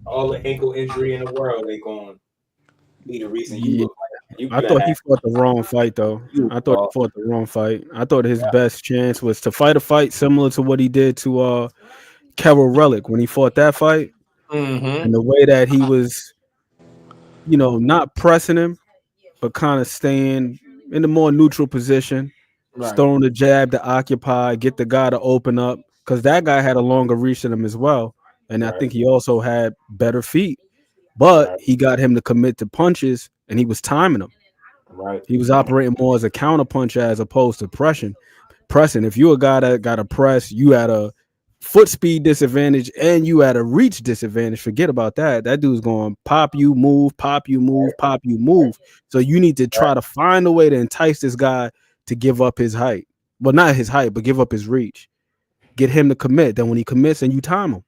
D: All the ankle injury in the world, they going to be the reason you look like you.
O: I thought he fought the wrong fight, though. I thought he fought the wrong fight. I thought his best chance was to fight a fight similar to what he did to Carol Relic when he fought that fight. And the way that he was, not pressing him, but kind of staying in a more neutral position, throwing the jab to occupy, get the guy to open up, because that guy had a longer reach than him as well. And I think he also had better feet, but he got him to commit to punches and he was timing them.
D: Right.
O: He was operating more as a counter puncher as opposed to pressing. If you're a guy that got a press, you had a foot speed disadvantage and you had a reach disadvantage. Forget about that. That dude's going pop you, move, pop you, move, pop you, move. So you need to try to find a way to entice this guy to give up his height. Well, not his height, but give up his reach. Get him to commit. Then when he commits, and you time him.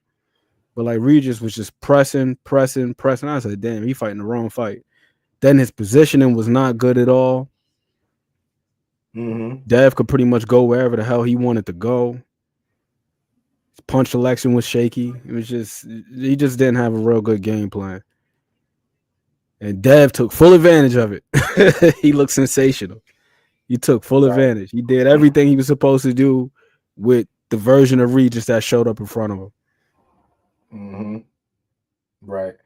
O: But like Regis was just pressing. I said, damn, he fighting the wrong fight. Then his positioning was not good at all. Dev could pretty much go wherever the hell he wanted to go. His punch selection was shaky. He just didn't have a real good game plan. And Dev took full advantage of it. He looked sensational. He took full advantage. He did everything he was supposed to do with the version of Regis that showed up in front of him.
D: Right.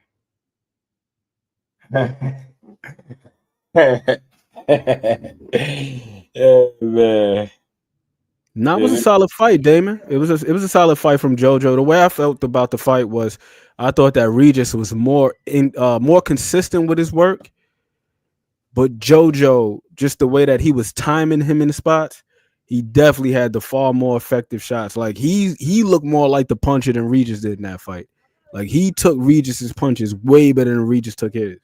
D: Yeah, man.
O: It was a solid fight, Damon. It was a solid fight from JoJo. The way I felt about the fight was I thought that Regis was more consistent with his work, but JoJo, just the way that he was timing him in the spots, he definitely had the far more effective shots. Like he looked more like the puncher than Regis did in that fight. Like he took Regis's punches way better than Regis took his.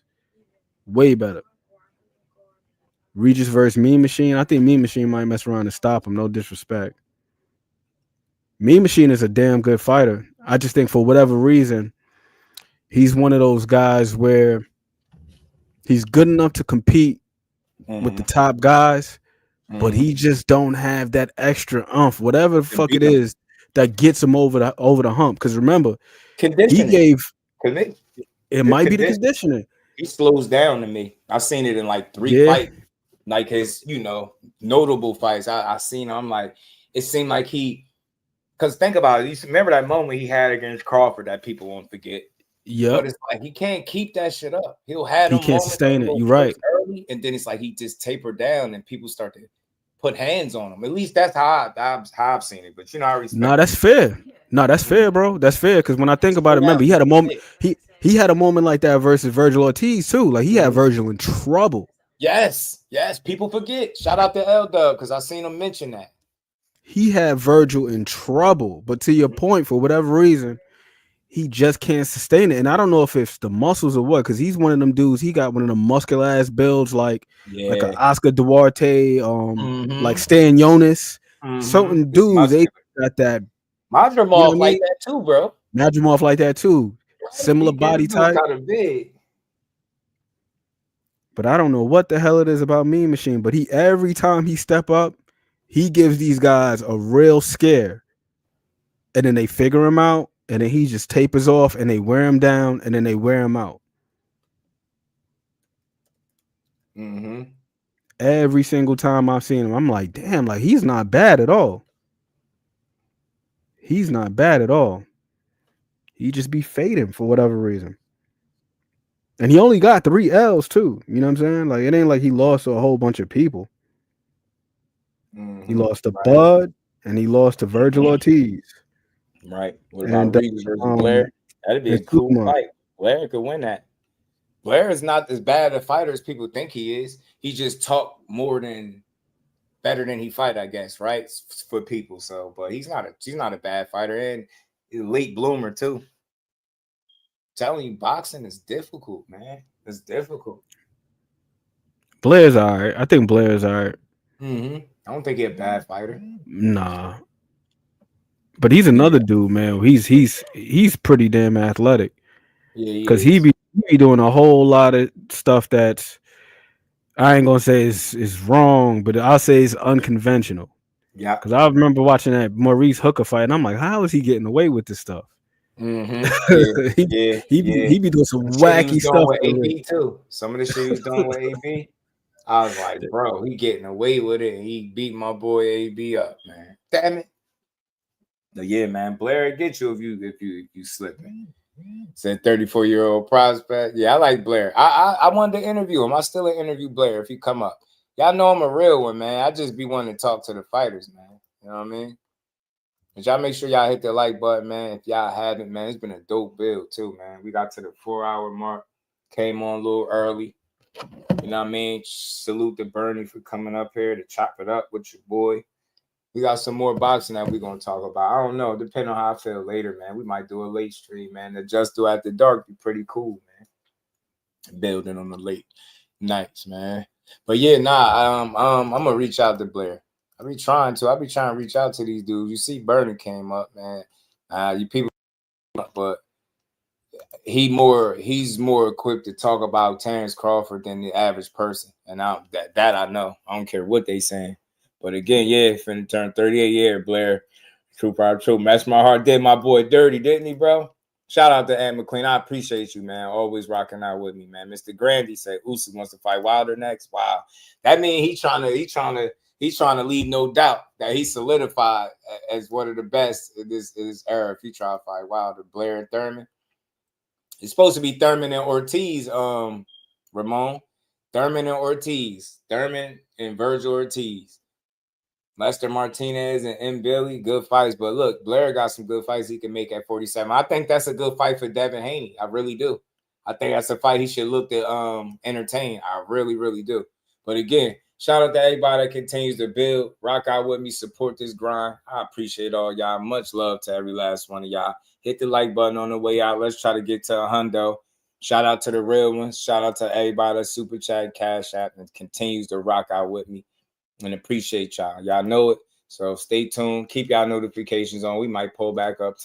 O: Way better. Regis versus Mean Machine. I think Mean Machine might mess around and stop him. No disrespect. Mean Machine is a damn good fighter. I just think for whatever reason, he's one of those guys where he's good enough to compete with the top guys, but he just don't have that extra umph, whatever the fuck it is that gets him over the hump. Because remember,
D: conditioning.
O: He gave
D: it
O: might be the conditioning.
D: He slows down to me. I've seen it in like 3 fights, like his, notable fights. I seen him. I'm like, it seemed like because think about it. You remember that moment he had against Crawford that people won't forget.
O: Yeah,
D: but it's like he can't keep that shit up. He'll have
O: he can't sustain it. You're right.
D: Early, and then it's like he just tapered down, and people start to put hands on him. At least that's how I've seen it. But I respect.
O: No, that's fair. No, that's fair, bro. That's fair. Because when I think about it, remember he had a moment. He had a moment like that versus Virgil Ortiz too. Like he had Virgil in trouble.
D: Yes. People forget. Shout out to L Dub because I seen him mention that.
O: He had Virgil in trouble. But to your point, for whatever reason, he just can't sustain it. And I don't know if it's the muscles or what, because he's one of them dudes. He got one of them muscular ass builds like an Oscar Duarte, like Stan Jonas. Certain dudes, they got that.
D: Madrimov like that too, bro.
O: Madrimov like that too. Similar body type.
D: Kind of big.
O: But I don't know what the hell it is about Mean Machine. But every time he step up, he gives these guys a real scare. and then they figure him out, and then he just tapers off, and they wear him down, and then they wear him out. Every single time I've seen him, I'm like, damn, like he's not bad at all. He's not bad at all. He just be fading for whatever reason. And he only got 3 L's too. You know what I'm saying? Like, it ain't like he lost to a whole bunch of people. He lost to Bud, and he lost to Virgil Ortiz.
D: Right. What about Regis versus Blair? That'd be a cool fight. Blair could win that. Blair is not as bad a fighter as people think he is. He just talk better than he fight, I guess, right? For people. So, but he's not a bad fighter, and he's a late bloomer too. Telling you, boxing is difficult, man. It's difficult.
O: Blair's all right. I think Blair's all right.
D: I don't think he's a bad fighter.
O: Nah. But he's another dude, man. He's pretty damn athletic.
D: Yeah,
O: because he be doing a whole lot of stuff that's, I ain't gonna say is wrong, but I'll say it's unconventional.
D: Yeah.
O: Because I remember watching that Maurice Hooker fight, and I'm like, how is he getting away with this stuff?
D: He
O: be doing some wacky stuff
D: with AB too. Some of the shit he's doing with AB, I was like, bro, he getting away with it, and he beat my boy AB up, man. Damn it. But yeah, man, Blair get you if you slipping. Said 34-year-old prospect. Yeah, I like Blair. I wanted to interview him. I still interview Blair if he come up. Y'all know I'm a real one, man. I just be wanting to talk to the fighters, man. You know what I mean? But y'all make sure y'all hit the like button, man. If y'all haven't, man, it's been a dope build too, man. We got to the 4-hour mark. Came on a little early. You know what I mean? Salute to Bernie for coming up here to chop it up with your boy. We got some more boxing that we're going to talk about. I don't know. Depending on how I feel later, man. We might do a late stream, man. The Just Do After Dark be pretty cool, man. Building on the late nights, man. But yeah, I'm going to reach out to Blair. I be trying to reach out to these dudes. You see Bernie came up, man. You people, but he's more equipped to talk about Terence Crawford than the average person. And that I know. I don't care what they saying. But again, yeah, finna turn 38 year, Blair. True, proud, true. Match my heart did my boy dirty, didn't he, bro? Shout out to Ed McLean. I appreciate you, man. Always rocking out with me, man. Mr. Grandy said Usyk wants to fight Wilder next. Wow. That means he's trying to leave no doubt that he's solidified as one of the best in this era. If he try to fight Wilder, Blair and Thurman. It's supposed to be Thurman and Ortiz, Ramon. Thurman and Ortiz. Thurman and Virgil Ortiz. Lester Martinez and M. Billy, good fights. But look, Blair got some good fights he can make at 47. I think that's a good fight for Devin Haney. I really do. I think that's a fight he should look to entertain. I really, really do. But again, shout out to everybody that continues to build. Rock out with me. Support this grind. I appreciate all y'all. Much love to every last one of y'all. Hit the like button on the way out. Let's try to get to a hundo. Shout out to the real ones. Shout out to everybody that super chat, cash app, and continues to rock out with me. And appreciate y'all. Y'all know it. So stay tuned. Keep y'all notifications on. We might pull back up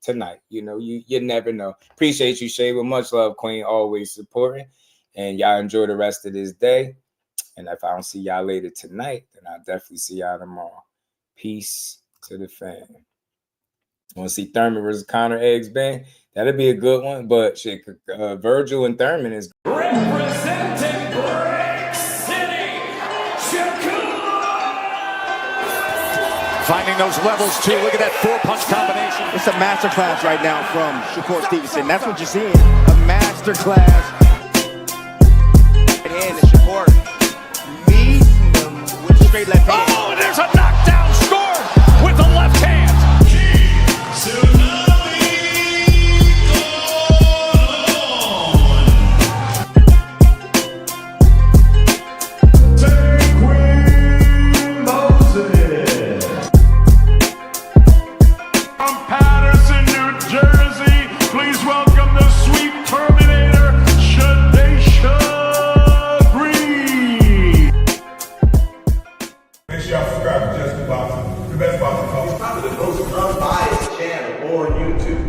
D: tonight. You know, you never know. Appreciate you, Shay. With much love, Queen. Always supporting. And y'all enjoy the rest of this day. And if I don't see y'all later tonight, then I'll definitely see y'all tomorrow. Peace to the fam. Want to see Thurman versus Connor Eggs Bang? That'll be a good one. But shit, Virgil and Thurman is
P: representing Brick City,
B: Finding those levels too. Look at that 4-punch combination. It's a masterclass right now from Shakur Stevenson. That's what you're seeing. A masterclass. Right hand, and Shakur meeting them with straight left hand.
P: Oh, and there's a knockdown scored with the left hand.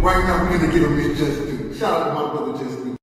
C: Right now, we're gonna give him his just due. Shout out to my brother Just Do.